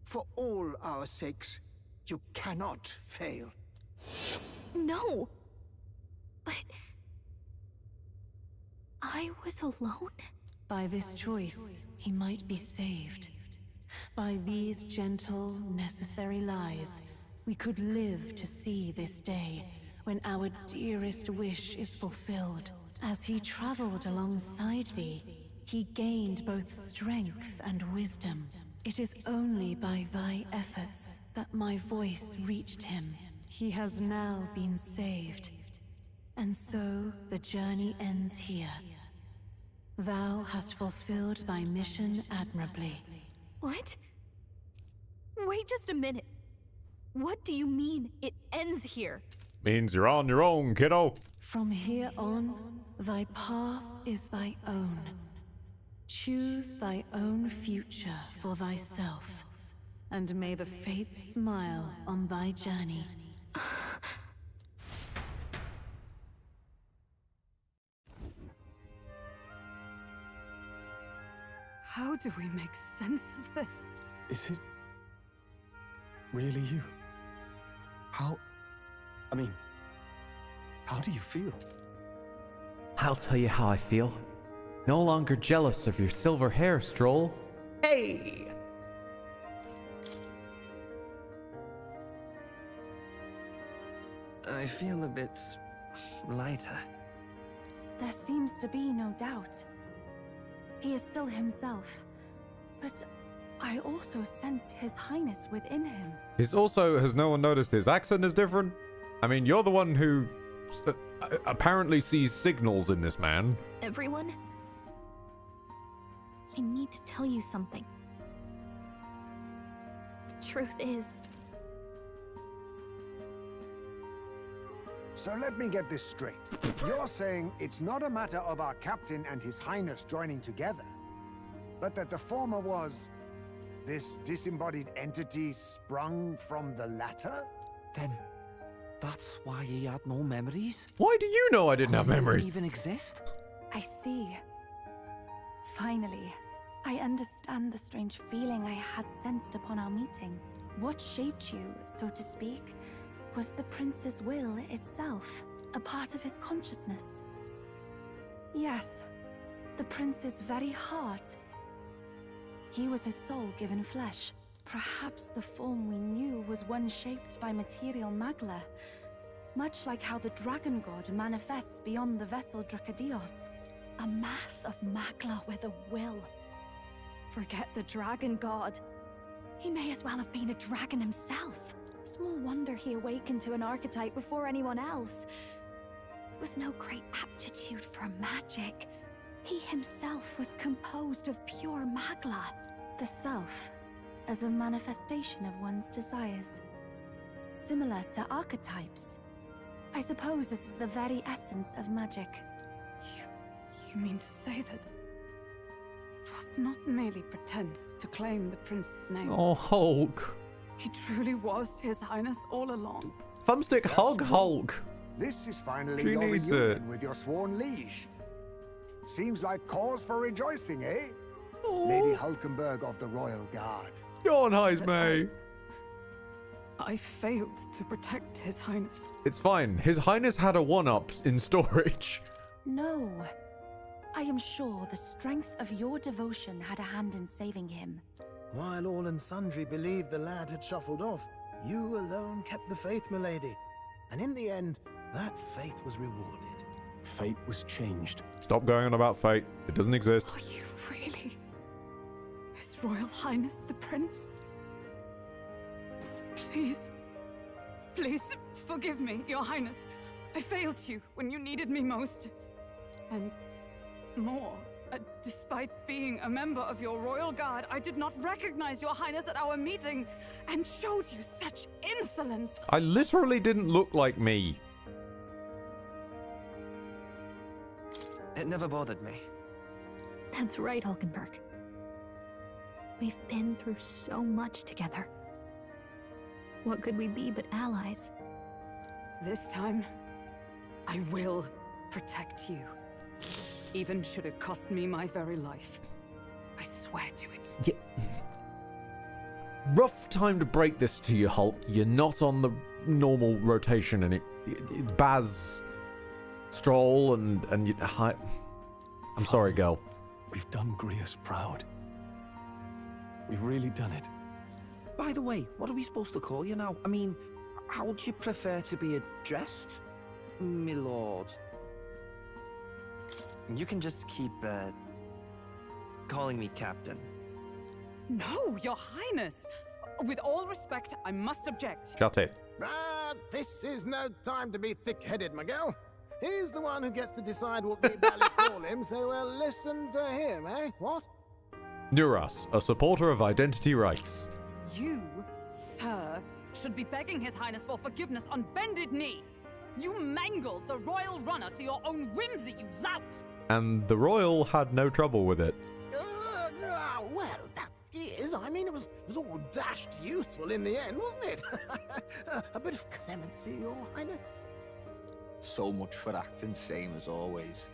For all our sakes, you cannot fail. No! But... I was alone? By this choice, he might be saved. By these gentle, necessary lies, we could live to see this day, when our dearest wish is fulfilled. As he traveled alongside thee, he gained both strength and wisdom. It is only by thy efforts that my voice reached him. He has now been saved. And so the journey ends here. Thou hast fulfilled thy mission admirably. What? Wait just a minute. What do you mean, it ends here? Means you're on your own, kiddo. From here on, thy path is thy own. Choose thy own future for thyself, and may the fates smile on thy journey. How do we make sense of this? Is it really you? How do you feel? I'll tell you how I feel. No longer jealous of your silver hair, Stroll. Hey! I feel a bit lighter. There seems to be no doubt. He is still himself, but I also sense His Highness within him. He's also, has no one noticed his accent is different? I mean, you're the one who apparently sees signals in this man. Everyone? I need to tell you something. The truth is... So let me get this straight. You're saying it's not a matter of our captain and His Highness joining together, but that the former was this disembodied entity sprung from the latter? Then that's why he had no memories? Why do you know I didn't have memories? He didn't even exist? I see. Finally, I understand the strange feeling I had sensed upon our meeting. What shaped you, so to speak, was the prince's will itself, a part of his consciousness. Yes, the prince's very heart. He was his soul given flesh. Perhaps the form we knew was one shaped by material magla, much like how the dragon god manifests beyond the vessel Dracadios. A mass of magla with a will. Forget the dragon god. He may as well have been a dragon himself. Small wonder he awakened to an archetype before anyone else. It was no great aptitude for magic. He himself was composed of pure magla. The self, as a manifestation of one's desires. Similar to archetypes. I suppose this is the very essence of magic. You mean to say that it was not merely pretense to claim the prince's name? Oh, Hulk. He truly was His Highness all along. Thumbstick hug Hulk. This is finally She your needs reunion it. with your sworn liege. Seems like cause for rejoicing, eh? Lady Hulkenberg of the Royal Guard. Go on, Heismay. I failed to protect His Highness. It's fine. His Highness had a one-up in storage. No. I am sure the strength of your devotion had a hand in saving him. While all and sundry believed the lad had shuffled off, you alone kept the faith, milady. And in the end, that faith was rewarded. Fate was changed. Stop going on about fate. It doesn't exist. Are you really His Royal Highness the Prince? Please, please forgive me, Your Highness. I failed you when you needed me most. And more, despite being a member of your royal guard, I did not recognize Your Highness at our meeting and showed you such insolence. I literally didn't look like me. It never bothered me. That's right, Hulkenberg. We've been through so much together. What could we be but allies? This time, I will protect you. Even should it cost me my very life. I swear to it. Yeah. Rough time to break this to you, Hulk. You're not on the normal rotation, and it's Baz, Stroll, and I'm sorry, girl. We've done Grius proud. We've really done it. By the way, what are we supposed to call you now? I mean, how would you prefer to be addressed, my lord? You can just keep, calling me Captain. No, Your Highness! With all respect, I must object. Shut it. This is no time to be thick-headed, Miguel. He's the one who gets to decide what we barely call him, so we'll listen to him, eh? What? Nuras, a supporter of identity rights. You, sir, should be begging His Highness for forgiveness on bended knee. You mangled the royal runner to your own whimsy, you lout! And the royal had no trouble with it. Well, that is. I mean, it was all dashed useful in the end, wasn't it? A bit of clemency, Your Highness. So much for acting same as always.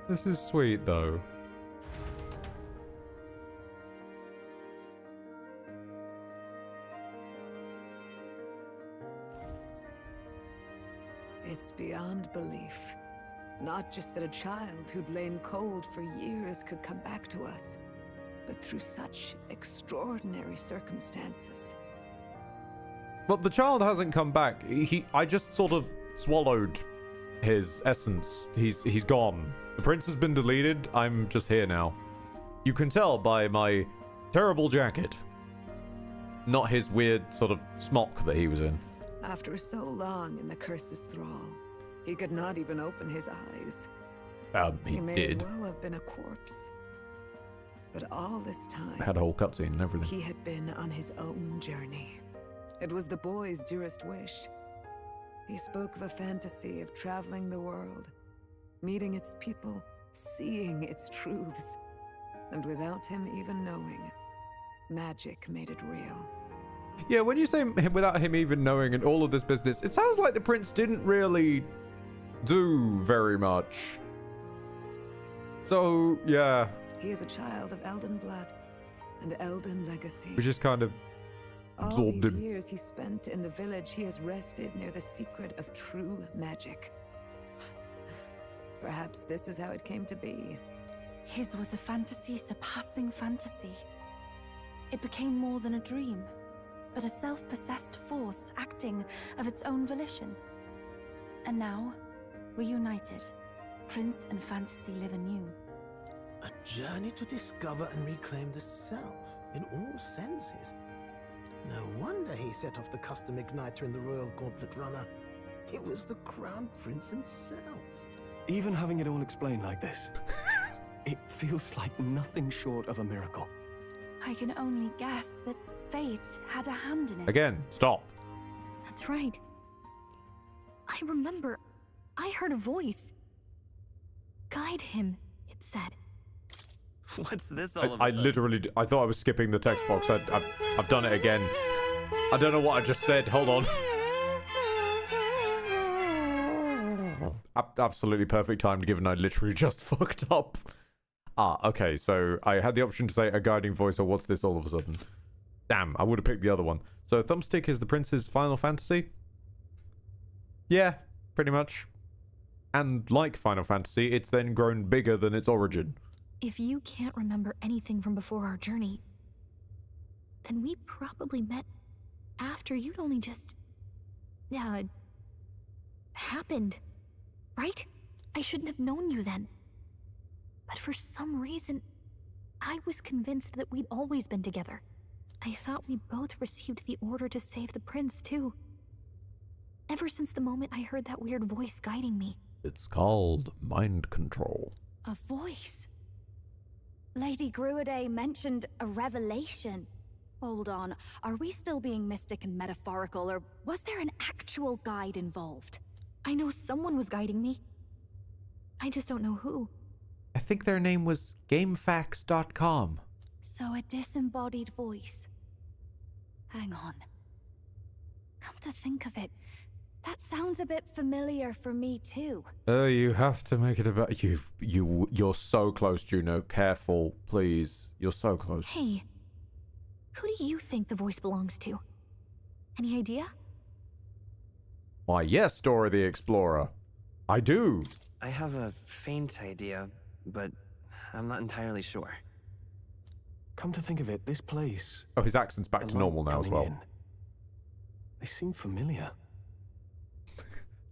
This is sweet, though. It's beyond belief. Not just that a child who'd lain cold for years could come back to us, but through such extraordinary circumstances. But the child hasn't come back. I just sort of swallowed his essence. He's gone. The prince has been deleted. I'm just here now. You can tell by my terrible jacket. Not his weird sort of smock that he was in. After so long in the curse's thrall, he could not even open his eyes. He may did. as well have been a corpse. But all this time, Had a whole cutscene and everything. he had been on his own journey. It was the boy's dearest wish. He spoke of a fantasy of traveling the world, meeting its people, seeing its truths. And without him even knowing, magic made it real. Yeah, when you say without him even knowing and all of this business, it sounds like the prince didn't really do very much. So, yeah. He is a child of Elden blood and Elden legacy. We just kind of All absorbed these him. years he spent in the village, he has rested near the secret of true magic. Perhaps this is how it came to be. His was a fantasy surpassing fantasy. It became more than a dream, but a self-possessed force acting of its own volition. And now, reunited, Prince and fantasy live anew. A journey to discover and reclaim the self, in all senses. No wonder he set off the custom igniter in the Royal Gauntlet Runner. It was the Crown Prince himself. Even having it all explained like this, it feels like nothing short of a miracle. I can only guess that fate had a hand in it. Again, stop. That's right. I remember, I heard a voice. Guide him, it said. What's this all of a I sudden? literally, I thought I was skipping the text box. I've done it again. I don't know what I just said. Hold on. Absolutely perfect time given I literally just fucked up. Okay, so I had the option to say a guiding voice or what's this all of a sudden. Damn, I would have picked the other one. So Thumbstick is the prince's final fantasy? Yeah, pretty much. And like Final Fantasy, it's then grown bigger than its origin. If you can't remember anything from before our journey, then we probably met after you'd only just... happened, right? I shouldn't have known you then. But for some reason, I was convinced that we'd always been together. I thought we both received the order to save the prince, too. Ever since the moment I heard that weird voice guiding me. It's called mind control. A voice? Lady Gruade mentioned a revelation. Hold on, are we still being mystic and metaphorical, or was there an actual guide involved? I know someone was guiding me. I just don't know who. I think their name was GameFAQs.com. So a disembodied voice. Hang on. Come to think of it, that sounds a bit familiar for me too. You have to make it about you. You're so close, Juno. Careful, please. You're so close. Hey, who do you think the voice belongs to? Any idea? Why, yes, Dora the Explorer. I do. I have a faint idea, but I'm not entirely sure. Come to think of it, this place... Oh, his accent's back to normal now as well. They seem familiar.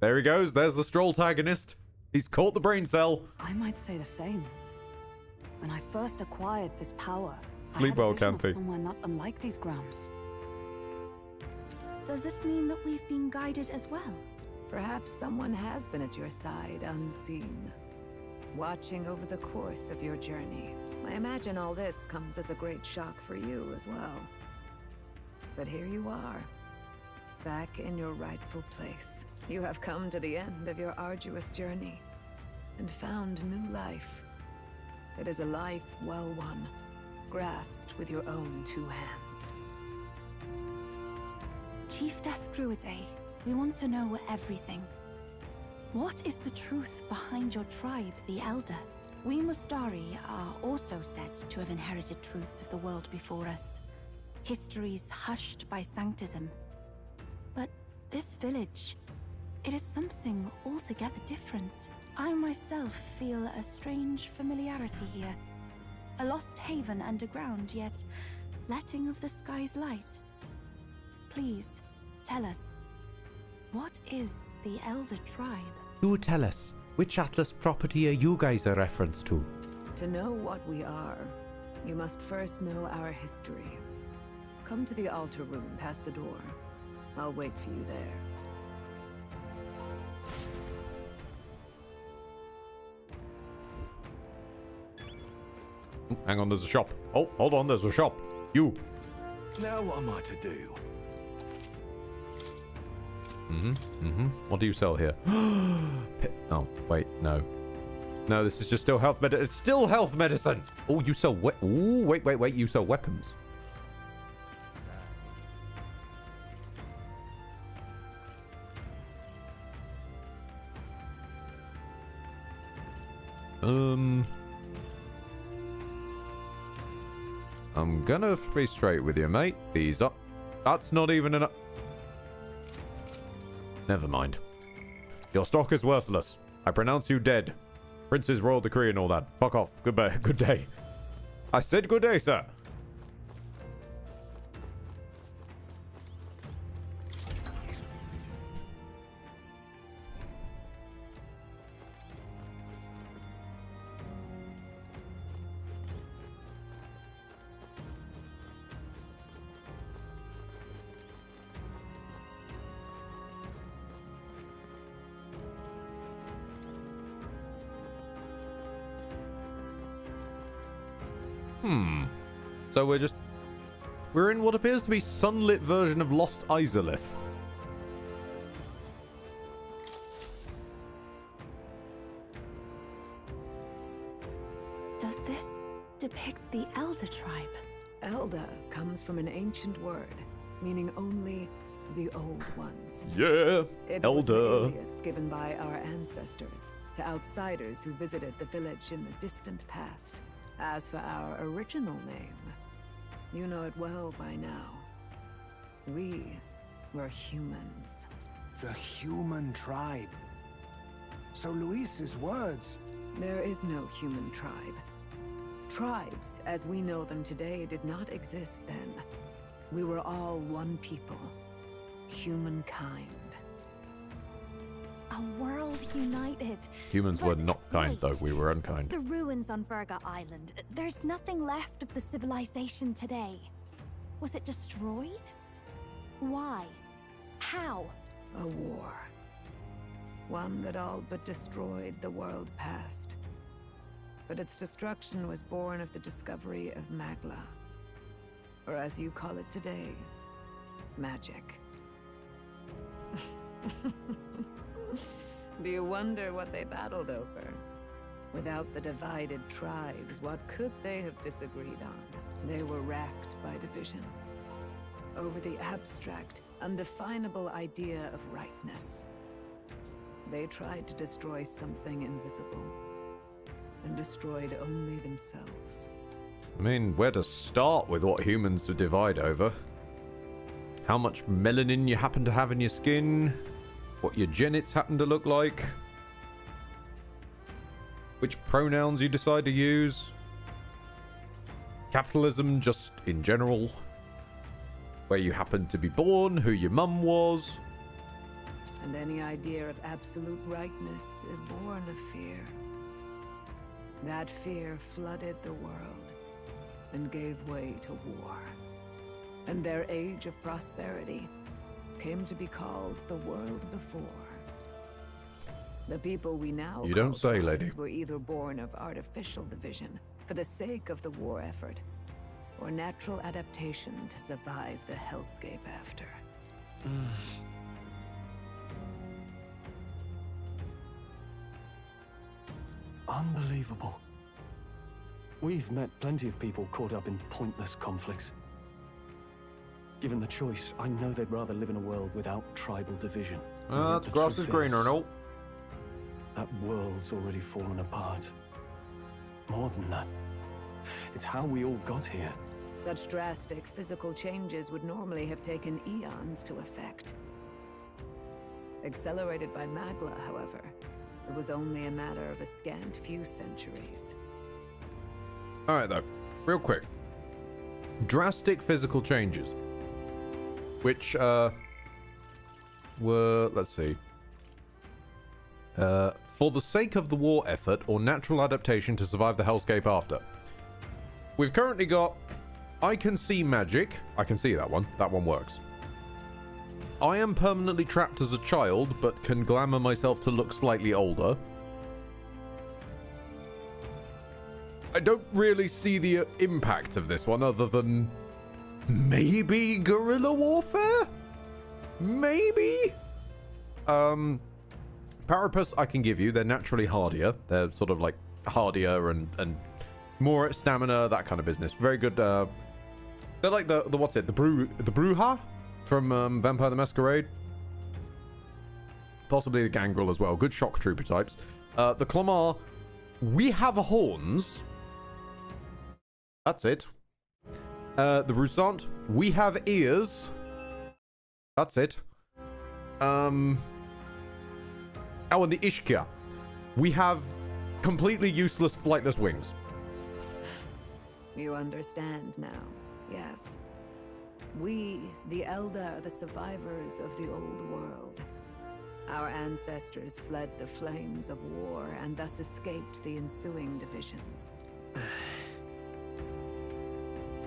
There he goes. There's the Strolltagonist. He's caught the brain cell. I might say the same. When I first acquired this power, Sleep well, Canthy. Somewhere not unlike these grounds. Does this mean that we've been guided as well? Perhaps someone has been at your side unseen, watching over the course of your journey. I imagine all this comes as a great shock for you as well. But here you are, back in your rightful place. You have come to the end of your arduous journey and found new life. It is a life well won, grasped with your own two hands. Chief Decembweeb, we want to know everything. What is the truth behind your tribe, the Elder? We Mustari are also said to have inherited truths of the world before us. Histories hushed by sanctism. But this village, it is something altogether different. I myself feel a strange familiarity here. A lost haven underground, yet letting of the sky's light. Please, tell us, what is the Elder Tribe? Do tell us, which Atlas property are you guys a reference to? To know what we are, you must first know our history. Come to the altar room past the door. I'll wait for you there. Hang on, there's a shop. Oh, hold on, there's a shop. You. Now what am I to do? What do you sell here? Oh, wait, no. No, this is just still health medicine. It's still health medicine! Oh, you sell ooh, wait, you sell weapons. I'm gonna be straight with you, mate. These are... That's not even enough. Never mind. Your stock is worthless. I pronounce you dead. Prince's royal decree and all that. Fuck off. Goodbye. Good day. I said good day, sir. So we're in what appears to be sunlit version of Lost Izalith. Does this depict the Elder Tribe? Elder comes from an ancient word, meaning only the old ones. Yeah, it Elder. Was an alias given by our ancestors to outsiders who visited the village in the distant past. As for our original name, you know it well by now. We were humans. The human tribe. So Luis's words... There is no human tribe. Tribes, as we know them today, did not exist then. We were all one people. Humankind. A world united. Humans were not kind, though. wait. We were unkind. The ruins on Verga Island. There's nothing left of the civilization today. Was it destroyed? Why? How? A war. One that all but destroyed the world past. But its destruction was born of the discovery of Magla. Or as you call it today, magic. Do you wonder what they battled over? Without the divided tribes, what could they have disagreed on? They were racked by division. Over the abstract, undefinable idea of rightness. They tried to destroy something invisible, and destroyed only themselves. I mean, where to start with what humans would divide over? How much melanin you happen to have in your skin? What your genets happen to look like? Which pronouns you decide to use? Capitalism just in general? Where you happen to be born? Who your mum was? And any idea of absolute rightness is born of fear. That fear flooded the world and gave way to war. And their age of prosperity came to be called the world before. The people we now You call don't say, tribes lady. were either born of artificial division for the sake of the war effort, or natural adaptation to survive the hellscape after. Unbelievable. We've met plenty of people caught up in pointless conflicts. Given the choice, I know they'd rather live in a world without tribal division. The grass is greener and all. That world's already fallen apart. More than that, it's how we all got here. Such drastic physical changes would normally have taken eons to effect. Accelerated by Magla, however, it was only a matter of a scant few centuries. Alright, though. Real quick. Drastic physical changes. Which, were... Let's see. For the sake of the war effort or natural adaptation to survive the hellscape after. We've currently got... I can see magic. I can see that one. That one works. I am permanently trapped as a child, but can glamour myself to look slightly older. I don't really see the impact of this one other than maybe guerrilla warfare? Maybe? Parapus I can give you. They're naturally hardier. They're sort of like hardier and more stamina, that kind of business. Very good. They're like the what's it? The Bruja from Vampire the Masquerade. Possibly the Gangrel as well. Good shock trooper types. The Clamar, we have horns. That's it. The Roussant, we have ears. That's it. Oh, and the Ishkia, we have completely useless flightless wings. You understand now, yes. We, the Elder, are the survivors of the old world. Our ancestors fled the flames of war and thus escaped the ensuing divisions.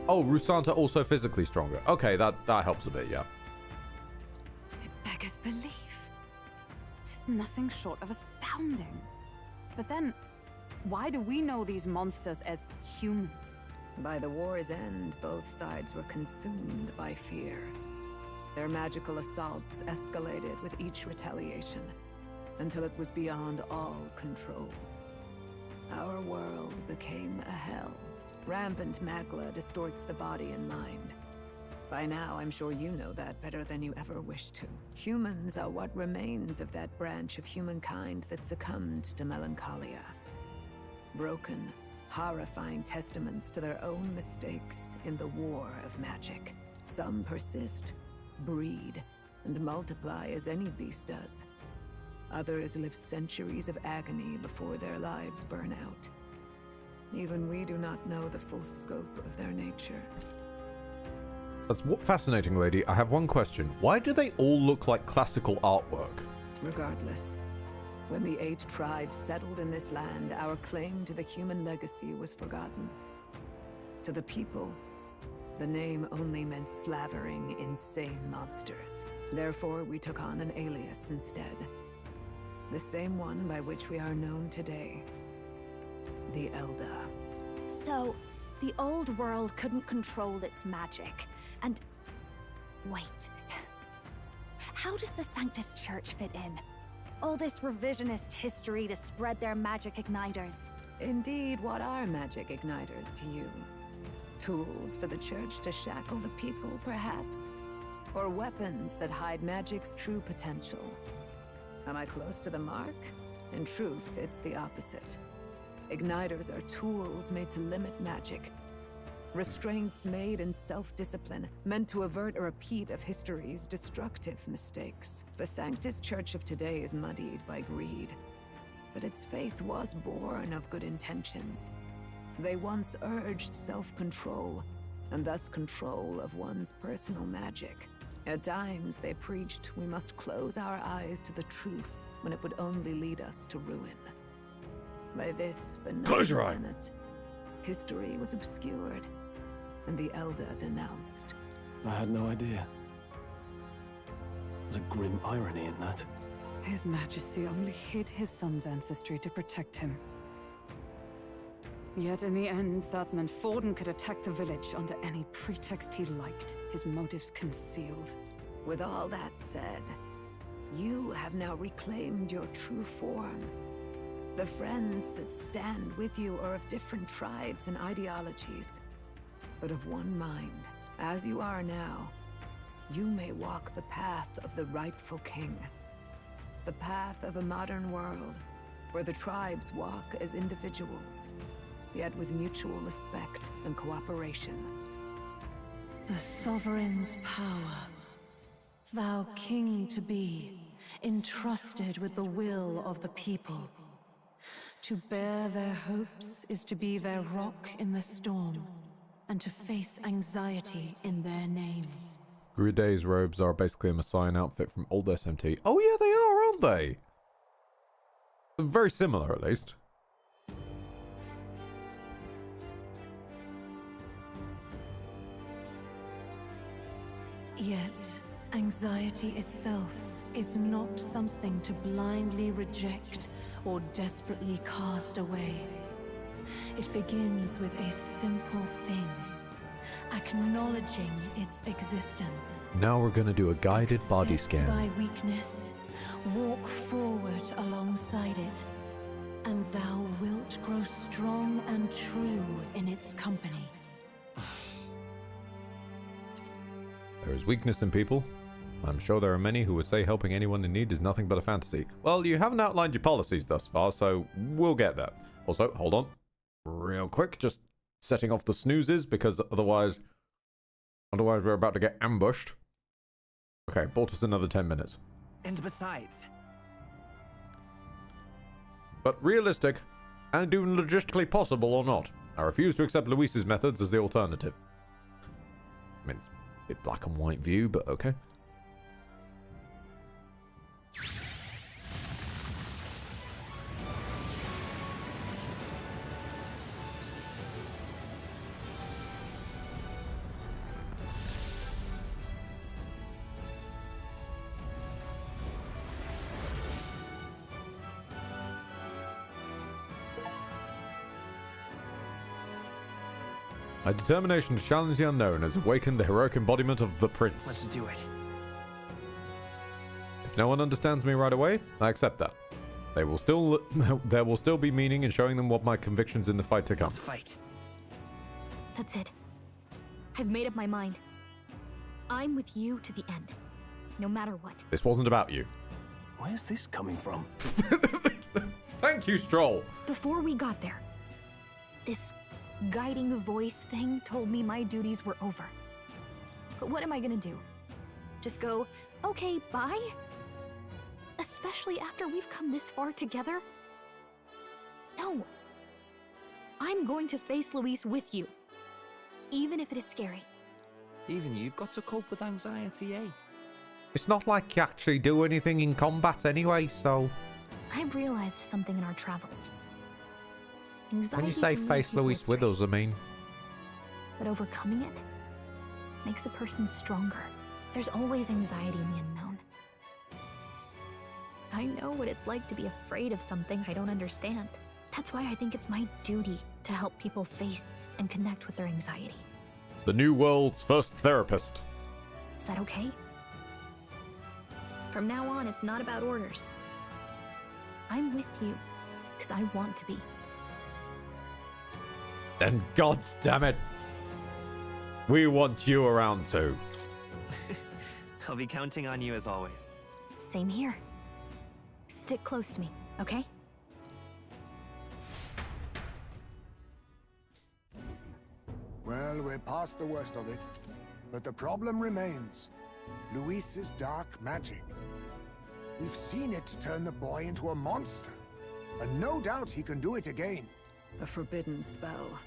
Oh, Roussant are also physically stronger. Okay, that helps a bit, yeah. It beggars belief. Tis nothing short of astounding. But then, why do we know these monsters as humans? By the war's end, both sides were consumed by fear. Their magical assaults escalated with each retaliation, until it was beyond all control. Our world became a hell. Rampant Magla distorts the body and mind. By now, I'm sure you know that better than you ever wished to. Humans are what remains of that branch of humankind that succumbed to melancholia. Broken, horrifying testaments to their own mistakes in the war of magic. Some persist, breed, and multiply as any beast does. Others live centuries of agony before their lives burn out. Even we do not know the full scope of their nature. That's fascinating, lady. I have one question. Why do they all look like classical artwork? Regardless, when the 8 tribes settled in this land, our claim to the human legacy was forgotten. To the people, the name only meant slavering, insane monsters. Therefore, we took on an alias instead. The same one by which we are known today. The Elder. So, the old world couldn't control its magic, and... Wait. How does the Sanctus Church fit in? All this revisionist history to spread their magic igniters. Indeed, what are magic igniters to you? Tools for the Church to shackle the people, perhaps? Or weapons that hide magic's true potential? Am I close to the mark? In truth, it's the opposite. Igniters are tools made to limit magic. Restraints made in self-discipline, meant to avert a repeat of history's destructive mistakes. The Sanctus Church of today is muddied by greed. But its faith was born of good intentions. They once urged self-control, and thus control of one's personal magic. At times, they preached we must close our eyes to the truth when it would only lead us to ruin. By this benign tenet, history was obscured, and the Elder denounced. I had no idea. There's a grim irony in that. His Majesty only hid his son's ancestry to protect him. Yet in the end, that meant Forden could attack the village under any pretext he liked, his motives concealed. With all that said, you have now reclaimed your true form. The friends that stand with you are of different tribes and ideologies, but of one mind. As you are now, you may walk the path of the rightful king. The path of a modern world, where the tribes walk as individuals, yet with mutual respect and cooperation. The sovereign's power, thou king to be, entrusted with the will of the people. To bear their hopes is to be their rock in the storm, and to face anxiety in their names. Grude's robes are basically a Messiah outfit from old SMT. Oh yeah, they are, aren't they? Very similar, at least. Yet, anxiety itself is not something to blindly reject or desperately cast away. It begins with a simple thing, acknowledging its existence. Now we're gonna do a guided body scan. Thy weakness, walk forward alongside it, and thou wilt grow strong and true in its company. There is weakness in people. I'm sure there are many who would say helping anyone in need is nothing but a fantasy. Well, you haven't outlined your policies thus far, so we'll get there. Also, hold on. Real quick, just setting off the snoozes, because otherwise we're about to get ambushed. Okay, bought us another 10 minutes. And besides... But realistic, and even logistically possible or not, I refuse to accept Luis's methods as the alternative. I mean, it's a bit black and white view, but okay. My determination to challenge the unknown has awakened the heroic embodiment of the Prince. Let's do it. If no one understands me right away, I accept that. There will still be meaning in showing them what my convictions in the fight to come. Let's fight. That's it. I've made up my mind. I'm with you to the end, no matter what. This wasn't about you. Where's this coming from? Thank you, Stroll. Before we got there, this guiding voice thing told me my duties were over. But what am I gonna do? Just go, okay, bye? Especially after we've come this far together? No. I'm going to face Luis with you. Even if it is scary. Even you've got to cope with anxiety, eh? It's not like you actually do anything in combat anyway, so... I realized something in our travels. Anxiety When you say can leave face people Luis with astray, us, I mean... but overcoming it makes a person stronger. There's always anxiety in the unknown. I know what it's like to be afraid of something I don't understand. That's why I think it's my duty to help people face and connect with their anxiety. The new world's first therapist. Is that okay? From now on, it's not about orders. I'm with you, because I want to be. Then God damn it, we want you around too. I'll be counting on you as always. Same here. Stick close to me, okay? Well, we're past the worst of it. But the problem remains. Luis's dark magic. We've seen it turn the boy into a monster. And no doubt he can do it again. A forbidden spell,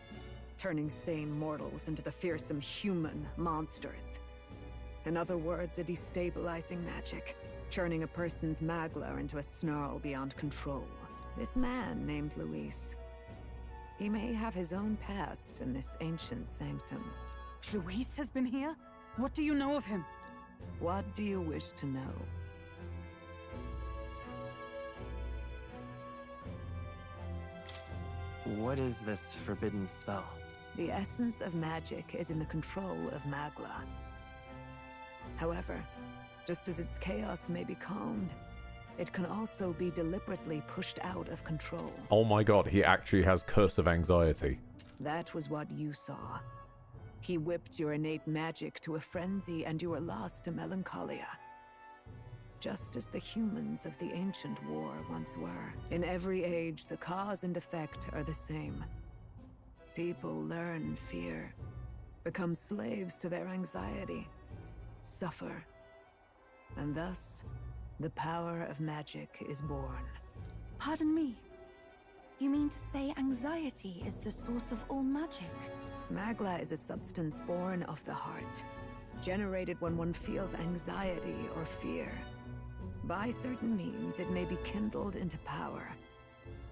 turning sane mortals into the fearsome human monsters. In other words, a destabilizing magic, turning a person's magla into a snarl beyond control. This man named Luis. He may have his own past in this ancient sanctum. Luis has been here? What do you know of him? What do you wish to know? What is this forbidden spell? The essence of magic is in the control of magla. However, just as its chaos may be calmed, it can also be deliberately pushed out of control. Oh my god, he actually has Curse of Anxiety. That was what you saw. He whipped your innate magic to a frenzy and you were lost to melancholia. Just as the humans of the ancient war once were. In every age, the cause and effect are the same. People learn fear, become slaves to their anxiety, suffer, and thus, the power of magic is born. Pardon me. You mean to say anxiety is the source of all magic? Magla is a substance born of the heart, generated when one feels anxiety or fear. By certain means, it may be kindled into power.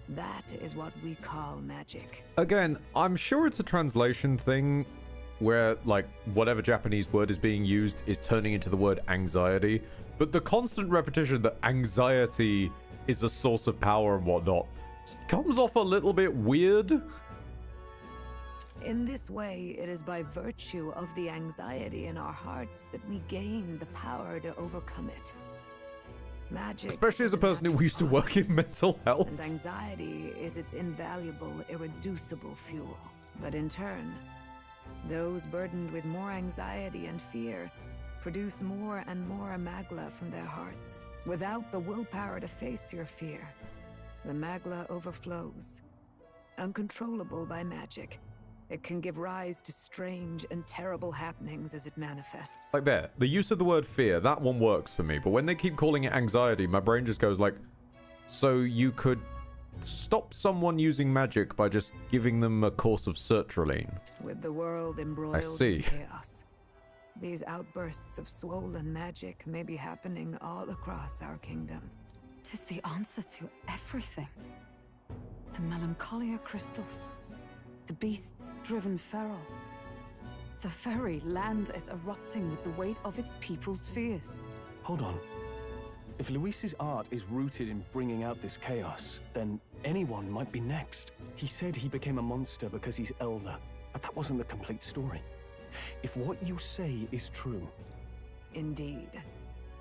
That is what we call magic. Again, I'm sure it's a translation thing where, like, whatever Japanese word is being used is turning into the word anxiety, but the constant repetition that anxiety is a source of power and whatnot comes off a little bit weird. In this way, it is by virtue of the anxiety in our hearts that we gain the power to overcome it. Magic, especially as a person who used to work in mental health. And anxiety is its invaluable, irreducible fuel. But in turn, those burdened with more anxiety and fear produce more and more magla from their hearts. Without the willpower to face your fear, the magla overflows. Uncontrollable by magic, it can give rise to strange and terrible happenings as it manifests. Like there, the use of the word fear, that one works for me, but when they keep calling it anxiety, my brain just goes like, so you could stop someone using magic by just giving them a course of sertraline. With the world embroiled in chaos, these outbursts of swollen magic may be happening all across our kingdom. 'Tis the answer to everything. The melancholia crystals, the beasts driven feral. The very land is erupting with the weight of its people's fears. Hold on. If Luis's art is rooted in bringing out this chaos, then anyone might be next. He said he became a monster because he's elder, but that wasn't the complete story. If what you say is true... Indeed.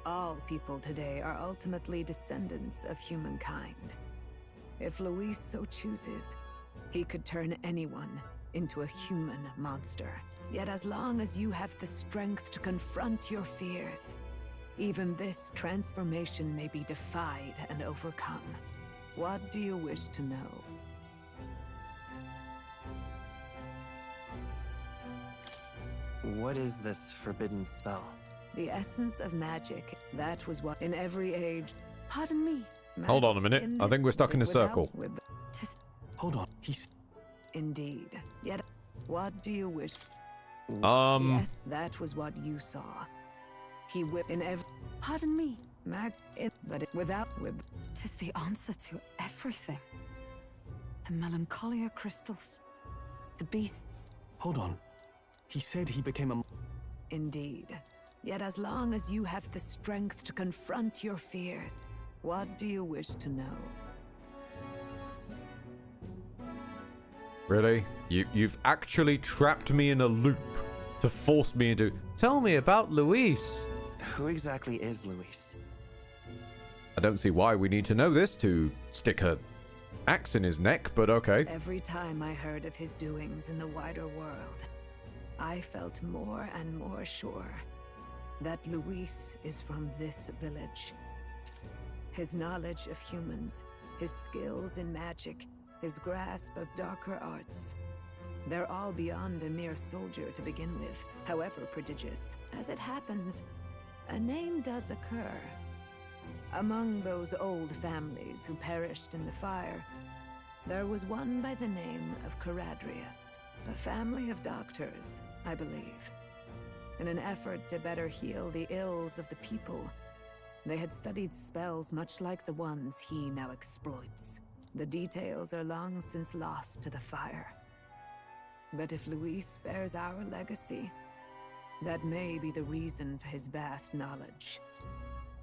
All people today are ultimately descendants of humankind. If Luis so chooses, he could turn anyone into a human monster. Yet as long as you have the strength to confront your fears, even this transformation may be defied and overcome. What do you wish to know? What is this forbidden spell? The essence of magic, that was what in every age Pardon me. Hold on a minute. I think we're stuck in a circle. Hold on. He's... Indeed. Yet, what do you wish? Yes, that was what you saw. He whipped in every... Pardon me. Tis the answer to everything. The melancholia crystals. The beasts. Hold on. He said he became a... Indeed. Yet as long as you have the strength to confront your fears, what do you wish to know? Really? You've actually trapped me in a loop to force me into... Tell me about Luis. Who exactly is Luis? I don't see why we need to know this to stick a axe in his neck, but okay. Every time I heard of his doings in the wider world, I felt more and more sure that Luis is from this village. His knowledge of humans, his skills in magic, his grasp of darker arts, they're all beyond a mere soldier to begin with, however prodigious. As it happens, a name does occur. Among those old families who perished in the fire, there was one by the name of Caradrius, a family of doctors, I believe. In an effort to better heal the ills of the people, they had studied spells much like the ones he now exploits. The details are long since lost to the fire. But if Luis bears our legacy, that may be the reason for his vast knowledge.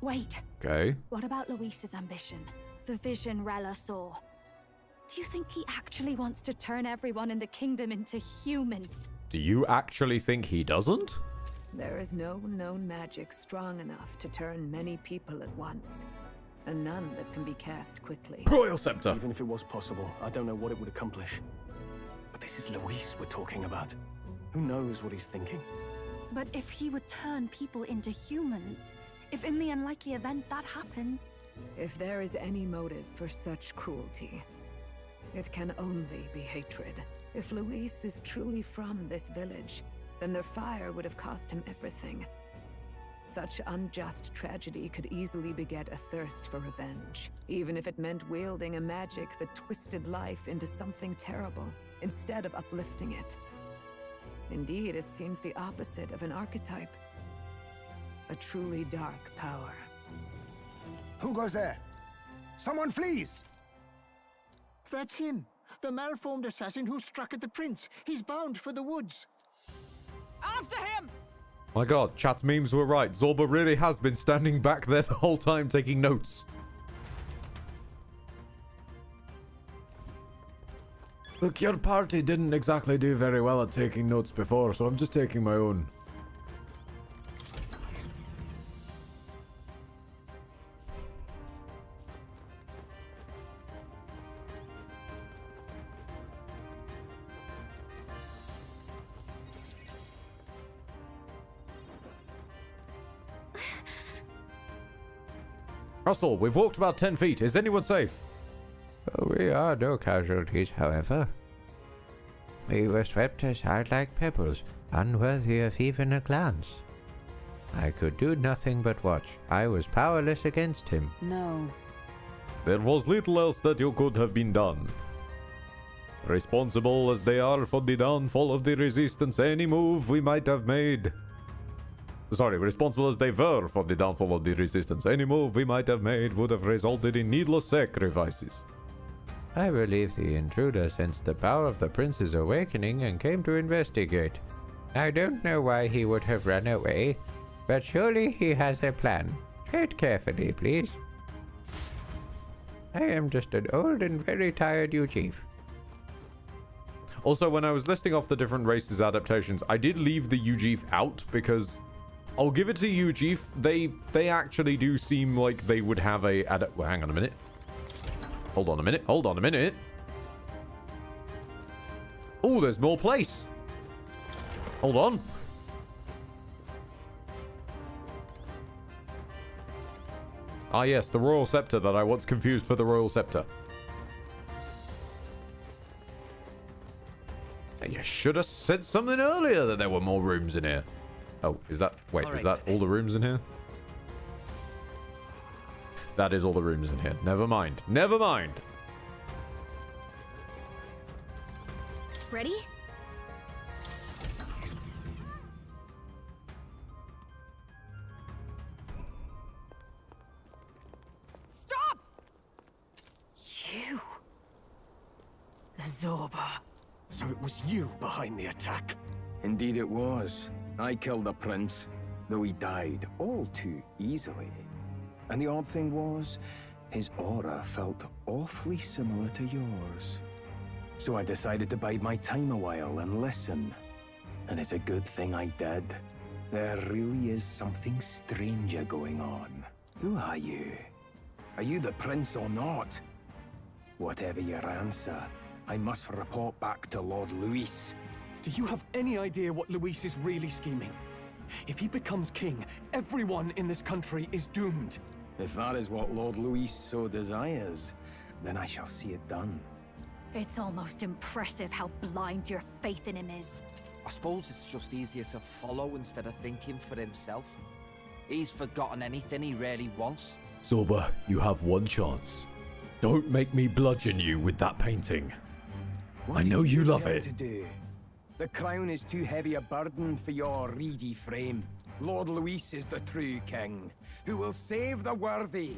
Wait. Okay. What about Luis's ambition? The vision Rella saw. Do you think he actually wants to turn everyone in the kingdom into humans? Do you actually think he doesn't? There is no known magic strong enough to turn many people at once, and none that can be cast quickly. Royal Scepter! Even if it was possible, I don't know what it would accomplish. But this is Luis we're talking about. Who knows what he's thinking? But if he would turn people into humans, if in the unlikely event that happens... If there is any motive for such cruelty, it can only be hatred. If Luis is truly from this village, then the fire would have cost him everything. Such unjust tragedy could easily beget a thirst for revenge, even if it meant wielding a magic that twisted life into something terrible, instead of uplifting it. Indeed, it seems the opposite of an archetype. A truly dark power. Who goes there? Someone flees! That's him. The malformed assassin who struck at the prince. He's bound for the woods. After him! My god, chat's memes were right. Zorba really has been standing back there the whole time taking notes. Look, your party didn't exactly do very well at taking notes before, so I'm just taking my own. Russell, we've walked about 10 feet. Is anyone safe? We are no casualties, however. We were swept aside like pebbles, unworthy of even a glance. I could do nothing but watch. I was powerless against him. No. There was little else that you could have been done. Responsible as they are for the downfall of the resistance, any move we might have made... Sorry, responsible as they were for the downfall of the resistance, any move we might have made would have resulted in needless sacrifices. I believe the intruder sensed the power of the prince's awakening and came to investigate. I don't know why he would have run away, but surely he has a plan. Tread carefully, please. I am just an old and very tired Ujif. Also, when I was listing off the different races adaptations, I did leave the Ujif out because... I'll give it to Ujif. They actually do seem like they would have a... Well, hang on a minute. Hold on a minute. Hold on a minute. Oh, there's more place. Hold on. Ah, yes, the Royal Scepter that I once confused for the Royal Scepter. You should have said something earlier that there were more rooms in here. Oh, is that... Wait, is that all the rooms in here? That is all the rooms in here. Never mind. Never mind. Ready? Stop! You. Zorba. So it was you behind the attack? Indeed it was. I killed the prince, though he died all too easily. And the odd thing was, his aura felt awfully similar to yours. So I decided to bide my time a while and listen. And it's a good thing I did. There really is something stranger going on. Who are you? Are you the prince or not? Whatever your answer, I must report back to Lord Luis. Do you have any idea what Luis is really scheming? If he becomes king, everyone in this country is doomed. If that is what Lord Luis so desires, then I shall see it done. It's almost impressive how blind your faith in him is. I suppose it's just easier to follow instead of thinking for himself. He's forgotten anything he really wants. Zorba, you have one chance. Don't make me bludgeon you with that painting. I know you love it. To do? The crown is too heavy a burden for your reedy frame. Lord Luis is the true king, who will save the worthy.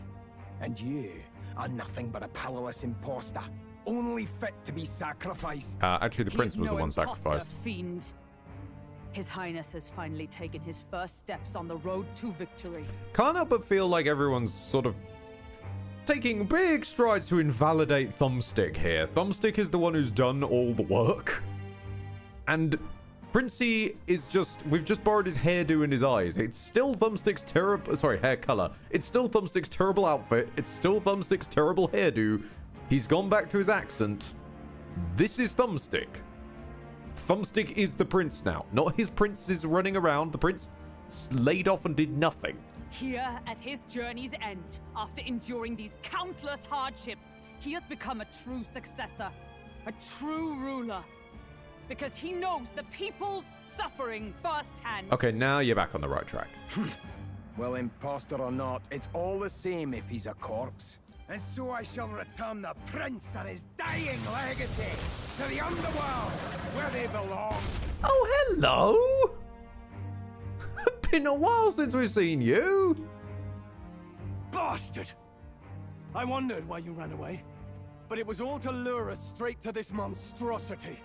And you are nothing but a powerless imposter, only fit to be sacrificed. Actually, the prince was the one imposter, sacrificed. Fiend. His Highness has finally taken his first steps on the road to victory. Can't help but feel like everyone's sort of taking big strides to invalidate Thumbstick here. Thumbstick is the one who's done all the work. And Princey is just... We've just borrowed his hairdo and his eyes. It's still Thumbstick's terrible... Sorry, hair color. It's still Thumbstick's terrible outfit. It's still Thumbstick's terrible hairdo. He's gone back to his accent. This is Thumbstick. Thumbstick is the prince now. Not his princes running around. The prince laid off and did nothing. Here, at his journey's end, after enduring these countless hardships, he has become a true successor, a true ruler. Because he knows the people's suffering firsthand. Okay, now you're back on the right track. Well, imposter or not, it's all the same if he's a corpse. And so I shall return the prince and his dying legacy to the underworld, where they belong. Oh, hello! Been a while since we've seen you. Bastard! I wondered why you ran away, but it was all to lure us straight to this monstrosity.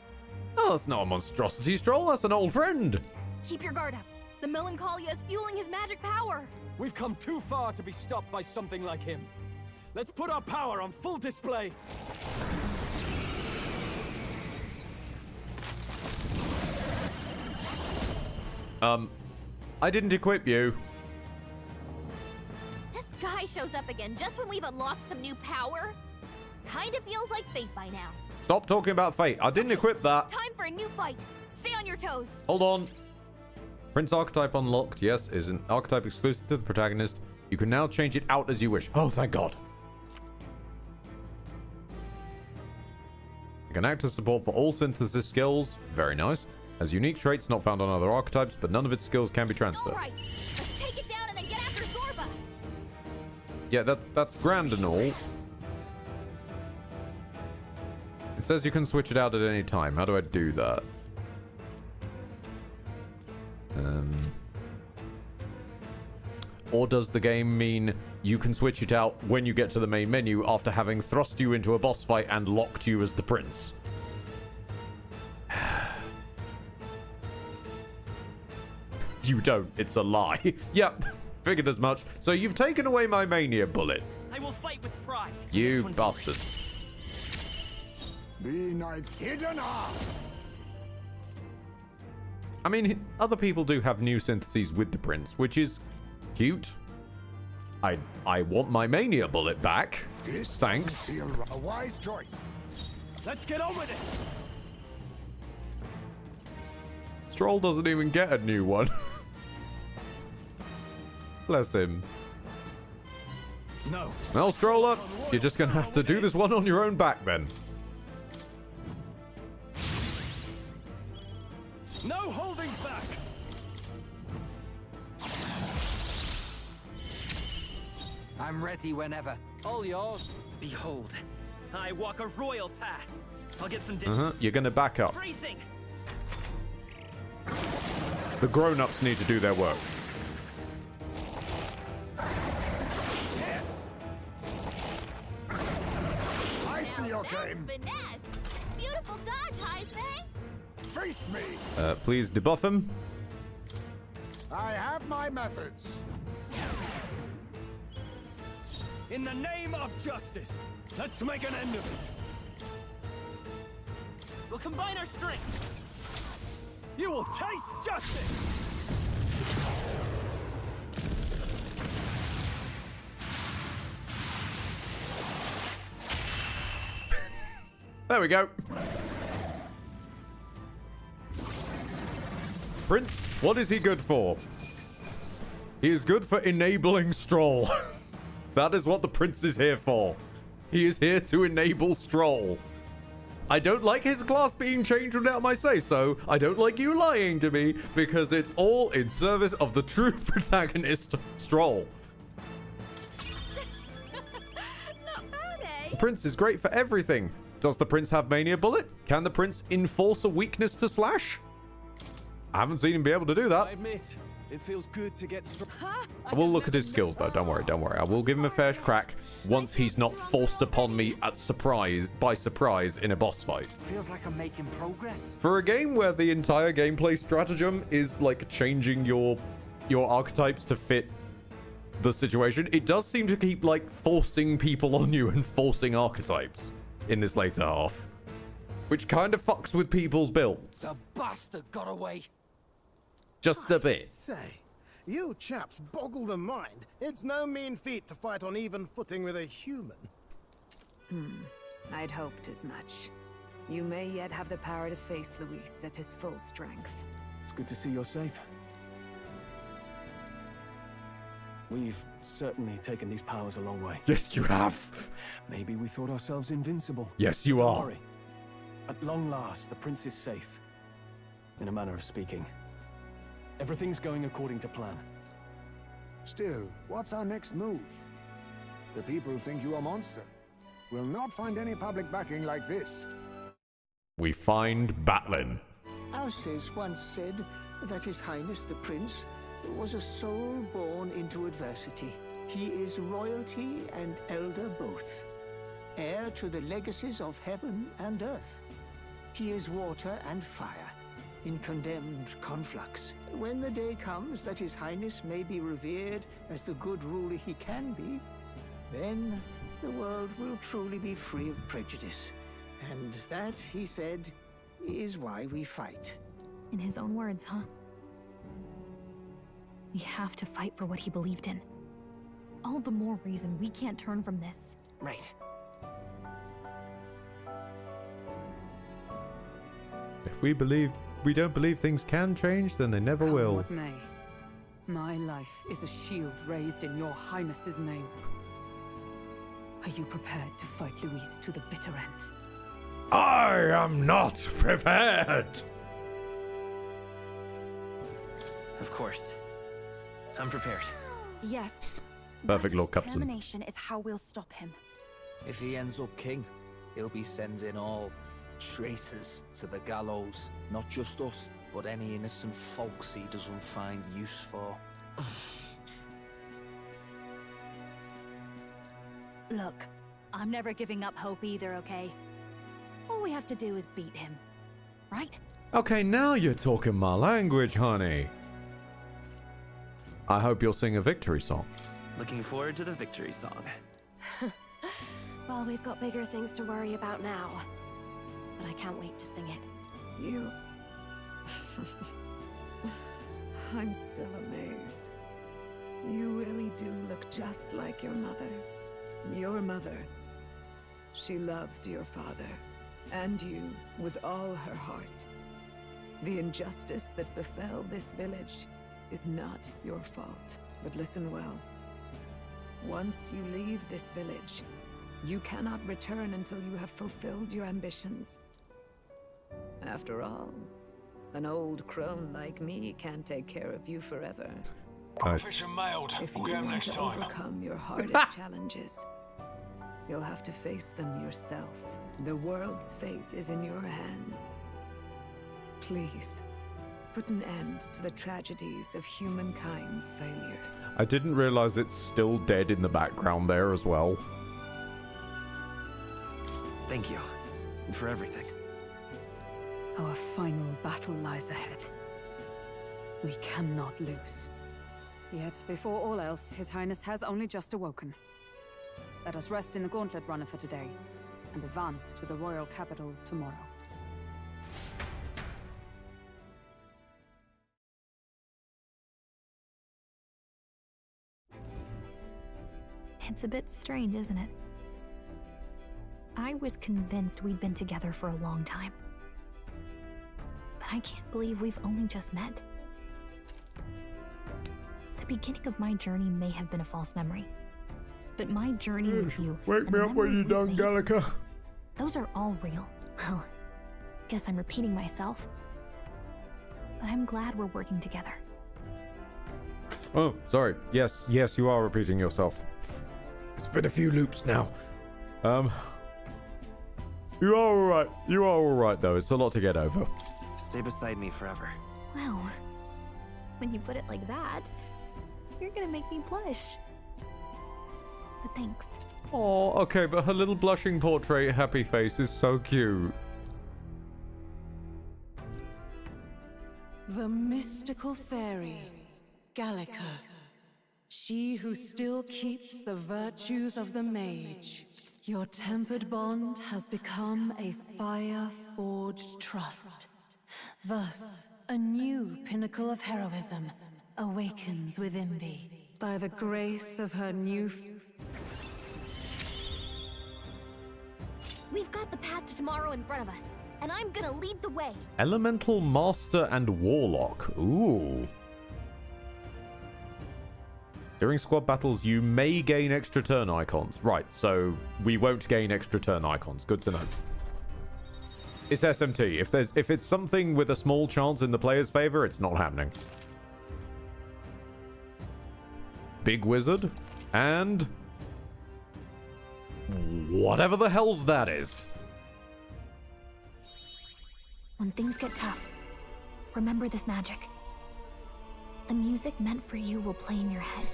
Oh, that's not a monstrosity, Stroll. That's an old friend. Keep your guard up. The Melancholia is fueling his magic power. We've come too far to be stopped by something like him. Let's put our power on full display. I didn't equip you. This guy shows up again just when we've unlocked some new power. Kinda feels like fate by now. Stop talking about fate. I didn't equip that. Time for a new fight. Stay on your toes. Hold on. Prince archetype unlocked. Yes, is an archetype exclusive to the protagonist. You can now change it out as you wish. Oh, thank God. You can act as support for all synthesis skills. Very nice. Has unique traits not found on other archetypes, but none of its skills can be transferred. All right. Let's take it down and then get after Zorba. Yeah, that's grand and all. It says you can switch it out at any time. How do I do that? Or does the game mean you can switch it out when you get to the main menu after having thrust you into a boss fight and locked you as the prince? You don't. It's a lie. Yep. Figured as much. So you've taken away my mania bullet. I will fight with pride. You bastard. Be not hidden. I mean, other people do have new syntheses with the prince, which is cute. I want my mania bullet back. This Thanks. feel a wise choice. Let's get on with it. Stroll doesn't even get a new one. Bless him. No. Well, Stroller, you're just going to have to do this one on your own back then. No holding back. I'm ready whenever. All yours. Behold, I walk a royal path. I'll get some dishes. You're gonna back up. Freezing. The grown-ups need to do their work. I see your game. Beautiful dodge, Heisman. Face me. Please debuff him. I have my methods. In the name of justice, let's make an end of it. We'll combine our strengths. You will taste justice. There we go. Prince, what is he good for? He is good for enabling Stroll. That is what the prince is here for. He is here to enable Stroll. I don't like his class being changed without my say-so. I don't like you lying to me, because it's all in service of the true protagonist, Stroll. The prince is great for everything. Does the prince have Mania Bullet? Can the prince enforce a weakness to Slash? I haven't seen him be able to do that. I admit, it feels good to get strong. I will look at his skills though, don't worry, don't worry. I will give him a fair crack once he's not forced upon me by surprise in a boss fight. Feels like I'm making progress. For a game where the entire gameplay stratagem is like changing your archetypes to fit the situation, it does seem to keep like forcing people on you and forcing archetypes in this later half, which kind of fucks with people's builds. The bastard got away. Just a bit. Say, you chaps boggle the mind. It's no mean feat to fight on even footing with a human. I'd hoped as much. You may yet have the power to face Luis at his full strength. It's good to see you're safe. We've certainly taken these powers a long way. Yes, you have. Maybe we thought ourselves invincible. Yes, you Don't are. worry. At long last, the prince is safe. In a manner of speaking. Everything's going according to plan. Still, what's our next move? The people think you a monster. We'll not find any public backing like this. We find Batlin. Alces once said that His Highness the Prince was a soul born into adversity. He is royalty and elder both, heir to the legacies of heaven and earth. He is water and fire, in condemned conflux. When the day comes that His Highness may be revered as the good ruler he can be, then the world will truly be free of prejudice. And that, he said, is why we fight. In his own words, huh? We have to fight for what he believed in. All the more reason we can't turn from this. Right. If we don't believe things can change, then they never Come will. what may. My life is a shield raised in your highness's name. Are you prepared to fight Luis to the bitter end? I am not prepared. Of course. I'm prepared. Yes. Perfect, Lord Captain. Determination is how we'll stop him. If he ends up king, he'll be sending all traitors to the gallows. Not just us, but any innocent folks he doesn't find use for. Look, I'm never giving up hope either, okay? All we have to do is beat him, right? Okay, now you're talking my language, honey. I hope you'll sing a victory song. Looking forward to the victory song. Well, we've got bigger things to worry about now. But I can't wait to sing it. You... I'm still amazed. You really do look just like your mother. Your mother. She loved your father, and you, with all her heart. The injustice that befell this village is not your fault. But listen well. Once you leave this village, you cannot return until you have fulfilled your ambitions. After all, an old crone like me can't take care of you forever. Nice. If you want to overcome your hardest challenges, you'll have to face them yourself. The world's fate is in your hands. Please, put an end to the tragedies of humankind's failures. I didn't realize it's still dead in the background there as well. Thank you for everything. Our final battle lies ahead. We cannot lose. Yet, before all else, His Highness has only just awoken. Let us rest in the Gauntlet Runner for today, and advance to the royal capital tomorrow. It's a bit strange, isn't it? I was convinced we'd been together for a long time. But I can't believe we've only just met. The beginning of my journey may have been a false memory. But my journey with you... Wake me up when you're done, Gallica. Those are all real. Well, guess I'm repeating myself. But I'm glad we're working together. Oh, sorry. Yes, you are repeating yourself. It's been a few loops now. You are alright. You are alright, though. It's a lot to get over. Stay beside me forever. Wow. When you put it like that, you're gonna make me blush. But thanks. Oh, okay, but her little blushing portrait happy face is so cute. The mystical fairy, Gallica. She who still keeps the virtues of the mage. Your tempered bond has become a fire-forged trust. Thus, a new pinnacle of heroism awakens within thee. By the grace of her new... We've got the path to tomorrow in front of us, and I'm gonna lead the way. Elemental Master and Warlock. Ooh. During squad battles, you may gain extra turn icons. Right, so we won't gain extra turn icons. Good to know. It's SMT. If it's something with a small chance in the player's favor, it's not happening. Big Wizard and whatever the hell's that is. When things get tough, remember this magic. The music meant for you will play in your head.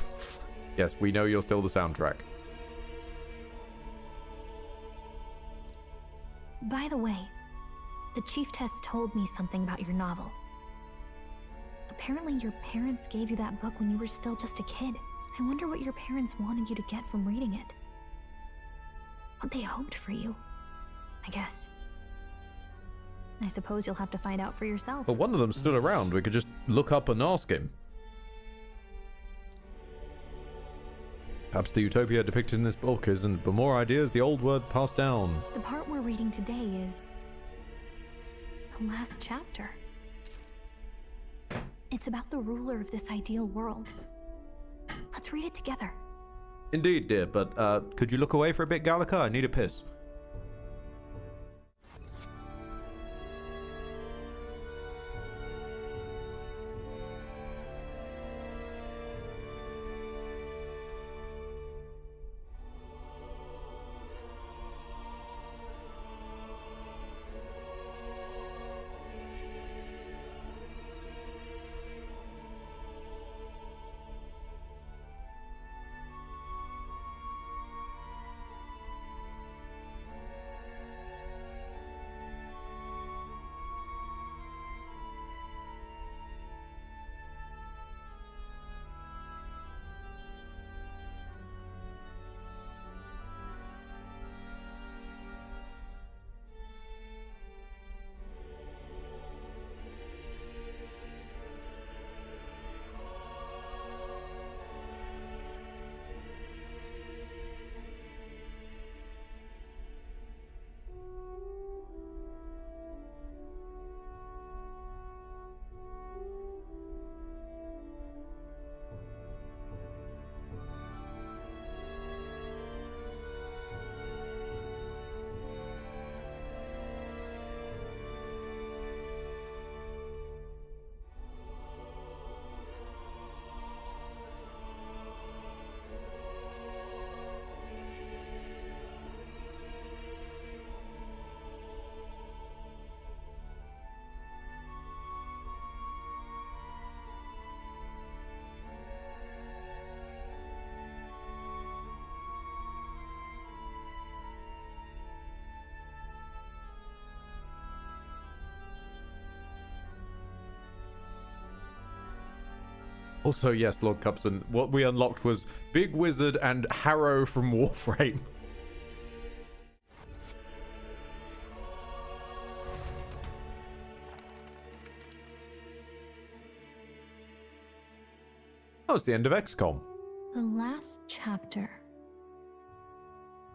Yes, we know you're still the soundtrack. By the way, the Chieftess told me something about your novel. Apparently your parents gave you that book when you were still just a kid. I wonder what your parents wanted you to get from reading it. What they hoped for you, I guess. I suppose you'll have to find out for yourself. But one of them stood around. We could just look up and ask him. Perhaps the utopia depicted in this book isn't but more ideas the old word passed down. The part we're reading today is the last chapter. It's about the ruler of this ideal world. Let's read it together. Indeed, dear, but could you look away for a bit, Gallica? I need a piss. Also, yes, Lord Cupson, what we unlocked was Big Wizard and Harrow from Warframe. Oh, it's the end of XCOM. The last chapter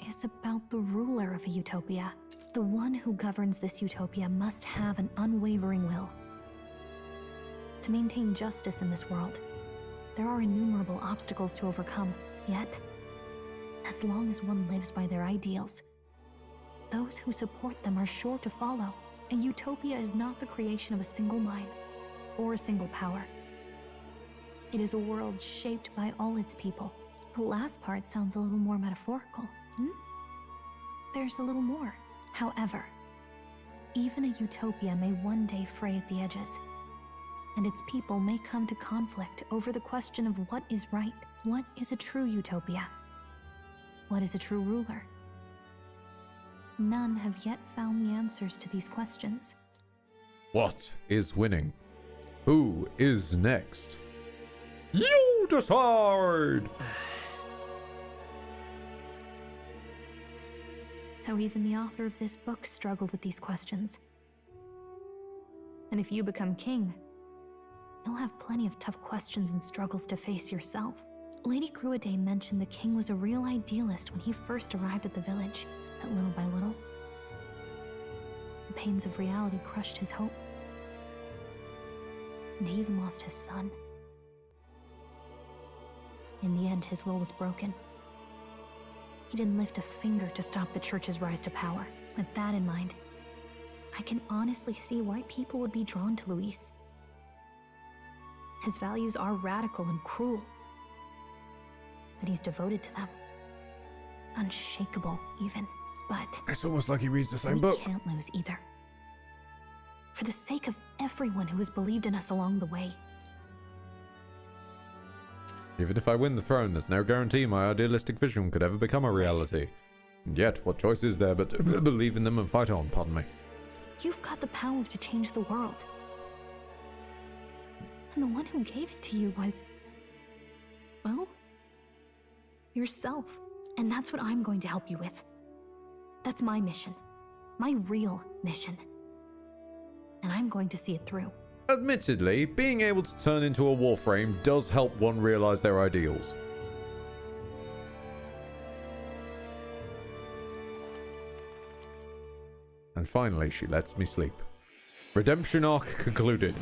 is about the ruler of a utopia. The one who governs this utopia must have an unwavering will. To maintain justice in this world, there are innumerable obstacles to overcome. Yet, as long as one lives by their ideals, those who support them are sure to follow. A utopia is not the creation of a single mind or a single power. It is a world shaped by all its people. The last part sounds a little more metaphorical. There's a little more. However, even a utopia may one day fray at the edges, and its people may come to conflict over the question of what is right. What is a true utopia? What is a true ruler? None have yet found the answers to these questions. What is winning? Who is next? You decide! So even the author of this book struggled with these questions. And if you become king, you'll have plenty of tough questions and struggles to face yourself. Lady Gruaday mentioned the king was a real idealist when he first arrived at the village, but little by little, the pains of reality crushed his hope. And he even lost his son. In the end, his will was broken. He didn't lift a finger to stop the church's rise to power. With that in mind, I can honestly see why people would be drawn to Luis. His values are radical and cruel, but he's devoted to them. Unshakable, even. But it's almost like he reads the same book. We can't lose either. For the sake of everyone who has believed in us along the way. Even if I win the throne, there's no guarantee my idealistic vision could ever become a reality. And yet, what choice is there but to believe in them and fight on, pardon me. You've got the power to change the world. And the one who gave it to you was, well, yourself. And that's what I'm going to help you with. That's my mission. My real mission. And I'm going to see it through. Admittedly, being able to turn into a warframe does help one realize their ideals. And finally, she lets me sleep. Redemption arc concluded.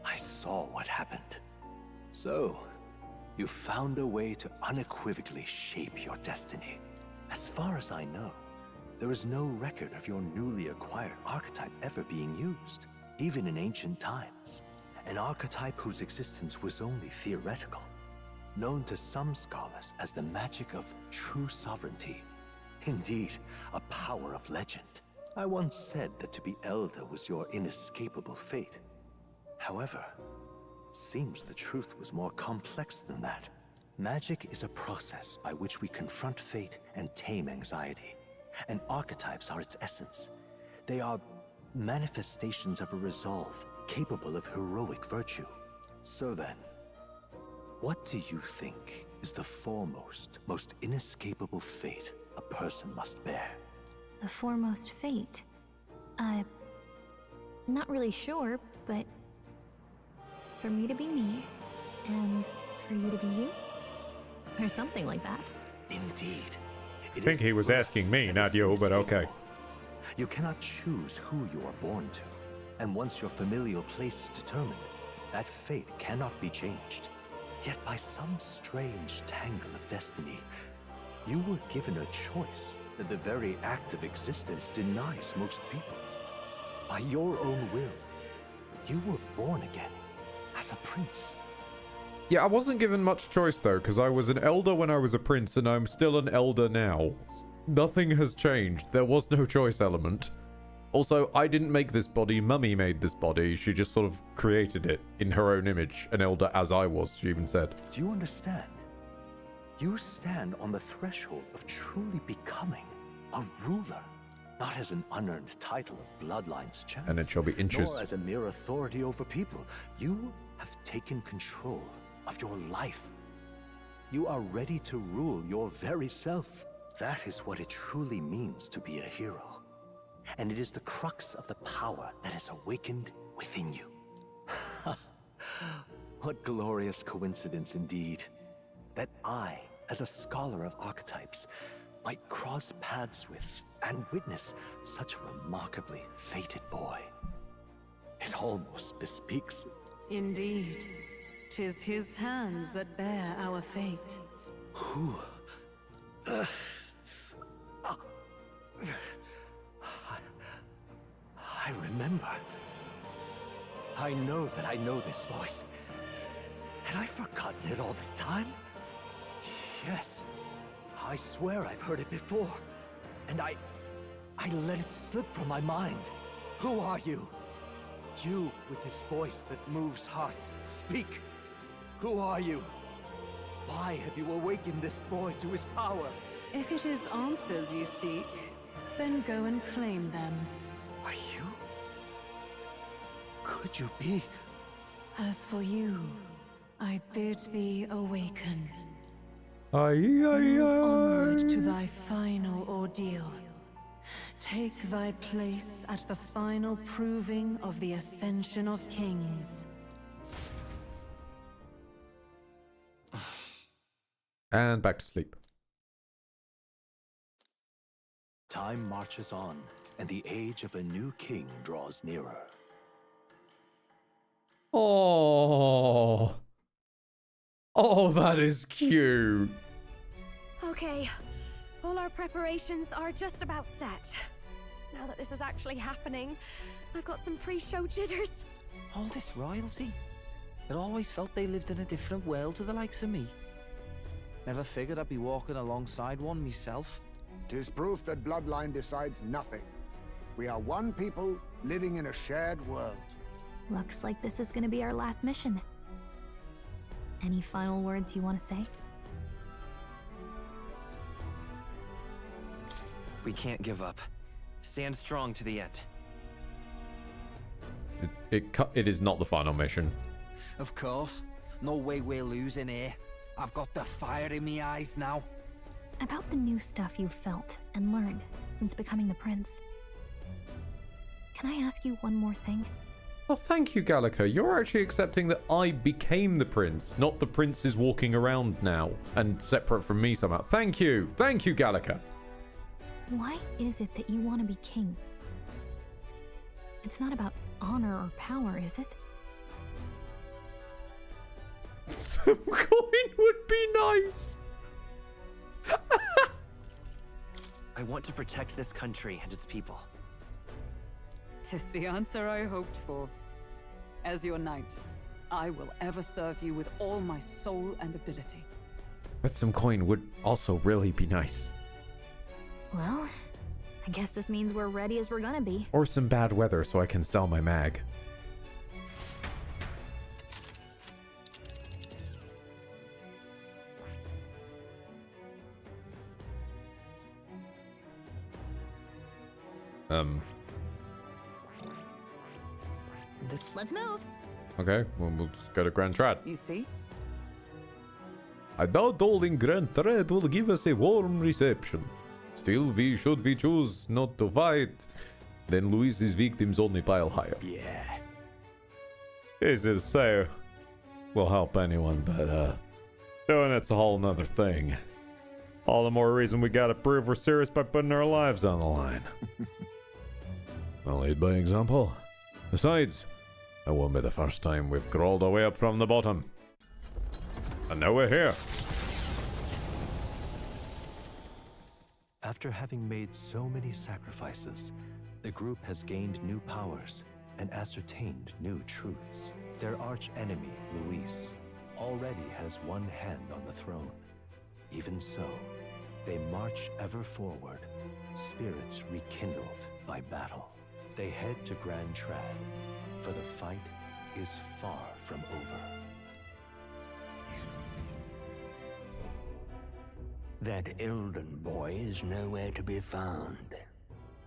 I saw what happened. So, you found a way to unequivocally shape your destiny. As far as I know, there is no record of your newly acquired archetype ever being used, even in ancient times. An archetype whose existence was only theoretical, known to some scholars as the magic of true sovereignty. Indeed, a power of legend. I once said that to be Elder was your inescapable fate. However, seems the truth was more complex than that. Magic is a process by which we confront fate and tame anxiety. And archetypes are its essence. They are manifestations of a resolve capable of heroic virtue. So then, what do you think is the foremost, most inescapable fate a person must bear? The foremost fate? Not really sure, but for me to be me, and for you to be you? Or something like that. Indeed. I think he was asking me, not you, but okay. You cannot choose who you are born to. And once your familial place is determined, that fate cannot be changed. Yet by some strange tangle of destiny, you were given a choice that the very act of existence denies most people. By your own will, you were born again. As a prince. Yeah, I wasn't given much choice though, because I was an elder when I was a prince and I'm still an elder now. Nothing has changed. There was no choice element. Also, I didn't make this body, Mummy made this body. She just sort of created it in her own image, an elder as I was, she even said. Do you understand? You stand on the threshold of truly becoming A ruler, not as an unearned title of bloodline's chance. And it shall be inches. Nor as a mere authority over people. You have taken control of your life. You are ready to rule your very self. That is what it truly means to be a hero. And it is the crux of the power that is awakened within you. What glorious coincidence indeed, that I, as a scholar of archetypes, might cross paths with and witness such a remarkably fated boy. It almost bespeaks. Indeed, 'tis his hands that bear our fate. Who? I remember. I know that I know this voice. Had I forgotten it all this time? Yes. I swear I've heard it before. And I let it slip from my mind. Who are you? You with this voice that moves hearts. Speak. Who are you? Why have you awakened this boy to his power? If it is answers you seek, then go and claim them. Are you? Could you be? As for you, I bid thee awaken. Move onward to thy final ordeal. Take thy place at the final proving of the Ascension of Kings. And back to sleep. Time marches on, and the age of a new king draws nearer. Oh. Oh, that is cute. Okay, all our preparations are just about set. Now that this is actually happening, I've got some pre-show jitters. All this royalty? It always felt they lived in a different world to the likes of me. Never figured I'd be walking alongside one myself. 'Tis proof that bloodline decides nothing. We are one people living in a shared world. Looks like this is gonna be our last mission. Any final words you want to say? We can't give up. Stand strong to the end. It is not the final mission. Of course. No way we're losing here. I've got the fire in me eyes now. About the new stuff you've felt and learned since becoming the prince. Can I ask you one more thing? Oh, thank you, Gallica. You're actually accepting that I became the prince, not the prince is walking around now and separate from me somehow. Thank you. Thank you, Gallica. Why is it that you want to be king? It's not about honor or power, is it? Some coin would be nice. I want to protect this country and its people. 'Tis the answer I hoped for. As your knight, I will ever serve you with all my soul and ability. But some coin would also really be nice. Well, I guess this means we're ready as we're gonna be. Or some bad weather so I can sell my mag. Let's move. Okay, well, we'll just go to Grand Trad. You see? I doubt all in Grand Trad will give us a warm reception. Still, should we choose not to fight, then Luis's victims only pile higher. Yeah. Easy to say will help anyone, but doing it's a whole nother thing. All the more reason we gotta prove we're serious by putting our lives on the line. I'll lead by example. Besides, it won't be the first time we've crawled our way up from the bottom. And now we're here. After having made so many sacrifices, the group has gained new powers and ascertained new truths. Their arch-enemy, Luis, already has one hand on the throne. Even so, they march ever forward, spirits rekindled by battle. They head to Grand Trad, for the fight is far from over. That Elden boy is nowhere to be found.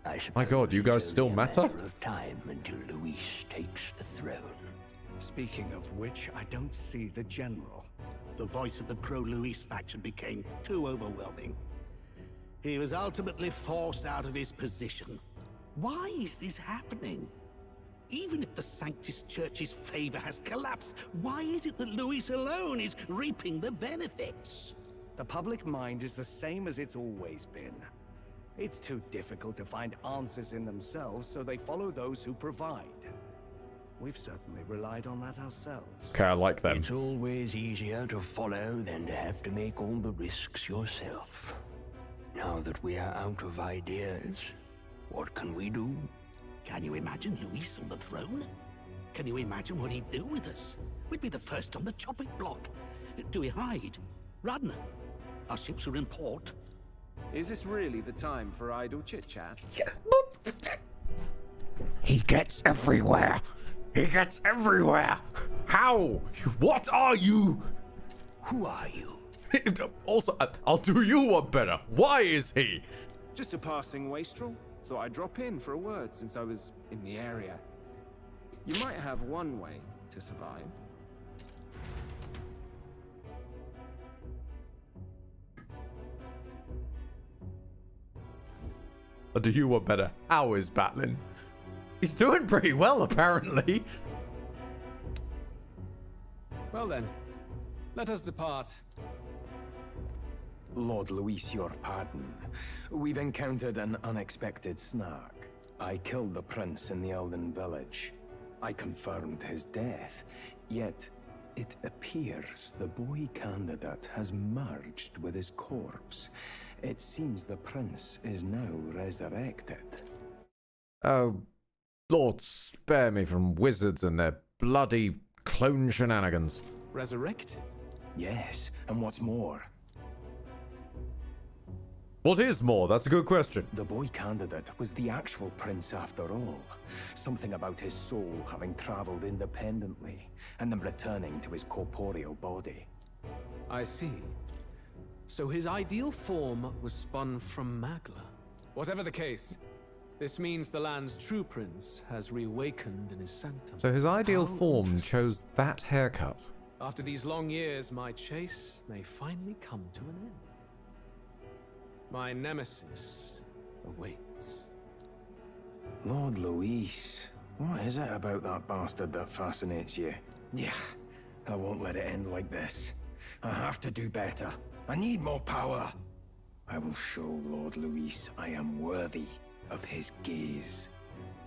I suppose My god, you guys it's still only a matter? matter of time until Luis takes the throne. Speaking of which, I don't see the general. The voice of the pro-Luis faction became too overwhelming. He was ultimately forced out of his position. Why is this happening? Even if the Sanctus Church's favor has collapsed, why is it that Luis alone is reaping the benefits? The public mind is the same as it's always been. It's too difficult to find answers in themselves, so they follow those who provide. We've certainly relied on that ourselves. Okay, I like them. It's always easier to follow than to have to make all the risks yourself. Now that we are out of ideas, what can we do? Can you imagine Luis on the throne? Can you imagine what he'd do with us? We'd be the first on the chopping block. Do we hide? Run? Our ships are in port. Is this really the time for idle chit-chat? He gets everywhere. He gets everywhere. How? What are you? Who are you? Also, I'll do you one better. Why is he? Just a passing wastrel. Thought I'd drop in for a word since I was in the area. You might have one way to survive. I'll do you one better. How is battling? He's doing pretty well, apparently. Well then, let us depart. Lord Luis, your pardon. We've encountered an unexpected snag. I killed the prince in the Elden village. I confirmed his death, yet it appears the boy candidate has merged with his corpse. It seems the prince is now resurrected. Oh, Lord, spare me from wizards and their bloody clone shenanigans. Resurrected? Yes, and what's more? What is more? That's a good question. The boy candidate was the actual prince after all. Something about his soul having traveled independently, and then returning to his corporeal body. I see. So his ideal form was spun from Magla. Whatever the case, this means the land's true prince has reawakened in his sanctum. So his ideal form chose that haircut. After these long years, my chase may finally come to an end. My nemesis awaits. Lord Luis, what is it about that bastard that fascinates you? Yeah, I won't let it end like this. I have to do better. I need more power. I will show Lord Luis I am worthy of his gaze.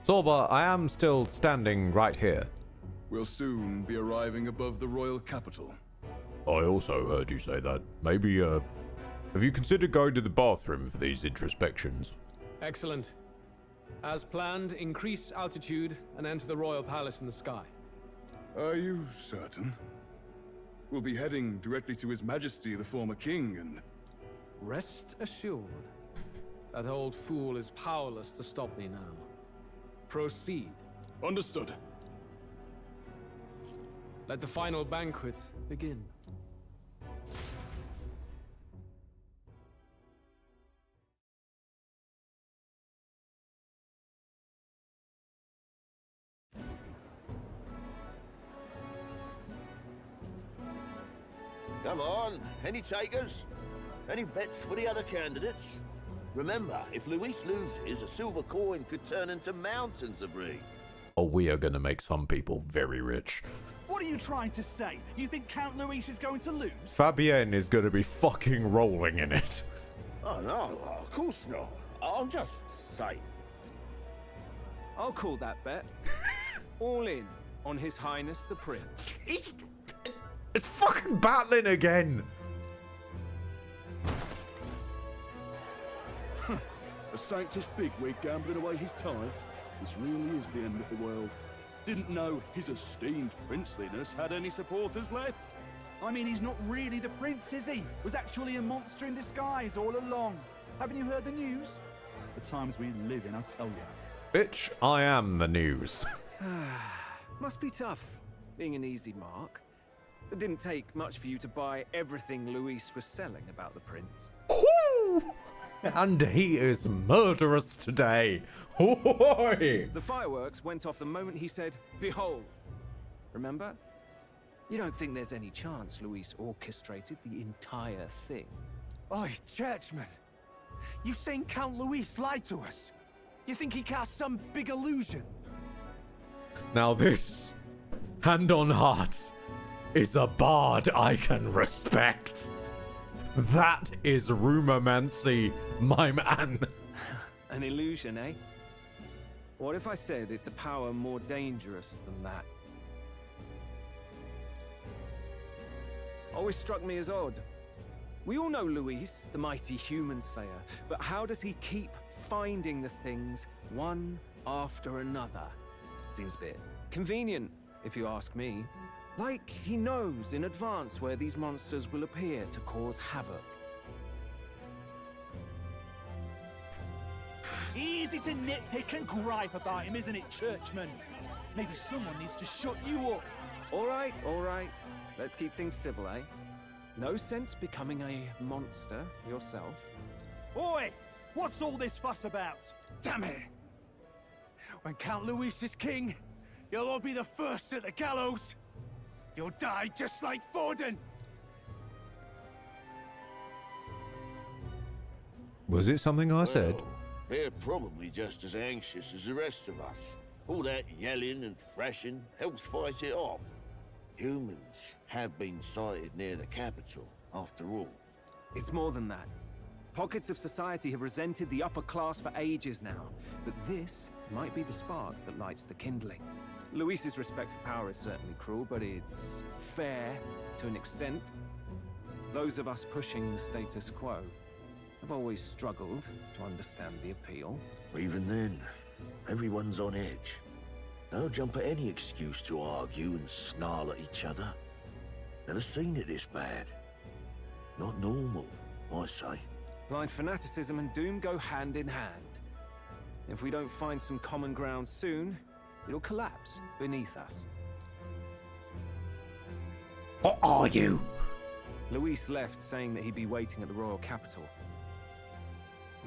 Zorba, I am still standing right here. We'll soon be arriving above the royal capital. I also heard you say that. Maybe, have you considered going to the bathroom for these introspections? Excellent. As planned, increase altitude and enter the royal palace in the sky. Are you certain? We'll be heading directly to His Majesty, the former king, and... Rest assured, that old fool is powerless to stop me now. Proceed. Understood. Let the final banquet begin. Come on, any takers? Any bets for the other candidates? Remember, if Luis loses, a silver coin could turn into mountains of Reef. Oh, we are going to make some people very rich. What are you trying to say? You think Count Luis is going to lose? Fabienne is going to be fucking rolling in it. Oh no, of course not. I'm just saying. I'll call that bet. All in on His Highness the Prince. It's fucking battling again. A Sanctus bigwig gambling away his tithes? This really is the end of the world. Didn't know his esteemed princeliness had any supporters left. I mean, he's not really the prince, is he? Was actually a monster in disguise all along. Haven't you heard the news? The times we live in, I tell you. Bitch, I am the news. Must be tough, being an easy mark. It didn't take much for you to buy everything Luis was selling about the prince. Who? And he is murderous today. Hoy! The fireworks went off the moment he said, "Behold." Remember? You don't think there's any chance Luis orchestrated the entire thing? Oi, churchman. You saying Count Luis lied to us? You think he cast some big illusion? Now this, hand on heart, is a bard I can respect. That is rumomancy, my man. An illusion, eh? What if I said it's a power more dangerous than that? Always struck me as odd. We all know Luis, the mighty human slayer, but how does he keep finding the things one after another? Seems a bit convenient, if you ask me. Like he knows in advance where these monsters will appear to cause havoc. Easy to nitpick and gripe about him, isn't it, churchman? Maybe someone needs to shut you up. All right. Let's keep things civil, eh? No sense becoming a monster yourself. Oi! What's all this fuss about? Damn it! When Count Luis is king, you'll all be the first at the gallows. You'll die just like Forden. Was it something I said? Well, they're probably just as anxious as the rest of us. All that yelling and thrashing helps fight it off. Humans have been sighted near the capital, after all. It's more than that. Pockets of society have resented the upper class for ages now, but this might be the spark that lights the kindling. Luis's respect for power is certainly cruel, but it's fair to an extent. Those of us pushing the status quo have always struggled to understand the appeal. Even then, everyone's on edge. They'll jump at any excuse to argue and snarl at each other. Never seen it this bad. Not normal, I say. Blind fanaticism and doom go hand in hand. If we don't find some common ground soon, it'll collapse beneath us. What are you? Luis left saying that he'd be waiting at the royal capital.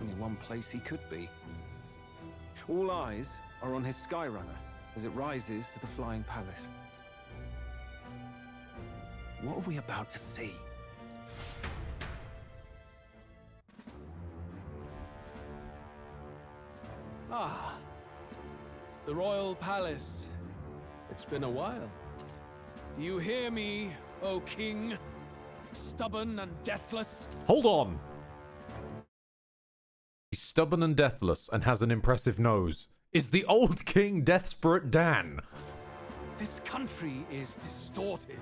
Only one place he could be. All eyes are on his Skyrunner as it rises to the flying palace. What are we about to see? Ah, the royal palace. It's been a while. Do you hear me, O king? Stubborn and deathless? Hold on. He's stubborn and deathless and has an impressive nose. Is the old king Desperate Dan? This country is distorted.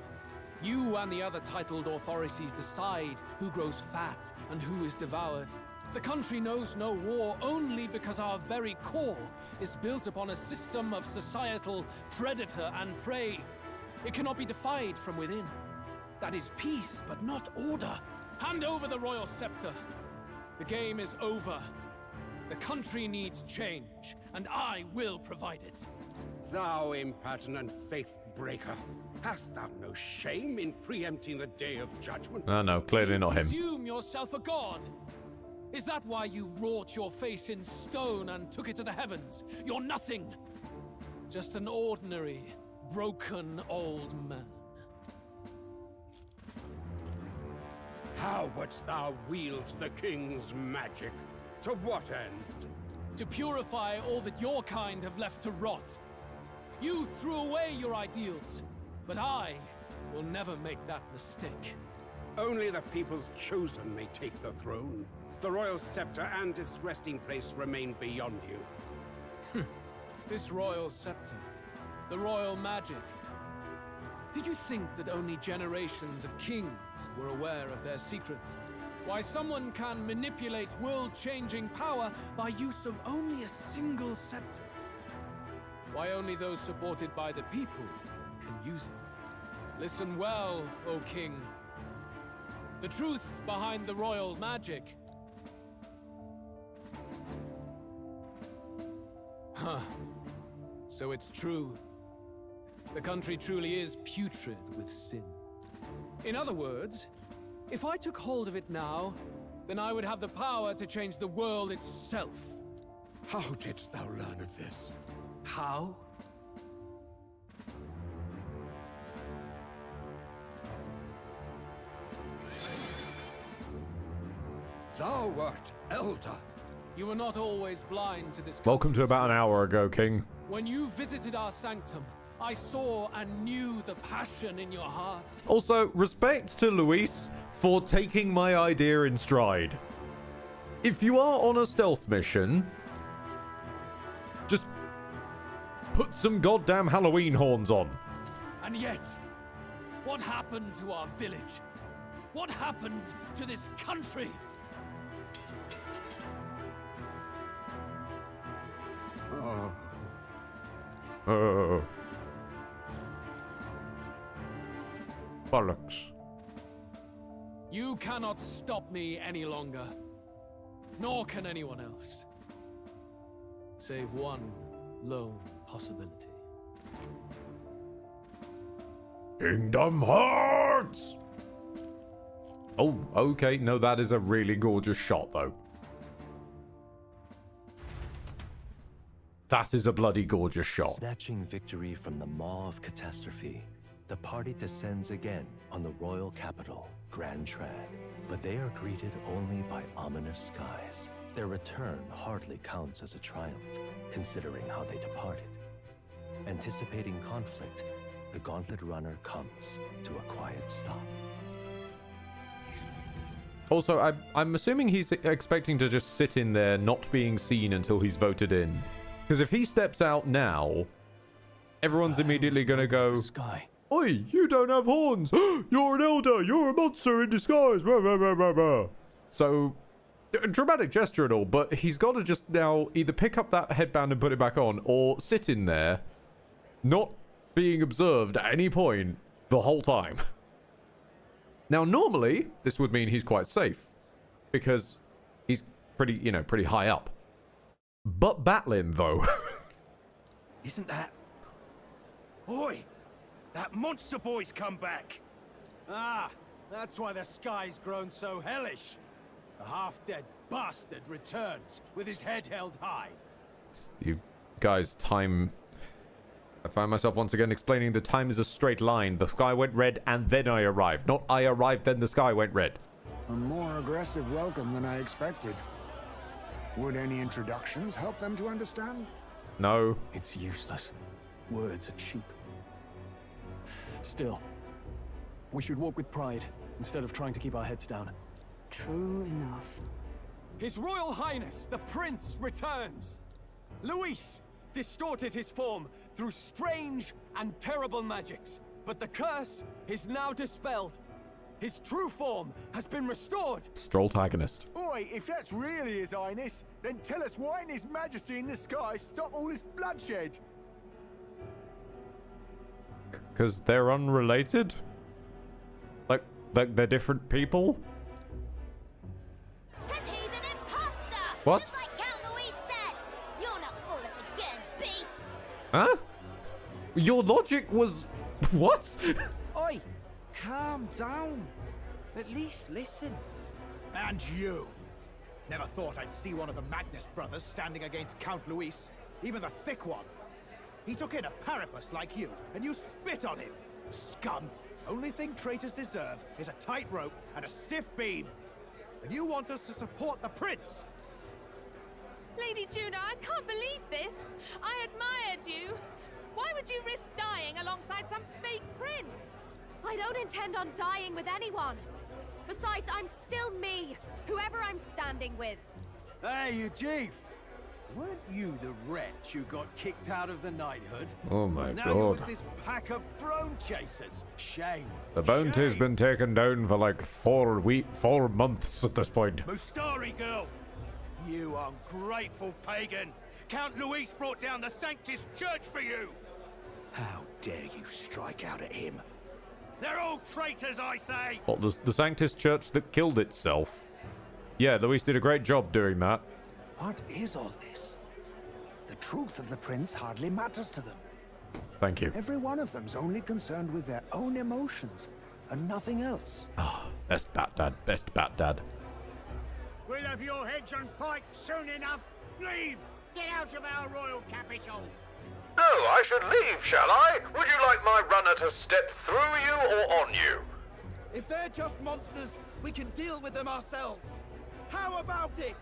You and the other titled authorities decide who grows fat and who is devoured. The country knows no war only because our very core is built upon a system of societal predator and prey. It cannot be defied from within. That is peace, but not order. Hand over the royal scepter. The game is over. The country needs change, and I will provide it. Thou impertinent faith breaker, hast thou no shame in preempting the day of judgment? No, clearly not him. Presume yourself a god? Is that why you wrought your face in stone and took it to the heavens? You're nothing. Just an ordinary, broken old man. How wouldst thou wield the king's magic? To what end? To purify all that your kind have left to rot. You threw away your ideals, but I will never make that mistake. Only the people's chosen may take the throne. The royal scepter and its resting place remain beyond you. This royal scepter, the royal magic. Did you think that only generations of kings were aware of their secrets? Why someone can manipulate world-changing power by use of only a single scepter? Why only those supported by the people can use it? Listen well, O king. The truth behind the royal magic. Huh. So it's true. The country truly is putrid with sin. In other words, if I took hold of it now, then I would have the power to change the world itself. How didst thou learn of this? How? Thou wert elder. You were not always blind to this. Welcome to about an hour ago, King. When you visited our sanctum, I saw and knew the passion in your heart. Also, respect to Luis for taking my idea in stride. If you are on a stealth mission, just put some goddamn Halloween horns on. And yet, what happened to our village? What happened to this country? Bollocks. You cannot stop me any longer. Nor can anyone else. Save one lone possibility. Kingdom Hearts! Oh, okay. No, that is a really gorgeous shot, though. That is a bloody gorgeous shot. Snatching victory from the maw of catastrophe, the party descends again on the royal capital, Grand Trad. But they are greeted only by ominous skies. Their return hardly counts as a triumph, considering how they departed. Anticipating conflict, the Gauntlet Runner comes to a quiet stop. Also, I'm assuming he's expecting to just sit in there not being seen until he's voted in. Because if he steps out now, everyone's immediately going to go, Oi, you don't have horns! You're an elder! You're a monster in disguise! Blah, blah, blah, blah, blah. So, a dramatic gesture and all, but he's got to just now either pick up that headband and put it back on, or sit in there, not being observed at any point the whole time. Now, normally, this would mean he's quite safe, because he's pretty, pretty high up. But battling, though. Isn't that... Oi! That monster boy's come back! Ah, that's why the sky's grown so hellish. A half-dead bastard returns with his head held high. You guys, time... I find myself once again explaining the time is a straight line. The sky went red and then I arrived. Not I arrived, then the sky went red. A more aggressive welcome than I expected. Would any introductions help them to understand? No. It's useless. Words are cheap. Still, we should walk with pride instead of trying to keep our heads down. True enough. His Royal Highness, the Prince, returns. Luis distorted his form through strange and terrible magics, but the curse is now dispelled. His true form has been restored. Strolltagonist. Oi, if that's really His Highness, then tell us why in His Majesty in the sky stop all this bloodshed? Because they're unrelated? Like they're different people? Because he's an imposter! What? Just like Count Louis said! You'll not fool us again, beast! Huh? Your logic was... What? Oi! Calm down. At least listen. And you! Never thought I'd see one of the Magnus brothers standing against Count Luis, even the thick one. He took in a parapus like you, and you spit on him. Scum! Only thing traitors deserve is a tight rope and a stiff beam. And you want us to support the prince? Lady Juna, I can't believe this. I admired you. Why would you risk dying alongside some fake prince? I don't intend on dying with anyone. Besides, I'm still me, whoever I'm standing with. Hey, you chief! Weren't you the wretch who got kicked out of the knighthood? Oh my now you're god. with this pack of throne chasers. Shame. The bounty's been taken down for like 4 months at this point. Mustari girl! You ungrateful pagan! Count Luis brought down the Sanctus Church for you! How dare you strike out at him? They're all traitors, I say! What, the Sanctus Church that killed itself? Yeah, Luis did a great job doing that. What is all this? The truth of the prince hardly matters to them. Thank you. Every one of them's only concerned with their own emotions and nothing else. Ah, best Bat Dad, best Bat Dad. We'll have your heads on pike soon enough. Leave! Get out of our royal capital! Oh, I should leave, shall I? Would you like my runner to step through you or on you? If they're just monsters, we can deal with them ourselves. How about it?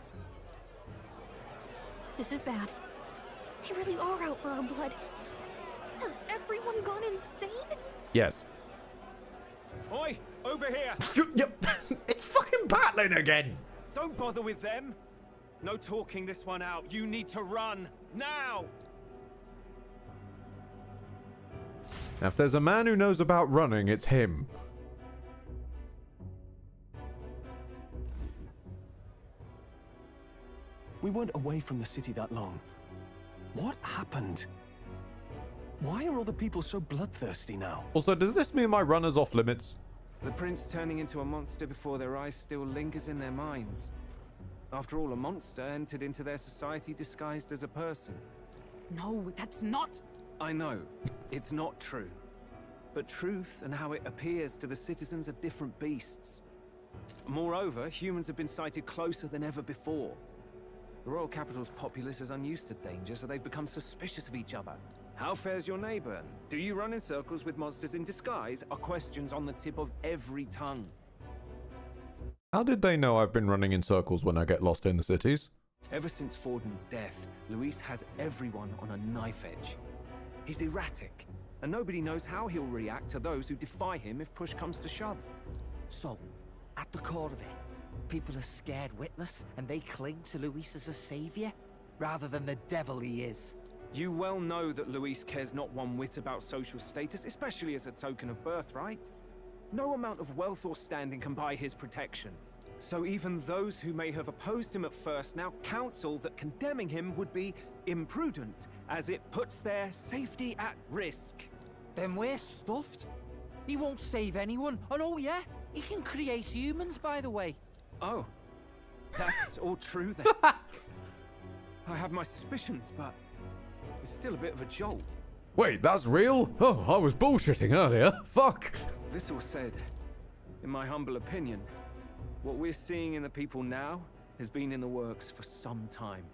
This is bad. They really are out for our blood. Has everyone gone insane? Yes. Oi, over here! Yep. It's fucking battling again! Don't bother with them. No talking this one out. You need to run, now! Now, if there's a man who knows about running, it's him. We weren't away from the city that long. What happened? Why are all the people so bloodthirsty now? Also, does this mean my runner's off limits? The prince turning into a monster before their eyes still lingers in their minds. After all, a monster entered into their society disguised as a person. No, that's not... I know, it's not true. But truth and how it appears to the citizens are different beasts. Moreover, humans have been sighted closer than ever before. The royal capital's populace is unused to danger, so they've become suspicious of each other. How fares your neighbor? Do you run in circles with monsters in disguise? Are questions on the tip of every tongue. How did they know I've been running in circles when I get lost in the cities? Ever since Forden's death, Luis has everyone on a knife edge. He's erratic, and nobody knows how he'll react to those who defy him if push comes to shove. So, at the core of it, people are scared witless, and they cling to Luis as a savior, rather than the devil he is. You well know that Luis cares not one whit about social status, especially as a token of birthright. No amount of wealth or standing can buy his protection. So even those who may have opposed him at first now counsel that condemning him would be imprudent, as it puts their safety at risk. Then we're stuffed. He won't save anyone, and oh yeah, he can create humans, by the way. Oh, that's all true then. I have my suspicions, but it's still a bit of a jolt. Wait, that's real? Oh, I was bullshitting earlier. Fuck. This all said, in my humble opinion, what we're seeing in the people now has been in the works for some time.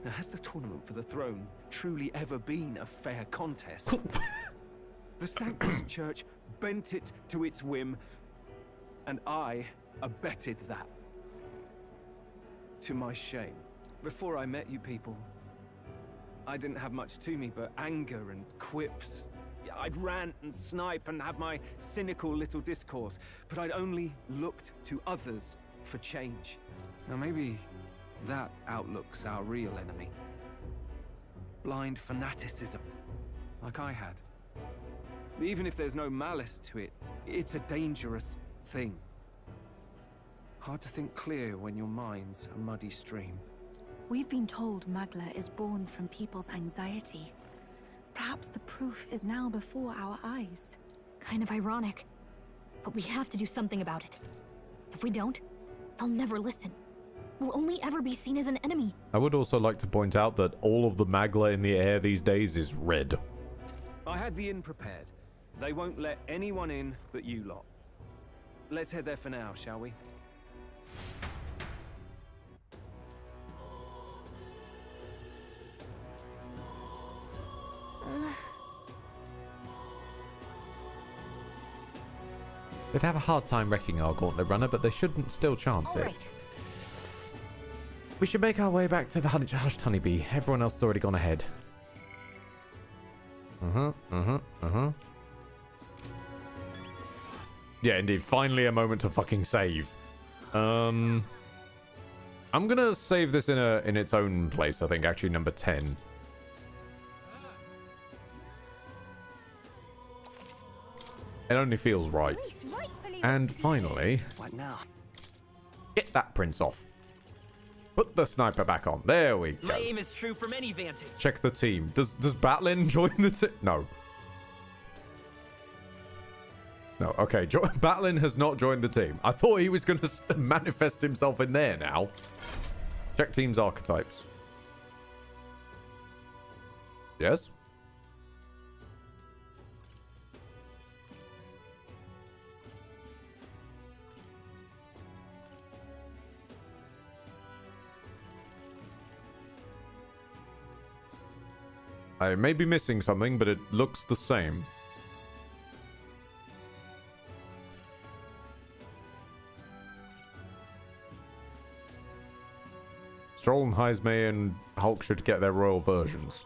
Now, has the tournament for the throne truly ever been a fair contest? The Sanctus Church bent it to its whim, and I abetted that. To my shame. Before I met you people, I didn't have much to me but anger and quips. I'd rant and snipe and have my cynical little discourse, but I'd only looked to others for change. Now maybe that outlook's our real enemy. Blind fanaticism, like I had. Even if there's no malice to it, it's a dangerous thing. Hard to think clear when your mind's a muddy stream. We've been told Magla is born from people's anxiety. Perhaps the proof is now before our eyes. Kind of ironic. But we have to do something about it. If we don't, they'll never listen. We'll only ever be seen as an enemy. I would also like to point out that all of the magla in the air these days is red. I had the inn prepared. They won't let anyone in but you lot. Let's head there for now, shall we? They'd have a hard time wrecking our gauntlet runner, but they shouldn't still chance it. Right. We should make our way back to the hushed honeybee. Everyone else has already gone ahead. Yeah, indeed. Finally a moment to fucking save. I'm gonna save this in its own place, I think, actually number 10. It only feels right. And finally, What now? get that prince off. Put the sniper back on. There we go. My aim is true from any vantage. Check the team. Does Batlin join the team? No. No, okay. Batlin has not joined the team. I thought he was going to manifest himself in there now. Check team's archetypes. Yes? I may be missing something, but it looks the same. Stroll and Heismay and Hulk should get their royal versions.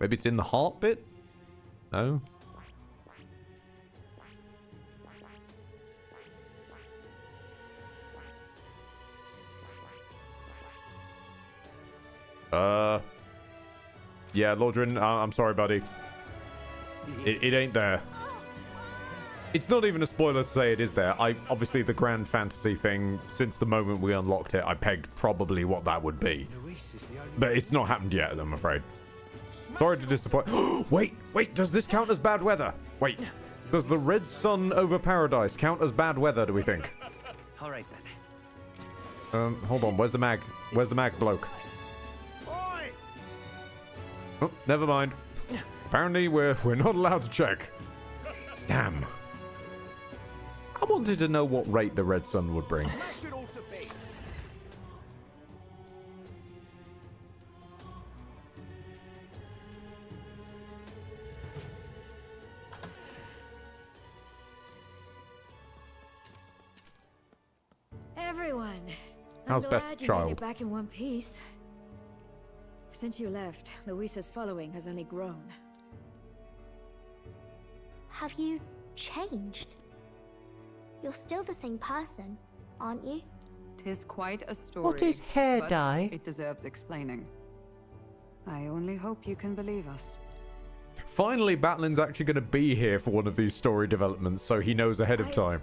Maybe it's in the heart bit? No? Yeah, Lordrin, I'm sorry, buddy. It ain't there. It's not even a spoiler to say it is there. Obviously, the grand fantasy thing, since the moment we unlocked it, I pegged probably what that would be. But it's not happened yet, I'm afraid. Sorry to disappoint. Wait, does this count as bad weather? Wait, does the red sun over paradise count as bad weather, do we think? All right, then. Hold on, where's the mag? Where's the mag bloke? Oh, never mind. Apparently, we're not allowed to check. Damn. I wanted to know what rate the red sun would bring. Everyone, How's I'm best glad you child? made it back in one piece. Since you left, Luisa's following has only grown. Have you changed? You're still the same person, aren't you? Tis quite a story. What is hair but dye? It deserves explaining. I only hope you can believe us. Finally, Batlin's actually going to be here for one of these story developments, so he knows ahead of time.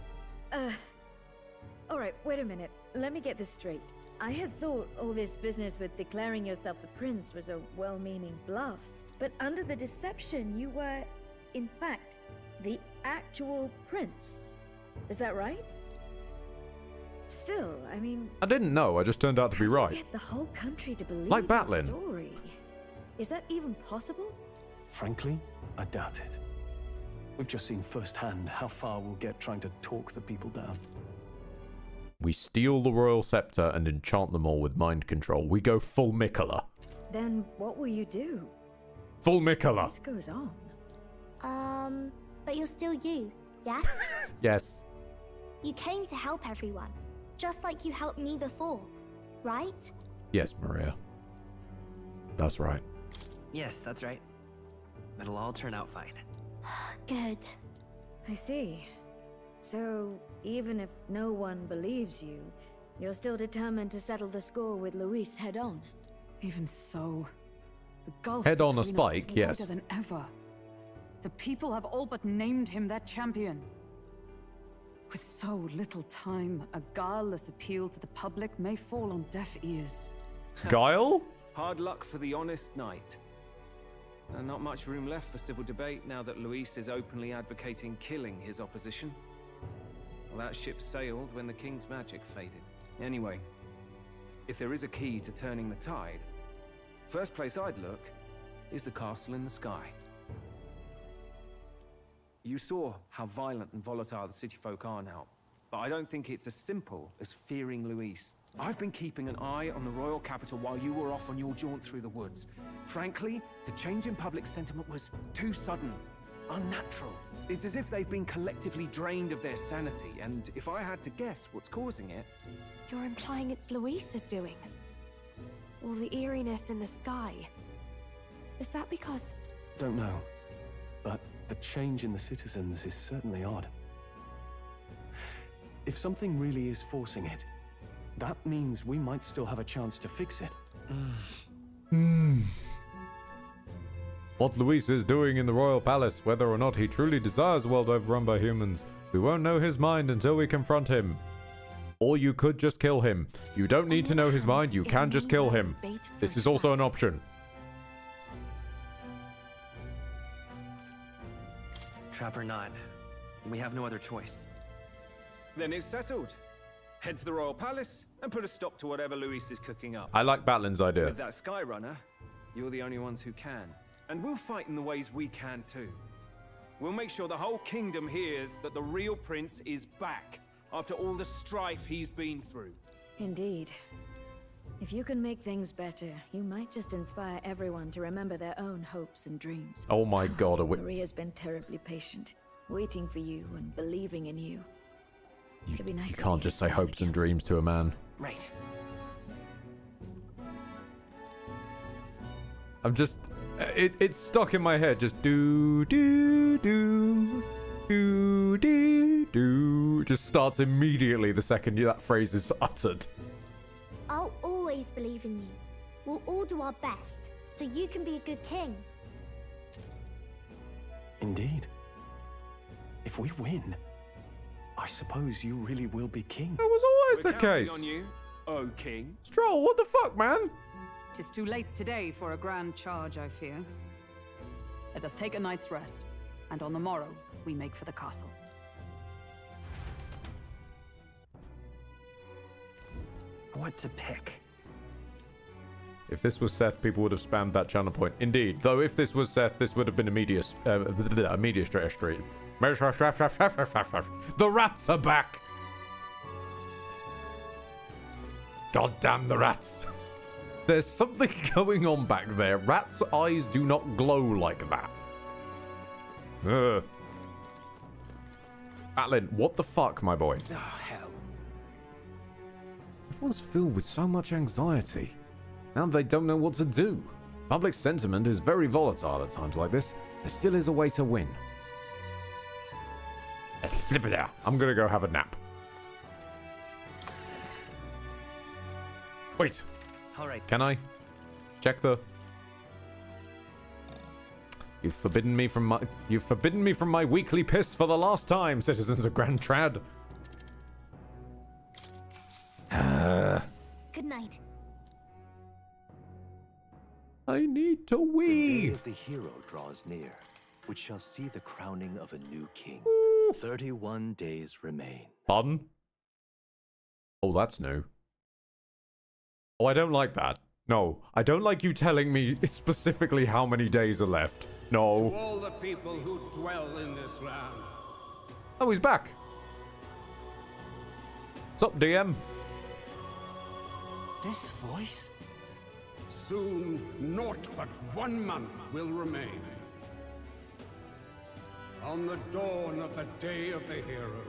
Alright, wait a minute. Let me get this straight. I had thought all this business with declaring yourself the prince was a well-meaning bluff. But under the deception, you were, in fact, the actual prince. Is that right? Still, I mean... I didn't know, I just turned out to be right. Get the whole country to believe Like your Batlin. story. Is that even possible? Frankly, I doubt it. We've just seen firsthand how far we'll get trying to talk the people down. We steal the royal scepter and enchant them all with mind control. We go full Mikola. Then what will you do? Full Mikola. This goes on. But you're still you, yes? Yes. You came to help everyone, just like you helped me before, right? Yes, Maria. That's right. Yes, that's right. It'll all turn out fine. Good. I see. So, even if no one believes you, you're still determined to settle the score with Luis head on? Even so, the gulf Head on a between us is spike, yes. wider than ever. The people have all but named him their champion. With so little time, a guileless appeal to the public may fall on deaf ears. Guile? Hard luck for the honest knight. And not much room left for civil debate now that Luis is openly advocating killing his opposition. Well, that ship sailed when the king's magic faded. Anyway, if there is a key to turning the tide, first place I'd look is the castle in the sky. You saw how violent and volatile the city folk are now, but I don't think it's as simple as fearing Luis. I've been keeping an eye on the royal capital while you were off on your jaunt through the woods. Frankly, the change in public sentiment was too sudden, unnatural. It's as if they've been collectively drained of their sanity, and if I had to guess what's causing it... You're implying it's Luis's doing? All the eeriness in the sky. Is that because... Don't know, but the change in the citizens is certainly odd. If something really is forcing it, that means we might still have a chance to fix it. What Luis is doing in the royal palace, whether or not he truly desires a world overrun by humans, we won't know his mind until we confront him. Or you could just kill him. You don't need to know his mind, you can just kill him. This is also an option. Trap or not, we have no other choice. Then it's settled. Head to the royal palace and put a stop to whatever Luis is cooking up. I like Batlin's idea. With that Skyrunner, you're the only ones who can. And we'll fight in the ways we can too. We'll make sure the whole kingdom hears that the real prince is back after all the strife he's been through. Indeed. If you can make things better, you might just inspire everyone to remember their own hopes and dreams. Oh my god, Maria's been terribly patient, waiting for you and believing in you. It'd be nice You to can't see just her say hopes and dreams to a man. Right. I'm just... It's stuck in my head. Just do, do, do, do, do, do. It just starts immediately the second that phrase is uttered. I'll always believe in you. We'll all do our best, so you can be a good king. Indeed. If we win, I suppose you really will be king. That was always We're the case. counting on you, O king. Stroll, what the fuck, man? 'Tis too late today for a grand charge, I fear. Let us take a night's rest, and on the morrow we make for the castle. What to pick? If this was Seth, people would have spammed that channel point. Indeed. Though if this was Seth, this would have been a media street. The rats are back! God damn the rats. There's something going on back there. Rats' eyes do not glow like that. Ugh. Atlin, what the fuck, my boy? Oh, hell. Everyone's filled with so much anxiety. Now they don't know what to do. Public sentiment is very volatile at times like this. There still is a way to win. Flip it out. I'm gonna go have a nap. Wait. All right. Can I? Check the... You've forbidden me from my weekly piss for the last time, citizens of Grand Trad. Good night. I need to The wee. day of the hero draws near, which shall see the crowning of a new king. 31 days remain. Pardon? Oh, that's new. Oh, I don't like that. No, I don't like you telling me specifically how many days are left. To No. all the people who dwell in this land. Oh, he's back. What's up, DM? This voice? Soon, naught but 1 month will remain. On the dawn of the day of the hero,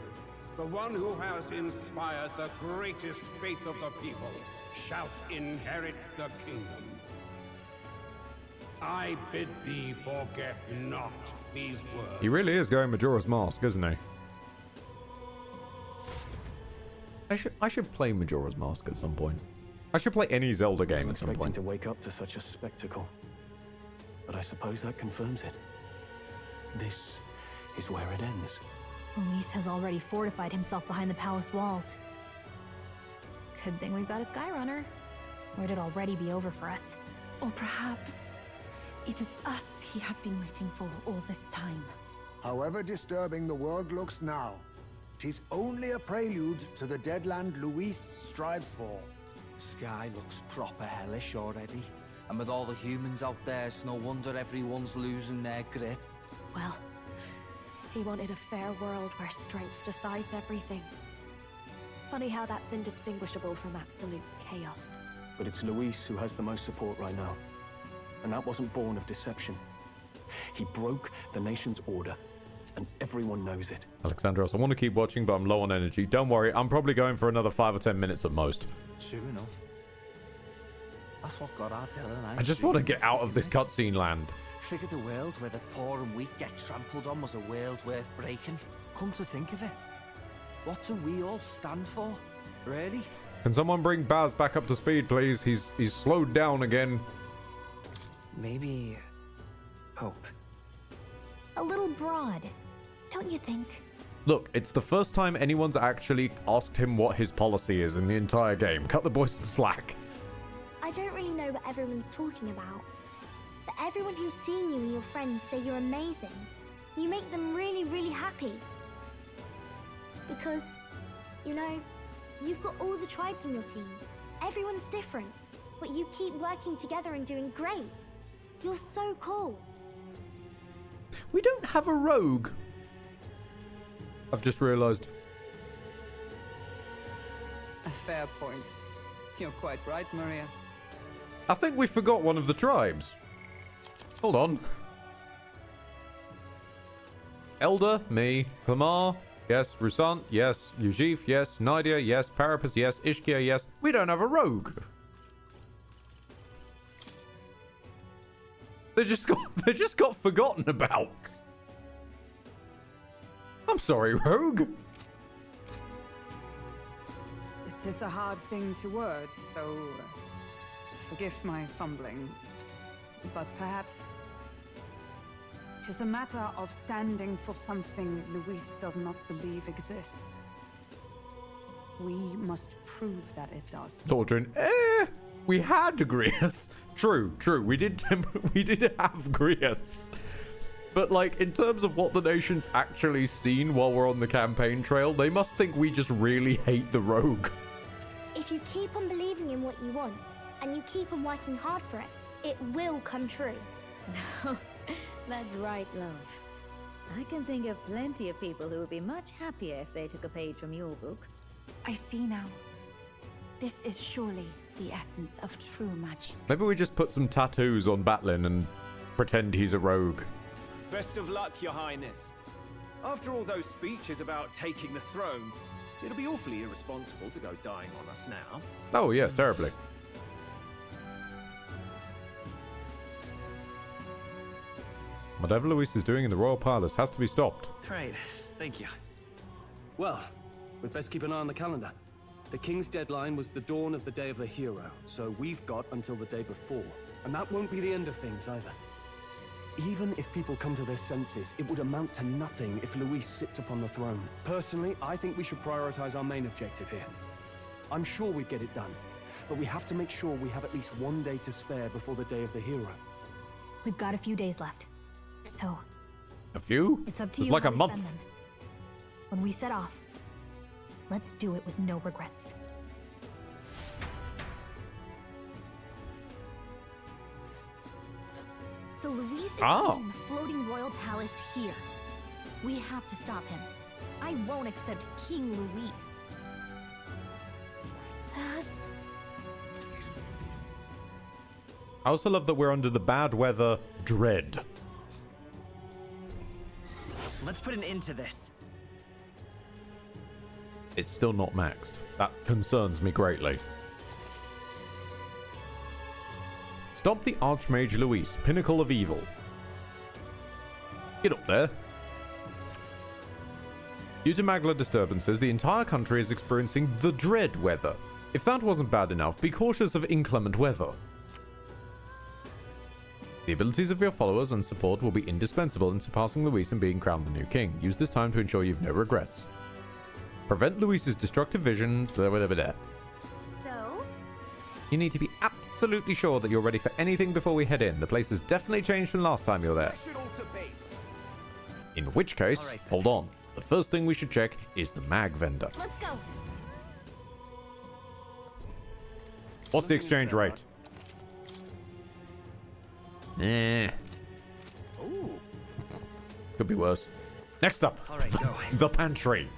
the one who has inspired the greatest faith of the people shalt inherit the kingdom. I bid thee forget not these words. He really is going Majora's Mask, isn't he? I should play Majora's Mask at some point. I should play any Zelda game at some Expecting point. to wake up to such a spectacle. But I suppose that confirms it. This is where it ends. Luis has already fortified himself behind the palace walls. Good thing we've got a Skyrunner, or it'd already be over for us. Or perhaps it is us he has been waiting for all this time. However disturbing the world looks now, 'tis only a prelude to the deadland Luis strives for. Sky looks proper hellish already. And with all the humans out there, it's no wonder everyone's losing their grip. Well, he wanted a fair world where strength decides everything. Funny how that's indistinguishable from absolute chaos. But it's Luis who has the most support right now. And that wasn't born of deception. He broke the nation's order, and everyone knows it. Alexandros, I want to keep watching, but I'm low on energy. Don't worry, I'm probably going for another 5 or 10 minutes at most. Sure enough. That's what got our telling. I just want to get out of this cutscene land. Figured a world where the poor and weak get trampled on was a world worth breaking. Come to think of it, what do we all stand for? Really? Can someone bring Baz back up to speed, please? He's slowed down again. Maybe... hope. A little broad, don't you think? Look, it's the first time anyone's actually asked him what his policy is in the entire game. Cut the boy some slack. I don't really know what everyone's talking about. But everyone who's seen you and your friends say you're amazing. You make them really, really happy. Because, you know, you've got all the tribes in your team. Everyone's different. But you keep working together and doing great. You're so cool. We don't have a rogue. I've just realized. A fair point. You're quite right, Maria. I think we forgot one of the tribes. Hold on. Elder, me. Clamar, yes. Rusant, yes. Yujif, yes. Nadia, yes. Parapus, yes. Ishkia, yes. We don't have a rogue. They just got forgotten about. I'm sorry, rogue. It is a hard thing to word, so forgive my fumbling. But perhaps it is a matter of standing for something Luis does not believe exists. We must prove that it does. Aldrin, we had Grius. True. We did have Grius. But, like, in terms of what the nation's actually seen while we're on the campaign trail, they must think we just really hate the rogue. If you keep on believing in what you want, and you keep on working hard for it, it will come true. That's right, love. I can think of plenty of people who would be much happier if they took a page from your book. I see now. This is surely the essence of true magic. Maybe we just put some tattoos on Batlin and pretend he's a rogue. Best of luck, Your Highness. After all those speeches about taking the throne, it'll be awfully irresponsible to go dying on us now. Oh, yes, terribly. Whatever Luis is doing in the Royal Palace has to be stopped. Right, thank you. Well, we'd best keep an eye on the calendar. The King's deadline was the dawn of the Day of the Hero, so we've got until the day before. And that won't be the end of things either. Even if people come to their senses, it would amount to nothing if Luis sits upon the throne. Personally, I think we should prioritize our main objective here. I'm sure we'd get it done, but we have to make sure we have at least one day to spare before the Day of the Hero. We've got a few days left. So... A few? It's up to you. It's you like how a we month. spend them. When we set off, let's do it with no regrets. So Luis is in the floating royal palace here. We have to stop him. I won't accept King Luis. That's... I also love that we're under the bad weather dread. Let's put an end to this. It's still not maxed. That concerns me greatly. Stop the Archmage Luis, pinnacle of evil. Get up there. Due to Magla disturbances, the entire country is experiencing the dread weather. If that wasn't bad enough, be cautious of inclement weather. The abilities of your followers and support will be indispensable in surpassing Luis and being crowned the new king. Use this time to ensure you've no regrets. Prevent Luis's destructive vision. Blah, blah, blah, blah. So? You need to be absolutely sure that you're ready for anything before we head in. The place has definitely changed from last time you were there. In which case, hold on. The first thing we should check is the mag vendor. Let's go. What's the exchange rate? Ooh. Could be worse. Next up, All right, go. The pantry.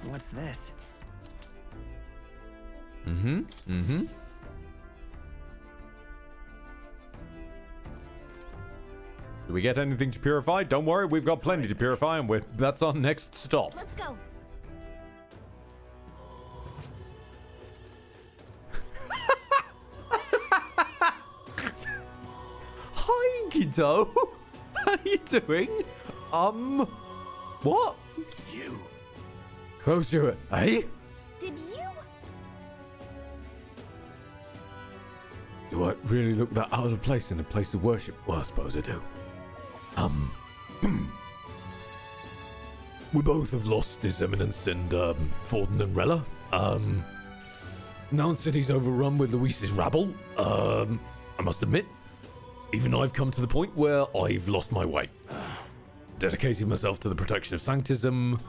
What's this? Mm-hmm. Do we get anything to purify? Don't worry, we've got plenty to purify, and that's our next stop. Let's go. Hi, kiddo. How you doing? What? You. Close to it, eh? Did you? Do I really look that out of place in a place of worship? Well, I suppose I do. We both have lost His Eminence and, Forden and Rella. Now the city's overrun with Luis's rabble. I must admit, even I've come to the point where I've lost my way. Dedicating myself to the protection of Sanctism,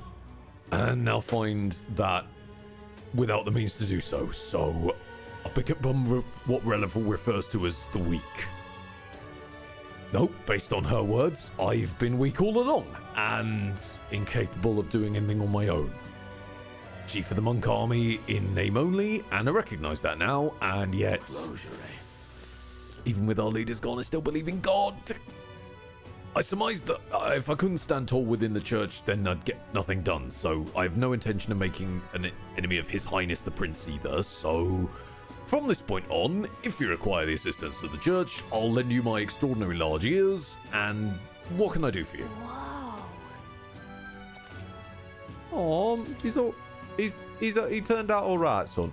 and now find that without the means to do so. So, I've become what Rella refers to as the weak. Nope, based on her words, I've been weak all along, and incapable of doing anything on my own. Chief of the Monk Army in name only, and I recognize that now, and yet... Closure, eh? Even with our leaders gone, I still believe in God. I surmised that if I couldn't stand tall within the church, then I'd get nothing done, so I have no intention of making an enemy of His Highness the Prince either, so... From this point on, if you require the assistance of the church, I'll lend you my extraordinary large ears, and what can I do for you? Whoa. Oh, he turned out all right, son.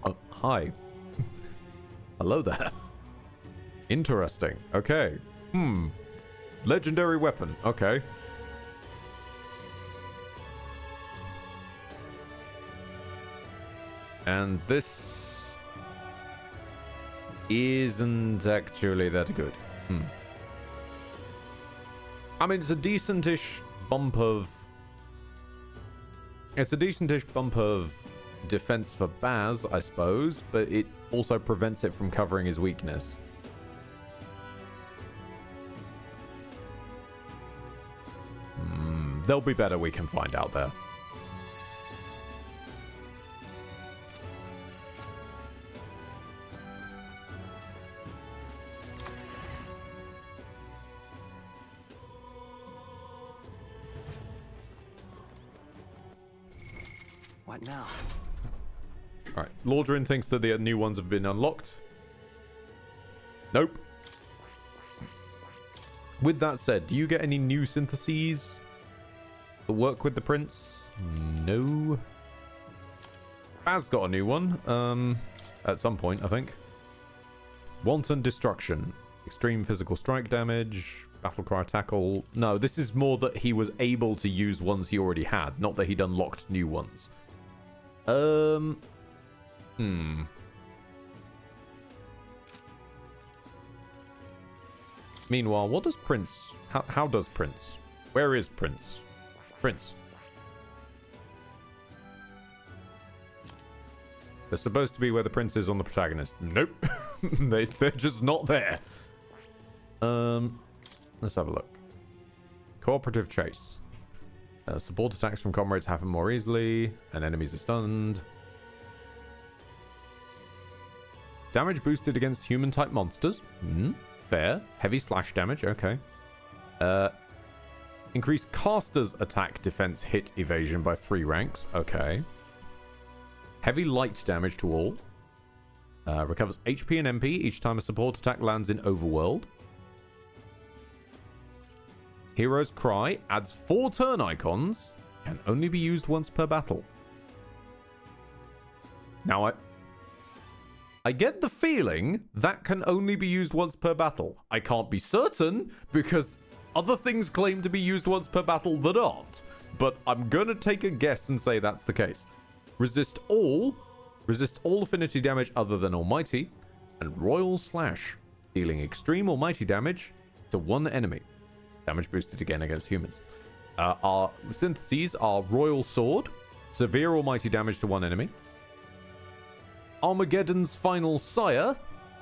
Oh, hi. Hello there. Interesting. Okay. Legendary weapon. Okay. And this isn't actually that good. I mean, it's a decentish bump of... It's a decentish bump of defense for Baz, I suppose, but it also prevents it from covering his weakness. There'll be better we can find out there. What now? Alright, Lordrin thinks that the new ones have been unlocked. Nope. With that said, do you get any new syntheses that work with the prince? No. Baz got a new one. At some point, I think. Wanton Destruction. Extreme physical strike damage. Battlecry tackle. No, this is more that he was able to use ones he already had, not that he'd unlocked new ones. Meanwhile, what does Prince... How does Prince? Where is Prince? Prince. They're supposed to be where the Prince is on the protagonist. Nope. They're just not there. Let's have a look. Cooperative chase. Support attacks from comrades happen more easily, and enemies are stunned. Damage boosted against human-type monsters. Fair. Heavy slash damage. Okay. Increase caster's attack, defense, hit, evasion by 3 ranks. Okay. Heavy light damage to all. Recovers HP and MP each time a support attack lands in Overworld. Hero's Cry adds 4 turn icons. Can only be used once per battle. Now, I get the feeling that can only be used once per battle. I can't be certain because other things claim to be used once per battle that aren't. But I'm gonna take a guess and say that's the case. Resist all affinity damage other than Almighty. And Royal Slash, dealing extreme Almighty damage to 1 enemy. Damage boosted again against humans. Our syntheses are Royal Sword, severe Almighty damage to 1 enemy. Armageddon's Final Sire,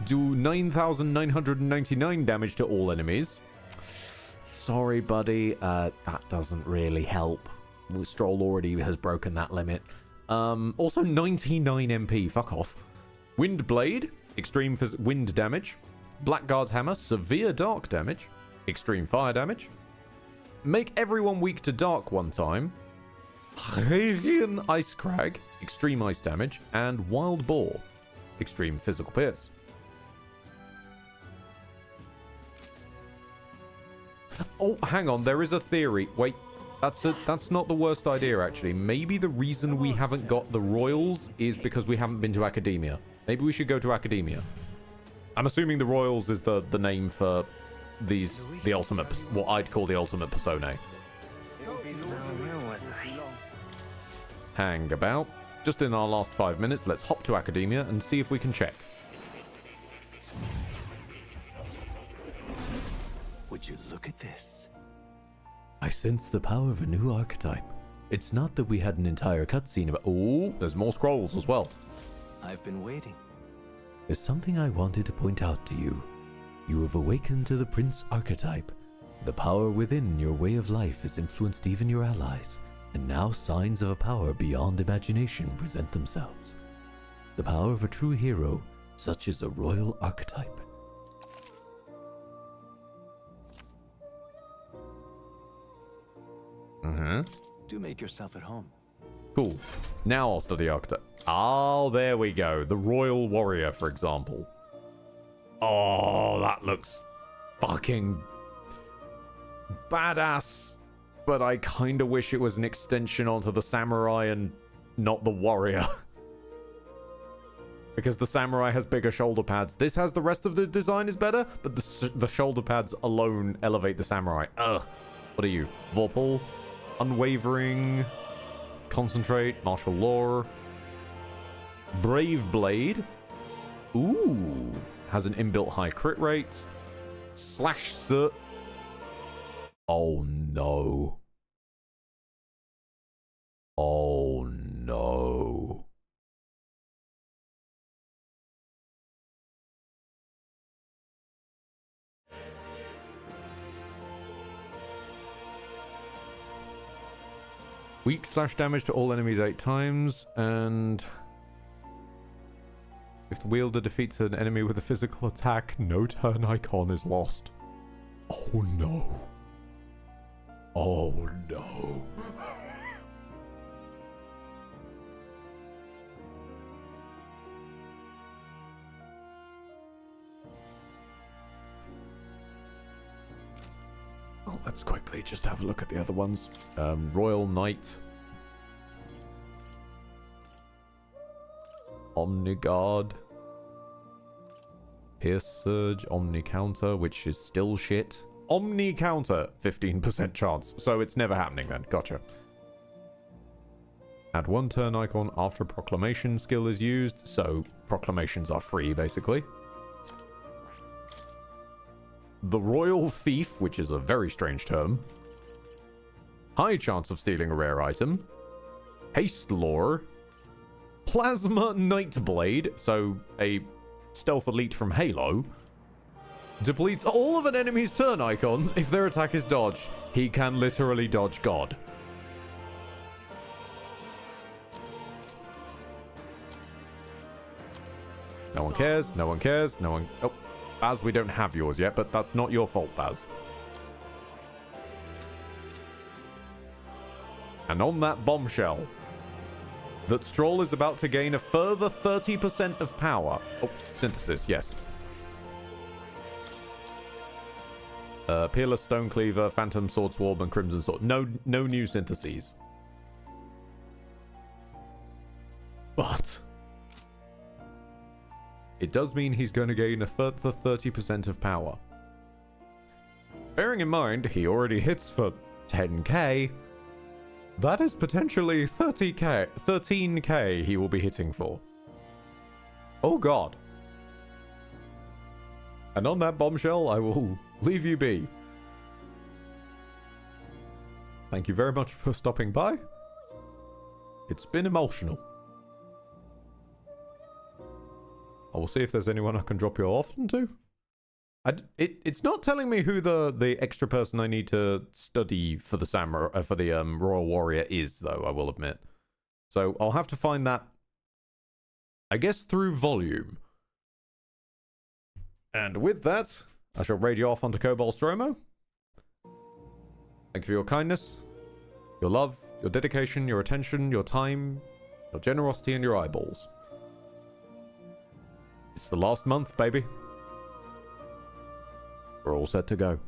do 9,999 damage to all enemies. Sorry, buddy, that doesn't really help. Stroll already has broken that limit. Also 99 MP, fuck off. Windblade, extreme wind damage. Blackguard's Hammer, severe dark damage. Extreme fire damage. Make everyone weak to dark 1 time. Hyrian Ice Crag, extreme ice damage. And Wild Boar, extreme physical pierce. Oh, hang on, there is a theory. Wait, that's not the worst idea, actually. Maybe the reason we haven't got the Royals is because we haven't been to Academia. Maybe we should go to Academia. I'm assuming the Royals is the name for the ultimate, what I'd call the ultimate personae. Where was I? Hang about. Just in our last 5 minutes, let's hop to Academia and see if we can check. Would you look at this? I sense the power of a new archetype. It's not that we had an entire cutscene about... Oh, there's more scrolls as well. I've been waiting. There's something I wanted to point out to you. You have awakened to the Prince archetype. The power within your way of life has influenced even your allies, and now signs of a power beyond imagination present themselves. The power of a true hero, such as a royal archetype. Do make yourself at home. Cool. Now I'll study archetype. Oh, there we go. The royal warrior, for example. Oh, that looks fucking badass. But I kind of wish it was an extension onto the samurai and not the warrior. Because the samurai has bigger shoulder pads. This has the rest of the design is better, but the shoulder pads alone elevate the samurai. Ugh. What are you? Vorpal? Unwavering. Concentrate. Martial law. Brave blade. Ooh. Has an inbuilt high crit rate. Slash soot. Oh no. Oh no. Weak slash damage to all enemies 8 times, and if the wielder defeats an enemy with a physical attack, no turn icon is lost. Oh no. Oh no. Oh, let's quickly just have a look at the other ones. Royal Knight. Omniguard. Pierce Surge, Omni Counter, which is still shit. Omni Counter, 15% chance. So it's never happening then. Gotcha. Add 1 turn icon after Proclamation skill is used. So proclamations are free, basically. The Royal Thief, which is a very strange term. High chance of stealing a rare item. Haste Lore. Plasma Nightblade, so a stealth elite from Halo. Depletes all of an enemy's turn icons if their attack is dodged. He can literally dodge God. No one cares, no one cares, no one... Oh. Baz, we don't have yours yet, but that's not your fault, Baz. And on that bombshell, that Stroll is about to gain a further 30% of power. Oh, synthesis, yes. Peerless Stonecleaver, Phantom Swordswarm, and Crimson Sword. No new syntheses. But it does mean he's going to gain a further 30% of power. Bearing in mind, he already hits for 10k. That is potentially 13k he will be hitting for. Oh god. And on that bombshell, I will leave you be. Thank you very much for stopping by. It's been emotional. I will see if there's anyone I can drop you off to. It's not telling me who the extra person I need to study for the samurai for the royal warrior is, though. I will admit. So I'll have to find that, I guess, through volume. And with that, I shall raid you off onto Cobalt Stromo. Thank you for your kindness, your love, your dedication, your attention, your time, your generosity, and your eyeballs. It's the last month, baby. We're all set to go.